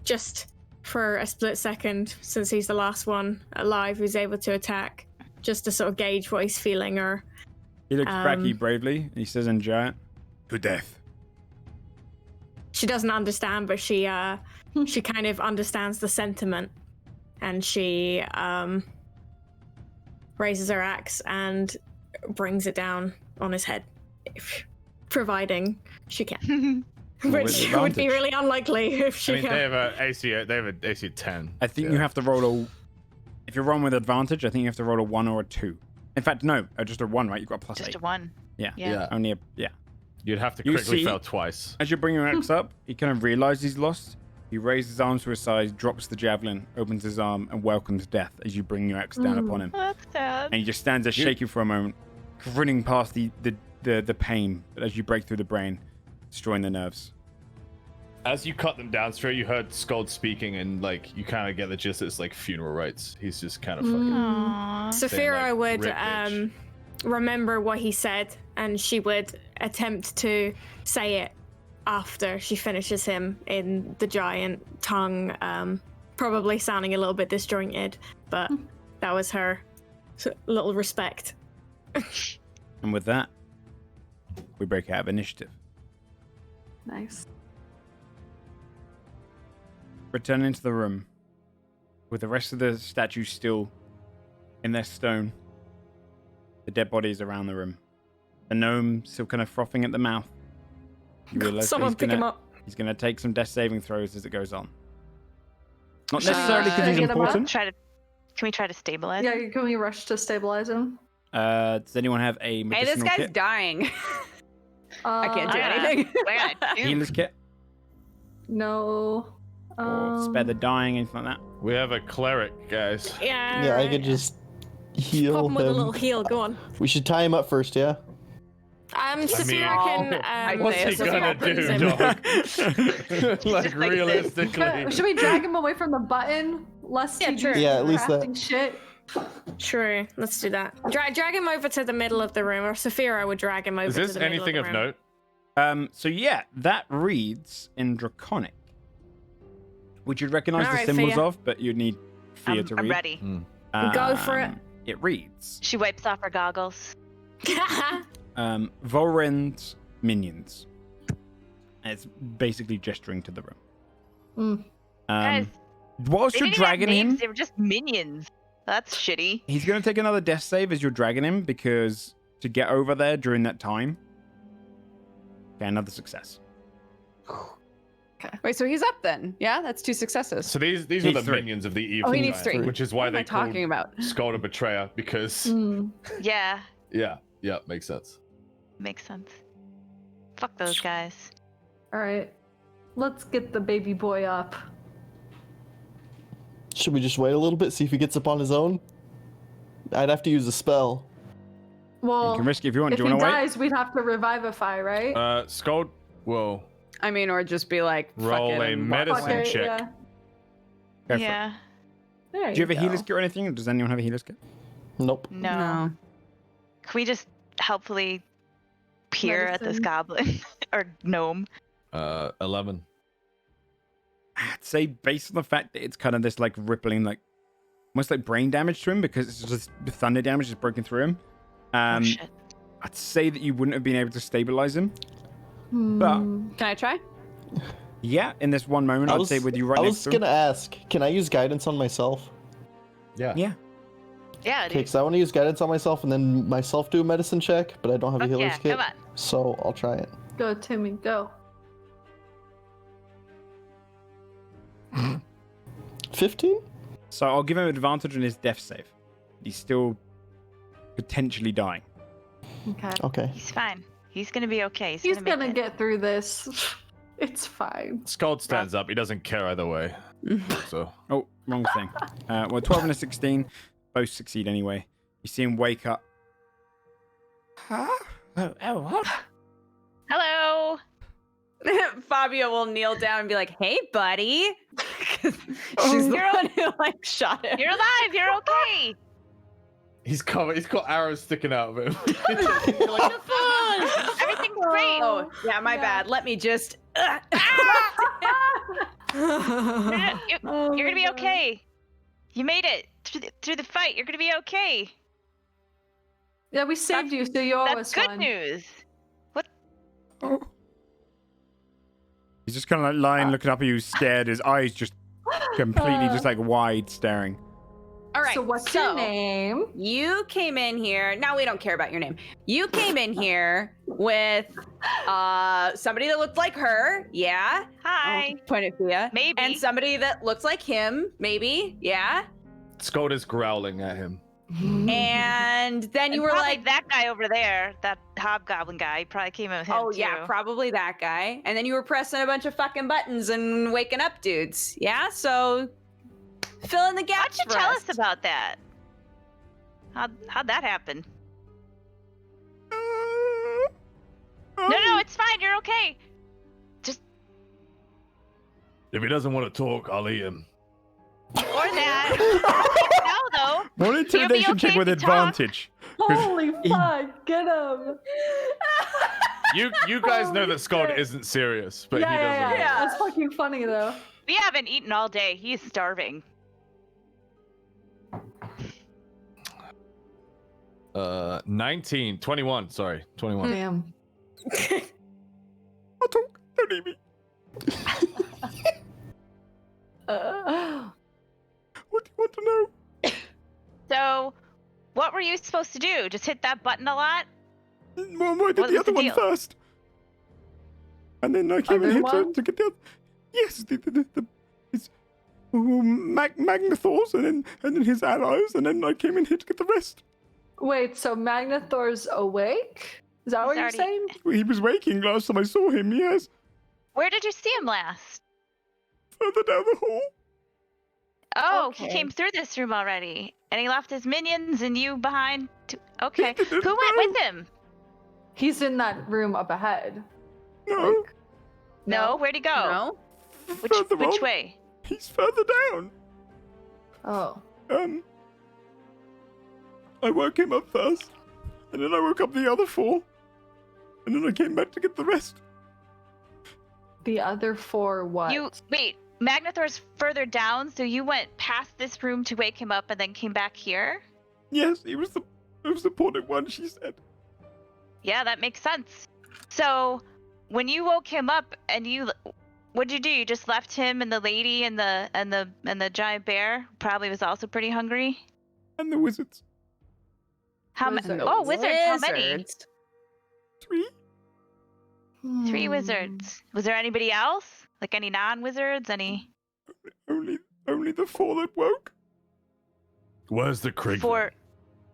[SPEAKER 4] just for a split second, since he's the last one alive who's able to attack, just to sort of gauge what he's feeling. Or
[SPEAKER 1] He looks back at you bravely, and he says in giant, "To death."
[SPEAKER 4] she doesn't understand, but she kind of understands the sentiment, and she raises her axe and brings it down on his head, providing she can. Which
[SPEAKER 1] with
[SPEAKER 4] would be
[SPEAKER 1] advantage.
[SPEAKER 4] really unlikely if she
[SPEAKER 3] I mean,
[SPEAKER 4] can.
[SPEAKER 3] they have an AC of 10.
[SPEAKER 1] I think you have to roll if you're rolling with advantage, I think you have to roll a 1 or a 2. In fact, no, just a 1, right? You've got a +8.
[SPEAKER 5] Just a 1.
[SPEAKER 1] Yeah.
[SPEAKER 5] Yeah.
[SPEAKER 1] Only yeah.
[SPEAKER 3] You'd have to
[SPEAKER 1] You
[SPEAKER 3] critically
[SPEAKER 1] see-
[SPEAKER 3] fail twice.
[SPEAKER 1] As you bring your axe up, he kind of realizes he's lost. He raises his arms to his side, drops the javelin, opens his arm, and welcomes death as you bring your axe down upon him.
[SPEAKER 5] That's sad.
[SPEAKER 1] And he just stands there shaking for a moment, grinning past the pain as you break through the brain, destroying the nerves.
[SPEAKER 3] As you cut them down, straight, you heard Skuld speaking, and like you kind of get the gist. It's like funeral rites. He's just kind of fucking.
[SPEAKER 5] Aww.
[SPEAKER 4] Saphira
[SPEAKER 3] like,
[SPEAKER 4] would
[SPEAKER 3] rip bitch.
[SPEAKER 4] remember what he said, and she would attempt to say it after she finishes him in the giant tongue, probably sounding a little bit disjointed, but that was her little respect.
[SPEAKER 1] And with that, we break out of initiative.
[SPEAKER 6] Nice.
[SPEAKER 1] Returning to the room, with the rest of the statues still in their stone, the dead bodies around the room, the gnome still kind of frothing at the mouth. You realize that
[SPEAKER 4] Someone pick him up.
[SPEAKER 1] he's going to take some death saving throws as it goes on. Not necessarily because he's
[SPEAKER 6] get him up?
[SPEAKER 1] important.
[SPEAKER 5] Can we try to stabilize?
[SPEAKER 6] Yeah,
[SPEAKER 5] him?
[SPEAKER 6] can we rush to stabilize him?
[SPEAKER 1] Does anyone have a
[SPEAKER 2] Hey,
[SPEAKER 1] medicinal
[SPEAKER 2] this guy's
[SPEAKER 1] kit?
[SPEAKER 2] dying. I can't do
[SPEAKER 5] I gotta-
[SPEAKER 2] anything.
[SPEAKER 5] I gotta do-
[SPEAKER 1] Healer's kit?
[SPEAKER 6] No.
[SPEAKER 1] Or spare the dying, anything like that?
[SPEAKER 3] We have a cleric, guys.
[SPEAKER 4] Yeah.
[SPEAKER 8] Yeah, I
[SPEAKER 4] right.
[SPEAKER 8] could just
[SPEAKER 4] Pop
[SPEAKER 8] heal
[SPEAKER 4] him with a little
[SPEAKER 8] him.
[SPEAKER 4] heal. Go on.
[SPEAKER 8] We should tie him up first, yeah?
[SPEAKER 4] Sophia can.
[SPEAKER 2] I'd
[SPEAKER 3] What's
[SPEAKER 2] say
[SPEAKER 3] he
[SPEAKER 2] Sophia
[SPEAKER 3] gonna
[SPEAKER 2] brings
[SPEAKER 3] do,
[SPEAKER 2] him.
[SPEAKER 3] dog? like
[SPEAKER 5] like this.
[SPEAKER 3] realistically.
[SPEAKER 6] Should we drag him away from the button? Less
[SPEAKER 2] Yeah, sure.
[SPEAKER 8] Yeah, at least that.
[SPEAKER 6] crafting shit.
[SPEAKER 4] True. Let's do that. Drag him over to the middle of the room, or Saphira would drag him over
[SPEAKER 3] Is
[SPEAKER 4] to
[SPEAKER 3] this
[SPEAKER 4] the middle
[SPEAKER 3] anything
[SPEAKER 4] of
[SPEAKER 3] of
[SPEAKER 4] the room.
[SPEAKER 3] note?
[SPEAKER 1] So yeah, that reads in Draconic, which you'd recognize the
[SPEAKER 4] Alright,
[SPEAKER 1] symbols
[SPEAKER 4] Fia.
[SPEAKER 1] of, but you'd need Fia to read.
[SPEAKER 5] I'm ready.
[SPEAKER 4] Go for it.
[SPEAKER 1] It reads,
[SPEAKER 5] She wipes off her goggles.
[SPEAKER 1] Volren's minions. And it's basically gesturing to the room.
[SPEAKER 5] Guys,
[SPEAKER 1] Whilst
[SPEAKER 5] they
[SPEAKER 1] you're
[SPEAKER 5] didn't even have
[SPEAKER 1] dragging
[SPEAKER 5] names,
[SPEAKER 1] him,
[SPEAKER 5] They were just minions. That's shitty.
[SPEAKER 1] he's going to take another death save as you're dragging him, because to get over there during that time. Okay, another success.
[SPEAKER 2] Wait, so he's up then? Yeah, that's 2 successes.
[SPEAKER 3] So these are
[SPEAKER 1] Needs
[SPEAKER 3] the
[SPEAKER 1] 3.
[SPEAKER 3] minions of the evil.
[SPEAKER 2] Oh, he needs
[SPEAKER 3] giant,
[SPEAKER 2] 3.
[SPEAKER 3] Which is why
[SPEAKER 2] What am
[SPEAKER 3] they
[SPEAKER 2] I talking about?
[SPEAKER 3] Skuld a betrayer, because
[SPEAKER 5] Yeah,
[SPEAKER 3] yeah, makes sense.
[SPEAKER 5] makes sense. Fuck those guys.
[SPEAKER 6] All right. Let's get the baby boy up.
[SPEAKER 8] Should we just wait a little bit, see if he gets up on his own? I'd have to use a spell.
[SPEAKER 6] Well,
[SPEAKER 1] You can risk it if you want.
[SPEAKER 6] if
[SPEAKER 1] Do you
[SPEAKER 6] he
[SPEAKER 1] want to wait?
[SPEAKER 6] dies, we'd have to revivify, right?
[SPEAKER 3] Scald will
[SPEAKER 2] I mean, or just be like, fuck
[SPEAKER 3] roll
[SPEAKER 2] it
[SPEAKER 3] a
[SPEAKER 2] and walk
[SPEAKER 3] medicine
[SPEAKER 2] away.
[SPEAKER 6] Okay,
[SPEAKER 3] check.
[SPEAKER 6] yeah.
[SPEAKER 1] Go for it.
[SPEAKER 5] Yeah.
[SPEAKER 6] There
[SPEAKER 1] Do you have a
[SPEAKER 6] go.
[SPEAKER 1] healer's kit or anything? Or does anyone have a healer's kit?
[SPEAKER 8] Nope.
[SPEAKER 5] No. Can we just helpfully peer at this
[SPEAKER 6] Medicine.
[SPEAKER 5] goblin or gnome?
[SPEAKER 3] 11.
[SPEAKER 1] I'd say based on the fact that it's kind of this like rippling, like almost like brain damage to him because it's just the thunder damage is broken through him.
[SPEAKER 5] Oh shit.
[SPEAKER 1] I'd say that you wouldn't have been able to stabilize him.
[SPEAKER 6] Hmm.
[SPEAKER 1] But
[SPEAKER 2] Can I try?
[SPEAKER 1] yeah, in this one moment, I'd say with you right
[SPEAKER 8] I
[SPEAKER 1] next
[SPEAKER 8] was
[SPEAKER 1] to him.
[SPEAKER 8] gonna ask, can I use guidance on myself?
[SPEAKER 3] Yeah.
[SPEAKER 1] Yeah.
[SPEAKER 5] Yeah,
[SPEAKER 8] Okay,
[SPEAKER 5] dude.
[SPEAKER 8] because I want to use guidance on myself and then myself do a medicine check, but I don't have a
[SPEAKER 5] Fuck
[SPEAKER 8] healer's
[SPEAKER 5] yeah,
[SPEAKER 8] kit.
[SPEAKER 5] come on.
[SPEAKER 8] So I'll try it.
[SPEAKER 6] Go, Timmy, go.
[SPEAKER 8] 15?
[SPEAKER 1] So I'll give him advantage on his death save. He's still potentially dying.
[SPEAKER 6] Okay.
[SPEAKER 8] Okay.
[SPEAKER 5] He's fine. He's gonna be okay.
[SPEAKER 6] He's
[SPEAKER 5] make
[SPEAKER 6] gonna
[SPEAKER 5] it.
[SPEAKER 6] get through this. It's fine.
[SPEAKER 3] Scald stands up. He doesn't care either way. So
[SPEAKER 1] Oh, wrong thing. Well, 12 and a 16 both succeed anyway. You see him wake up.
[SPEAKER 7] Huh? Oh, what?
[SPEAKER 5] Hello.
[SPEAKER 2] Fabio will kneel down and be like, "Hey, buddy." She's the one who like shot him.
[SPEAKER 5] You're alive. You're okay.
[SPEAKER 3] he's covered. He's got arrows sticking out of him.
[SPEAKER 5] Everything's great.
[SPEAKER 2] Oh, yeah, my bad. Let me just.
[SPEAKER 5] You're
[SPEAKER 6] Oh
[SPEAKER 5] gonna
[SPEAKER 6] my
[SPEAKER 5] be
[SPEAKER 6] God.
[SPEAKER 5] okay. You made it through the fight. You're gonna be okay.
[SPEAKER 6] Yeah, we saved you, so you owe
[SPEAKER 5] That's
[SPEAKER 6] us
[SPEAKER 5] good
[SPEAKER 6] one.
[SPEAKER 5] news.
[SPEAKER 1] Oh. He's just kind of like lying, looking up at you, scared. His eyes just completely just like wide staring.
[SPEAKER 2] All right.
[SPEAKER 6] So what's your name?
[SPEAKER 2] You came in here. Now we don't care about your name. You came in here with somebody that looked like her. Yeah.
[SPEAKER 5] Hi.
[SPEAKER 2] Point at Thea.
[SPEAKER 5] Maybe.
[SPEAKER 2] And somebody that looks like him. Maybe. Yeah.
[SPEAKER 3] Scald is growling at him.
[SPEAKER 2] And then you
[SPEAKER 5] And
[SPEAKER 2] were
[SPEAKER 5] probably
[SPEAKER 2] like,
[SPEAKER 5] that guy over there, that hobgoblin guy, probably came in with him
[SPEAKER 2] oh,
[SPEAKER 5] too.
[SPEAKER 2] yeah, probably that guy. And then you were pressing a bunch of fucking buttons and waking up dudes. Yeah. So fill in the
[SPEAKER 5] Why
[SPEAKER 2] gaps
[SPEAKER 5] don't you
[SPEAKER 2] for
[SPEAKER 5] tell
[SPEAKER 2] us.
[SPEAKER 5] us about that? How'd that happen? No, it's fine. You're okay.
[SPEAKER 3] If he doesn't want to talk, I'll eat him.
[SPEAKER 5] Or that. No, though.
[SPEAKER 1] One intimidation
[SPEAKER 5] okay
[SPEAKER 1] check with
[SPEAKER 5] if you talk.
[SPEAKER 1] advantage.
[SPEAKER 6] Holy fuck! Get him!
[SPEAKER 3] You guys know that Scald isn't serious, but
[SPEAKER 6] yeah,
[SPEAKER 3] he doesn't.
[SPEAKER 6] yeah. That's fucking funny though.
[SPEAKER 5] We haven't eaten all day. He's starving.
[SPEAKER 3] 19, 21. Sorry, 21.
[SPEAKER 6] Damn.
[SPEAKER 1] I'll talk. Don't eat me. What do you want to know?
[SPEAKER 5] So, what were you supposed to do? Just hit that button a lot?
[SPEAKER 1] Well, I did
[SPEAKER 5] What's
[SPEAKER 1] the other
[SPEAKER 5] the
[SPEAKER 1] one
[SPEAKER 5] deal?
[SPEAKER 1] first. And then I came in
[SPEAKER 6] Other
[SPEAKER 1] here
[SPEAKER 6] one?
[SPEAKER 1] to get the other. Yes, his Magnathors and then his allies, and then I came in here to get the rest.
[SPEAKER 6] Wait, so Magnathor's awake? Is that what you're
[SPEAKER 5] already-
[SPEAKER 6] saying?
[SPEAKER 1] He was waking last time I saw him, yes.
[SPEAKER 5] Where did you see him last?
[SPEAKER 1] Further down the hall.
[SPEAKER 5] Oh,
[SPEAKER 6] Okay.
[SPEAKER 5] he came through this room already. And he left his minions and you behind. Okay.
[SPEAKER 1] He didn't
[SPEAKER 5] Who went
[SPEAKER 1] know.
[SPEAKER 5] with him?
[SPEAKER 6] He's in that room up ahead.
[SPEAKER 1] No,
[SPEAKER 6] Like,
[SPEAKER 5] No, where'd he go?
[SPEAKER 2] No.
[SPEAKER 1] further
[SPEAKER 5] Which
[SPEAKER 1] on.
[SPEAKER 5] way?
[SPEAKER 1] He's further down.
[SPEAKER 6] oh.
[SPEAKER 1] I woke him up first, and then I woke up the other four, and then I came back to get the rest.
[SPEAKER 6] The other four what?
[SPEAKER 5] You wait, Magnathor's further down, so you went past this room to wake him up and then came back here?
[SPEAKER 1] Yes, it was the important one, she said.
[SPEAKER 5] Yeah, that makes sense. So, when you woke him up and what'd you do? You just left him and the lady and the giant bear? Probably was also pretty hungry.
[SPEAKER 1] And the wizards.
[SPEAKER 5] How many?
[SPEAKER 6] Wizards.
[SPEAKER 5] Oh, wizards! How many?
[SPEAKER 2] Wizards.
[SPEAKER 1] 3.
[SPEAKER 5] 3
[SPEAKER 6] Hmm.
[SPEAKER 5] wizards. Was there anybody else? Like any non-wizards? Any
[SPEAKER 1] Only the 4 that woke.
[SPEAKER 3] Where's the Krieg?
[SPEAKER 5] four?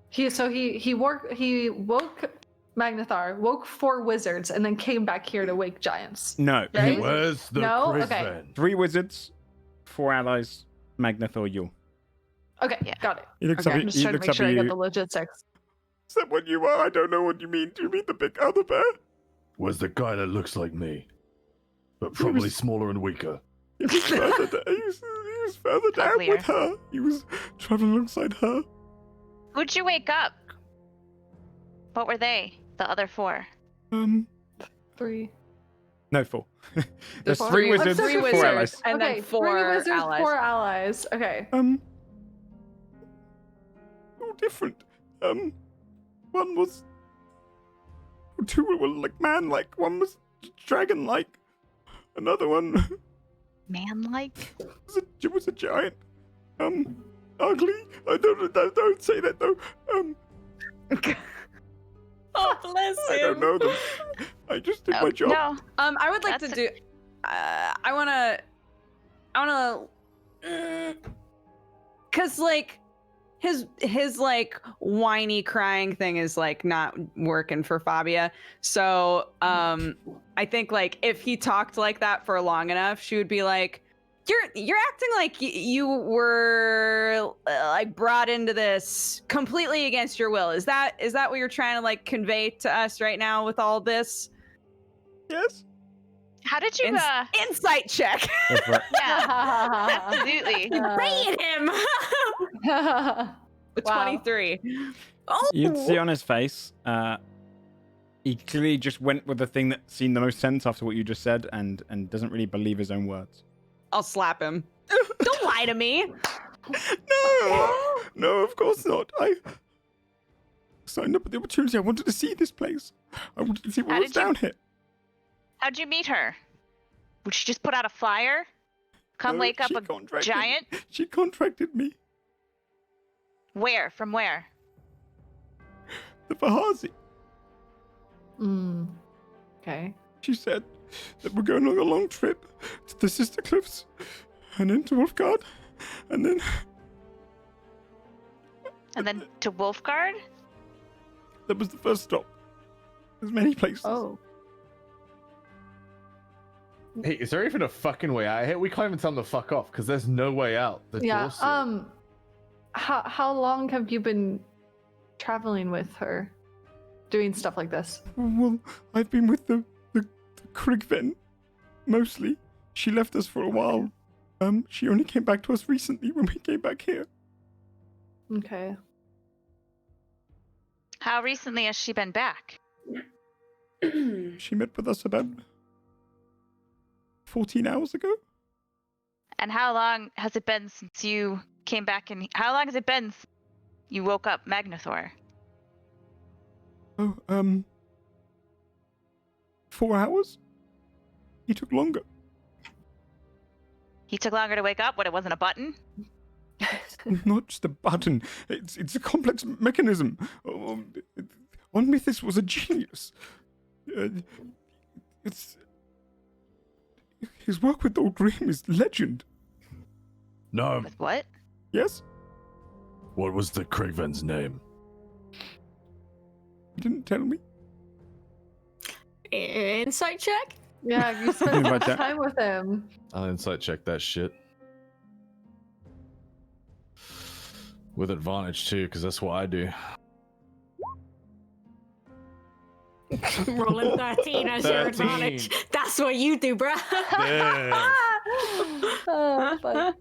[SPEAKER 6] He woke Magnathar, woke 4 wizards, and then came back here to wake giants.
[SPEAKER 1] No.
[SPEAKER 6] Right?
[SPEAKER 3] Where's the
[SPEAKER 6] No?
[SPEAKER 3] Krieg
[SPEAKER 6] Okay.
[SPEAKER 3] then?
[SPEAKER 1] 3 wizards, 4 allies, Magnathor Yule.
[SPEAKER 6] Okay,
[SPEAKER 5] Yeah.
[SPEAKER 6] got it.
[SPEAKER 1] He looks
[SPEAKER 6] Okay,
[SPEAKER 1] up.
[SPEAKER 6] I'm just
[SPEAKER 1] He
[SPEAKER 6] trying to
[SPEAKER 1] looks
[SPEAKER 6] make
[SPEAKER 1] up
[SPEAKER 6] sure
[SPEAKER 1] at
[SPEAKER 6] I get
[SPEAKER 1] you.
[SPEAKER 6] the logistics.
[SPEAKER 7] Is that what you are? I don't know what you mean. Do you mean the big other bear?
[SPEAKER 9] Was the guy that looks like me, but probably smaller and weaker.
[SPEAKER 7] He was further down
[SPEAKER 5] Uglier.
[SPEAKER 7] with her. He was traveling alongside her.
[SPEAKER 5] Who'd you wake up? What were they? The other 4?
[SPEAKER 6] 3.
[SPEAKER 1] No, 4. There's
[SPEAKER 6] Four?
[SPEAKER 1] 3 wizards,
[SPEAKER 2] Three
[SPEAKER 1] 4
[SPEAKER 2] wizards.
[SPEAKER 1] allies.
[SPEAKER 2] And
[SPEAKER 6] okay,
[SPEAKER 2] then 4
[SPEAKER 6] 3 wizards,
[SPEAKER 2] allies.
[SPEAKER 6] 4 allies. Okay.
[SPEAKER 7] All different. One was. 2 were like man-like. One was dragon-like. Another one
[SPEAKER 5] Man-like?
[SPEAKER 7] was a giant. Ugly. Don't say that though.
[SPEAKER 2] Oh, bless
[SPEAKER 7] I don't know them. I just did my job.
[SPEAKER 5] No.
[SPEAKER 2] I would like
[SPEAKER 5] That's
[SPEAKER 2] to do. I wanna. Cause like, his like whiny crying thing is like not working for Fabia. So I think like if he talked like that for long enough, she would be like, You're acting like you were like brought into this completely against your will. Is that what you're trying to like convey to us right now with all this?
[SPEAKER 7] Yes.
[SPEAKER 5] How did you,
[SPEAKER 2] Insight check.
[SPEAKER 1] Go for it.
[SPEAKER 5] yeah, absolutely.
[SPEAKER 4] Bait him!
[SPEAKER 2] With
[SPEAKER 6] Wow.
[SPEAKER 2] 23. Oh,
[SPEAKER 1] You'd see on his face, he clearly just went with the thing that seemed the most sense after what you just said, and doesn't really believe his own words.
[SPEAKER 2] I'll slap him. Don't lie to me.
[SPEAKER 7] No, of course not. I signed up with the opportunity. I wanted to see this place. I wanted to see what
[SPEAKER 5] How
[SPEAKER 7] was
[SPEAKER 5] did you-
[SPEAKER 7] down here.
[SPEAKER 5] How'd you meet her? Would she just put out a flyer? Come
[SPEAKER 7] No,
[SPEAKER 5] wake up
[SPEAKER 7] she
[SPEAKER 5] a
[SPEAKER 7] contracted-
[SPEAKER 5] giant?
[SPEAKER 7] She contracted me.
[SPEAKER 5] Where? From where?
[SPEAKER 7] The Fahazi.
[SPEAKER 6] Okay.
[SPEAKER 7] She said that we're going on a long trip to the Sister Cliffs and then to Wolfgard, and then
[SPEAKER 5] And then to Wolfguard?
[SPEAKER 7] that was the first stop. There's many places.
[SPEAKER 6] Oh.
[SPEAKER 3] Hey, is there even a fucking way out here? We can't even tell them to fuck off because there's no way out. The
[SPEAKER 6] Yeah.
[SPEAKER 3] door's sealed.
[SPEAKER 6] How long have you been traveling with her, doing stuff like this?
[SPEAKER 7] Well, I've been with the Krigven, mostly. She left us for a while. She only came back to us recently when we came back here.
[SPEAKER 6] Okay.
[SPEAKER 5] How recently has she been back?
[SPEAKER 7] She met with us about 14 hours ago.
[SPEAKER 5] And how long has it been since you came back and how long has it been since you woke up Magnathor?
[SPEAKER 7] Oh, 4 hours? He took longer.
[SPEAKER 5] He took longer to wake up? What, it wasn't a button?
[SPEAKER 7] Not just a button. It's a complex mechanism. Onmythis was a genius. It's his work with Old Grim is legend.
[SPEAKER 9] No,
[SPEAKER 5] With what?
[SPEAKER 7] Yes,
[SPEAKER 9] what was the Krigven's name?
[SPEAKER 7] he didn't tell me.
[SPEAKER 4] Insight check?
[SPEAKER 6] Yeah, you spent
[SPEAKER 1] About that.
[SPEAKER 6] time with him.
[SPEAKER 3] I'll insight check that shit. With advantage too, because that's what I do.
[SPEAKER 4] Rolling 13 as your
[SPEAKER 3] 13.
[SPEAKER 4] advantage. That's what you do, bruh.
[SPEAKER 3] Yeah.
[SPEAKER 6] Oh, but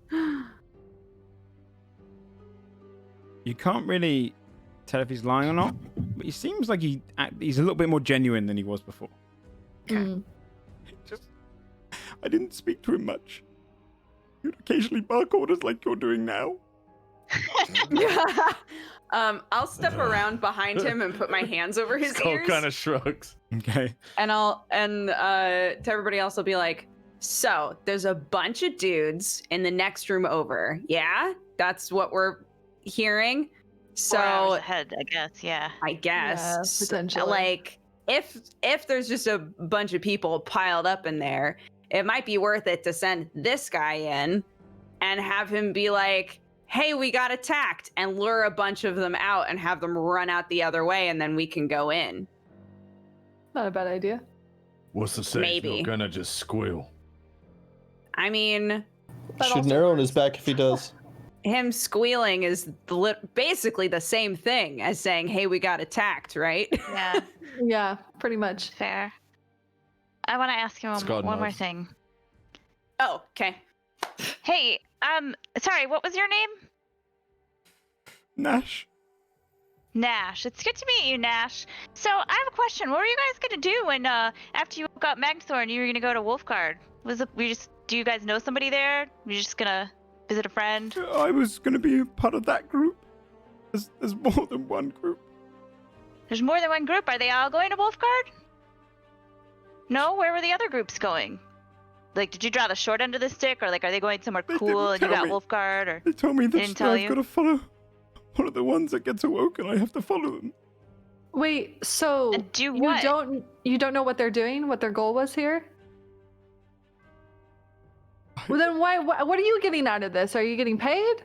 [SPEAKER 1] You can't really tell if he's lying or not, but he seems like he's a little bit more genuine than he was before.
[SPEAKER 7] I didn't speak to him much. He'd occasionally bark orders like you're doing now.
[SPEAKER 2] I'll step around behind him and put my hands over his
[SPEAKER 3] Skull
[SPEAKER 2] ears.
[SPEAKER 3] kind of shrugs.
[SPEAKER 1] Okay.
[SPEAKER 2] And to everybody else I'll be like, so there's a bunch of dudes in the next room over. Yeah? That's what we're hearing.
[SPEAKER 5] 4 hours
[SPEAKER 2] So
[SPEAKER 5] ahead, I guess, yeah.
[SPEAKER 2] I guess
[SPEAKER 6] Yeah, potentially.
[SPEAKER 2] like if there's just a bunch of people piled up in there, it might be worth it to send this guy in and have him be like, hey, we got attacked, and lure a bunch of them out and have them run out the other way, and then we can go in.
[SPEAKER 6] not a bad idea.
[SPEAKER 9] What's the sense?
[SPEAKER 2] Maybe.
[SPEAKER 9] You're gonna just squeal.
[SPEAKER 2] I mean,
[SPEAKER 6] That
[SPEAKER 8] Shoot an
[SPEAKER 6] also
[SPEAKER 8] arrow in
[SPEAKER 6] works.
[SPEAKER 8] his back if he does.
[SPEAKER 2] Him squealing is basically the same thing as saying, "Hey, we got attacked," right?
[SPEAKER 5] Yeah,
[SPEAKER 6] Yeah, pretty much.
[SPEAKER 5] fair. I want to ask you
[SPEAKER 3] Scott
[SPEAKER 5] one more
[SPEAKER 3] nods.
[SPEAKER 5] thing.
[SPEAKER 2] Oh, okay.
[SPEAKER 5] Hey, sorry, what was your name?
[SPEAKER 1] Nash.
[SPEAKER 5] Nash. It's good to meet you, Nash. So I have a question. What were you guys gonna do when after you got Magthorn, you were gonna go to Wolfguard? Do you guys know somebody there? You're just gonna visit a friend?
[SPEAKER 1] I was going to be a part of that group. There's more than one group.
[SPEAKER 5] There's more than one group. Are they all going to Wolfguard? No? Where were the other groups going? Like, did you draw the short end of the stick, or like, are they going somewhere
[SPEAKER 1] They
[SPEAKER 5] cool and you
[SPEAKER 1] didn't
[SPEAKER 5] got
[SPEAKER 1] tell me.
[SPEAKER 5] Wolfguard? Or
[SPEAKER 1] They told me that
[SPEAKER 5] didn't tell
[SPEAKER 1] I've
[SPEAKER 5] you?
[SPEAKER 1] got to follow one of the ones that gets awoken. I have to follow them.
[SPEAKER 6] Wait, so
[SPEAKER 5] And do what?
[SPEAKER 6] you don't know what they're doing? What their goal was here? Well, then what are you getting out of this? Are you getting paid?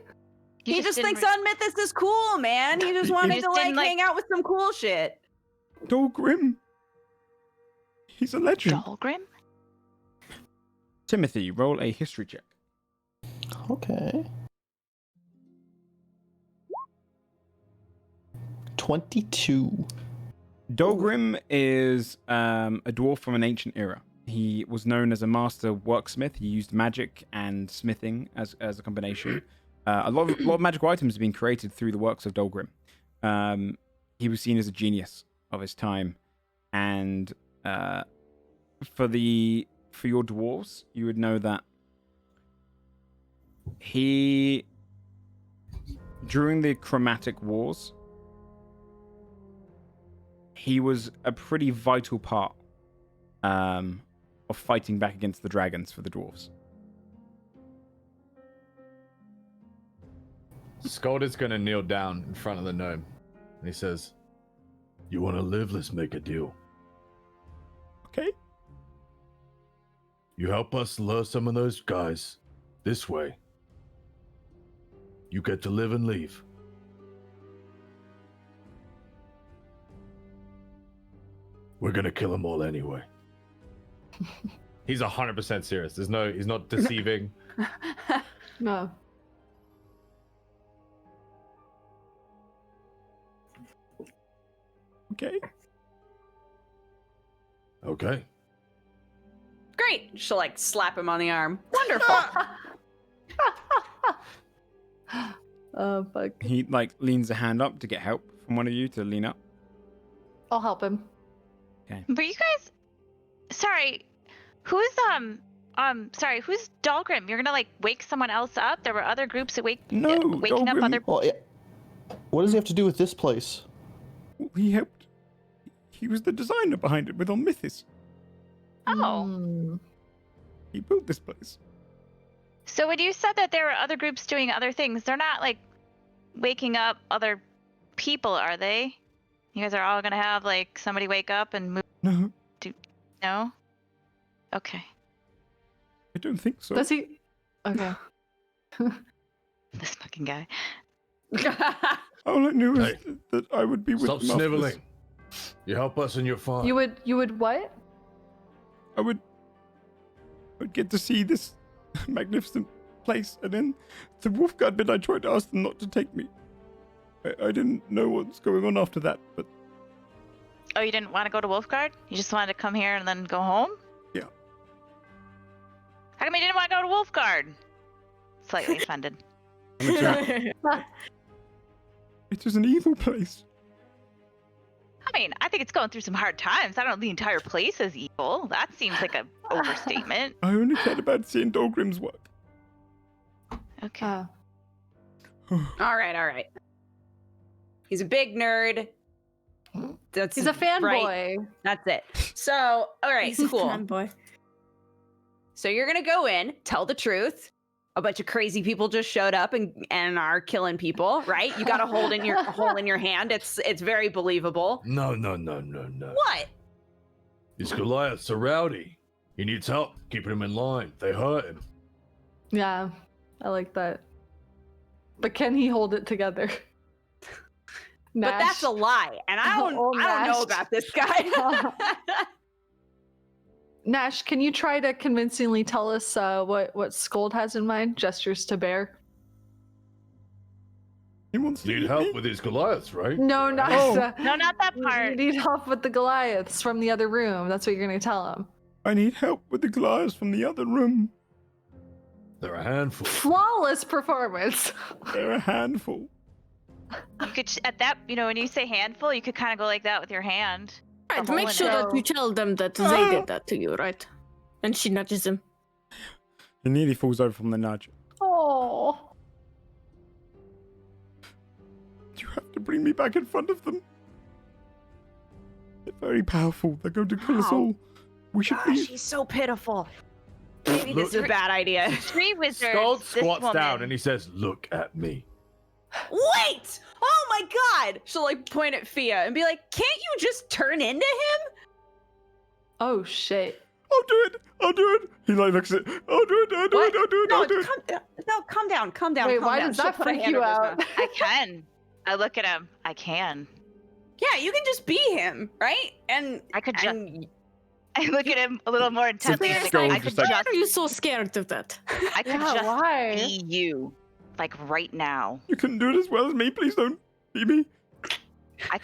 [SPEAKER 5] You
[SPEAKER 2] He just
[SPEAKER 5] didn't
[SPEAKER 2] thinks
[SPEAKER 5] re-
[SPEAKER 2] Unmythis is cool, man. He just wanted
[SPEAKER 5] just
[SPEAKER 2] to like
[SPEAKER 5] didn't, like-
[SPEAKER 2] hang out with some cool shit.
[SPEAKER 1] Dolgrim. He's a legend.
[SPEAKER 5] Dahlgrim?
[SPEAKER 1] Timothy, roll a history check.
[SPEAKER 8] Okay. 22.
[SPEAKER 1] Dolgrim is a dwarf from an ancient era. He was known as a master worksmith. He used magic and smithing as a combination. A lot of magical items have been created through the works of Dolgrim. He was seen as a genius of his time, and for your dwarves, you would know that he, during the Chromatic Wars, he was a pretty vital part of fighting back against the dragons for the dwarves.
[SPEAKER 3] Scald is gonna kneel down in front of the gnome, and he says,
[SPEAKER 9] You want to live? Let's make a deal.
[SPEAKER 1] Okay.
[SPEAKER 9] You help us lure some of those guys this way. You get to live and leave. We're gonna kill them all anyway.
[SPEAKER 3] he's 100% serious. He's not deceiving.
[SPEAKER 6] No.
[SPEAKER 1] Okay.
[SPEAKER 9] Okay.
[SPEAKER 2] Great. She'll like slap him on the arm. Wonderful.
[SPEAKER 6] Oh fuck.
[SPEAKER 1] He like leans a hand up to get help from one of you to lean up.
[SPEAKER 6] I'll help him.
[SPEAKER 5] Were you guys? Sorry, who's who's Dahlgrim? You're gonna like wake someone else up? There were other groups that waking up
[SPEAKER 1] Dahlgrim-
[SPEAKER 5] other.
[SPEAKER 8] Well, yeah. What does he have to do with this place?
[SPEAKER 1] He helped. He was the designer behind it with Unmythis.
[SPEAKER 5] Oh,
[SPEAKER 6] Hmm.
[SPEAKER 1] He built this place.
[SPEAKER 5] so when you said that there were other groups doing other things, they're not like waking up other people, are they? You guys are all gonna have like somebody wake up and move?
[SPEAKER 1] No,
[SPEAKER 5] No. Okay.
[SPEAKER 1] I don't think so.
[SPEAKER 6] Does he? Okay.
[SPEAKER 5] This fucking guy.
[SPEAKER 1] All I knew is
[SPEAKER 9] Hey.
[SPEAKER 1] that I would be with
[SPEAKER 9] Stop
[SPEAKER 1] them after this.
[SPEAKER 9] sniveling. You help us and you're fine.
[SPEAKER 6] You would what?
[SPEAKER 1] I would get to see this magnificent place, and then the Wolfguard bit, I tried to ask them not to take me. I didn't know what's going on after that, but
[SPEAKER 5] Oh, you didn't want to go to Wolfguard? You just wanted to come here and then go home?
[SPEAKER 1] Yeah.
[SPEAKER 5] How come you didn't want to go to Wolfguard? Slightly offended.
[SPEAKER 1] it is an evil place.
[SPEAKER 5] I mean, I think it's going through some hard times. I don't know the entire place is evil. That seems like an overstatement.
[SPEAKER 1] I only cared about seeing Dolgrim's work.
[SPEAKER 5] Okay.
[SPEAKER 2] all right. He's a big nerd. That's
[SPEAKER 6] He's a
[SPEAKER 2] right.
[SPEAKER 6] fanboy.
[SPEAKER 2] That's it. So, all right, cool.
[SPEAKER 4] Boy.
[SPEAKER 2] So you're gonna go in, tell the truth. A bunch of crazy people just showed up and are killing people, right? You got a hole in your hand. It's very believable.
[SPEAKER 9] No.
[SPEAKER 2] What?
[SPEAKER 9] These Goliaths are rowdy. He needs help keeping him in line. They hurt him.
[SPEAKER 6] Yeah, I like that. But can he hold it together?
[SPEAKER 2] But that's a lie, and I don't know
[SPEAKER 6] Nash.
[SPEAKER 2] about this guy.
[SPEAKER 6] Nash, can you try to convincingly tell us what Skold has in mind? Gestures to Bear.
[SPEAKER 1] He wants to
[SPEAKER 9] Need
[SPEAKER 1] eat
[SPEAKER 9] help
[SPEAKER 1] me?
[SPEAKER 9] with these Goliaths, right?
[SPEAKER 6] No, not
[SPEAKER 5] No, not that
[SPEAKER 6] You
[SPEAKER 5] part.
[SPEAKER 6] need help with the Goliaths from the other room. That's what you're gonna tell him.
[SPEAKER 1] I need help with the Goliaths from the other room.
[SPEAKER 9] They're a handful.
[SPEAKER 6] Flawless performance.
[SPEAKER 1] They're a handful.
[SPEAKER 5] You could at that, when you say handful, you could kind of go like that with your hand.
[SPEAKER 4] Right,
[SPEAKER 5] hole
[SPEAKER 4] make
[SPEAKER 5] in
[SPEAKER 4] sure
[SPEAKER 5] it.
[SPEAKER 4] that you tell them that they did that to you, right? And she nudges him.
[SPEAKER 1] He nearly falls over from the nudge.
[SPEAKER 6] Oh.
[SPEAKER 1] You have to bring me back in front of them. They're very powerful. They're going to kill us all. We should
[SPEAKER 2] Gosh,
[SPEAKER 1] leave.
[SPEAKER 2] she's so pitiful. Maybe this is a
[SPEAKER 9] Look-
[SPEAKER 2] bad idea.
[SPEAKER 5] Tree wizards.
[SPEAKER 3] Skull
[SPEAKER 5] this
[SPEAKER 3] squats
[SPEAKER 5] woman,
[SPEAKER 3] down and he says, "Look at me."
[SPEAKER 2] Wait! Oh my god! She'll like point at Fia and be like, "Can't you just turn into him?"
[SPEAKER 6] Oh shit.
[SPEAKER 1] I'll do it. I'll do it. He like looks at. I'll do it. I'll do it. I'll do it.
[SPEAKER 2] No,
[SPEAKER 1] I'll do it.
[SPEAKER 2] calm down. Calm down.
[SPEAKER 6] Wait,
[SPEAKER 2] calm
[SPEAKER 6] why
[SPEAKER 2] down.
[SPEAKER 6] does
[SPEAKER 2] She'll
[SPEAKER 6] that
[SPEAKER 2] put a
[SPEAKER 6] freak
[SPEAKER 2] hand
[SPEAKER 6] you
[SPEAKER 2] over his
[SPEAKER 6] out?
[SPEAKER 2] mouth.
[SPEAKER 5] I can. I look at him. I can.
[SPEAKER 2] Yeah, you can just be him, right? And
[SPEAKER 5] I could just.
[SPEAKER 2] and
[SPEAKER 5] I look at him a little more intently.
[SPEAKER 1] It's
[SPEAKER 5] and
[SPEAKER 1] skull
[SPEAKER 5] I
[SPEAKER 1] just
[SPEAKER 5] could
[SPEAKER 1] like-
[SPEAKER 4] Why
[SPEAKER 5] just.
[SPEAKER 4] are you so scared of that?
[SPEAKER 5] I could
[SPEAKER 6] Yeah,
[SPEAKER 5] just
[SPEAKER 6] why?
[SPEAKER 5] be you, like right now.
[SPEAKER 1] You couldn't do it as well as me. Please don't be me.
[SPEAKER 5] I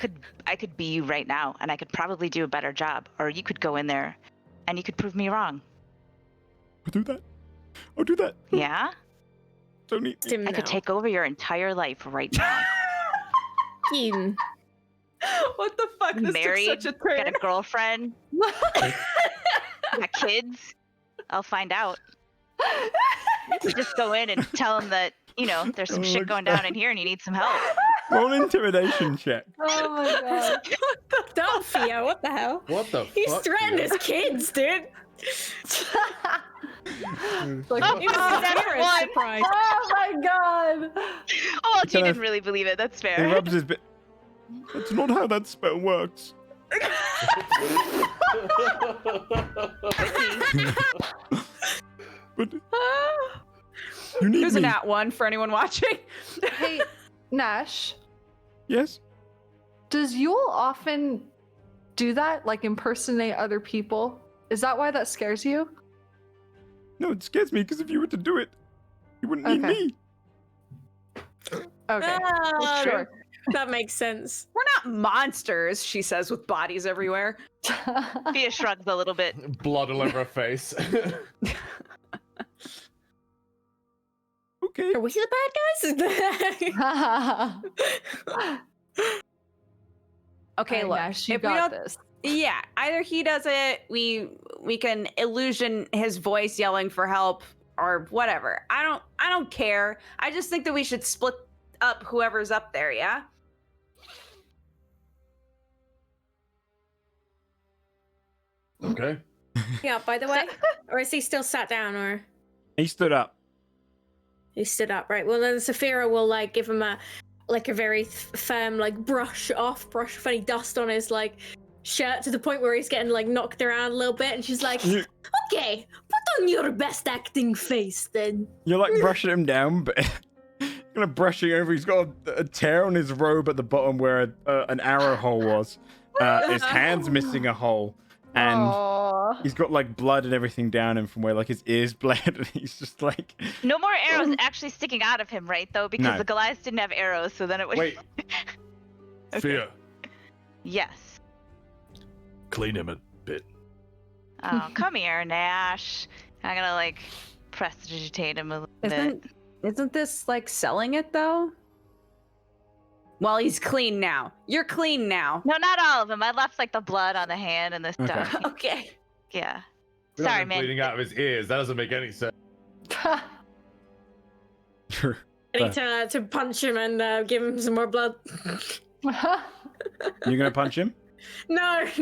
[SPEAKER 5] could be you right now, and I could probably do a better job. Or you could go in there, and you could prove me wrong.
[SPEAKER 1] I'll do that. I'll do that.
[SPEAKER 5] Yeah.
[SPEAKER 1] Don't eat me.
[SPEAKER 4] Him
[SPEAKER 5] I could
[SPEAKER 4] now.
[SPEAKER 5] take over your entire life right now.
[SPEAKER 4] Keen.
[SPEAKER 2] what the fuck? This
[SPEAKER 5] Married,
[SPEAKER 2] took such a turn.
[SPEAKER 5] got a girlfriend, got kids. I'll find out. You just go in and tell him that there's some
[SPEAKER 1] Oh,
[SPEAKER 5] shit going down in here, and you need some help.
[SPEAKER 1] Roll an intimidation check.
[SPEAKER 6] Oh my god.
[SPEAKER 4] Don't Fia, what the hell?
[SPEAKER 9] What the
[SPEAKER 4] He's
[SPEAKER 9] fuck?
[SPEAKER 4] threatened
[SPEAKER 9] dude?
[SPEAKER 4] his kids, dude.
[SPEAKER 6] Like,
[SPEAKER 5] Oh,
[SPEAKER 4] He was
[SPEAKER 5] that's
[SPEAKER 4] very
[SPEAKER 5] one.
[SPEAKER 4] surprised.
[SPEAKER 6] oh my god.
[SPEAKER 5] Oh, well, she
[SPEAKER 1] Kind of-
[SPEAKER 5] didn't really believe it. That's
[SPEAKER 1] He
[SPEAKER 5] fair.
[SPEAKER 1] rubs his bit. That's not how that spell works. But you need
[SPEAKER 2] Who's
[SPEAKER 1] me.
[SPEAKER 2] an at one for anyone watching?
[SPEAKER 6] Hey, Nash,
[SPEAKER 1] Yes.
[SPEAKER 6] does Yule often do that? Like impersonate other people? Is that why that scares you?
[SPEAKER 1] No, it scares me because if you were to do it, you wouldn't need
[SPEAKER 6] Okay.
[SPEAKER 1] me.
[SPEAKER 6] Okay.
[SPEAKER 4] Ah,
[SPEAKER 6] Sure.
[SPEAKER 4] That makes sense.
[SPEAKER 2] We're not monsters, she says with bodies everywhere.
[SPEAKER 5] Fia shrugs a little bit.
[SPEAKER 3] Blood all over her face.
[SPEAKER 1] Okay.
[SPEAKER 4] Are we the bad guys?
[SPEAKER 2] Okay,
[SPEAKER 6] Alright,
[SPEAKER 2] look.
[SPEAKER 6] Nash, you
[SPEAKER 2] if we
[SPEAKER 6] got
[SPEAKER 2] don't,
[SPEAKER 6] this.
[SPEAKER 2] yeah, either he does it, we can illusion his voice yelling for help or whatever. I don't care. I just think that we should split up whoever's up there, yeah?
[SPEAKER 9] Okay.
[SPEAKER 4] Yeah, by the way. Or is he still sat down or
[SPEAKER 1] He stood up.
[SPEAKER 4] he stood up, right? Well then Saphira will give him a very firm brush off any dust on his shirt to the point where he's getting knocked around a little bit, and she's like,
[SPEAKER 1] You-
[SPEAKER 4] okay, put on your best acting face then.
[SPEAKER 1] You're like brushing him down, but you're gonna brushing over. He's got a tear on his robe at the bottom where an arrow hole was. His hand's missing a hole, and
[SPEAKER 6] Aw.
[SPEAKER 1] he's got blood and everything down him from where his ears bled, and he's just
[SPEAKER 5] No more arrows actually sticking out of him, right? Though, because
[SPEAKER 1] No.
[SPEAKER 5] the Goliaths didn't have arrows, so then it would.
[SPEAKER 3] Wait.
[SPEAKER 9] Fear.
[SPEAKER 5] Yes.
[SPEAKER 9] Clean him a bit.
[SPEAKER 5] Oh, come here, Nash. I'm gonna prestidigitate him a little bit.
[SPEAKER 2] Isn't this selling it though? Well, he's clean now. You're clean now.
[SPEAKER 5] No, not all of them. I left the blood on the hand and the
[SPEAKER 1] Okay.
[SPEAKER 5] stuff.
[SPEAKER 2] Okay.
[SPEAKER 5] Yeah.
[SPEAKER 3] We don't
[SPEAKER 5] Sorry,
[SPEAKER 3] have
[SPEAKER 5] man.
[SPEAKER 3] bleeding out of his ears. That doesn't make any sense.
[SPEAKER 1] Sure.
[SPEAKER 4] Ready to punch him and give him some more blood.
[SPEAKER 1] You're gonna punch him?
[SPEAKER 4] No, she's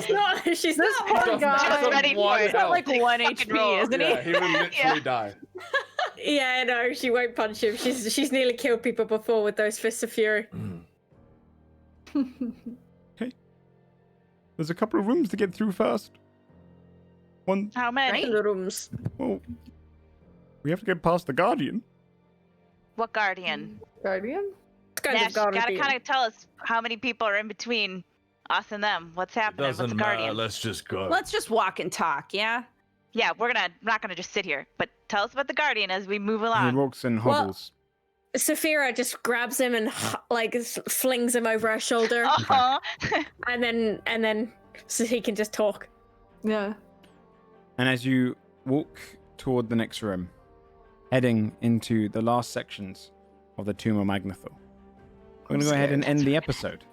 [SPEAKER 4] not. She's not.
[SPEAKER 6] poor guy.
[SPEAKER 5] Just ready for it.
[SPEAKER 2] He's got 1
[SPEAKER 5] Fucking
[SPEAKER 2] HP,
[SPEAKER 5] roll.
[SPEAKER 2] isn't
[SPEAKER 3] Yeah,
[SPEAKER 2] he?
[SPEAKER 3] he would literally die.
[SPEAKER 4] Yeah, no, she won't punch him. She's nearly killed people before with those fists of fury.
[SPEAKER 1] There's a couple of rooms to get through first. One,
[SPEAKER 5] How many?
[SPEAKER 4] In the rooms.
[SPEAKER 1] well, we have to get past the Guardian.
[SPEAKER 5] What guardian?
[SPEAKER 6] Guardian?
[SPEAKER 4] It's kind
[SPEAKER 5] Nash,
[SPEAKER 4] of
[SPEAKER 5] you gotta
[SPEAKER 4] guardian.
[SPEAKER 5] kind of tell us how many people are in between Us and them. What's happening? What's
[SPEAKER 9] Doesn't matter.
[SPEAKER 5] Guardian?
[SPEAKER 9] Let's just go.
[SPEAKER 10] Let's just walk and talk, yeah?
[SPEAKER 5] Yeah, we're not gonna just sit here. But tell us about the Guardian as we move
[SPEAKER 1] He
[SPEAKER 5] along.
[SPEAKER 1] walks and
[SPEAKER 4] Well-
[SPEAKER 1] hobbles.
[SPEAKER 4] Saphira just grabs him and like flings him over her shoulder,
[SPEAKER 5] Uh-huh.
[SPEAKER 4] and then so he can just talk.
[SPEAKER 6] Yeah.
[SPEAKER 1] And as you walk toward the next room, heading into the last sections of the Tomb of Magnathor, we're going to go ahead and end the episode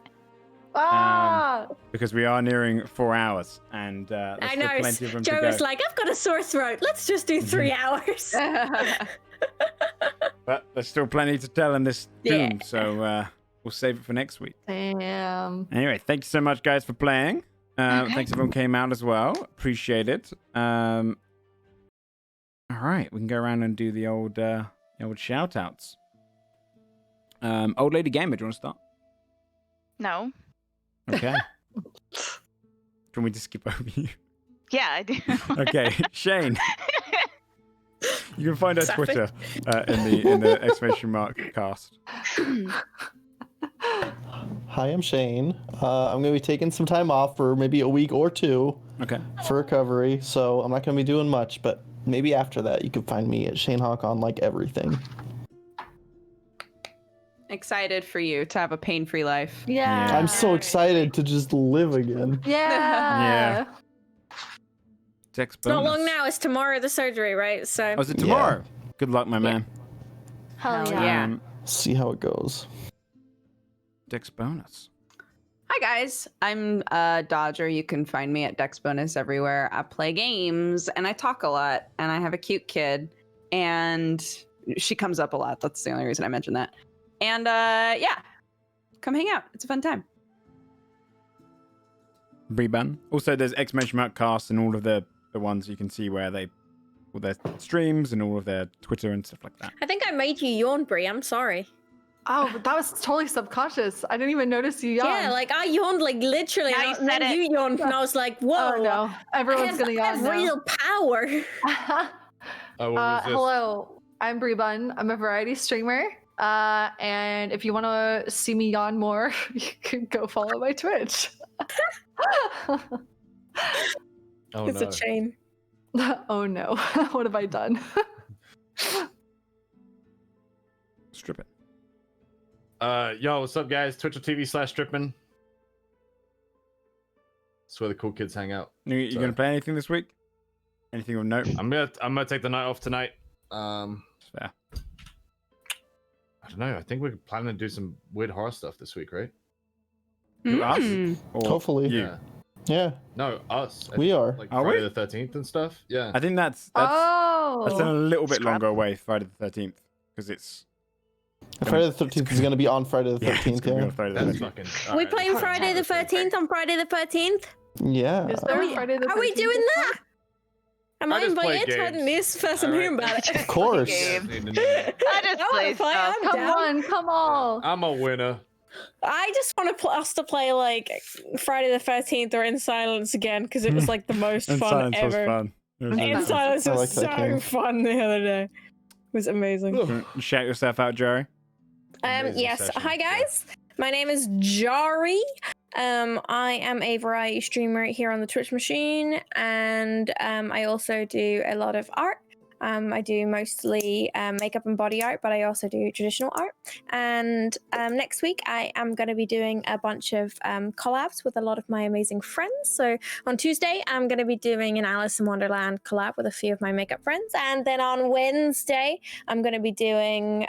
[SPEAKER 6] Ah!
[SPEAKER 1] because we are nearing 4 hours, and there's
[SPEAKER 4] I
[SPEAKER 1] still
[SPEAKER 4] know.
[SPEAKER 1] plenty of room to
[SPEAKER 4] Joe
[SPEAKER 1] go.
[SPEAKER 4] was like, "I've got a sore throat. Let's just do 3 hours."
[SPEAKER 1] But there's still plenty to tell in this
[SPEAKER 4] Yeah.
[SPEAKER 1] tomb, so we'll save it for next week.
[SPEAKER 6] Damn.
[SPEAKER 1] Anyway, thank you so much, guys, for playing. Thanks everyone came out as well. Appreciate it. All right, we can go around and do the old shout outs. Old Lady Gamer, do you want to start?
[SPEAKER 5] No.
[SPEAKER 1] Okay. Can we just skip over you?
[SPEAKER 5] Yeah, I do.
[SPEAKER 1] Okay, Shane. You can find our
[SPEAKER 4] Sapphic.
[SPEAKER 1] Twitter in the exclamation mark cast.
[SPEAKER 8] Hi, I'm Shane. I'm going to be taking some time off for maybe a week or two
[SPEAKER 1] Okay.
[SPEAKER 8] for recovery, so I'm not going to be doing much, but maybe after that you can find me at Shane Hawk on like everything.
[SPEAKER 2] Excited for you to have a pain-free life.
[SPEAKER 6] Yeah.
[SPEAKER 8] I'm so excited to just live again.
[SPEAKER 6] Yeah.
[SPEAKER 1] Dex
[SPEAKER 4] It's not
[SPEAKER 1] bonus.
[SPEAKER 4] long now. It's tomorrow the surgery, right? So
[SPEAKER 1] Oh, is it tomorrow? Good luck, my man.
[SPEAKER 6] Hell
[SPEAKER 2] Hell
[SPEAKER 6] yeah.
[SPEAKER 2] yeah.
[SPEAKER 8] See how it goes.
[SPEAKER 1] Dex bonus.
[SPEAKER 2] Hi guys, I'm Dodger. You can find me at Dex Bonus everywhere. I play games and I talk a lot, and I have a cute kid, and she comes up a lot. That's the only reason I mentioned that. And yeah, come hang out. It's a fun time.
[SPEAKER 1] Reban. Also, there's exclamation mark cast and all of the ones you can see where all their streams and all of their Twitter and stuff like that.
[SPEAKER 4] I think I made you yawn, Brie. I'm sorry.
[SPEAKER 6] Oh, but that was totally subconscious. I didn't even notice you yawned.
[SPEAKER 4] Yeah, like I yawned like literally.
[SPEAKER 5] Now
[SPEAKER 4] and
[SPEAKER 5] you
[SPEAKER 4] and then
[SPEAKER 5] said it.
[SPEAKER 4] you yawned, and I was like, "Whoa,
[SPEAKER 6] Oh no. Everyone's gonna
[SPEAKER 4] I
[SPEAKER 6] yawn
[SPEAKER 4] have
[SPEAKER 6] now.
[SPEAKER 4] real power."
[SPEAKER 3] Oh, what was this?
[SPEAKER 6] Hello, I'm Brie Bun. I'm a variety streamer. And if you want to see me yawn more, you can go follow my Twitch.
[SPEAKER 3] Oh,
[SPEAKER 4] It's
[SPEAKER 3] no.
[SPEAKER 4] a chain.
[SPEAKER 6] Oh no, what have I done?
[SPEAKER 1] Strip it.
[SPEAKER 3] Yo, what's up, guys? Twitch.tv/Stripman. That's where the cool kids hang out.
[SPEAKER 1] You
[SPEAKER 3] So-
[SPEAKER 1] gonna play anything this week? Anything of note?
[SPEAKER 3] I'm gonna take the night off tonight.
[SPEAKER 1] Fair.
[SPEAKER 3] I don't know. I think we're planning to do some weird horror stuff this week, right?
[SPEAKER 1] Who, us?
[SPEAKER 2] Mm.
[SPEAKER 1] Or
[SPEAKER 8] Hopefully.
[SPEAKER 1] you?
[SPEAKER 3] Yeah.
[SPEAKER 8] Yeah,
[SPEAKER 3] No, us.
[SPEAKER 8] we are.
[SPEAKER 3] Like
[SPEAKER 1] Are
[SPEAKER 3] Friday
[SPEAKER 1] we?
[SPEAKER 3] the 13th and stuff. Yeah.
[SPEAKER 1] I think that's
[SPEAKER 6] Oh,
[SPEAKER 1] a little bit
[SPEAKER 5] Scrap.
[SPEAKER 1] longer away, Friday the 13th, because it's
[SPEAKER 8] Friday the 13th is going to be on Friday the
[SPEAKER 1] yeah, it's
[SPEAKER 8] 13th,
[SPEAKER 1] gonna be
[SPEAKER 8] yeah.
[SPEAKER 1] on Friday the
[SPEAKER 3] That's
[SPEAKER 1] 13th.
[SPEAKER 3] fucking.
[SPEAKER 4] We
[SPEAKER 3] alright,
[SPEAKER 4] playing
[SPEAKER 3] that's fine.
[SPEAKER 4] Friday the 13th on Friday the 13th.
[SPEAKER 8] Yeah.
[SPEAKER 6] is there
[SPEAKER 4] Are
[SPEAKER 6] a
[SPEAKER 4] we,
[SPEAKER 6] Friday the
[SPEAKER 4] are we
[SPEAKER 6] 13th
[SPEAKER 4] doing
[SPEAKER 6] this
[SPEAKER 4] that? Am
[SPEAKER 3] I
[SPEAKER 4] I
[SPEAKER 3] just play
[SPEAKER 4] invited? I
[SPEAKER 3] games.
[SPEAKER 4] this first I'm
[SPEAKER 3] Alright.
[SPEAKER 4] hearing about it.
[SPEAKER 8] Of course.
[SPEAKER 5] Game.
[SPEAKER 3] Just need to know.
[SPEAKER 5] I just
[SPEAKER 4] I
[SPEAKER 5] play
[SPEAKER 4] wanna play,
[SPEAKER 5] stuff.
[SPEAKER 4] I'm
[SPEAKER 6] Come
[SPEAKER 4] down.
[SPEAKER 6] on, come on.
[SPEAKER 3] I'm a winner.
[SPEAKER 4] I just want us to play like Friday the 13th or In Silence again because it was like the most
[SPEAKER 1] And
[SPEAKER 4] fun
[SPEAKER 1] silence was
[SPEAKER 4] ever.
[SPEAKER 1] fun. It was
[SPEAKER 4] In
[SPEAKER 1] really fun.
[SPEAKER 4] Silence
[SPEAKER 8] I
[SPEAKER 4] was
[SPEAKER 8] like that
[SPEAKER 4] so
[SPEAKER 8] game.
[SPEAKER 4] fun the other day. It was amazing.
[SPEAKER 1] You shout yourself out, Jerry.
[SPEAKER 3] Amazing
[SPEAKER 4] Yes.
[SPEAKER 3] session,
[SPEAKER 4] Hi
[SPEAKER 3] yeah.
[SPEAKER 4] guys. My name is Jari. I am a variety streamer here on the Twitch machine, and I also do a lot of art. I do mostly makeup and body art, but I also do traditional art. And next week, I am going to be doing a bunch of collabs with a lot of my amazing friends. So on Tuesday, I'm going to be doing an Alice in Wonderland collab with a few of my makeup friends. And then on Wednesday, I'm going to be doing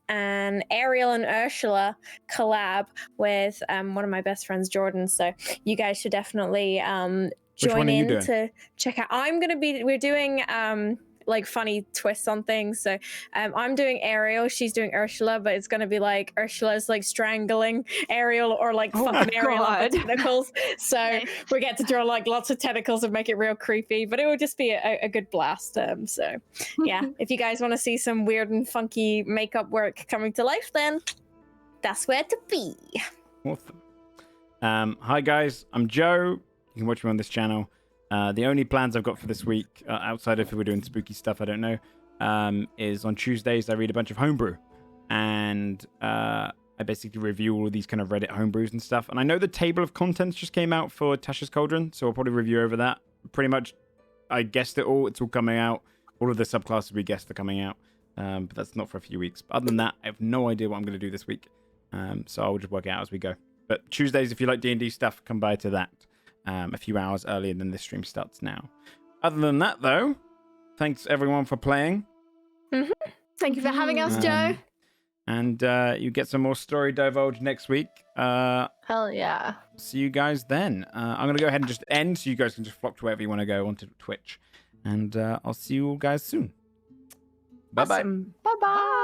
[SPEAKER 4] an Ariel and Ursula collab with one of my best friends, Jordan. So you guys should definitely
[SPEAKER 1] Which one
[SPEAKER 4] join
[SPEAKER 1] are you
[SPEAKER 4] in
[SPEAKER 1] doing?
[SPEAKER 4] to check out. We're doing like funny twists on things. So I'm doing Ariel, she's doing Ursula, but it's gonna be like Ursula's like strangling Ariel or like
[SPEAKER 2] Oh
[SPEAKER 4] fucking Ariel up with
[SPEAKER 2] God.
[SPEAKER 4] tentacles. So
[SPEAKER 5] Nice.
[SPEAKER 4] we get to draw like lots of tentacles and make it real creepy, but it will just be a good blast. So yeah, if you guys want to see some weird and funky makeup work coming to life, then that's where to be.
[SPEAKER 1] Awesome. Hi guys, I'm Joe. You can watch me on this channel. The only plans I've got for this week, outside of if we're doing spooky stuff, I don't know, is on Tuesdays I read a bunch of homebrew, and I I basically review all of these kind of Reddit homebrews and stuff. And I know the table of contents just came out for Tasha's Cauldron, so I'll probably review over that. Pretty much, I guessed it all. It's all coming out. All of the subclasses we guessed are coming out. But that's not for a few weeks. But other than that, I have no idea what I'm going to do this week. So I'll just work it out as we go. But Tuesdays, if you like D&D stuff, come by to that a few hours earlier than this stream starts now. Other than that, though, thanks everyone for playing.
[SPEAKER 4] Thank you for having us, Joe.
[SPEAKER 1] And you get some more story divulge next week.
[SPEAKER 6] Hell yeah.
[SPEAKER 1] See you guys then. I'm going to go ahead and just end so you guys can just flock to wherever you want to go onto Twitch. And I'll see you all guys soon. Bye-bye.
[SPEAKER 6] Awesome. Bye-bye.